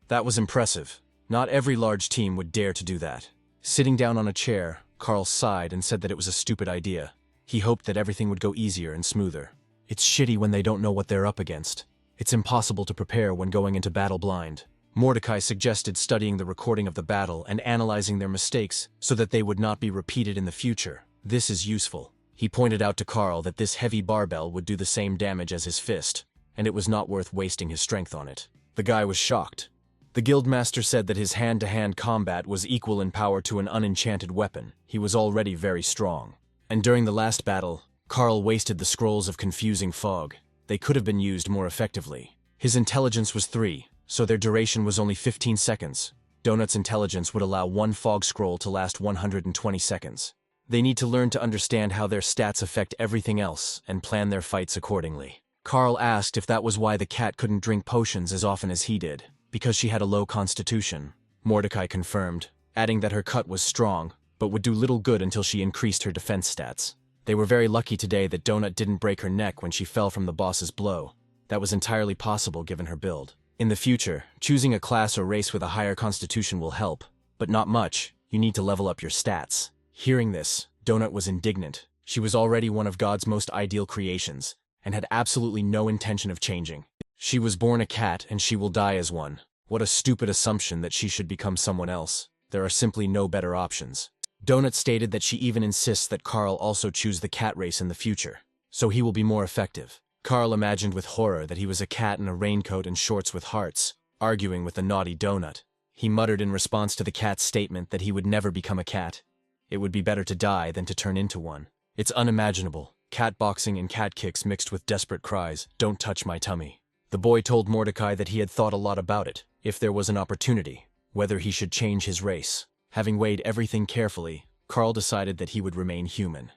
That was impressive. Not every large team would dare to do that. Sitting down on a chair, Carl sighed and said that it was a stupid idea. He hoped that everything would go easier and smoother. It's shitty when they don't know what they're up against. It's impossible to prepare when going into battle blind. Mordecai suggested studying the recording of the battle and analyzing their mistakes so that they would not be repeated in the future. This is useful. He pointed out to Carl that this heavy barbell would do the same damage as his fist, and it was not worth wasting his strength on it. The guy was shocked. The guildmaster said that his hand-to-hand combat was equal in power to an unenchanted weapon. He was already very strong. And during the last battle, Carl wasted the scrolls of confusing fog. They could have been used more effectively. His intelligence was 3, so their duration was only 15 seconds. Donut's intelligence would allow one fog scroll to last 120 seconds. They need to learn to understand how their stats affect everything else and plan their fights accordingly. Carl asked if that was why the cat couldn't drink potions as often as he did, because she had a low constitution. Mordecai confirmed, adding that her cut was strong, but would do little good until she increased her defense stats. They were very lucky today that Donut didn't break her neck when she fell from the boss's blow. That was entirely possible given her build. In the future, choosing a class or race with a higher constitution will help, but not much. You need to level up your stats. Hearing this, Donut was indignant. She was already one of God's most ideal creations, and had absolutely no intention of changing. She was born a cat and she will die as one. What a stupid assumption that she should become someone else. There are simply no better options. Donut stated that she even insists that Carl also choose the cat race in the future, so he will be more effective. Carl imagined with horror that he was a cat in a raincoat and shorts with hearts, arguing with the naughty Donut. He muttered in response to the cat's statement that he would never become a cat. It would be better to die than to turn into one. It's unimaginable. Cat boxing and cat kicks mixed with desperate cries, "Don't touch my tummy." The boy told Mordecai that he had thought a lot about it, if there was an opportunity, whether he should change his race. Having weighed everything carefully, Carl decided that he would remain human.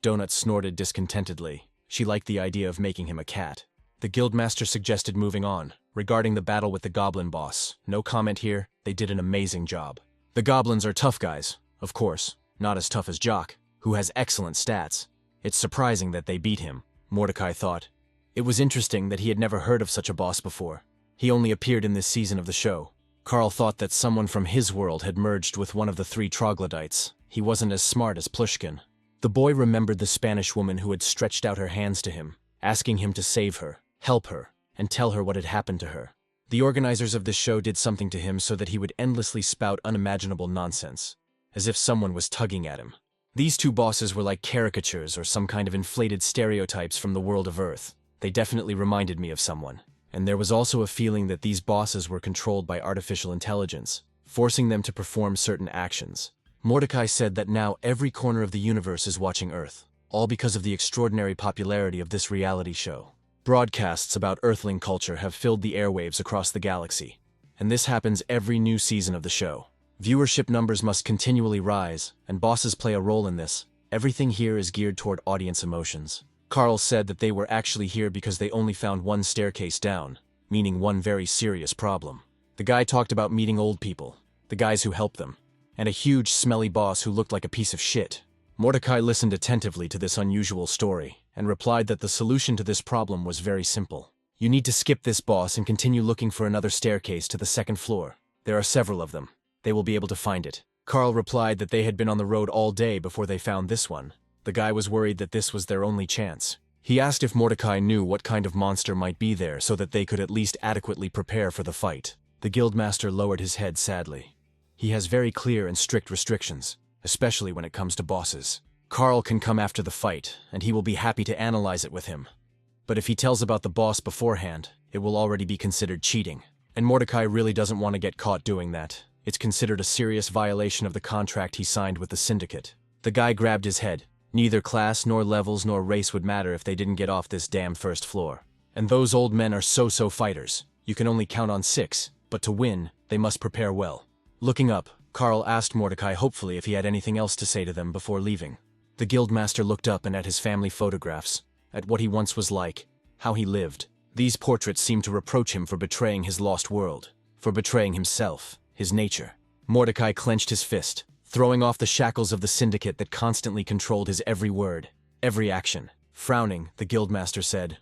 Donut snorted discontentedly. She liked the idea of making him a cat. The guildmaster suggested moving on. Regarding the battle with the goblin boss, no comment here, they did an amazing job. The goblins are tough guys, of course, not as tough as Jock, who has excellent stats. It's surprising that they beat him, Mordecai thought. It was interesting that he had never heard of such a boss before. He only appeared in this season of the show. Carl thought that someone from his world had merged with one of the three troglodytes. He wasn't as smart as Plushkin. The boy remembered the Spanish woman who had stretched out her hands to him, asking him to save her, help her, and tell her what had happened to her. The organizers of this show did something to him so that he would endlessly spout unimaginable nonsense, as if someone was tugging at him. These two bosses were like caricatures or some kind of inflated stereotypes from the world of Earth. They definitely reminded me of someone. And there was also a feeling that these bosses were controlled by artificial intelligence, forcing them to perform certain actions. Mordecai said that now every corner of the universe is watching Earth, all because of the extraordinary popularity of this reality show. Broadcasts about Earthling culture have filled the airwaves across the galaxy, and this happens every new season of the show. Viewership numbers must continually rise, and bosses play a role in this. Everything here is geared toward audience emotions. Carl said that they were actually here because they only found one staircase down, meaning one very serious problem. The guy talked about meeting old people, the guys who helped them, and a huge smelly boss who looked like a piece of shit. Mordecai listened attentively to this unusual story, and replied that the solution to this problem was very simple. You need to skip this boss and continue looking for another staircase to the second floor. There are several of them. They will be able to find it. Carl replied that they had been on the road all day before they found this one. The guy was worried that this was their only chance. He asked if Mordecai knew what kind of monster might be there so that they could at least adequately prepare for the fight. The guildmaster lowered his head sadly. He has very clear and strict restrictions, especially when it comes to bosses. Carl can come after the fight, and he will be happy to analyze it with him. But if he tells about the boss beforehand, it will already be considered cheating. And Mordecai really doesn't want to get caught doing that. It's considered a serious violation of the contract he signed with the syndicate. The guy grabbed his head. Neither class, nor levels, nor race would matter if they didn't get off this damn first floor. And those old men are so-so fighters. You can only count on 6, but to win, they must prepare well. Looking up, Carl asked Mordecai hopefully if he had anything else to say to them before leaving. The guildmaster looked up and at his family photographs, at what he once was like, how he lived. These portraits seemed to reproach him for betraying his lost world, for betraying himself, his nature. Mordecai clenched his fist, throwing off the shackles of the syndicate that constantly controlled his every word, every action. Frowning, the guildmaster said,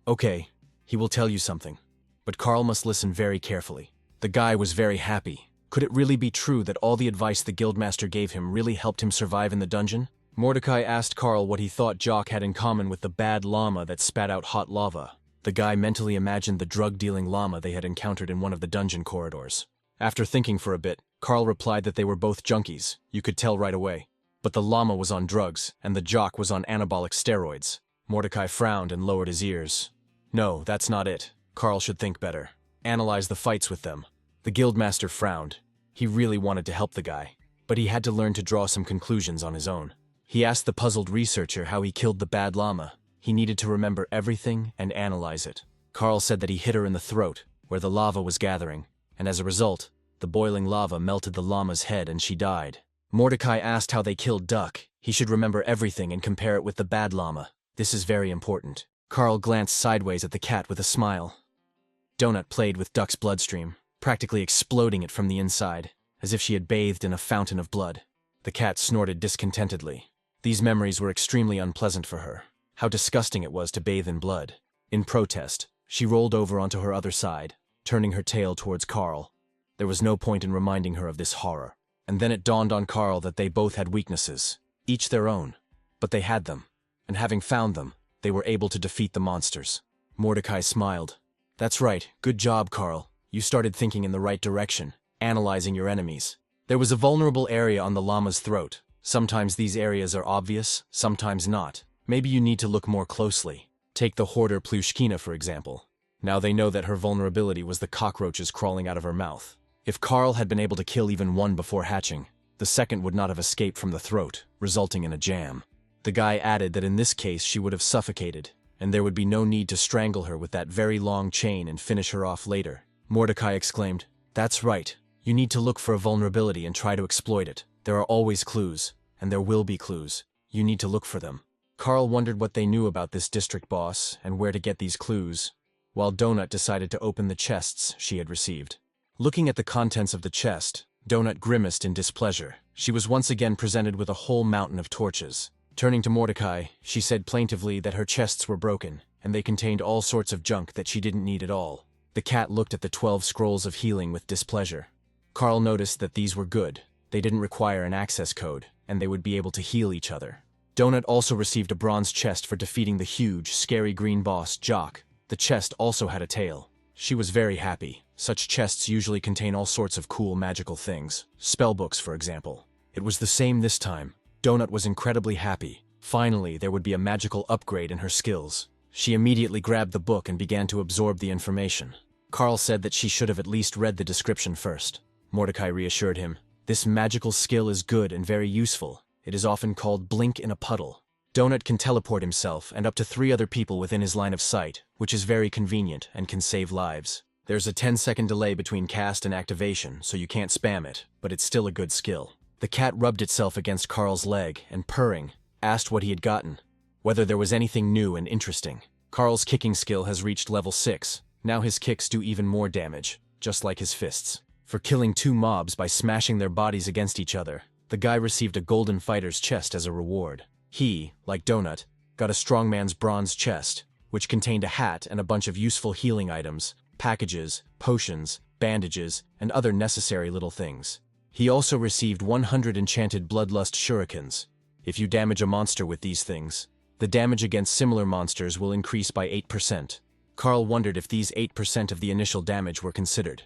"Okay, he will tell you something, but Carl must listen very carefully." The guy was very happy. Could it really be true that all the advice the guildmaster gave him really helped him survive in the dungeon? Mordecai asked Carl what he thought Jock had in common with the bad llama that spat out hot lava. The guy mentally imagined the drug-dealing llama they had encountered in one of the dungeon corridors. After thinking for a bit, Carl replied that they were both junkies, you could tell right away. But the llama was on drugs, and the Jock was on anabolic steroids. Mordecai frowned and lowered his ears. No, that's not it. Carl should think better. Analyze the fights with them. The guildmaster frowned. He really wanted to help the guy, but he had to learn to draw some conclusions on his own. He asked the puzzled researcher how he killed the bad llama. He needed to remember everything and analyze it. Carl said that he hit her in the throat, where the lava was gathering, and as a result, the boiling lava melted the llama's head and she died. Mordecai asked how they killed Duck. He should remember everything and compare it with the bad llama. This is very important. Carl glanced sideways at the cat with a smile. Donut played with Duck's bloodstream, practically exploding it from the inside, as if she had bathed in a fountain of blood. The cat snorted discontentedly. These memories were extremely unpleasant for her. How disgusting it was to bathe in blood. In protest, she rolled over onto her other side, turning her tail towards Carl. There was no point in reminding her of this horror. And then it dawned on Carl that they both had weaknesses, each their own. But they had them, and having found them, they were able to defeat the monsters. Mordecai smiled. That's right, good job, Carl. You started thinking in the right direction, analyzing your enemies. There was a vulnerable area on the llama's throat. Sometimes these areas are obvious, sometimes not. Maybe you need to look more closely. Take the hoarder Plushkina, for example. Now they know that her vulnerability was the cockroaches crawling out of her mouth. If Carl had been able to kill even one before hatching, the second would not have escaped from the throat, resulting in a jam. The guy added that in this case she would have suffocated, and there would be no need to strangle her with that very long chain and finish her off later. Mordecai exclaimed, "That's right. You need to look for a vulnerability and try to exploit it. There are always clues, and there will be clues. You need to look for them." Carl wondered what they knew about this district boss and where to get these clues, while Donut decided to open the chests she had received. Looking at the contents of the chest, Donut grimaced in displeasure. She was once again presented with a whole mountain of torches. Turning to Mordecai, she said plaintively that her chests were broken, and they contained all sorts of junk that she didn't need at all. The cat looked at the 12 scrolls of healing with displeasure. Carl noticed that these were good. They didn't require an access code, and they would be able to heal each other. Donut also received a bronze chest for defeating the huge, scary green boss, Jock. The chest also had a tail. She was very happy. Such chests usually contain all sorts of cool magical things. Spellbooks, for example. It was the same this time. Donut was incredibly happy. Finally, there would be a magical upgrade in her skills. She immediately grabbed the book and began to absorb the information. Carl said that she should have at least read the description first. Mordecai reassured him. This magical skill is good and very useful. It is often called blink in a puddle. Donut can teleport himself and up to 3 other people within his line of sight, which is very convenient and can save lives. There's a 10-second delay between cast and activation, so you can't spam it, but it's still a good skill. The cat rubbed itself against Carl's leg and, purring, asked what he had gotten, whether there was anything new and interesting. Carl's kicking skill has reached level 6. Now his kicks do even more damage, just like his fists. For killing 2 mobs by smashing their bodies against each other, the guy received a golden fighter's chest as a reward. He, like Donut, got a strongman's bronze chest, which contained a hat and a bunch of useful healing items, packages, potions, bandages, and other necessary little things. He also received 100 enchanted bloodlust shurikens. If you damage a monster with these things, the damage against similar monsters will increase by 8%. Carl wondered if these 8% of the initial damage were considered.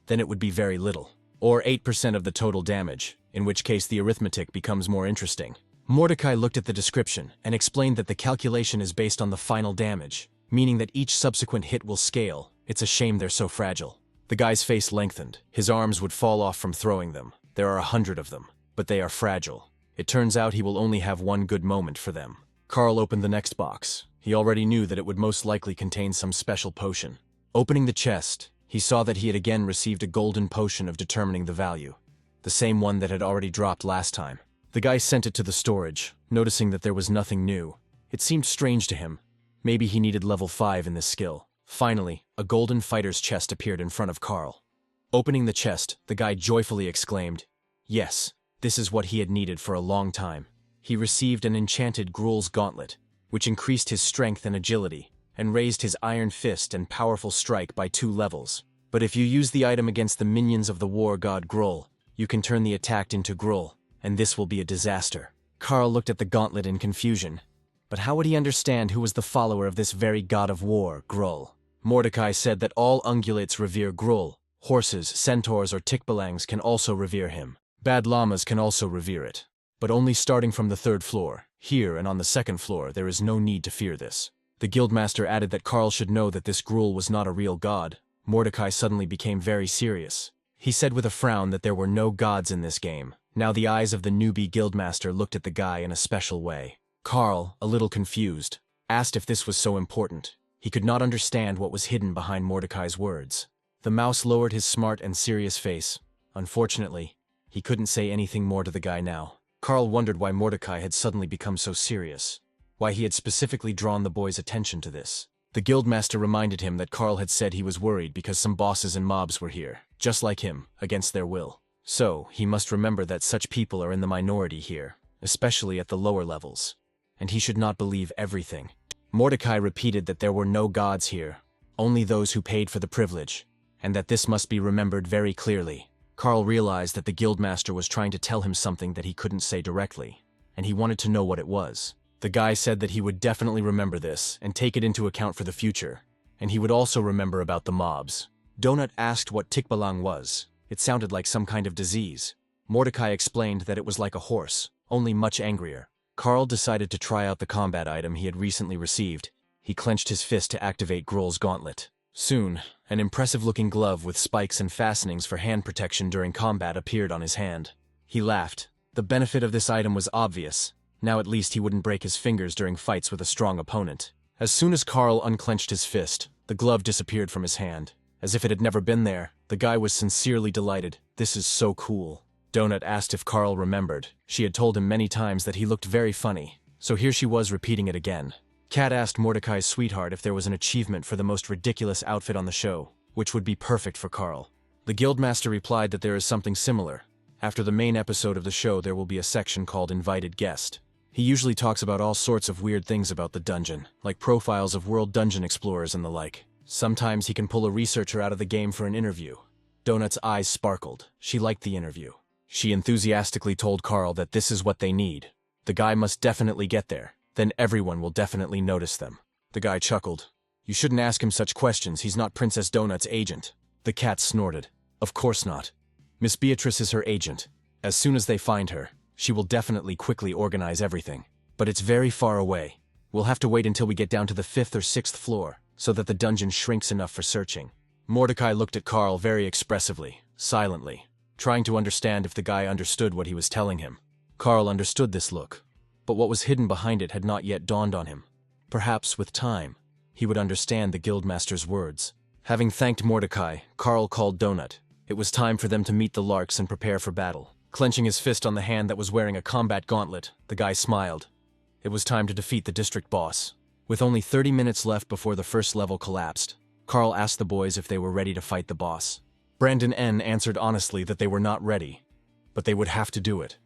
Then it would be very little. Or 8% of the total damage, in which case the arithmetic becomes more interesting. Mordecai looked at the description and explained that the calculation is based on the final damage, meaning that each subsequent hit will scale. It's a shame they're so fragile. The guy's face lengthened. His arms would fall off from throwing them. There are 100 of them, but they are fragile. It turns out he will only have one good moment for them. Carl opened the next box. He already knew that it would most likely contain some special potion. Opening the chest, he saw that he had again received a golden potion of determining the value, the same one that had already dropped last time. The guy sent it to the storage, noticing that there was nothing new. It seemed strange to him. Maybe he needed level 5 in this skill. Finally, a golden fighter's chest appeared in front of Carl. Opening the chest, the guy joyfully exclaimed, "Yes, this is what he had needed for a long time." He received an enchanted Gruul's gauntlet, which increased his strength and agility, and raised his iron fist and powerful strike by 2 levels. But if you use the item against the minions of the war god Gruul, you can turn the attack into Gruul, and this will be a disaster. Carl looked at the gauntlet in confusion. But how would he understand who was the follower of this very god of war, Gruul? Mordecai said that all ungulates revere Gruul. Horses, centaurs, or tikbalangs can also revere him. Bad llamas can also revere it. But only starting from the 3rd floor. Here and on the 2nd floor, there is no need to fear this. The guildmaster added that Carl should know that this Gruul was not a real god. Mordecai suddenly became very serious. He said with a frown that there were no gods in this game. Now the eyes of the newbie guildmaster looked at the guy in a special way. Carl, a little confused, asked if this was so important. He could not understand what was hidden behind Mordecai's words. The mouse lowered his smart and serious face. Unfortunately, he couldn't say anything more to the guy now. Carl wondered why Mordecai had suddenly become so serious, why he had specifically drawn the boy's attention to this. The guildmaster reminded him that Carl had said he was worried because some bosses and mobs were here, just like him, against their will. So, he must remember that such people are in the minority here, especially at the lower levels. And he should not believe everything. Mordecai repeated that there were no gods here, only those who paid for the privilege, and that this must be remembered very clearly. Carl realized that the guildmaster was trying to tell him something that he couldn't say directly, and he wanted to know what it was. The guy said that he would definitely remember this and take it into account for the future, and he would also remember about the mobs. Donut asked what tikbalang was. It sounded like some kind of disease. Mordecai explained that it was like a horse, only much angrier. Carl decided to try out the combat item he had recently received. He clenched his fist to activate Gruul's gauntlet. Soon, an impressive-looking glove with spikes and fastenings for hand protection during combat appeared on his hand. He laughed. The benefit of this item was obvious. Now at least he wouldn't break his fingers during fights with a strong opponent. As soon as Carl unclenched his fist, the glove disappeared from his hand. As if it had never been there, the guy was sincerely delighted. "This is so cool." Donut asked if Carl remembered. She had told him many times that he looked very funny, so here she was repeating it again. Kat asked Mordecai's sweetheart if there was an achievement for the most ridiculous outfit on the show, which would be perfect for Carl. The guildmaster replied that there is something similar, After the main episode of the show, there will be a section called Invited Guest. He usually talks about all sorts of weird things about the dungeon, like profiles of world dungeon explorers and the like. Sometimes he can pull a researcher out of the game for an interview. Donut's eyes sparkled. She liked the interview. She enthusiastically told Carl that this is what they need. The guy must definitely get there. Then everyone will definitely notice them. The guy chuckled. You shouldn't ask him such questions. He's not Princess Donut's agent. The cat snorted. Of course not. Miss Beatrice is her agent. As soon as they find her, she will definitely quickly organize everything. But it's very far away. We'll have to wait until we get down to the 5th or 6th floor, so that the dungeon shrinks enough for searching. Mordecai looked at Carl very expressively, silently, trying to understand if the guy understood what he was telling him. Carl understood this look, but what was hidden behind it had not yet dawned on him. Perhaps, with time, he would understand the guildmaster's words. Having thanked Mordecai, Carl called Donut. It was time for them to meet the Larks and prepare for battle. Clenching his fist on the hand that was wearing a combat gauntlet, the guy smiled. It was time to defeat the district boss. With only 30 minutes left before the first level collapsed, Carl asked the boys if they were ready to fight the boss. Brandon N. answered honestly that they were not ready, but they would have to do it.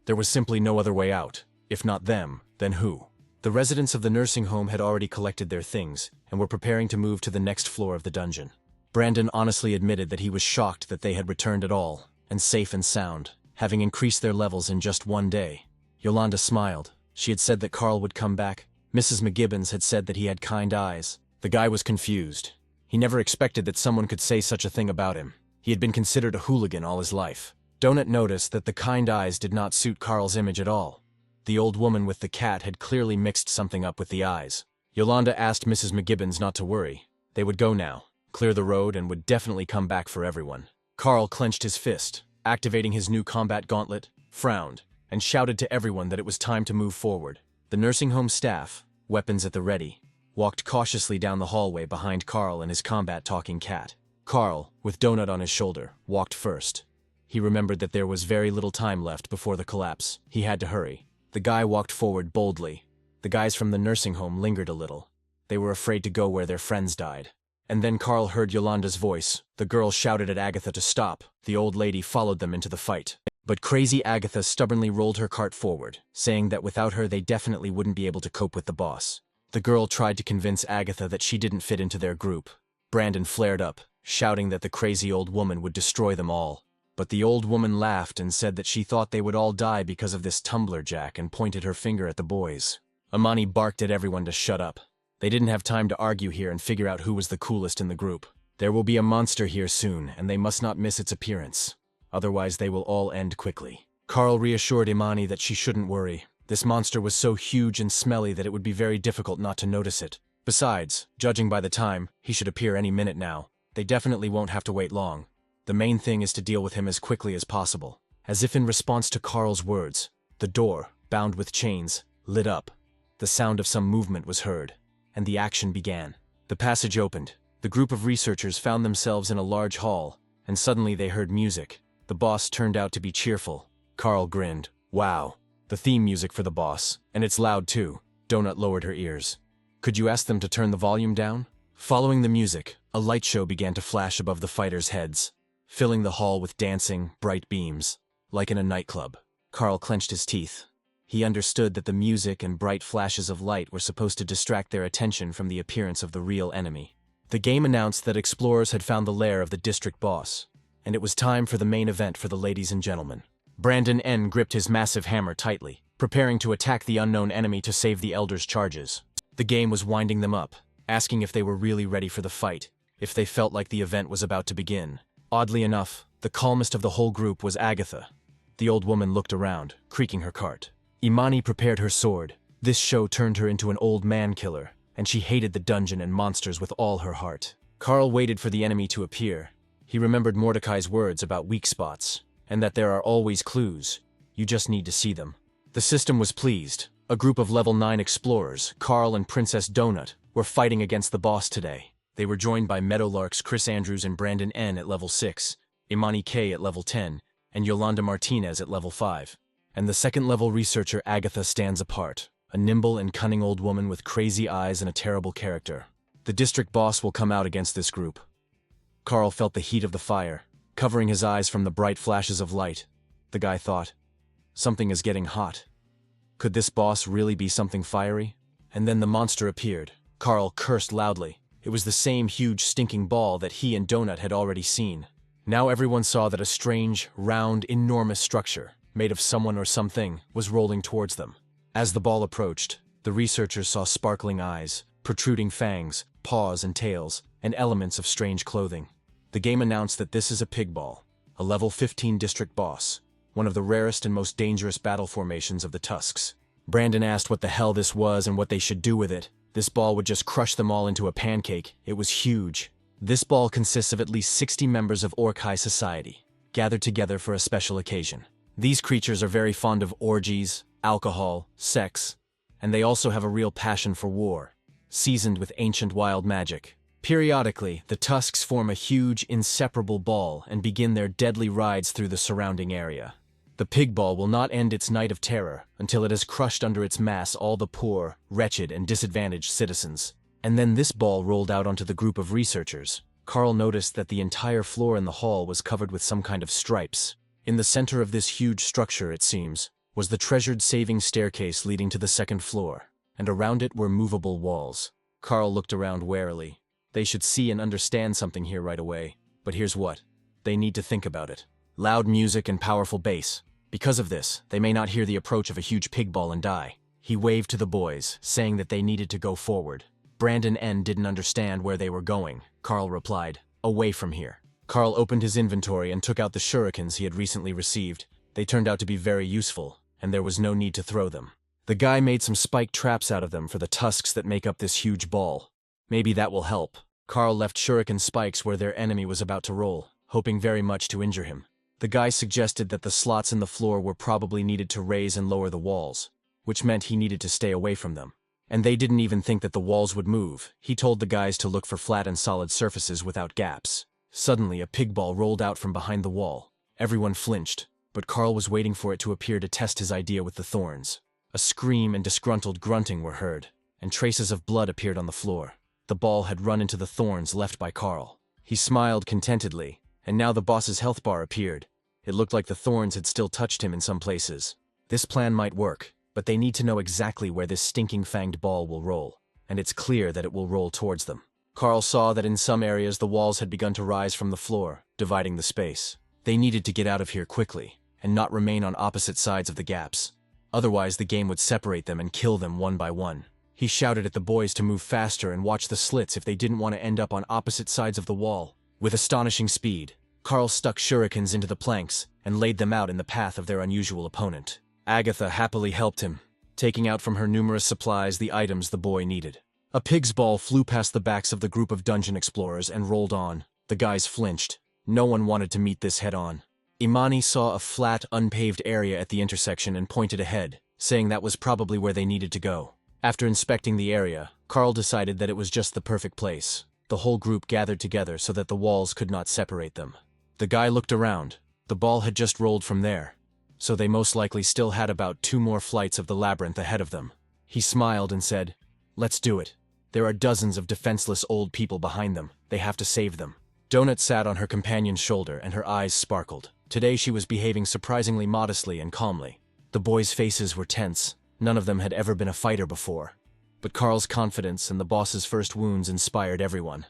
There was simply no other way out. If not them, then who? The residents of the nursing home had already collected their things and were preparing to move to the next floor of the dungeon. Brandon honestly admitted that he was shocked that they had returned at all, and safe and sound, having increased their levels in just one day. Yolanda smiled. She had said that Carl would come back. Mrs. McGibbons had said that he had kind eyes. The guy was confused. He never expected that someone could say such a thing about him. He had been considered a hooligan all his life. Donut noticed that the kind eyes did not suit Carl's image at all. The old woman with the cat had clearly mixed something up with the eyes. Yolanda asked Mrs. McGibbons not to worry. They would go now, clear the road, and would definitely come back for everyone. Carl clenched his fist, activating his new combat gauntlet, frowned, and shouted to everyone that it was time to move forward. The nursing home staff, weapons at the ready, walked cautiously down the hallway behind Carl and his combat-talking cat. Carl, with Donut on his shoulder, walked first. He remembered that there was very little time left before the collapse. He had to hurry. The guy walked forward boldly. The guys from the nursing home lingered a little. They were afraid to go where their friends died. And then Carl heard Yolanda's voice. The girl shouted at Agatha to stop. The old lady followed them into the fight. But crazy Agatha stubbornly rolled her cart forward, saying that without her they definitely wouldn't be able to cope with the boss. The girl tried to convince Agatha that she didn't fit into their group. Brandon flared up, shouting that the crazy old woman would destroy them all. But the old woman laughed and said that she thought they would all die because of this tumbler jack and pointed her finger at the boys. Amani barked at everyone to shut up. They didn't have time to argue here and figure out who was the coolest in the group. There will be a monster here soon, and they must not miss its appearance. Otherwise they will all end quickly. Carl reassured Imani that she shouldn't worry. This monster was so huge and smelly that it would be very difficult not to notice it. Besides, judging by the time, he should appear any minute now. They definitely won't have to wait long. The main thing is to deal with him as quickly as possible. As if in response to Carl's words, the door, bound with chains, lit up. The sound of some movement was heard, and the action began. The passage opened. The group of researchers found themselves in a large hall, and suddenly they heard music. The boss turned out to be cheerful. Carl grinned. Wow. The theme music for the boss, and it's loud too. Donut lowered her ears. Could you ask them to turn the volume down? Following the music, a light show began to flash above the fighters' heads, filling the hall with dancing, bright beams, like in a nightclub. Carl clenched his teeth. He understood that the music and bright flashes of light were supposed to distract their attention from the appearance of the real enemy. The game announced that explorers had found the lair of the district boss, and it was time for the main event for the ladies and gentlemen. Brandon N. gripped his massive hammer tightly, preparing to attack the unknown enemy to save the Elder's charges. The game was winding them up, asking if they were really ready for the fight, if they felt like the event was about to begin. Oddly enough, the calmest of the whole group was Agatha. The old woman looked around, creaking her cart. Imani prepared her sword. This show turned her into an old man-killer, and she hated the dungeon and monsters with all her heart. Carl waited for the enemy to appear. He remembered Mordecai's words about weak spots, and that there are always clues. You just need to see them. The system was pleased. A group of level 9 explorers, Carl and Princess Donut, were fighting against the boss today. They were joined by Meadowlarks Chris Andrews and Brandon N. at level 6, Imani K. at level 10, and Yolanda Martinez at level 5. And the second-level researcher Agatha stands apart, a nimble and cunning old woman with crazy eyes and a terrible character. The district boss will come out against this group. Carl felt the heat of the fire, covering his eyes from the bright flashes of light. the guy thought. Something is getting hot. Could this boss really be something fiery? And then the monster appeared. Carl cursed loudly. It was the same huge stinking ball that he and Donut had already seen. Now everyone saw that a strange, round, enormous structure, made of someone or something, was rolling towards them. As the ball approached, the researchers saw sparkling eyes, protruding fangs, paws and tails, and elements of strange clothing. The game announced that this is a pig ball, a level 15 district boss, one of the rarest and most dangerous battle formations of the Tusks. Brandon asked what the hell this was and what they should do with it. This ball would just crush them all into a pancake. It was huge. This ball consists of at least 60 members of Orc High Society, gathered together for a special occasion. These creatures are very fond of orgies, alcohol, sex, and they also have a real passion for war, seasoned with ancient wild magic. Periodically, the Tusks form a huge, inseparable ball and begin their deadly rides through the surrounding area. The pig ball will not end its night of terror until it has crushed under its mass all the poor, wretched, and disadvantaged citizens. And then this ball rolled out onto the group of researchers. Carl noticed that the entire floor in the hall was covered with some kind of stripes. In the center of this huge structure, it seems, was the treasured saving staircase leading to the second floor, and around it were movable walls. Carl looked around warily. They should see and understand something here right away. But here's what. They need to think about it. Loud music and powerful bass. Because of this, they may not hear the approach of a huge pig ball and die. He waved to the boys, saying that they needed to go forward. Brandon N. didn't understand where they were going. Carl replied, "Away from here." Carl opened his inventory and took out the shurikens he had recently received. They turned out to be very useful, and there was no need to throw them. The guy made some spiked traps out of them for the tusks that make up this huge ball. Maybe that will help. Carl left shuriken spikes where their enemy was about to roll, hoping very much to injure him. The guy suggested that the slots in the floor were probably needed to raise and lower the walls, which meant he needed to stay away from them. And they didn't even think that the walls would move. He told the guys to look for flat and solid surfaces without gaps. Suddenly, a pig ball rolled out from behind the wall. Everyone flinched, but Carl was waiting for it to appear to test his idea with the thorns. A scream and disgruntled grunting were heard, and traces of blood appeared on the floor. The ball had run into the thorns left by Carl. He smiled contentedly, and now the boss's health bar appeared. It looked like the thorns had still touched him in some places. This plan might work, but they need to know exactly where this stinking fanged ball will roll, and it's clear that it will roll towards them. Carl saw that in some areas the walls had begun to rise from the floor, dividing the space. They needed to get out of here quickly, and not remain on opposite sides of the gaps. Otherwise the game would separate them and kill them one by one. He shouted at the boys to move faster and watch the slits if they didn't want to end up on opposite sides of the wall. With astonishing speed, Carl stuck shurikens into the planks and laid them out in the path of their unusual opponent. Agatha happily helped him, taking out from her numerous supplies the items the boy needed. A pig's ball flew past the backs of the group of dungeon explorers and rolled on. The guys flinched. No one wanted to meet this head-on. Imani saw a flat, unpaved area at the intersection and pointed ahead, saying that was probably where they needed to go. After inspecting the area, Carl decided that it was just the perfect place. The whole group gathered together so that the walls could not separate them. The guy looked around. The ball had just rolled from there, so they most likely still had about 2 more flights of the labyrinth ahead of them. He smiled and said, "Let's do it. There are dozens of defenseless old people behind them. They have to save them." Donut sat on her companion's shoulder and her eyes sparkled. Today she was behaving surprisingly modestly and calmly. The boys' faces were tense. None of them had ever been a fighter before. But Carl's confidence and the boss's first wounds inspired everyone.